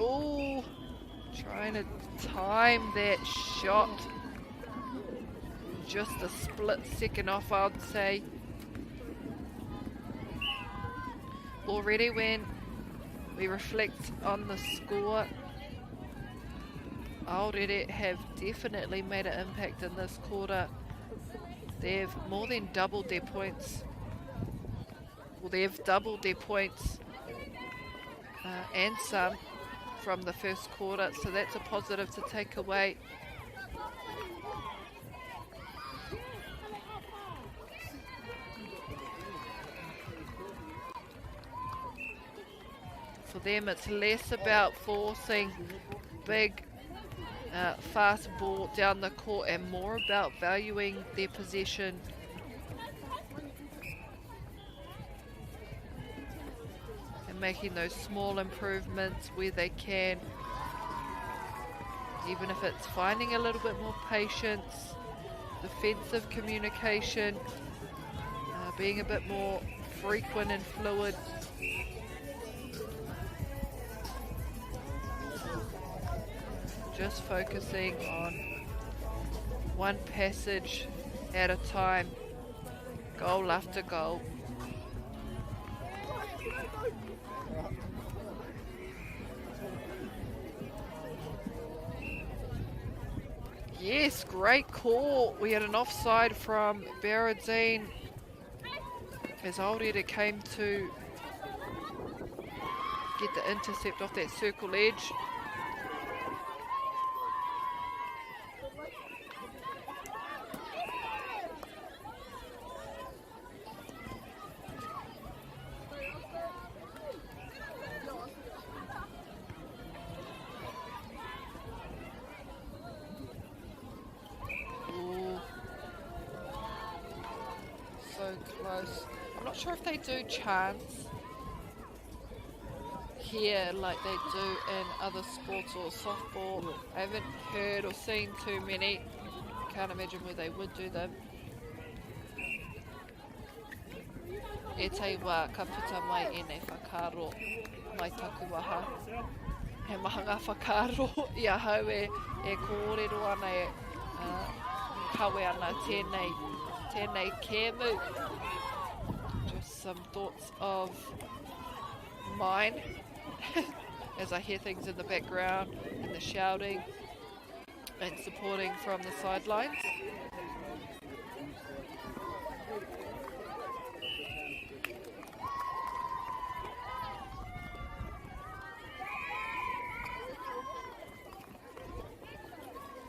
Oh, trying to time that shot. Just a split second off, I'd say. Already when we reflect on the score, Aorere have definitely made an impact in this quarter. They've more than doubled their points. Well, they've doubled their points and some from the first quarter, so that's a positive to take away. For them, it's less about forcing big, fast ball down the court and more about valuing their possession. And making those small improvements where they can. Even if it's finding a little bit more patience, defensive communication, being a bit more frequent and fluid. Just focusing on one passage at a time, goal after goal. Yes, great call. We had an offside from Barradine as Aorere came to get the intercept off that circle edge. Close. I'm not sure if they do chants here like they do in other sports or softball. I haven't heard or seen too many. Can't imagine where they would do them. E te wā ka puta mai e nei whakaro mai taku waha. He mahanga whakaro I a hau e kōrero ana e kawe ana tēnei kēmu. Just some thoughts of mine as I hear things in the background and the shouting and supporting from the sidelines.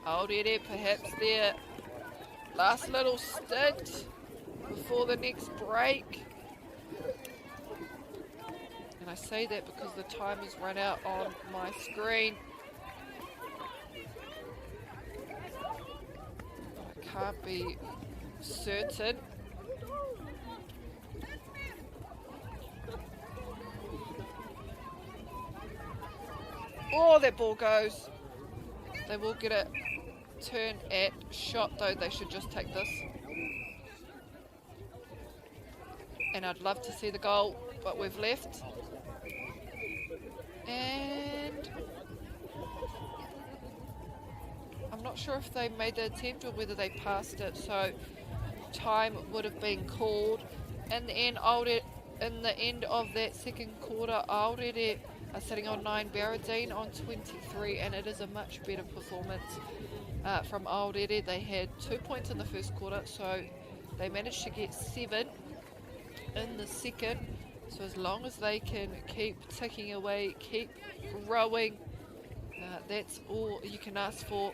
Aorere perhaps their last little stint before the next break. And I say that because the time has run out on my screen. I can't be certain. Oh, that ball goes. They will get it. Turn at shot though. They should just take this. And I'd love to see the goal, but we've left. And I'm not sure if they made the attempt or whether they passed it, so time would have been called. In the end of that second quarter, Aorere are sitting on 9, Barradine on 23, and it is a much better performance from Aorere. They had 2 points in the first quarter, so they managed to get 7 in the second. So as long as they can keep ticking away, keep rowing, that's all you can ask for.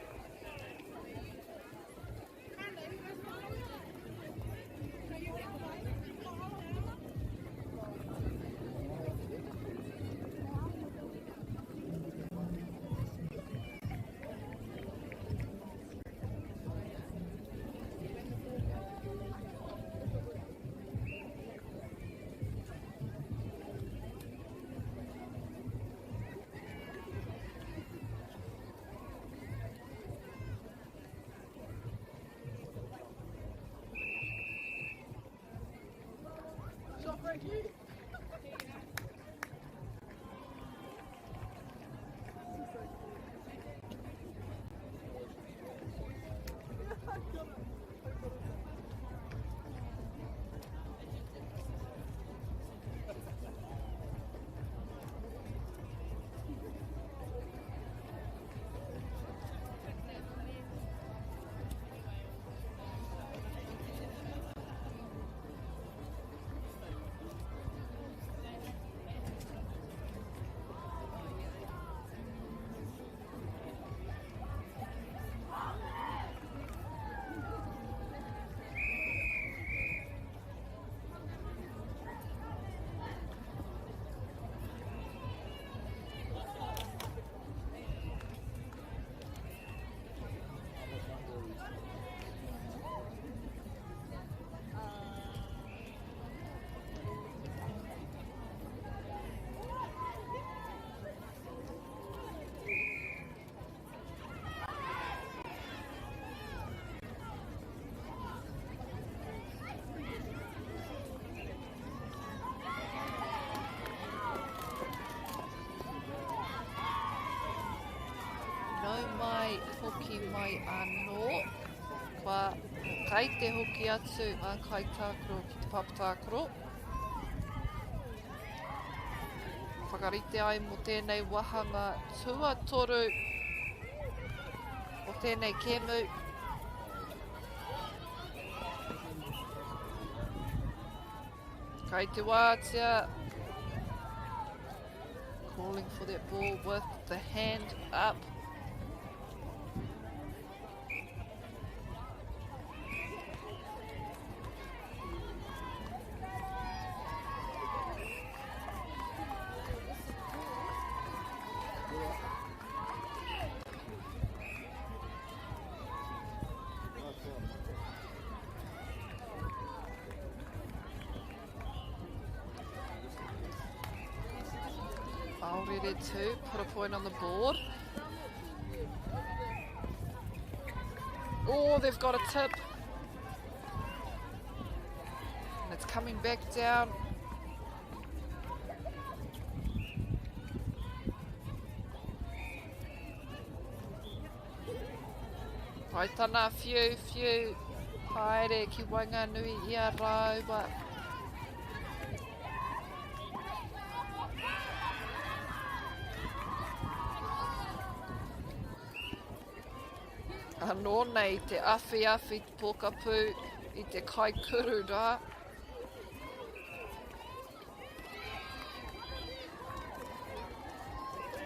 Mai hoki mai anō. Kua kai te hoki atu a kai tākaro ki te papatākaro. Whakarite ai mo tēnei wahanga tuatoru o tēnei kemu. Kai te wātia. Calling for that ball with the hand up. Aorere too, put a point on the board. Oh, they've got a tip. And it's coming back down. Paitana, few. Haere ki Wainganui I a rau, but anō nei te awhi pokapū I te kaikuru rā.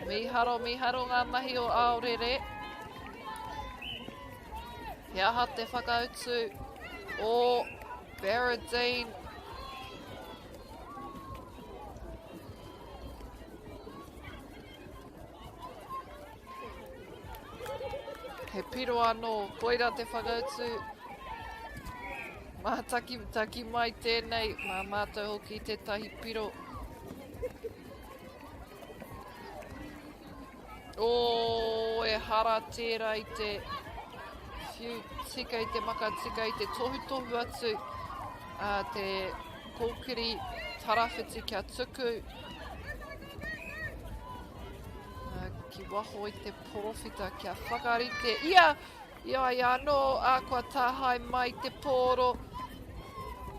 Miharo ngā mahi o Aorere. He aha te whakautu o Barradine. He piro anō, koira te whakautu. Mātaki mai tēnei, mā mātou hoki te tahi piro. O, e hara tērā I te whiu tika I te maka tika I te tohu atu. Te kōkiri tarawhiti kia tuku. Ki waho I te porofita kia whakarite. Ia anō, kua tāhai mai te pōro.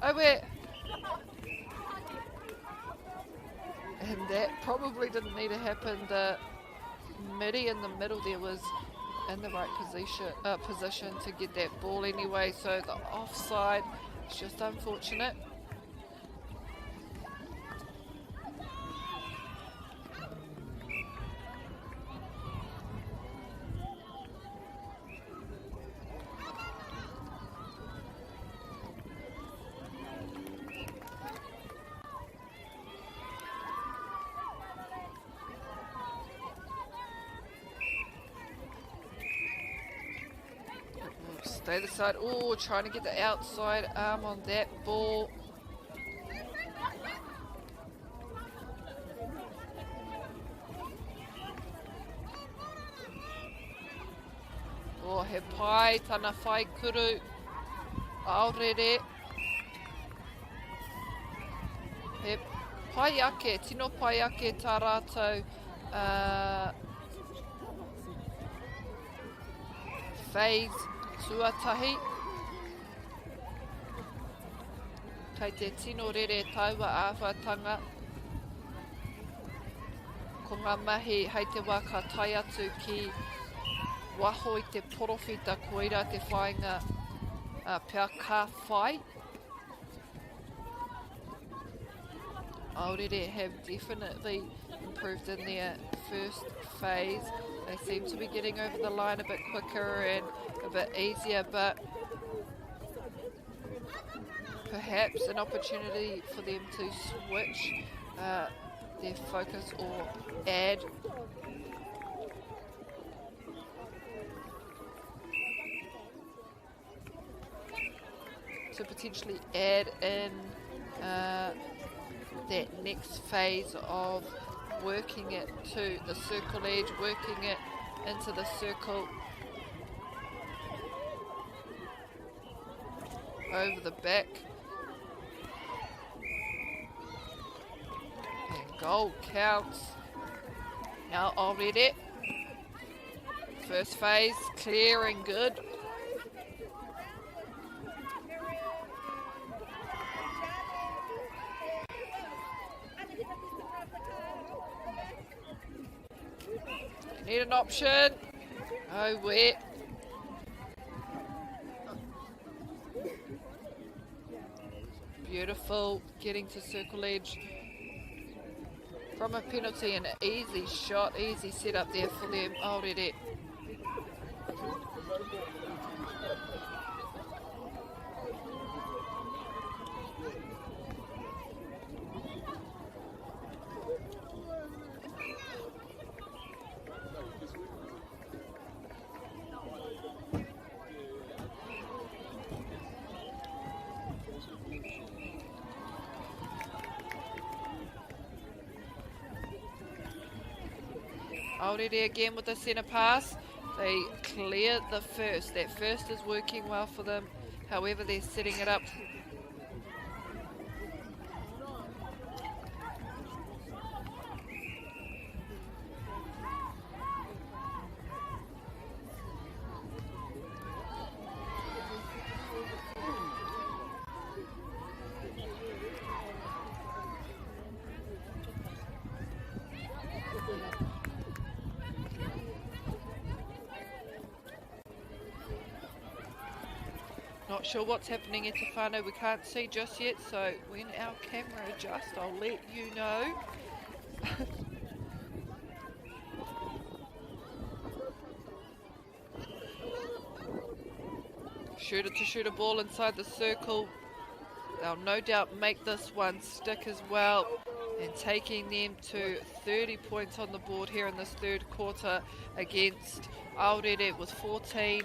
Aue. And that probably didn't need to happen. The midi in the middle there was in the right position to get that ball anyway, so the offside is just unfortunate. Stay the side. Oh, trying to get the outside arm on that ball. Oh, he pai, tana whai kuru. Aorere. He pai ake, tino pai ake tā rātou. Phase. Tuatahi. Kei te tino rere taua āwhatanga. Ko ngā mahi hei te wā ka tai atu ki waho I te porowhita koira te whainga pia ka whai. Aorere have definitely improved in their first phase. They seem to be getting over the line a bit quicker and a bit easier, but perhaps an opportunity for them to switch their focus or add to potentially add in that next phase of working it to the circle edge, working it into the circle, over the back, and goal counts. Now already, first phase clear and good. Need an option. Oh, wait. Beautiful. Getting to circle edge from a penalty, and an easy shot, easy setup there for them already. Already again with the centre pass. They clear the first. That first is working well for them. However, they're setting it up. Not sure what's happening at Tefano, we can't see just yet, so when our camera adjusts, I'll let you know. Shooter to shoot a ball inside the circle. They'll no doubt make this one stick as well, and taking them to 30 points on the board here in this third quarter against Aorere with 14.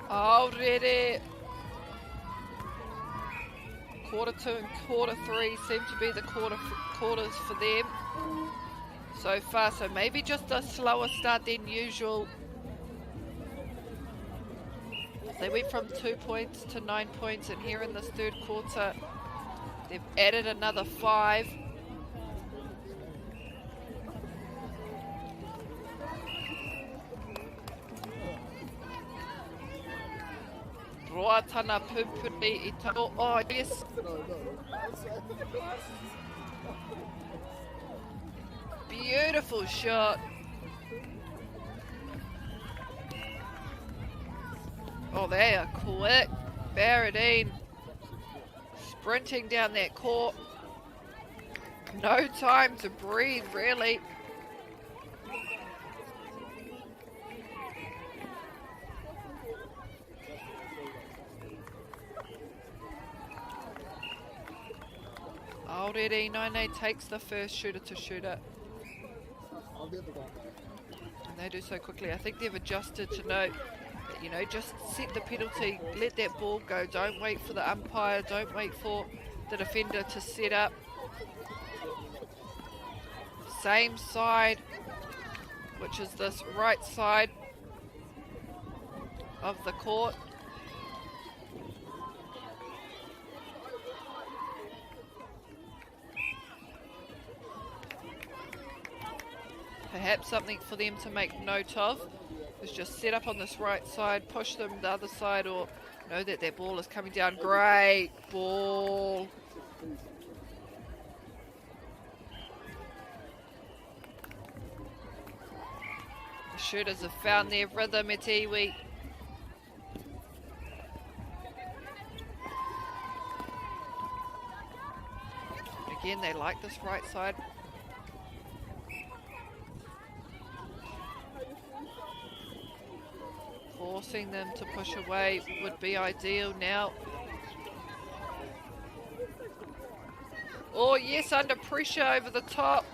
Already. Quarter 2 and quarter 3 seem to be the quarters for them so far. So maybe just a slower start than usual. They went from 2 points to 9 points, and here in this third quarter, they've added another 5. Roatana Pupuri Italo. Oh, yes. Beautiful shot. Oh, they are quick. Baradine sprinting down that court. No time to breathe, really. Already, Nine takes the first shooter to shoot it. And they do so quickly. I think they've adjusted to know that, you know, just set the penalty, let that ball go. Don't wait for the umpire, don't wait for the defender to set up. Same side, which is this right side of the court. Perhaps something for them to make note of is just set up on this right side, push them the other side, or know that their ball is coming down. Great ball. The shooters have found their rhythm at Iwi. Again, they like this right side. Forcing them to push away would be ideal now. Oh yes, under pressure over the top.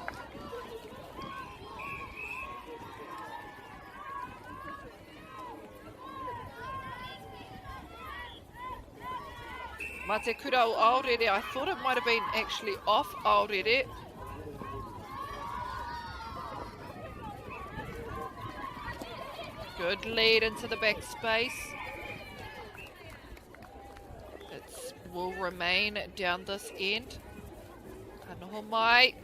Mate Kurau Aorere, I thought it might have been actually off Aorere. Good lead into the back space. It will remain down this end. Kanoho mai.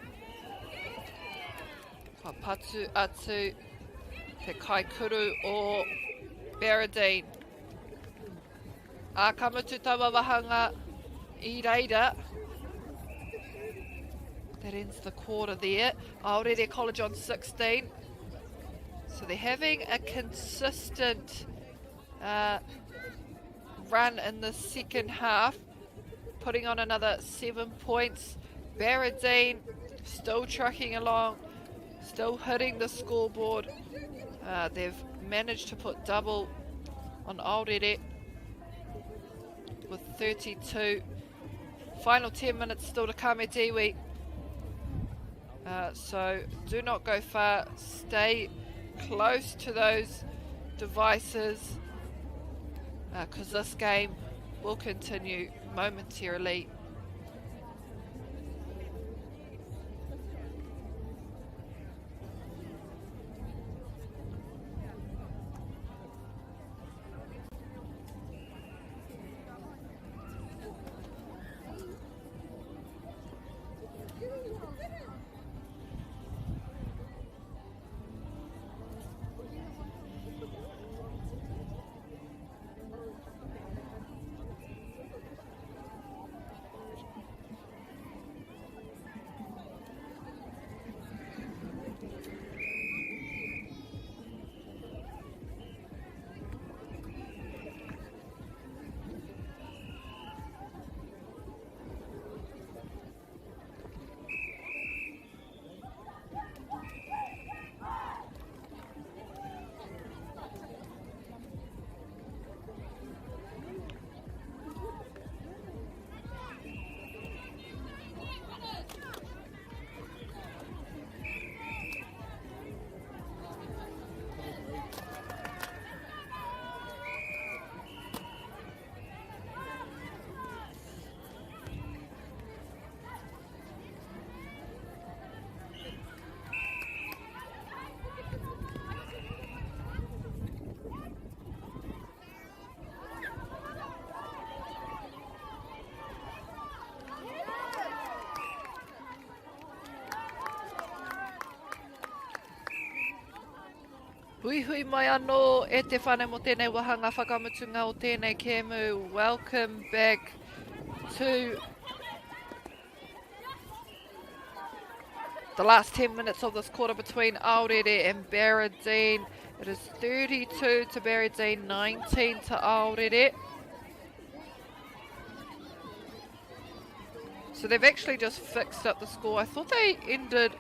Ka patu atu te kaikuru o Baradine. A kamutu tawa wahanga I reira. That ends the quarter there. Aorere College on 16. So they're having a consistent run in the second half, putting on another 7 points. Baradine still trucking along, still hitting the scoreboard. They've managed to put double on Aorere with 32. Final 10 minutes still to come at Iwi. So do not go far, stay close to those devices because this game will continue momentarily. Hui hui mai anō e te whane mo tēnei wahanga whakamutunga o tēnei kēmu. Welcome back to the last 10 minutes of this quarter between Aorere and Barradine. It is 32 to Barradine, 19 to Aorere. So they've actually just fixed up the score. I thought they ended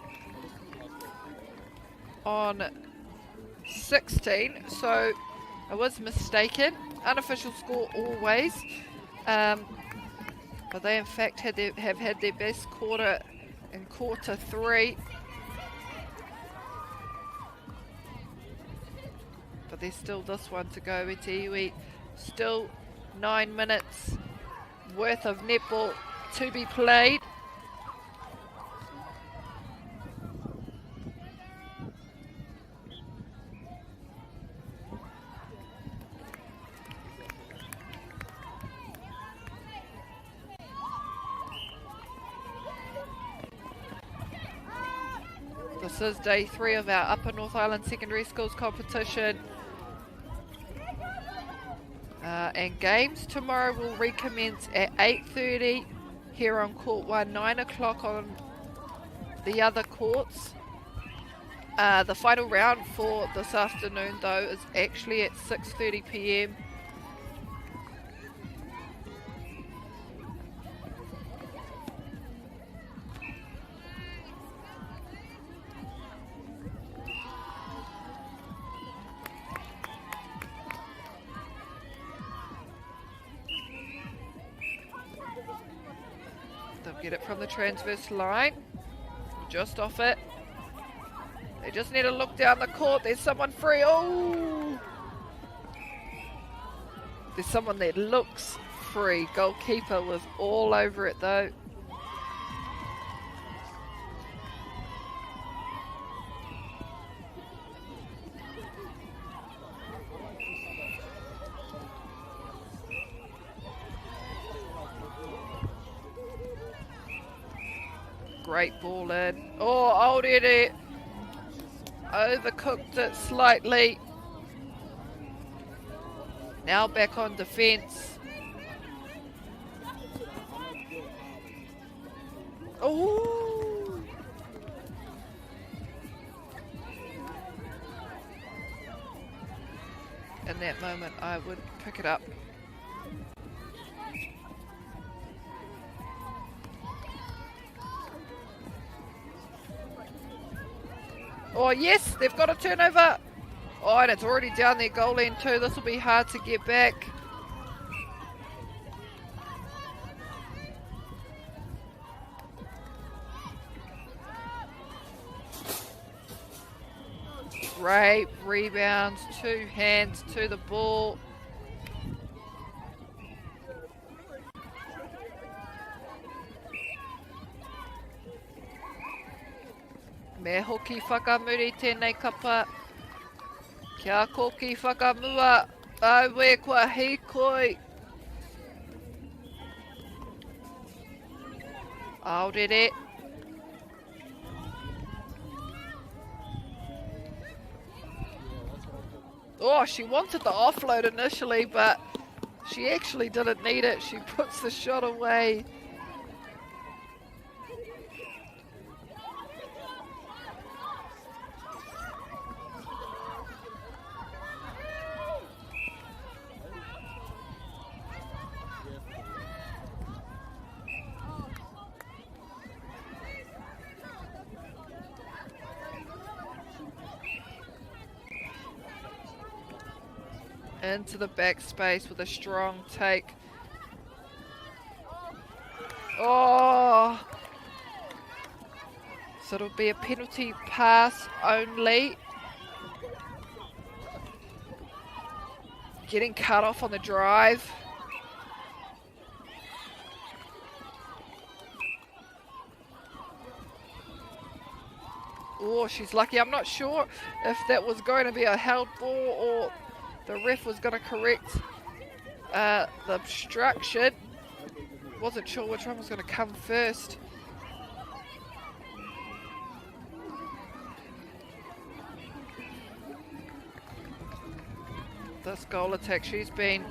on 16, so I was mistaken. Unofficial score always. But they in fact have had their best quarter in quarter 3. But there's still this one to go. Etiiwi, still 9 minutes worth of netball to be played. This is day 3 of our Upper North Island Secondary Schools competition. And games tomorrow will recommence at 8:30 here on court 1, 9 o'clock on the other courts. The final round for this afternoon though is actually at 6:30 p.m. Get it from the transverse line, just off it. They just need to look down the court. There's someone free. Oh, there's someone that looks free. Goalkeeper was all over it though. Great ball in. Oh, Aorere overcooked it slightly. Now back on defence. Oh! In that moment, I would pick it up. Oh yes, they've got a turnover. Oh, and it's already down their goal end too. This will be hard to get back. Great rebounds, 2 hands to the ball. Me hoki whakamuri tēnei kapa. Kia koki whakamua. Aue kua hikoi. Aorere. Oh, she wanted the offload initially, but she actually didn't need it. She puts the shot away. Into the backspace with a strong take. Oh! So it'll be a penalty pass only. Getting cut off on the drive. Oh, she's lucky. I'm not sure if that was going to be a held ball or the ref was going to correct the obstruction. Wasn't sure which one was going to come first. this goal attack. She's been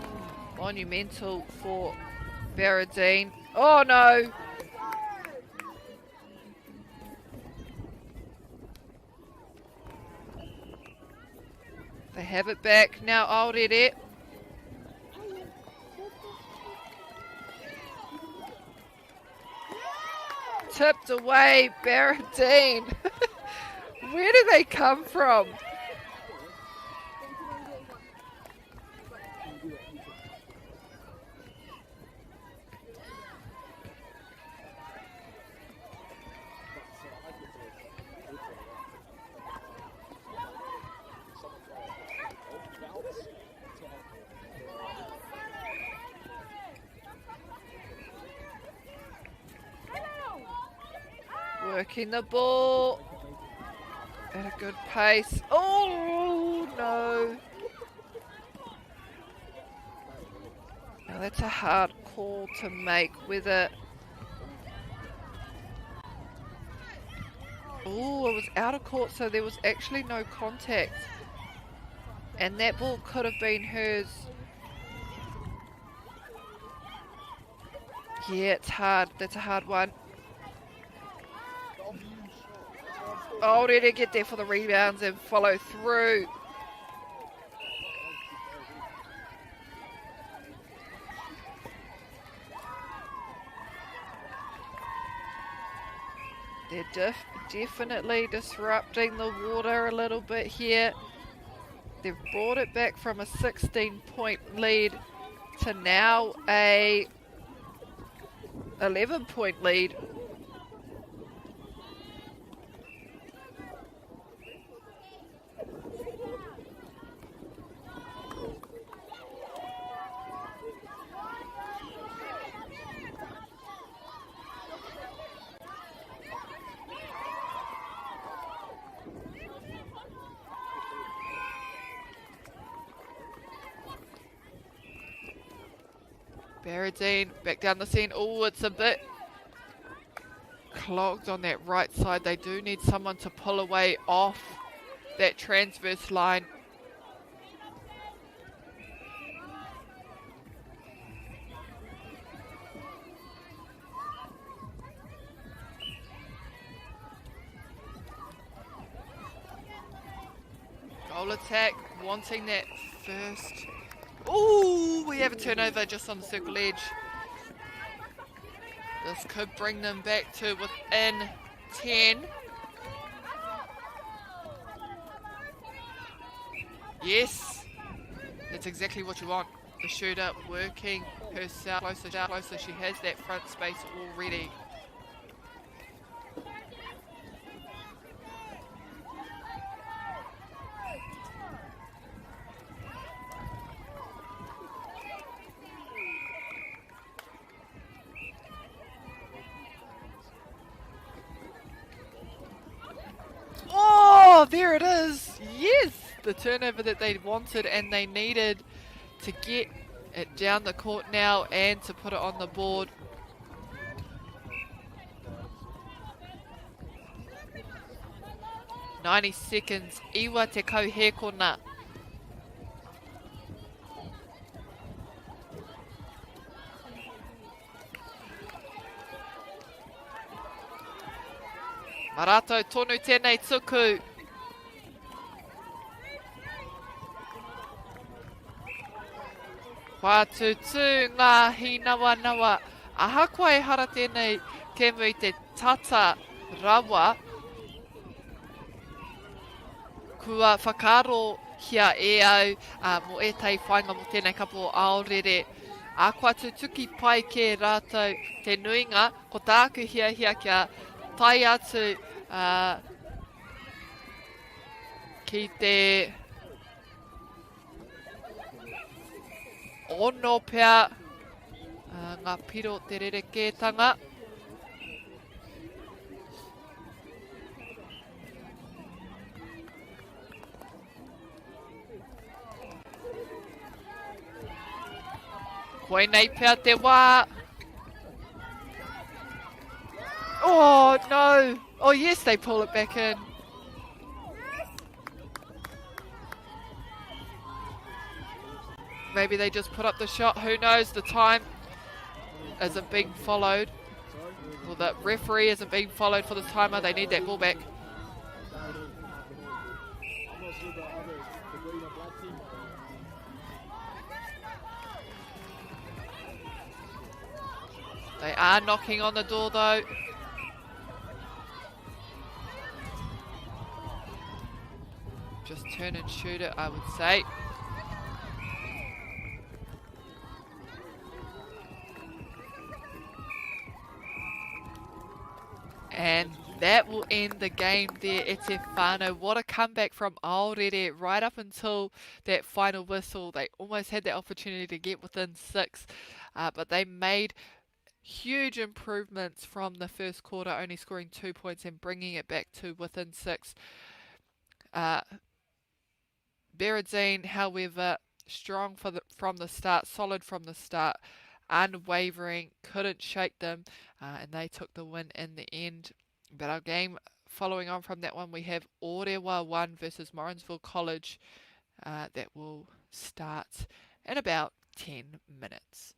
monumental for Barradine. Oh no! They have it back now. Aorere. Tipped away, Barradine. Where do they come from? Working the ball at a good pace. Oh no! Now that's a hard call to make with it. Oh, it was out of court, so there was actually no contact. And that ball could have been hers. Yeah, it's hard. That's a hard one. Oh, did it get there for the rebounds and follow through? They're definitely disrupting the water a little bit here. They've brought it back from a 16-point lead to now a 11-point lead. Barradine back down the scene. Oh, it's a bit clogged on that right side. They do need someone to pull away off that transverse line. Goal attack, wanting that first. Oh, we have a turnover just on the circle edge. This could bring them back to within 10. Yes, that's exactly what you want. The shooter working herself closer. She has that front space already. Oh, there it is. Yes, the turnover that they wanted and they needed to get it down the court now and to put it on the board. "90 seconds. Iwa te kauhe kona." Marato tonu tēnei tuku. Wā tūtū ngā hinawa. Ahakoa e hara tēnei ke mui te tata rawa. Kua whakaro hia e au mo e tei whainga mo tēnei kapo aorere. Akoa tūtuki pai ke rātou te nuinga, ko tāku hia kia tai atu ki te ono pea ngā piro te rerekētanga. Koe nei pea te wā. Oh no! Oh yes, they pull it back in. maybe they just put up the shot, who knows. The time isn't being followed. Well, the referee isn't being followed for the timer. They need that ball back. They are knocking on the door though. Just turn and shoot it, I would say. And that will end the game there, E Te Whānau. What a comeback from Aorere right up until that final whistle. They almost had that opportunity to get within 6, but they made huge improvements from the first quarter, only scoring 2 points and bringing it back to within 6. Beredzine, however, strong from the start, solid from the start, unwavering, couldn't shake them, and they took the win in the end. But our game following on from that one, we have Orewa 1 versus Morrinsville College. That will start in about 10 minutes.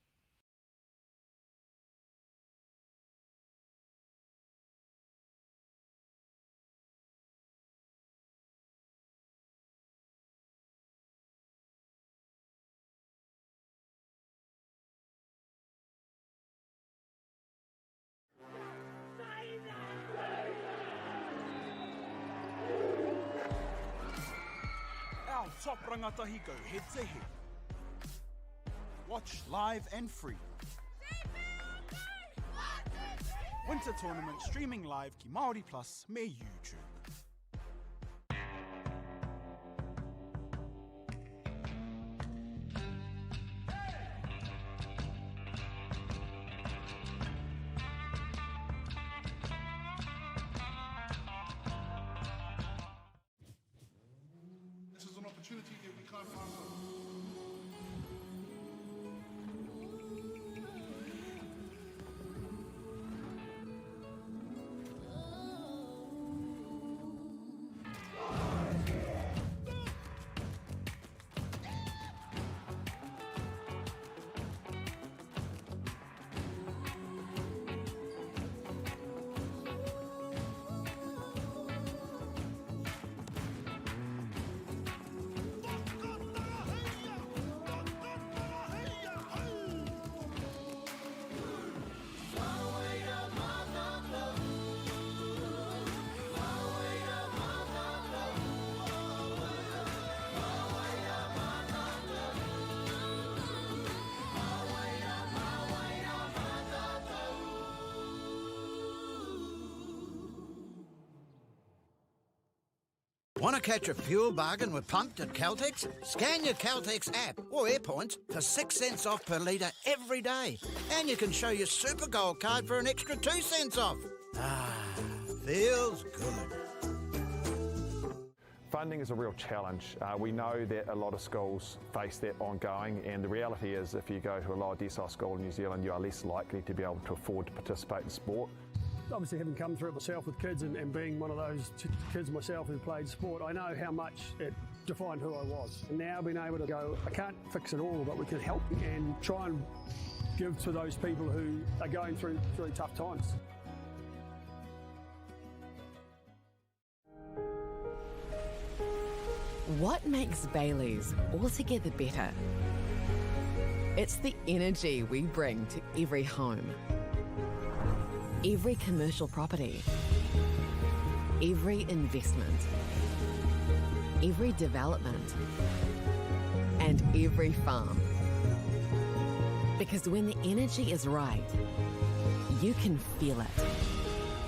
Our top rangatahi go head to head. Watch live and free. Winter Tournament streaming live ki Māori Plus me YouTube. This is an opportunity that we can't pass on. Want to catch a fuel bargain with Pumped at Caltex? Scan your Caltex app or AirPoints for 6 cents off per litre every day. And you can show your Super Gold card for an extra 2 cents off. Ah, feels good. Funding is a real challenge. We know that a lot of schools face that ongoing, and the reality is if you go to a lower decile school in New Zealand, you are less likely to be able to afford to participate in sport. Obviously, having come through it myself with kids and being one of those kids myself who played sport, I know how much it defined who I was. And now being able to go, I can't fix it all, but we can help and try and give to those people who are going through really tough times. What makes Bailey's altogether better? It's the energy we bring to every home, every commercial property, every investment, every development, and every farm. Because when the energy is right, you can feel it.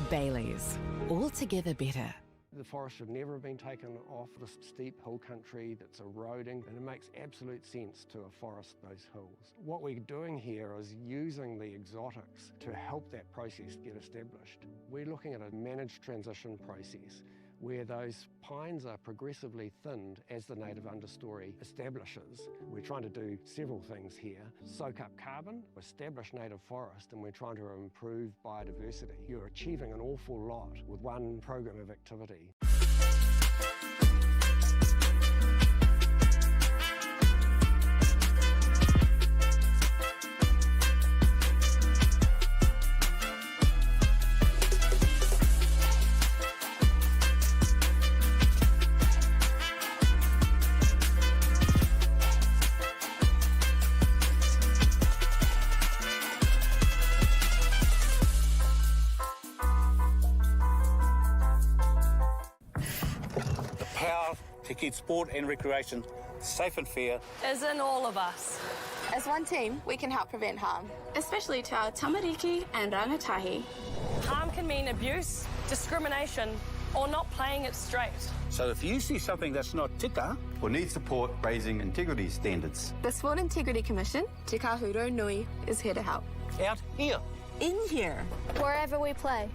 Bailey's, altogether better. The forest should never have been taken off the steep hill country that's eroding, and it makes absolute sense to afforest those hills. What we're doing here is using the exotics to help that process get established. We're looking at a managed transition process where those pines are progressively thinned as the native understory establishes. We're trying to do several things here. Soak up carbon, establish native forest, and we're trying to improve biodiversity. You're achieving an awful lot with one program of activity. keep sport and recreation safe and fair. Is in all of us. As one team, we can help prevent harm, especially to our tamariki and rangatahi. Harm can mean abuse, discrimination, or not playing it straight. So if you see something that's not tika, or need support raising integrity standards, the Sport Integrity Commission, Te Kahuro Nui, is here to help. out here. In here. Wherever we play.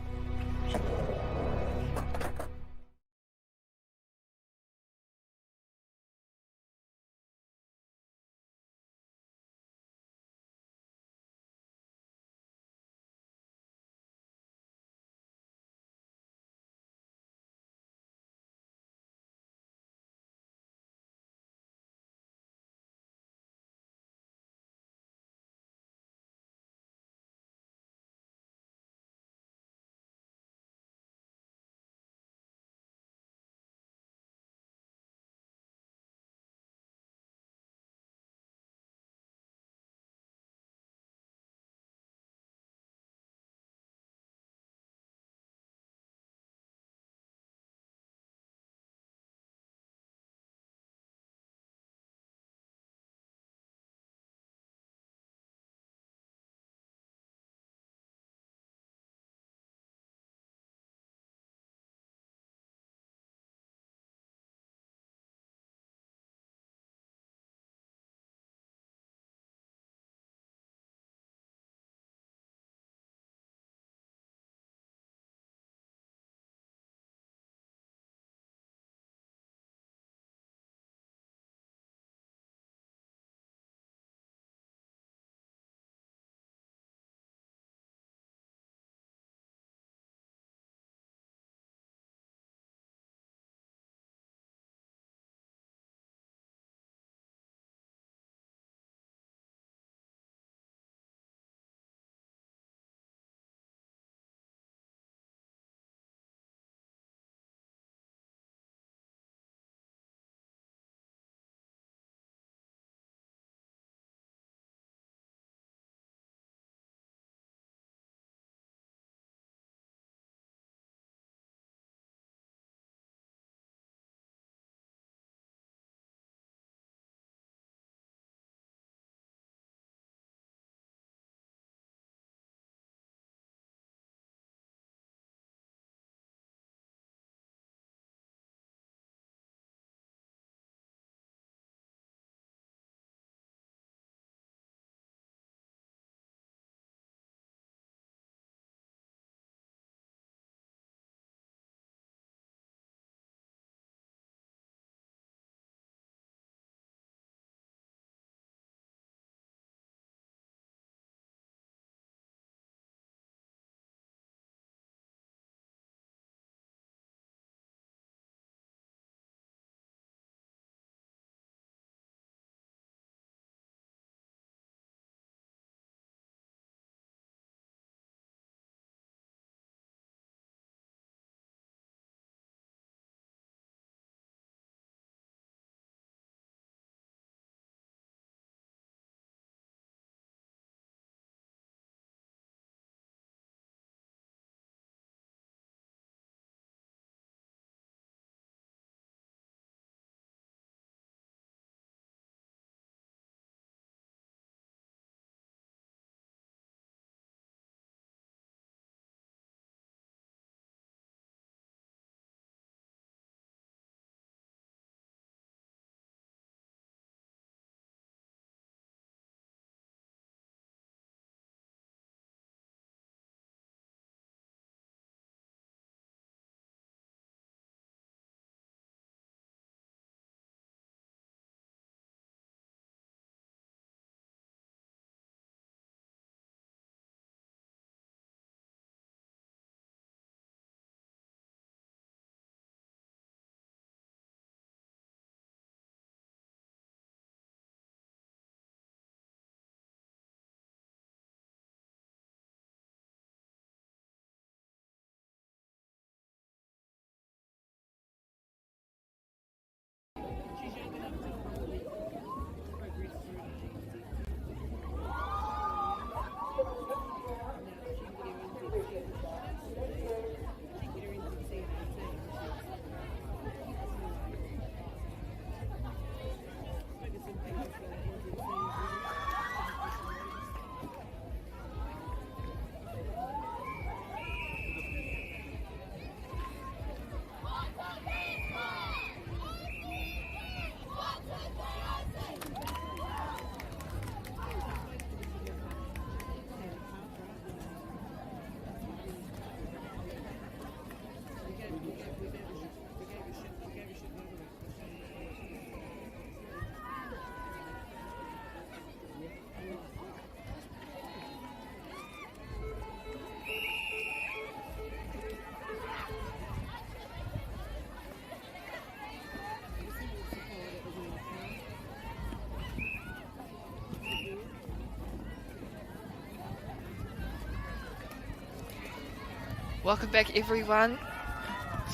Welcome back everyone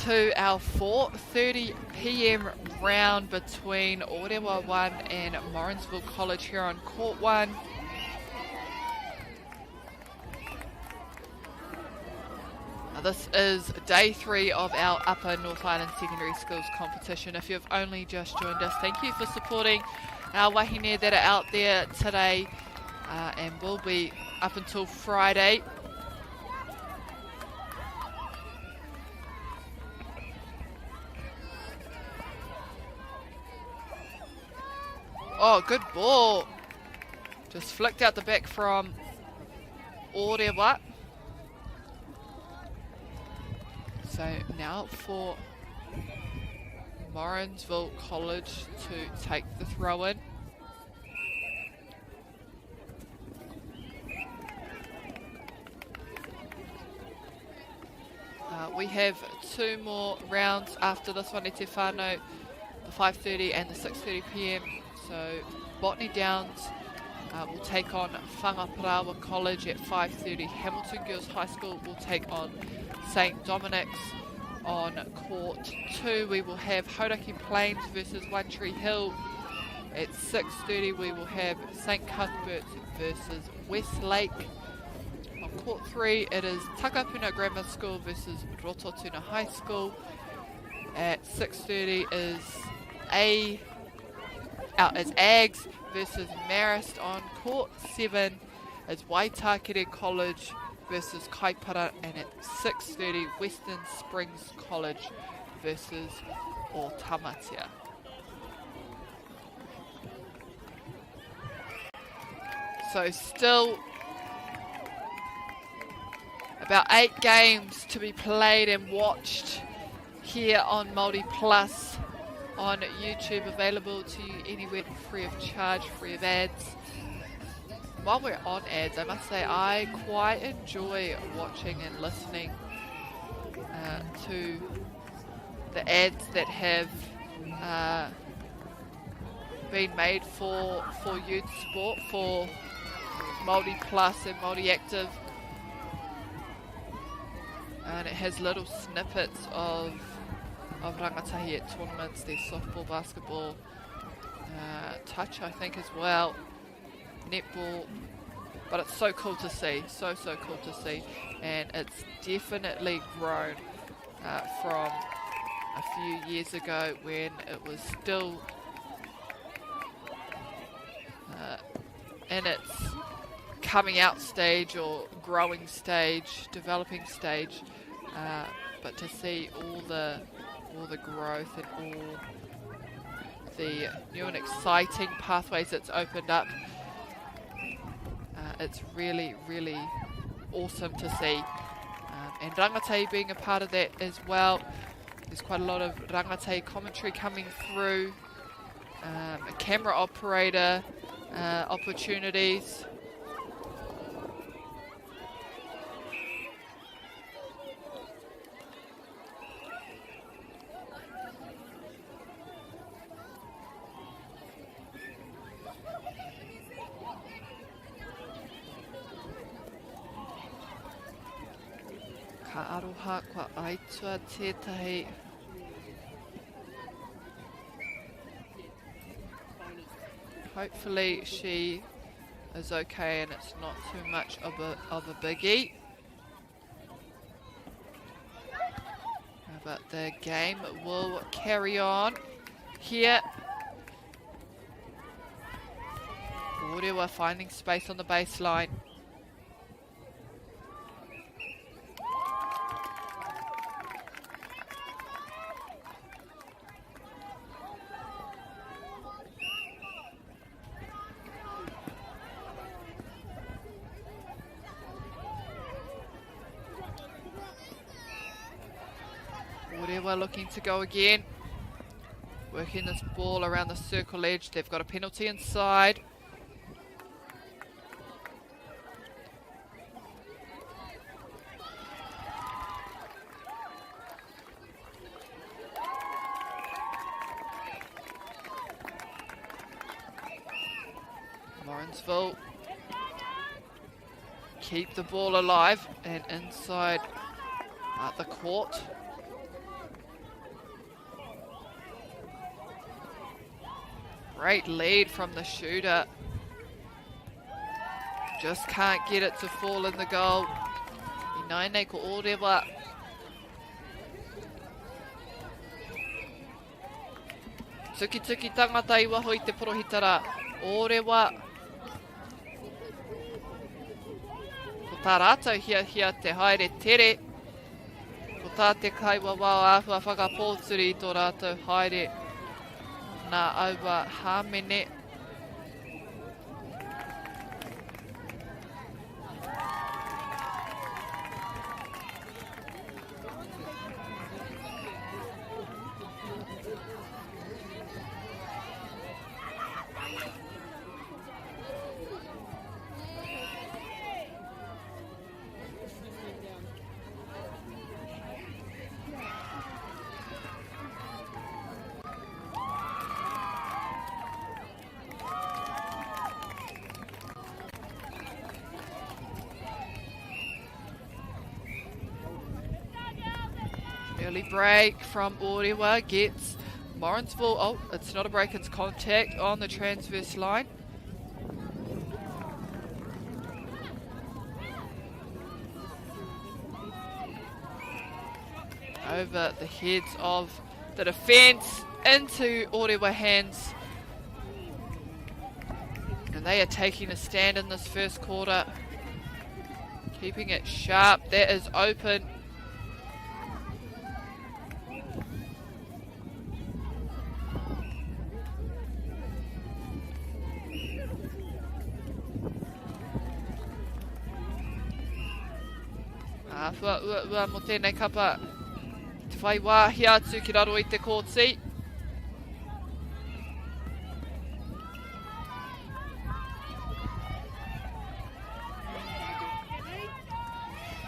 to our 4:30 PM round between Orewa 1 and Morrinsville College here on Court 1. This is day 3 of our Upper North Island Secondary Schools competition. If you've only just joined us, thank you for supporting our wahine that are out there today and will be up until Friday. Oh, good ball. Just flicked out the back from Orewa. So now for Morrinsville College to take the throw in. We have 2 more rounds after this one, Te Whānau, the 5:30 and the 6:30 PM. So Botany Downs will take on Whangaparaoa College at 5:30. Hamilton Girls High School will take on St Dominic's. On Court 2 we will have Hauraki Plains versus One Tree Hill. At 6:30 we will have St Cuthbert's versus Westlake. On Court 3 it is Takapuna Grammar School versus Rototuna High School. At 6:30 is Ags versus Marist. On Court 7 is Waitakere College versus Kaipara, and at 6:30 Western Springs College versus Otamatia. So still about 8 games to be played and watched here on Māori Plus on YouTube, available to you anywhere free of charge, free of ads. While we're on ads, I must say I quite enjoy watching and listening to the ads that have been made for youth sport, for Māori Plus and Māori Active. And it has little snippets of rangatahi at tournaments, their softball, basketball, touch I think as well, netball, but it's so cool to see, so cool to see, and it's definitely grown from a few years ago when it was still in its coming out stage or growing stage, developing stage, but to see all the growth and all the new and exciting pathways it's opened up, it's really awesome to see, and Rangatei being a part of that as well. There's quite a lot of Rangatei commentary coming through, a camera operator opportunities. Ka aroha kwa aitua tētahi hopefully she is okay and it's not too much of a biggie. But the game will carry on here. Orewa finding space on the baseline. Orewa looking to go again. Working this ball around the circle edge. They've got a penalty inside. Morrinsville keep the ball alive, and inside At the court. Great lead from the shooter. Just can't get it to fall in the goal. I nai nei ko orewa. Tuki tuki tangata I waho I te porohitara. Orewa. Ko tā rātou hia te haere tere. Ko tā te kaiwa wā āhua whakapōturi I tō rātou haere. Nā aua hāmene. Early break from Orewa gets Morrinsville. Oh, it's not a break, it's contact on the transverse line. Over the heads of the defence into Orewa hands. And they are taking a stand in this first quarter. Keeping it sharp. That is open. Ua mo tēnei kapa. Te whai wāhi atu ki raro I te court seat.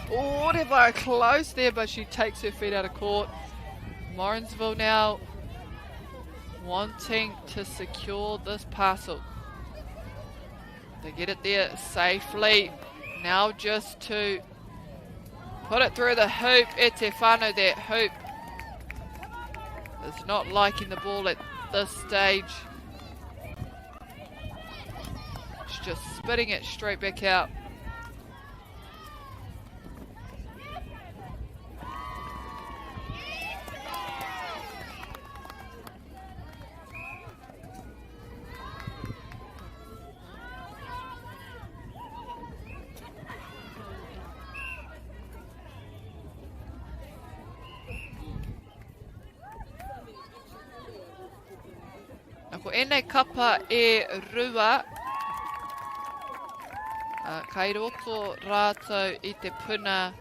Orewa close there, but she takes her feet out of court. Morrinsville now wanting to secure this parcel. They get it there safely. Now just to put it through the hoop. E te whānau, that hoop is not liking the ball at this stage. It's just spitting it straight back out. Ko enei kapa e rua. Kai roto rātou I te puna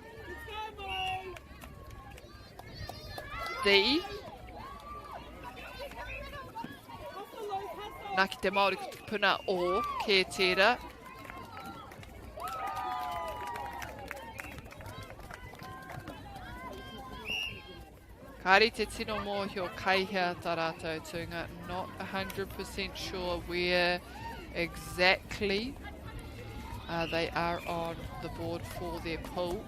D. Nā ki te Māori ko te puna O, ke tērā. Kāri te tino mōhio kaihea tā rātou tunga. Not 100% sure where exactly they are on the board for their pool.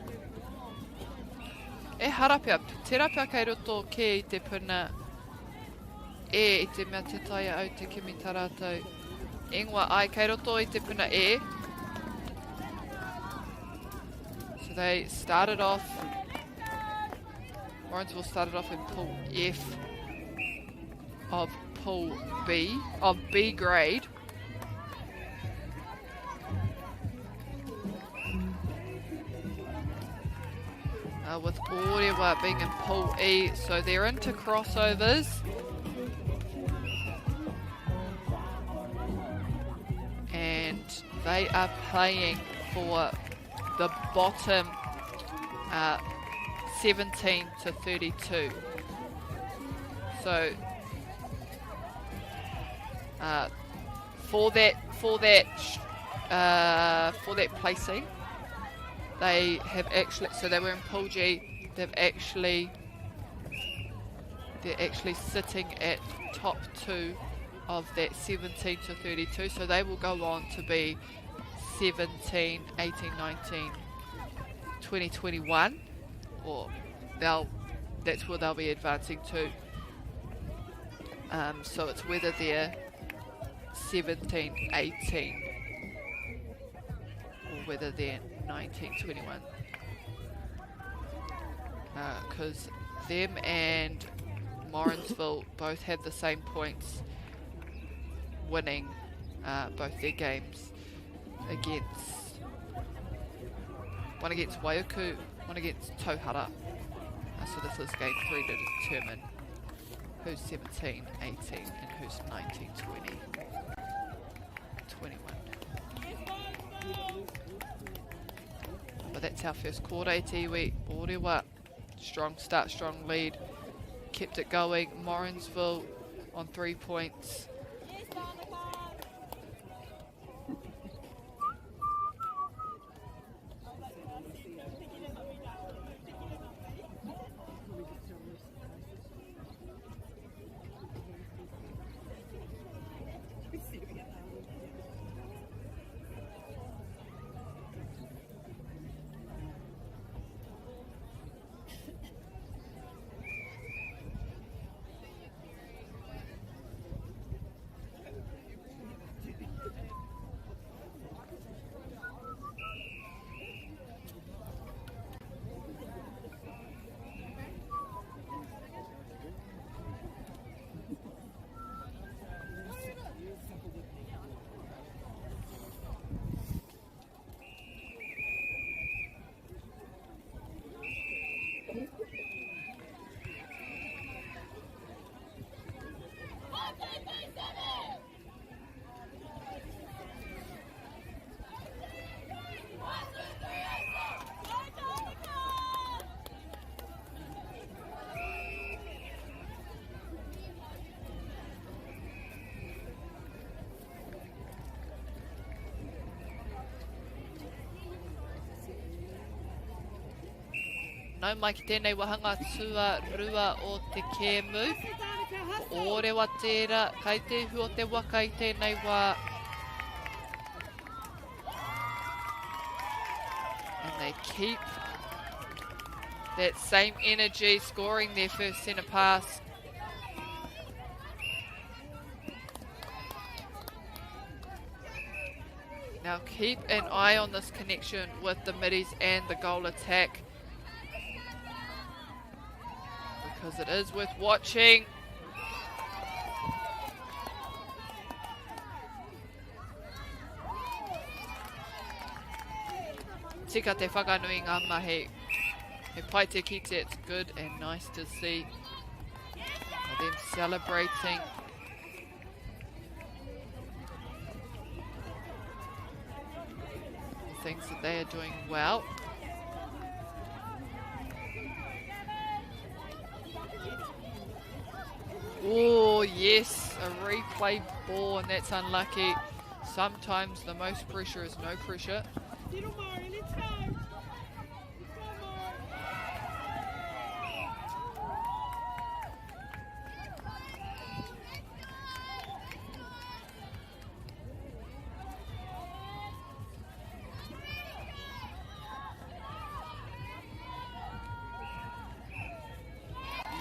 E harapea, te rapea kai roto ke I te puna E I te mea te taia au te kimi tā rātou. Ingoa ai kai roto I te puna E. So they started off. Morrinsville started off in Pool F of Pool B, of B grade. With Orewa being in Pool E, so they're into crossovers. And they are playing for the bottom 17 to 32. So for that placing, they have actually, so they were in Pool G. They're actually sitting at top 2 of that 17 to 32. So they will go on to be 17, 18, 19, 20, 21. Or that's where they'll be advancing to. So it's whether they're 17, 18 or whether they're 19, 21. Because them and Morrinsville both have the same points, winning both their games against one against Waiuku, one against Tauhara. So this is game 3 to determine who's 17, 18 and who's 19, 20, 21. But that's our first quarter. Tiwi Orewa, strong start, strong lead, kept it going. Morrinsville on 3 points. Nau mai ki tēnei wahanga tua rua o te kēmu. Orewa tērā, kai te hu o te waka I tēnei wā. And they keep that same energy, scoring their first centre pass. Now keep an eye on this connection with the middies and the goal attack, because it is worth watching. Tika te whakanui ngā mahi. He pai te kite, it's good and nice to see them celebrating. Things that they are doing well. Oh yes, a replay ball, and that's unlucky. Sometimes the most pressure is no pressure.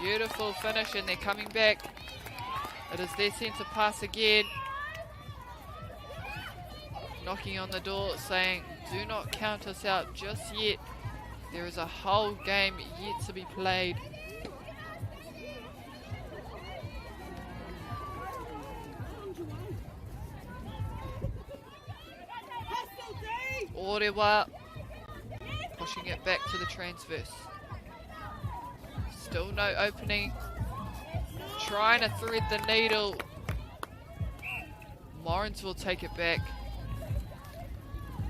Beautiful finish, and they're coming back. It is their centre pass again. Knocking on the door saying, do not count us out just yet. There is a whole game yet to be played. Orewa pushing it back to the transverse. Still no opening. Trying to thread the needle. Morins will take it back.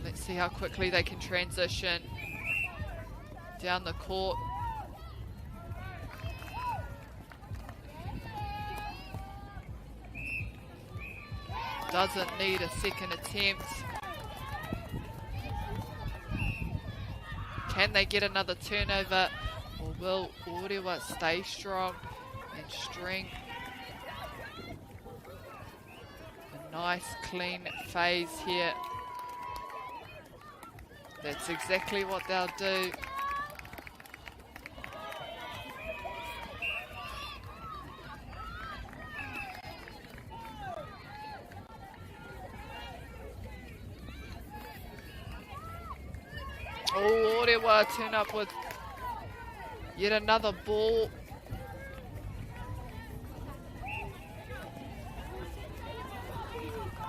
Let's see how quickly they can transition down the court. Doesn't need a second attempt. Can they get another turnover? Or will Orewa stay strong and string a nice clean phase here? That's exactly what they'll do. Orewa turn up with yet another ball.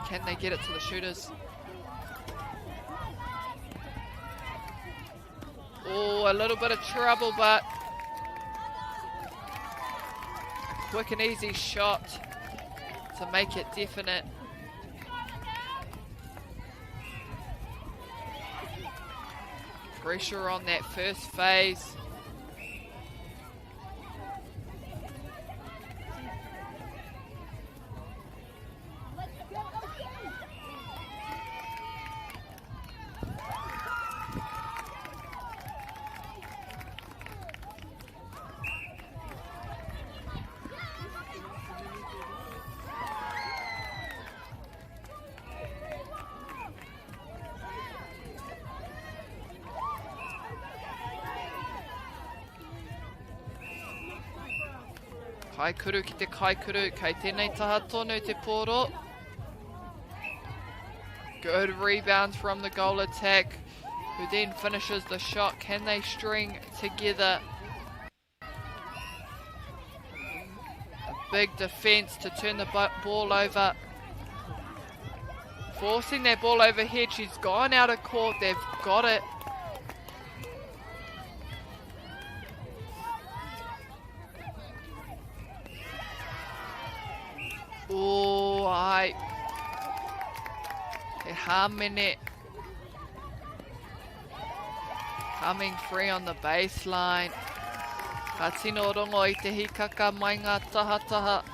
Can they get it to the shooters? Oh, a little bit of trouble, but a quick and easy shot to make it definite. Pressure on that first phase. Kaikuru ki te kaikuru, kei tēnei taha tonu te poro. Good rebound from the goal attack, who then finishes the shot. Can they string together? A big defense to turn the ball over. Forcing that ball overhead. She's gone out of court. They've got it. Oh, ai. Te Hamene coming free on the baseline. Ka tino rongo I te hikaka mai ngā tahataha.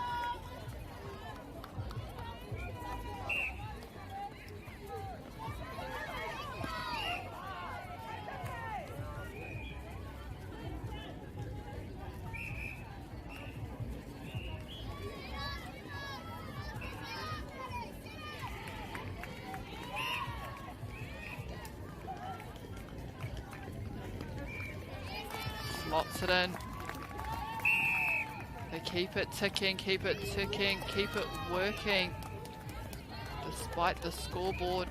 Slots it in. They keep it ticking, keep it ticking, keep it working despite the scoreboard.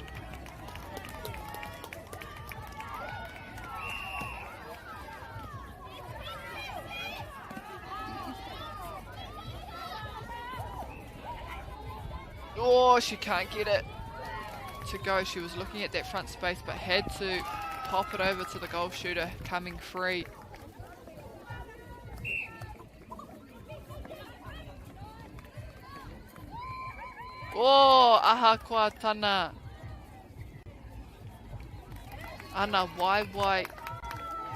Oh, she can't get it to go. She was looking at that front space but had to pop it over to the goal shooter coming free. Oh, aha kua tana. Ana wai.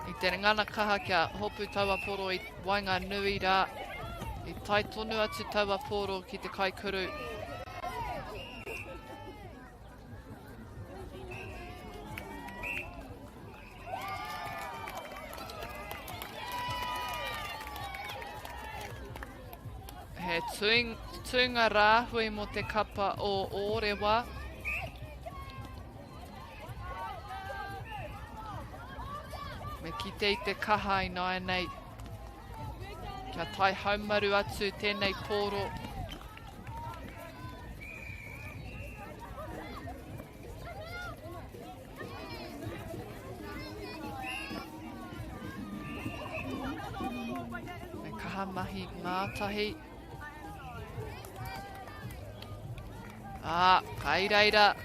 I te ngana kaha kia hopu taua poro I wainga nui rā. I tai tonu atu taua poro ki te kaikuru. He tuinga rāhui mo te kapa o Orewa. Me kite I te kaha I nai nei. Kia tai haumaru atu tēnei poro. Me kaha mahi ngātahi. Ah, kai reira.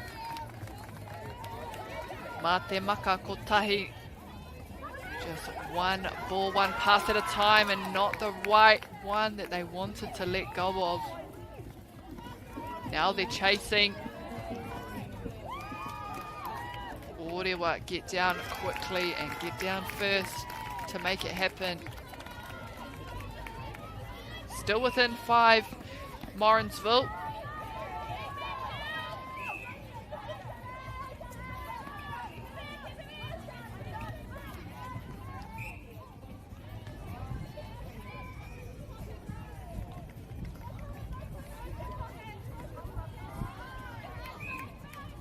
Mā te maka kotahi. Just one ball, one pass at a time and not the right one that they wanted to let go of. Now they're chasing. Orewa get down quickly and get down first to make it happen. Still within 5, Morrinsville.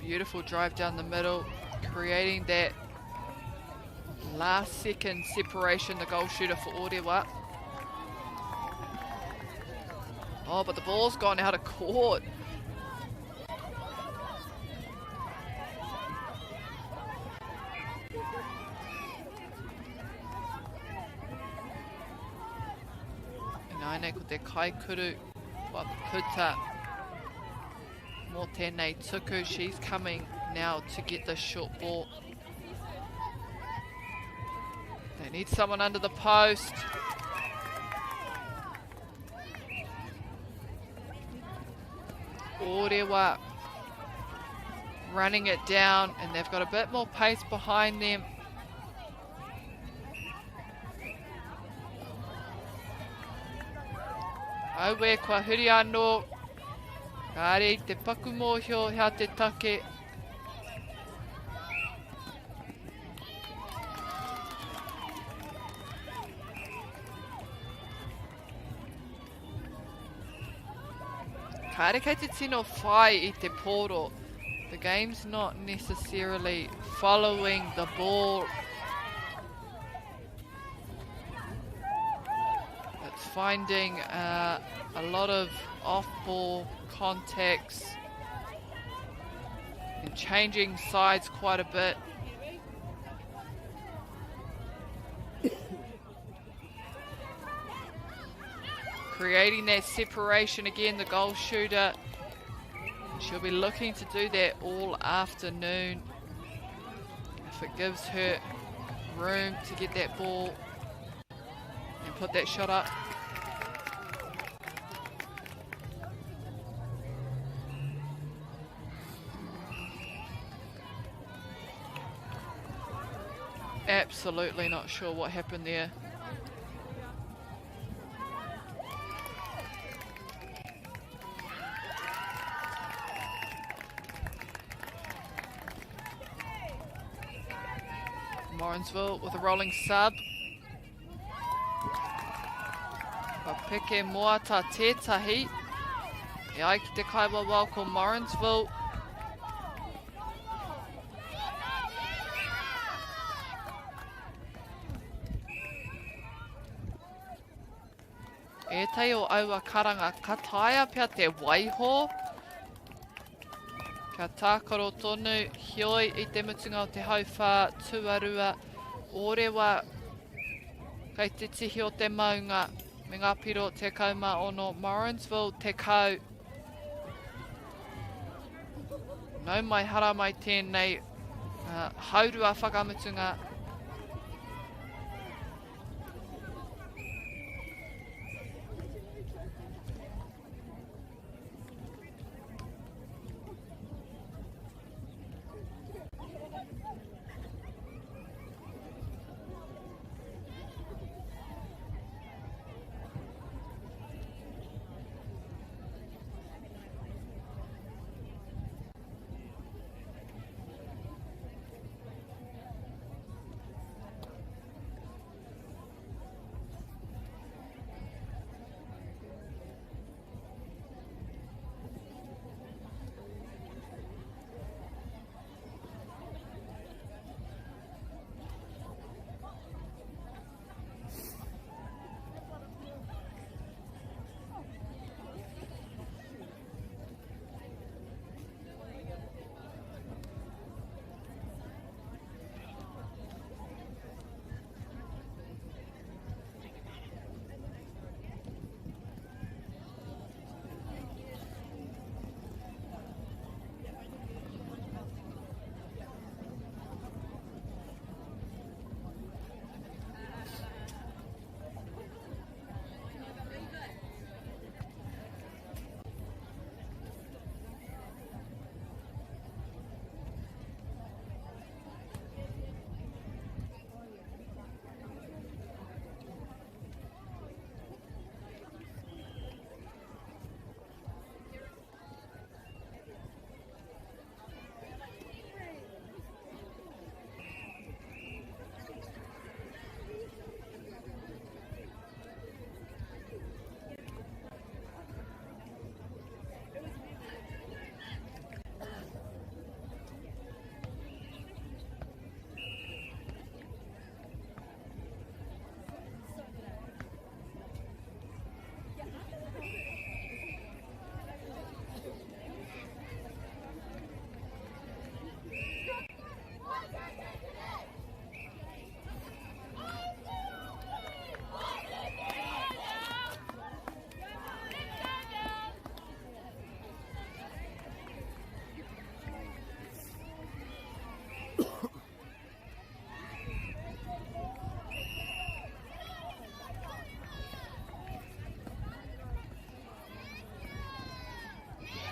Beautiful drive down the middle, creating that last second separation, the goal shooter for Orewa. Oh, but the ball's gone out of court. nei ko te kaikuru wa puta mō tēnei tuku. She's coming now to get the short ball. They need someone under the post. Orewa running it down, and they've got a bit more pace behind them. Aue kua huri anō. Kāre te paku mōhio hea te take. Kāre kei te tino whai I te poro. The game's not necessarily following the ball. It's finding a lot of off-ball contacts and changing sides quite a bit. Creating that separation again, the goal shooter. She'll be looking to do that all afternoon. If it gives her room to get that ball and put that shot up. Absolutely not sure what happened there. Morrinsville with a rolling sub. Papeke moata tētahi. E ai ki te kaiwawa ko Morrinsville. E tei o aua karanga kataia pia te waiho. Ka tākaro tonu hioi I te mutunga o te hauwha tuarua orewa. Kei te tihi o te maunga me ngā piro te kauma ono Morrinsville te kau. Nau mai hara mai tēnei haurua whakamutunga.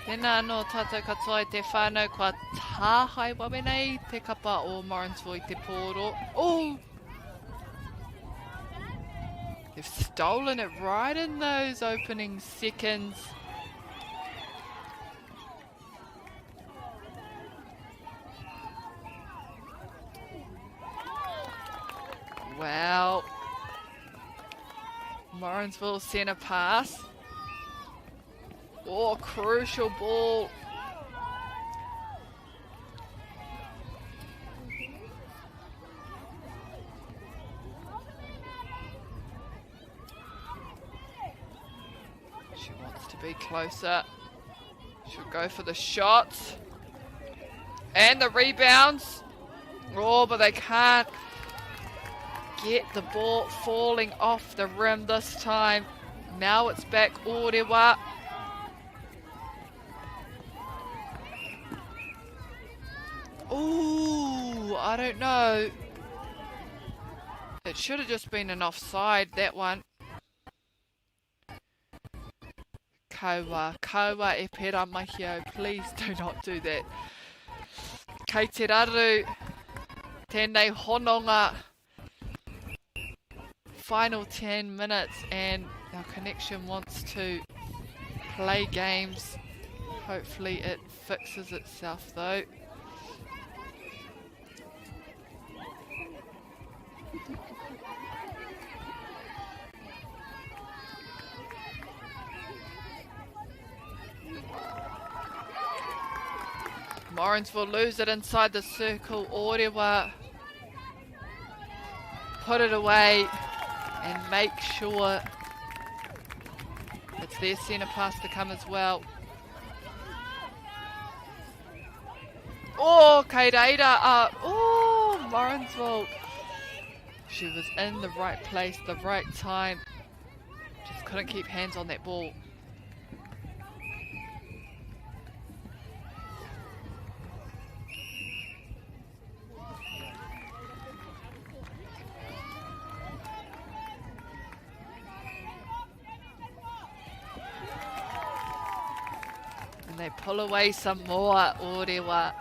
Tēnā no tātou katoa I te whānau kua tāhai wawe nei te kapa o Morrinsville I te pōro. Oh! They've stolen it right in those opening seconds. Wow. Morrinsville centre pass. Oh, crucial ball. She wants to be closer. She'll go for the shots. And the rebounds. Oh, but they can't get the ball falling off the rim this time. Now it's back Orewa. Ooh, I don't know. It should have just been an offside, that one. Kaua e pera mahio. Please do not do that. Kei te raru. Tēnei hononga. Final 10 minutes and our connection wants to play games. Hopefully it fixes itself though. Morrinsville lose it inside the circle. Orewa put it away and make sure it's their centre pass to come as well. Oh, Keireira up. Oh, Morrinsville. She was in the right place, the right time. Just couldn't keep hands on that ball. They pull away some more, Orewa.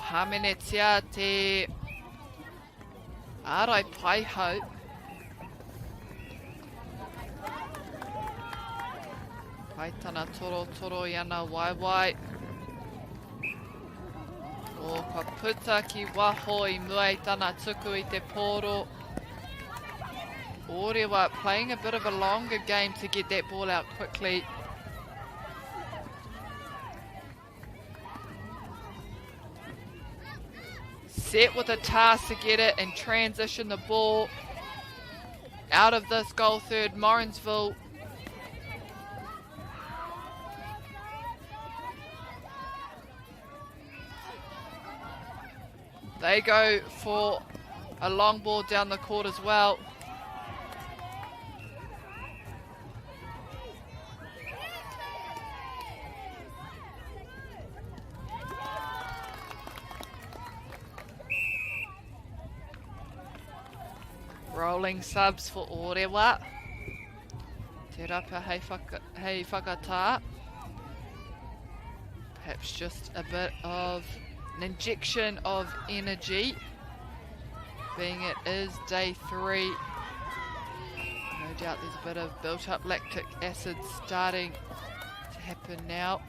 Hamenetia te Arai Paiho. Paitana toro yana waiwai. O ka puta ki waho I mua tana tuku I te pōro. Orewa playing a bit of a longer game to get that ball out quickly. Set with a task to get it and transition the ball out of this goal third. Morrinsville they go for a long ball down the court as well. Rolling subs for Orewa. Te rapa hei whakatā. Perhaps just a bit of an injection of energy, being it is day 3. No doubt there's a bit of built up lactic acid starting to happen now.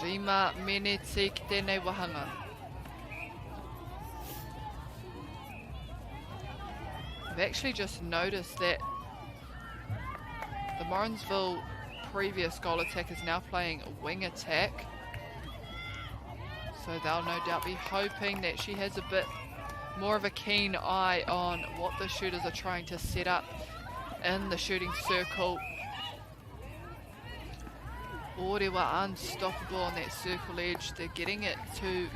Rima meneti ki tēnei wahanga. I've actually just noticed that the Morrinsville previous goal attack is now playing a wing attack. So they'll no doubt be hoping that she has a bit more of a keen eye on what the shooters are trying to set up in the shooting circle. Orewa unstoppable on that circle edge. They're getting it to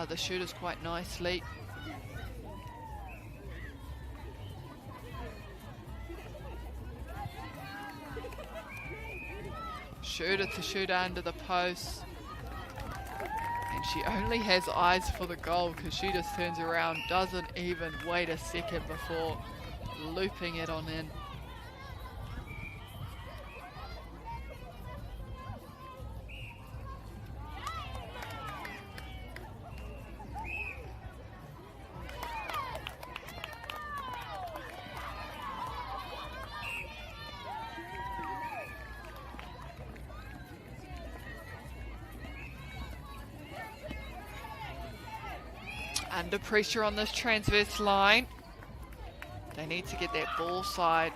the shooters quite nicely. Shooter to shooter under the post. And she only has eyes for the goal because she just turns around, doesn't even wait a second before looping it on in. Under pressure on this transverse line. They need to get that ball side.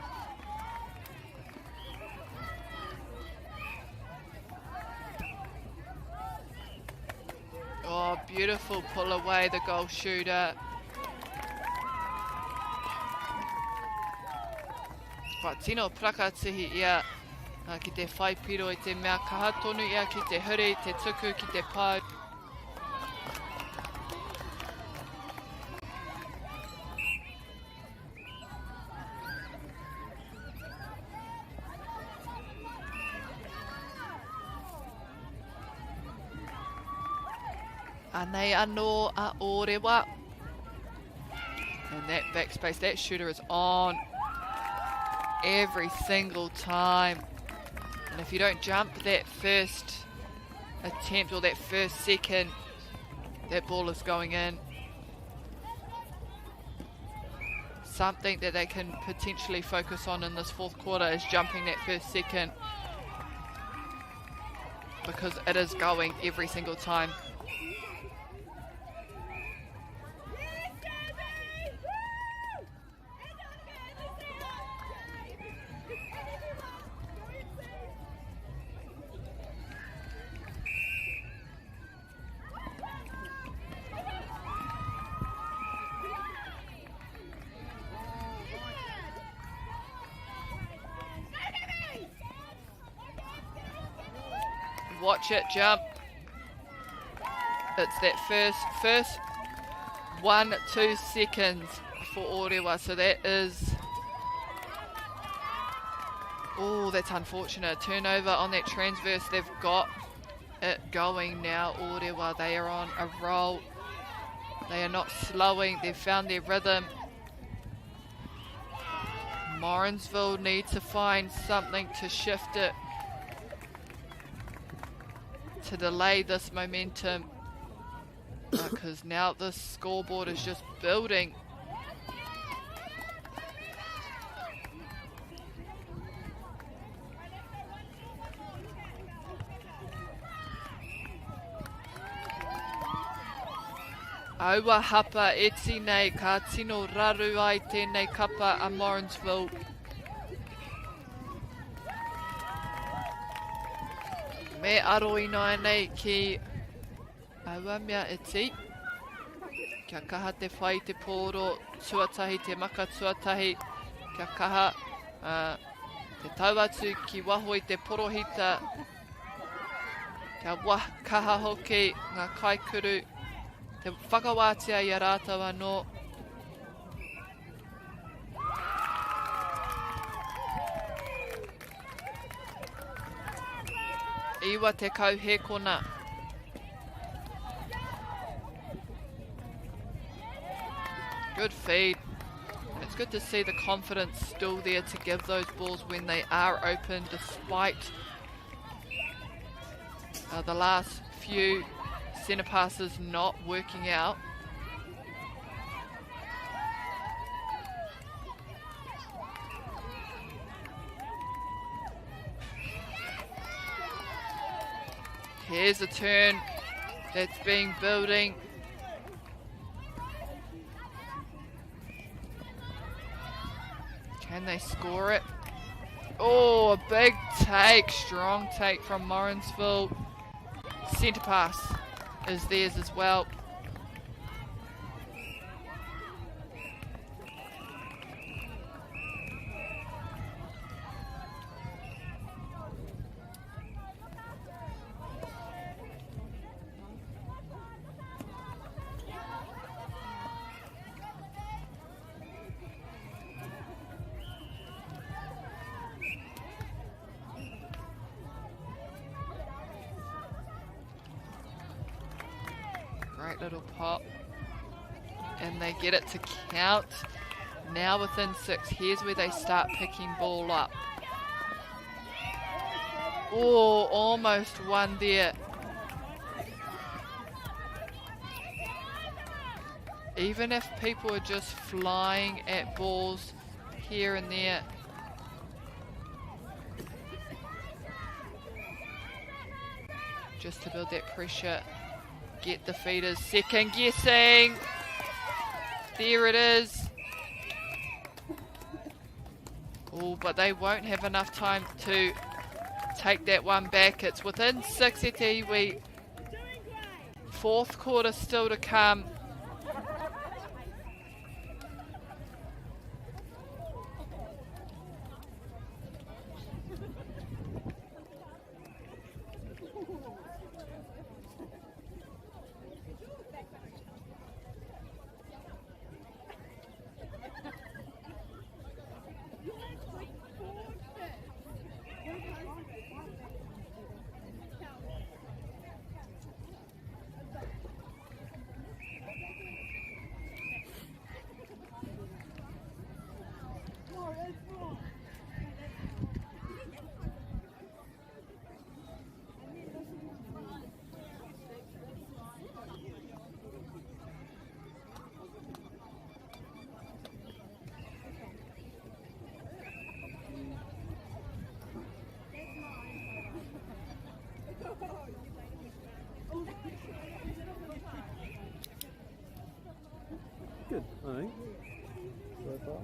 Oh, beautiful pull away, the goal shooter. Tino prakatihi ia ki te whaipiro I te mea kaha tonu ia ki te huri, te tuku ki te pau. Anei anō a Orewa. And that backspace, that shooter is on every single time. And if you don't jump that first attempt or that first second, that ball is going in. Something that they can potentially focus on in this fourth quarter is jumping that first second, because it is going every single time. Watch it jump. It's that first 1-2 seconds for Orewa. So that is, oh, that's unfortunate. Turnover on that transverse. They've got it going now, Orewa. They are on a roll. They are not slowing. They've found their rhythm. Morrinsville need to find something to shift it, to delay this momentum, because now the scoreboard is just building. Aua hapa e tinei ka tino raru ai tēnei kapa a Morrinsville. Me aroina nei ki aua mea iti. Kia kaha te whai te pōro tuatahi, te maka tuatahi. Kia kaha te tauatu ki waho I te porohita. Kia kaha hoki ngā kaikuru. Te whakawātia I a rātau anō. Iwa te kauhe kona. Good feed. It's good to see the confidence still there to give those balls when they are open, despite the last few centre passes not working out. Here's a turn that's being building. Can they score it? Oh, a big take, strong take from Morrinsville. Centre pass is theirs as well. Great little pop. And they get it to count. Now within 6. Here's where they start picking ball up. Oh, almost one there. Even if people are just flying at balls here and there. Just to build that pressure. Get the feeders second guessing. There it is. Oh, but they won't have enough time to take that one back. It's within 6 at iwi. 4th quarter still to come. Good, I think. So far.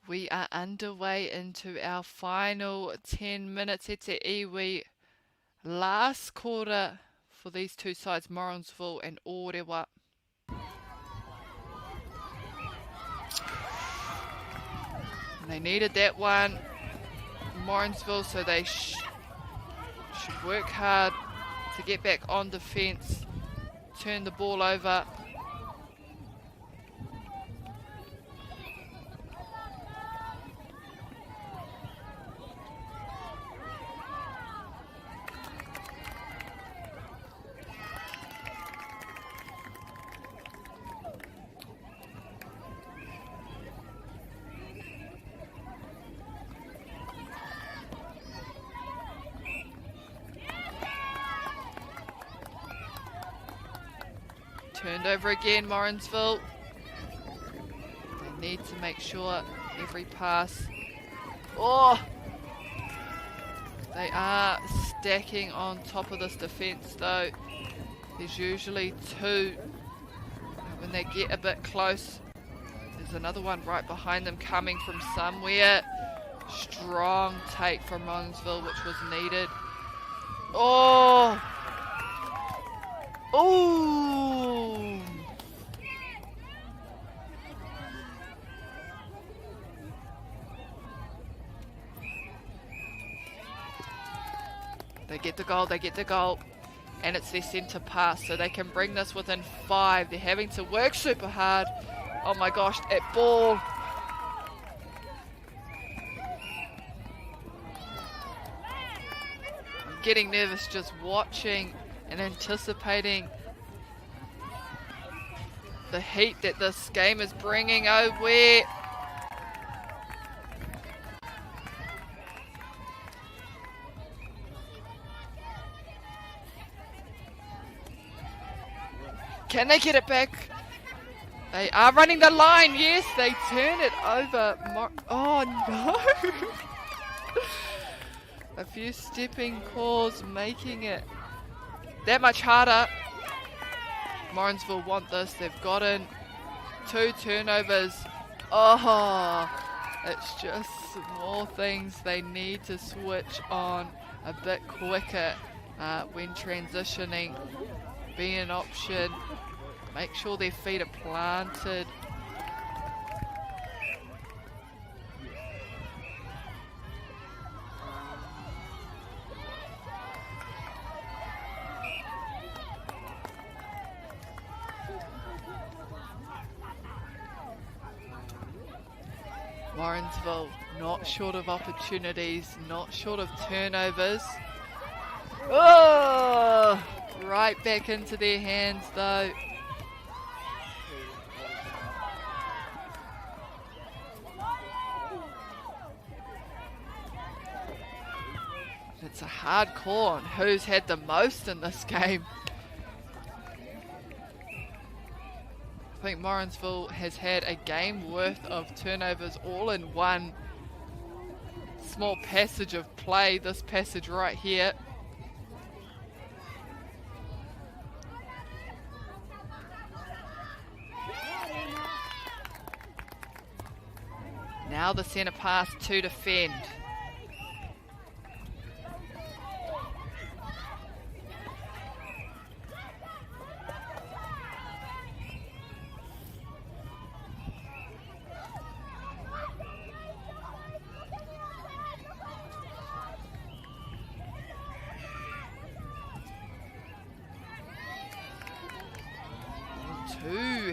We are underway into our final 10 minutes. It's at iwi. Last quarter for these two sides, Morrinsville and Orewa. And they needed that one, Morrinsville, so they should work hard to get back on defence, turn the ball over. Turned over again, Morrinsville. They need to make sure every pass. Oh! They are stacking on top of this defence though. There's usually two. And when they get a bit close, there's another one right behind them coming from somewhere. Strong take from Morrinsville, which was needed. Oh! Ooh! They get the goal, they get the goal. And it's their centre pass, so they can bring this within 5. They're having to work super hard. Oh my gosh, that ball. I'm getting nervous just watching and anticipating the heat that this game is bringing. Oh, where? Can they get it back? They are running the line. Yes, they turn it over. Oh, no. A few stepping calls making it that much harder. Morrinsville want this. They've gotten 2 turnovers. Oh, it's just small things they need to switch on a bit quicker when transitioning. Be an option. Make sure their feet are planted. Morrinsville not short of opportunities, not short of turnovers. Oh, right back into their hands though. It's a hard call on who's had the most in this game. I think Morrinsville has had a game worth of turnovers all in one small passage of play, this passage right here. Now the centre pass to defend.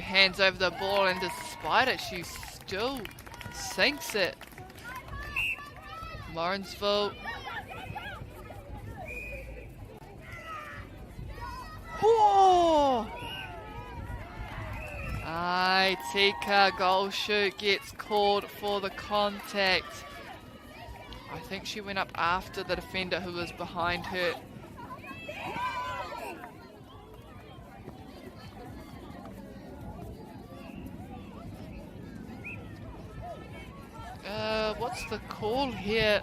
Hands over the ball, and despite it, she still sinks it. Morrinsville. Oh! Tika goal shoot gets called for the contact. I think she went up after the defender who was behind her. What's the call here?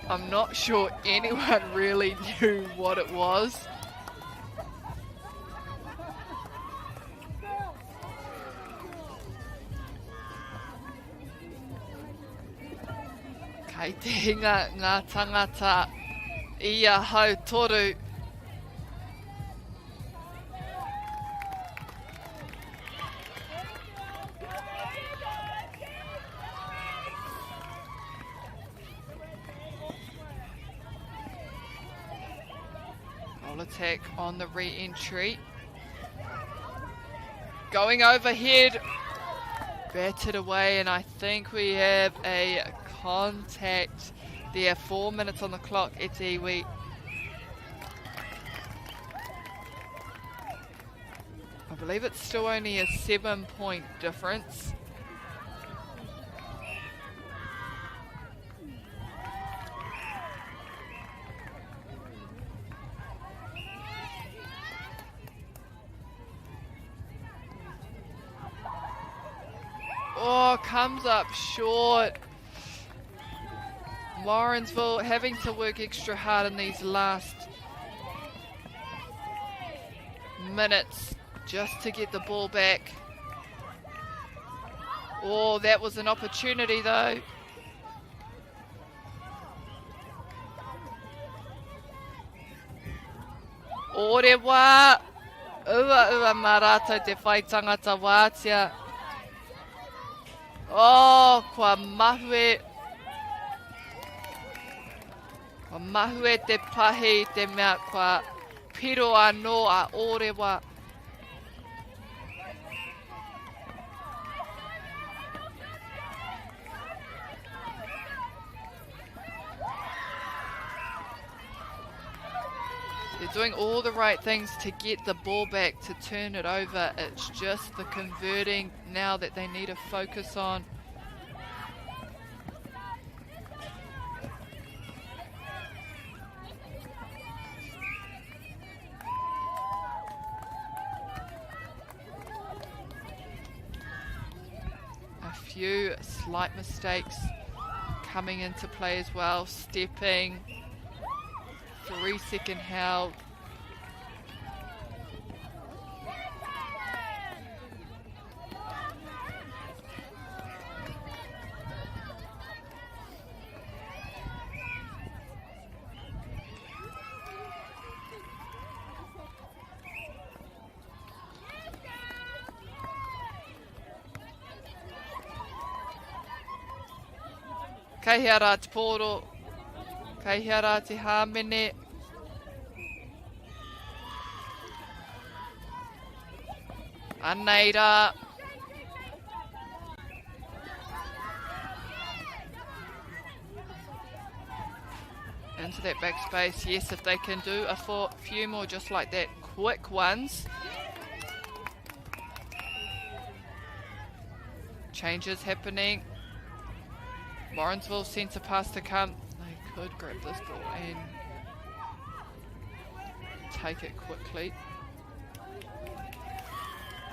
I'm not sure anyone really knew what it was. Kei te hinga ngā tangata ia hau toru. Attack on the re-entry. Going overhead. Batted away, and I think we have a contact there. 4 minutes on the clock. It's Iwi. I believe it's still only a 7-point difference. Oh, comes up short. Morrinsville having to work extra hard in these last minutes just to get the ball back. Oh, that was an opportunity though. Orewa. Ua marata te whai tangata wātia. Oh, kua mahue. Kua mahue te pahi te mea kua piro anō a orewa. They're doing all the right things to get the ball back, to turn it over. It's just the converting now that they need to focus on. few slight mistakes coming into play as well. Stepping, 3-second held. Kei hea rā te pōro, kei hea rā te hāmene. Anei rā. Into that backspace, yes, if they can do a few more just like that, quick ones. Changes happening. Morrinsville centre pass to come. They could grab this ball and take it quickly.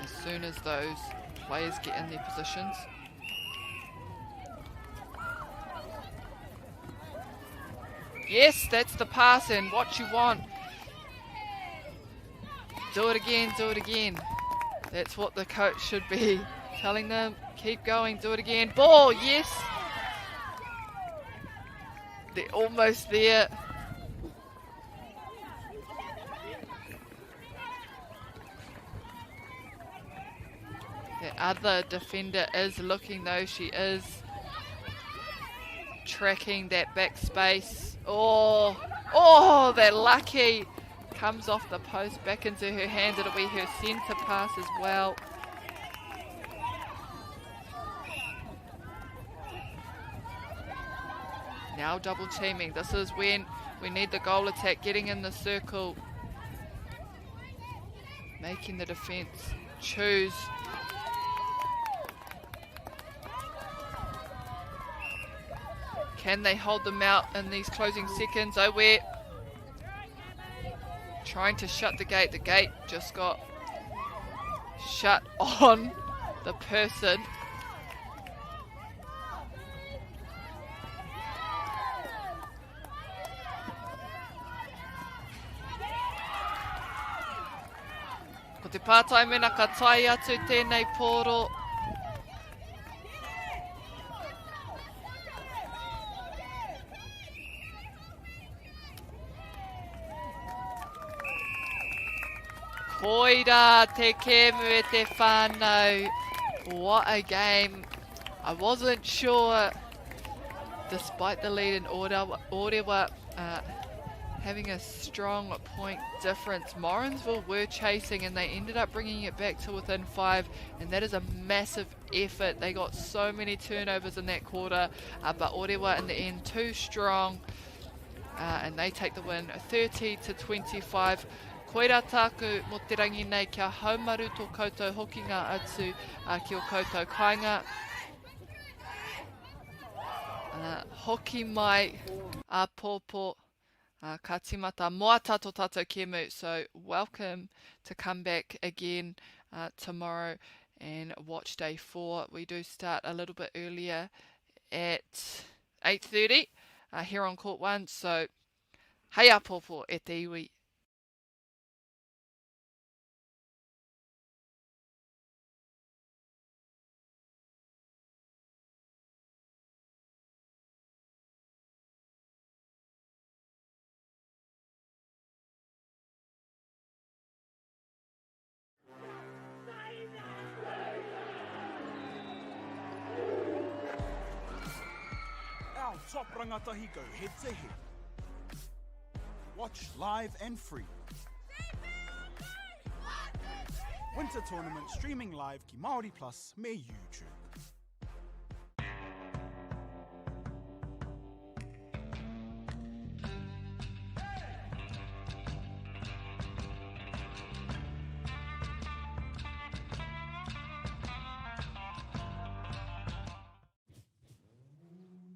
As soon as those players get in their positions. Yes, that's the pass and what you want. Do it again, do it again. That's what the coach should be telling them. Keep going, do it again. Ball, yes. They're almost there. The other defender is looking though. She is tracking that back space. Oh, that lucky. Comes off the post back into her hands. It'll be her centre pass as well. Now double teaming. This is when we need the goal attack, getting in the circle, making the defence choose. Can they hold them out in these closing seconds? Oh, we're trying to shut the gate. The gate just got shut on the person. Ko te pātai mena ka tai atu tēnei pōro. Koira te kēmu e te whānau. What a game. I wasn't sure, despite the lead in Orewa having a strong point difference. Morrinsville were chasing and they ended up bringing it back to within 5, and that is a massive effort. They got so many turnovers in that quarter, but Orewa in the end too strong, and they take the win 30-25. Koira tāku mo te rangi nei kia haumaru tō koutou hoki ngā atu ki o koutou kāinga. Hoki mai a pōpō. Ka timata moa tātou tātou kēmu. So welcome to come back again tomorrow and watch day 4. We do start a little bit earlier at 8:30 here on Court 1. So hei a pōpō e te iwi. Our top rangatahi go head to head. Watch live and free. Winter Tournament streaming live ki Māori Plus me YouTube.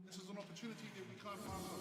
This is an opportunity that we can't pass on.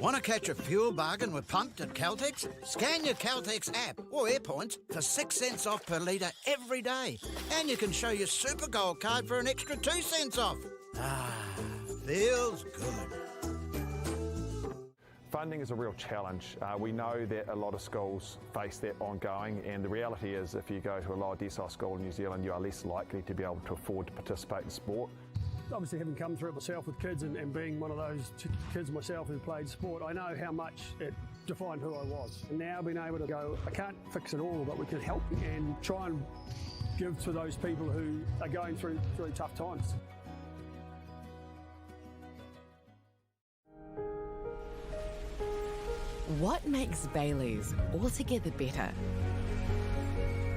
Want to catch a fuel bargain with Pumped at Caltex? Scan your Caltex app or AirPoints for 6 cents off per litre every day. And you can show your Super Gold card for an extra 2 cents off. Ah, feels good. Funding is a real challenge. We know that a lot of schools face that ongoing, and the reality is if you go to a lower decile school in New Zealand, you are less likely to be able to afford to participate in sport. Obviously, having come through it myself with kids and being one of those kids myself who played sport, I know how much it defined who I was. And now being able to go, I can't fix it all, but we can help and try and give to those people who are going through really tough times. What makes Bailey's altogether better?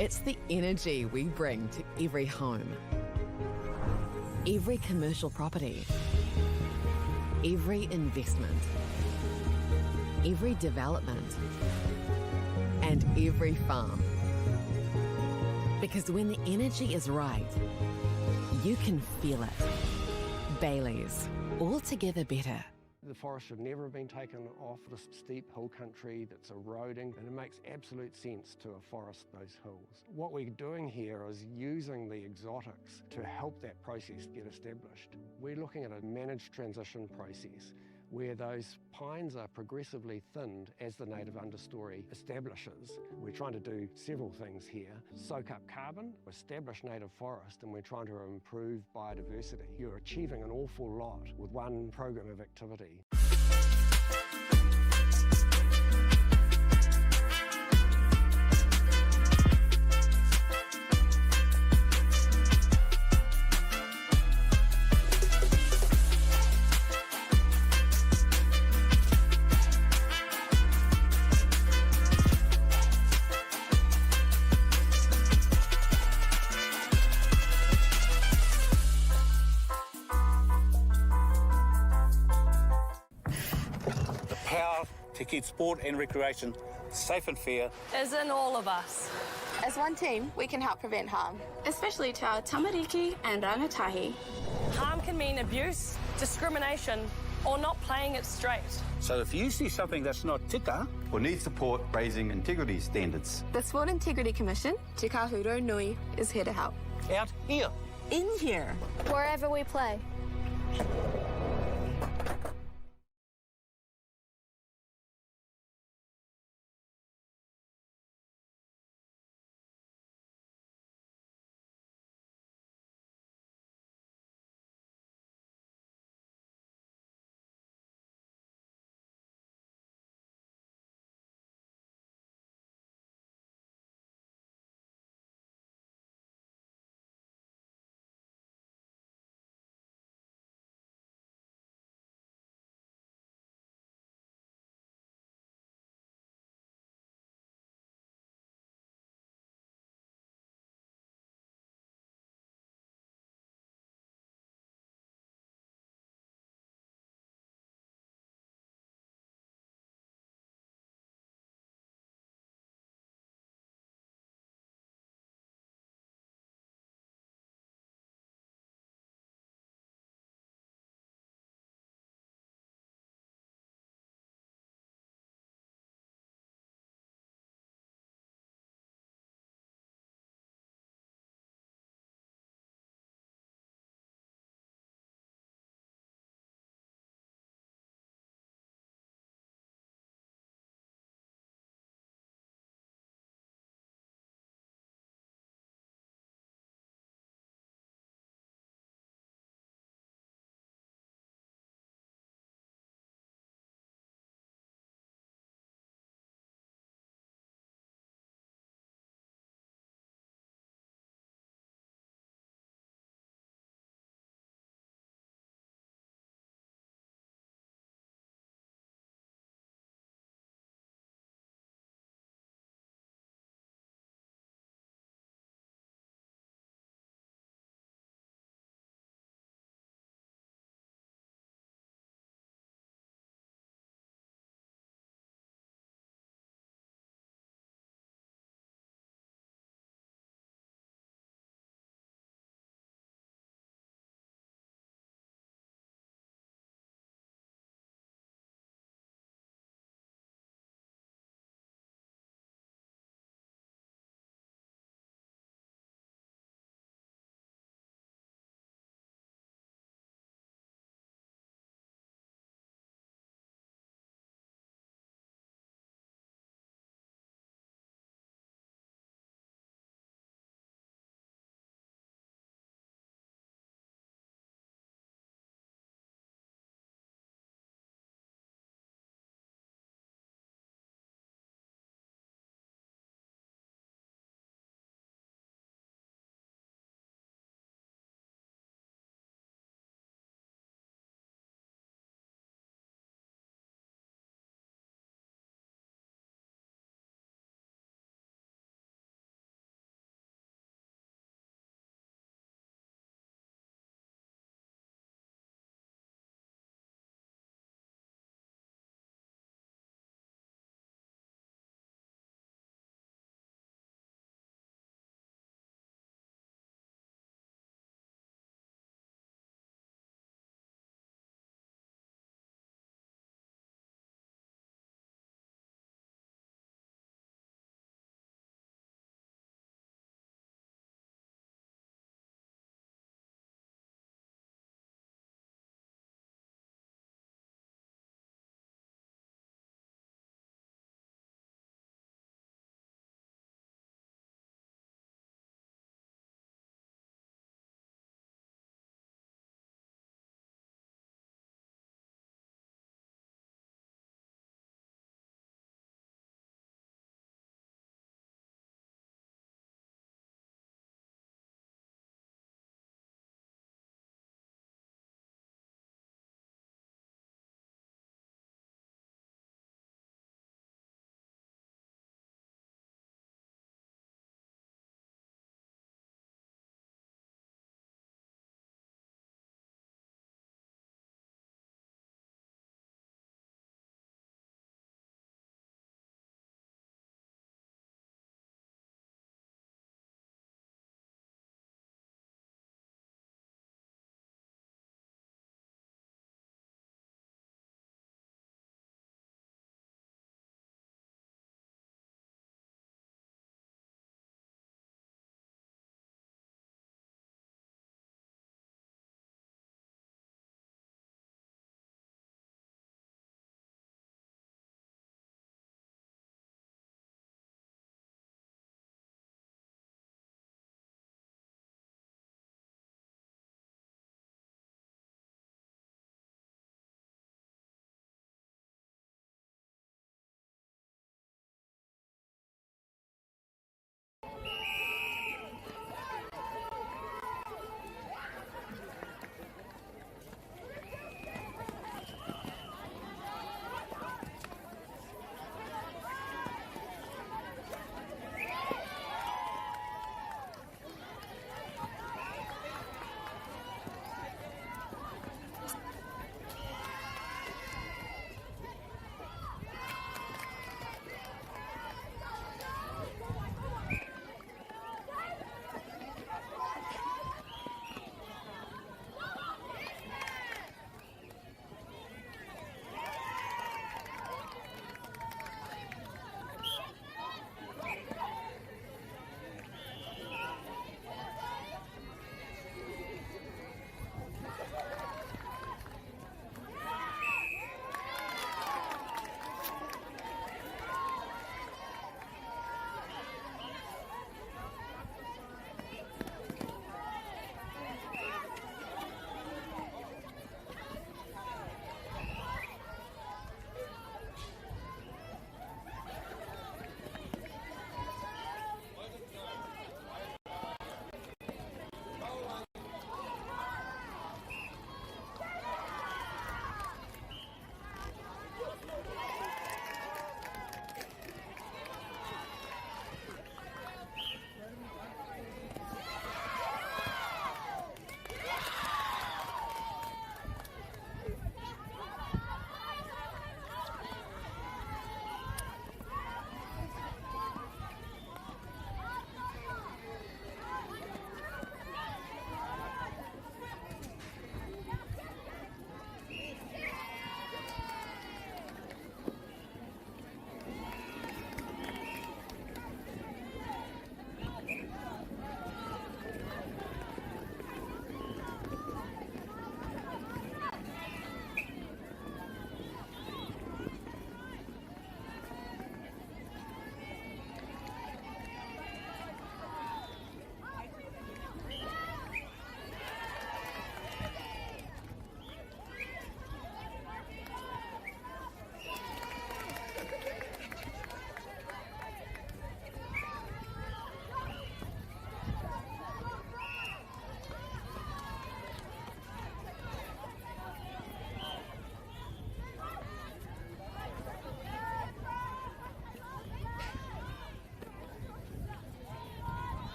It's the energy we bring to every home, every commercial property, every investment, every development, and every farm. Because when the energy is right, you can feel it. Bailey's, altogether better. The forest should never have been taken off the steep hill country that's eroding, and it makes absolute sense to afforest those hills. What we're doing here is using the exotics to help that process get established. We're looking at a managed transition process where those pines are progressively thinned as the native understory establishes. We're trying to do several things here. Soak up carbon, establish native forest, and we're trying to improve biodiversity. You're achieving an awful lot with one program of activity. To keep sport and recreation safe and fair Is in all of us. As one team, we can help prevent harm, especially to our tamariki and rangatahi. Harm can mean abuse, discrimination, or not playing it straight. So if you see something that's not tika, or need support raising integrity standards, The Sport Integrity Commission, Te Kahuro Nui, is here to help. out here. In here. Wherever we play.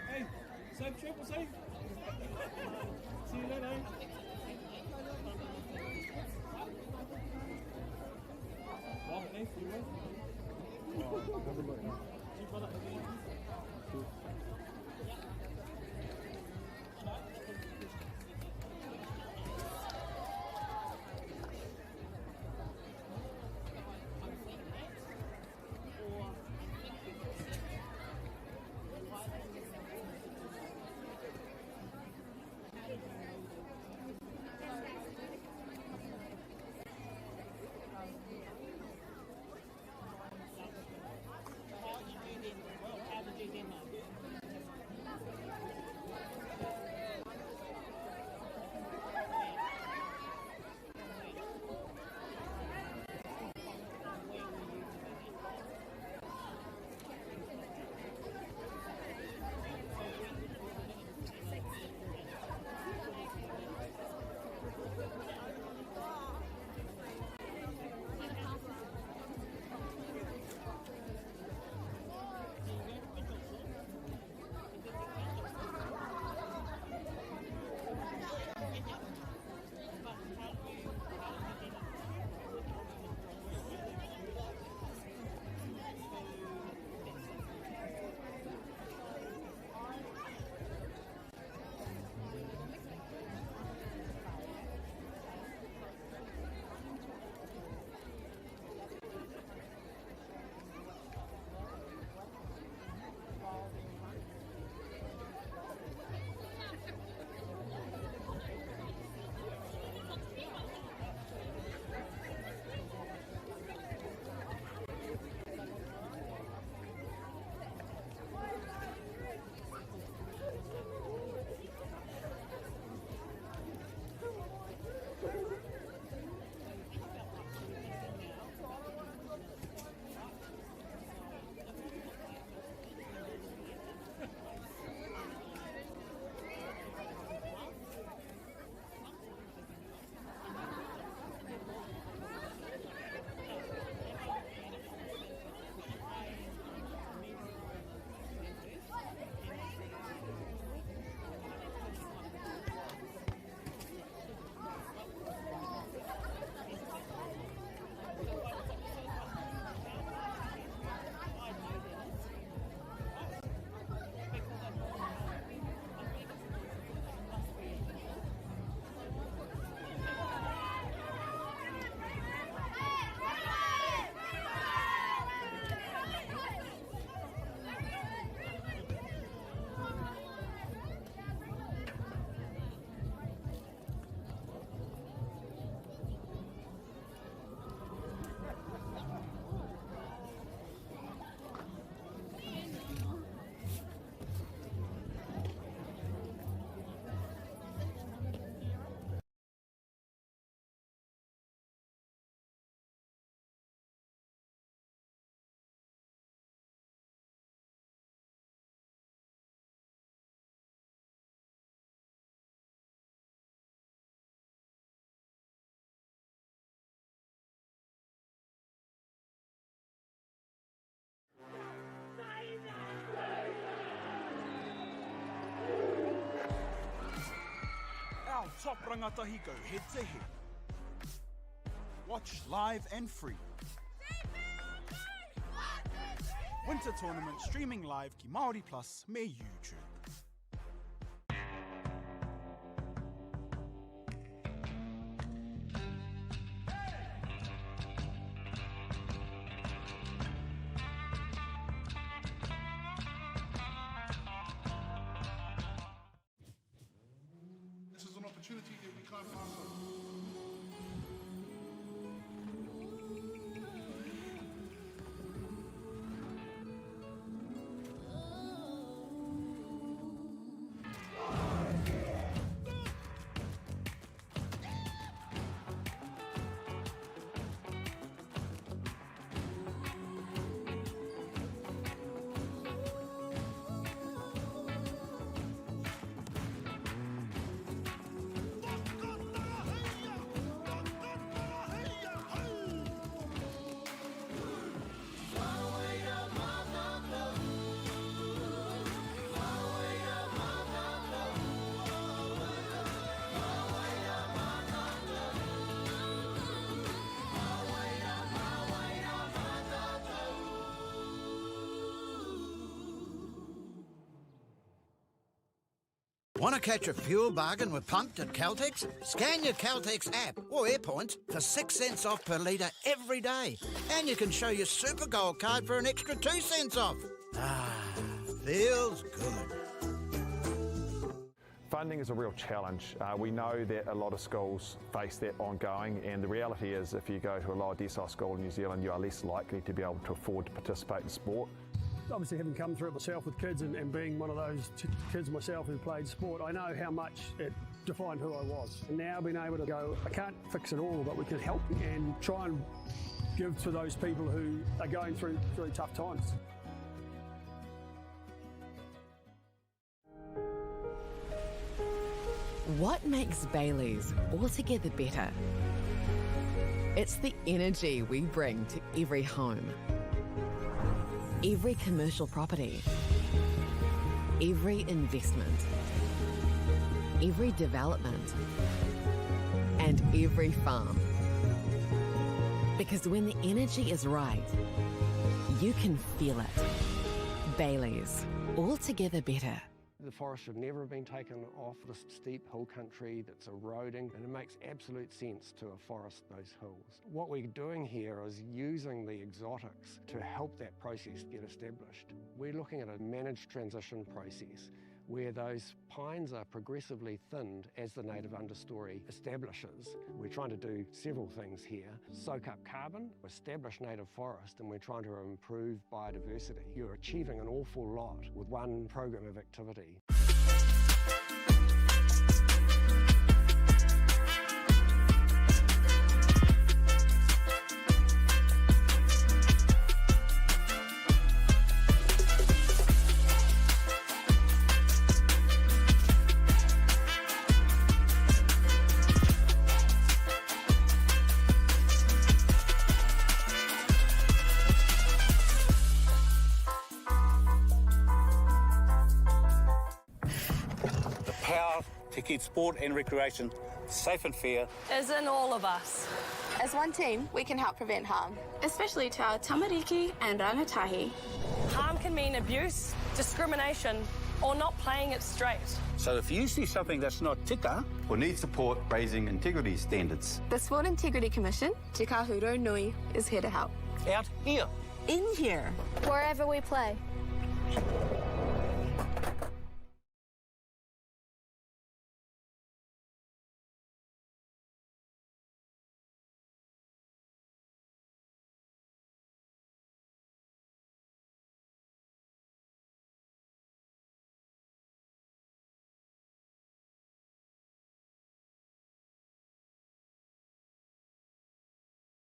Hey, same triple, same. See you later. Well, hey, see you later. Have a look. Our top rangatahi go head to head. Watch live and free. Winter Tournament streaming live ki Māori Plus me YouTube. This is an opportunity that we can't pass on. Want to catch a fuel bargain with Pumped at Caltex? Scan your Caltex app or AirPoints for 6 cents off per litre every day. And you can show your Super Gold card for an extra 2 cents off. Ah, feels good. Funding is a real challenge. We know that a lot of schools face that ongoing, and the reality is if you go to a lower decile school in New Zealand, you are less likely to be able to afford to participate in sport. Obviously, having come through it myself with kids and being one of those kids myself who played sport, I know how much it defined who I was. And now being able to go, I can't fix it all, but we can help and try and give to those people who are going through really tough times. What makes Bailey's altogether better? It's the energy we bring to every home, every commercial property, every investment, every development, and every farm. Because when the energy is right, you can feel it. Bailey's, altogether better. The forest should never have been taken off the steep hill country that's eroding, and it makes absolute sense to afforest those hills. What we're doing here is using the exotics to help that process get established. We're looking at a managed transition process where those pines are progressively thinned as the native understory establishes. We're trying to do several things here. Soak up carbon, establish native forest, and we're trying to improve biodiversity. You're achieving an awful lot with one program of activity. To keep sport and recreation safe and fair Is in all of us. As one team, we can help prevent harm, especially to our tamariki and rangatahi. Harm can mean abuse, discrimination, or not playing it straight. So if you see something that's not tika, or need support raising integrity standards, The Sport Integrity Commission, Te Kahuro Nui, is here to help. out here. In here. Wherever we play.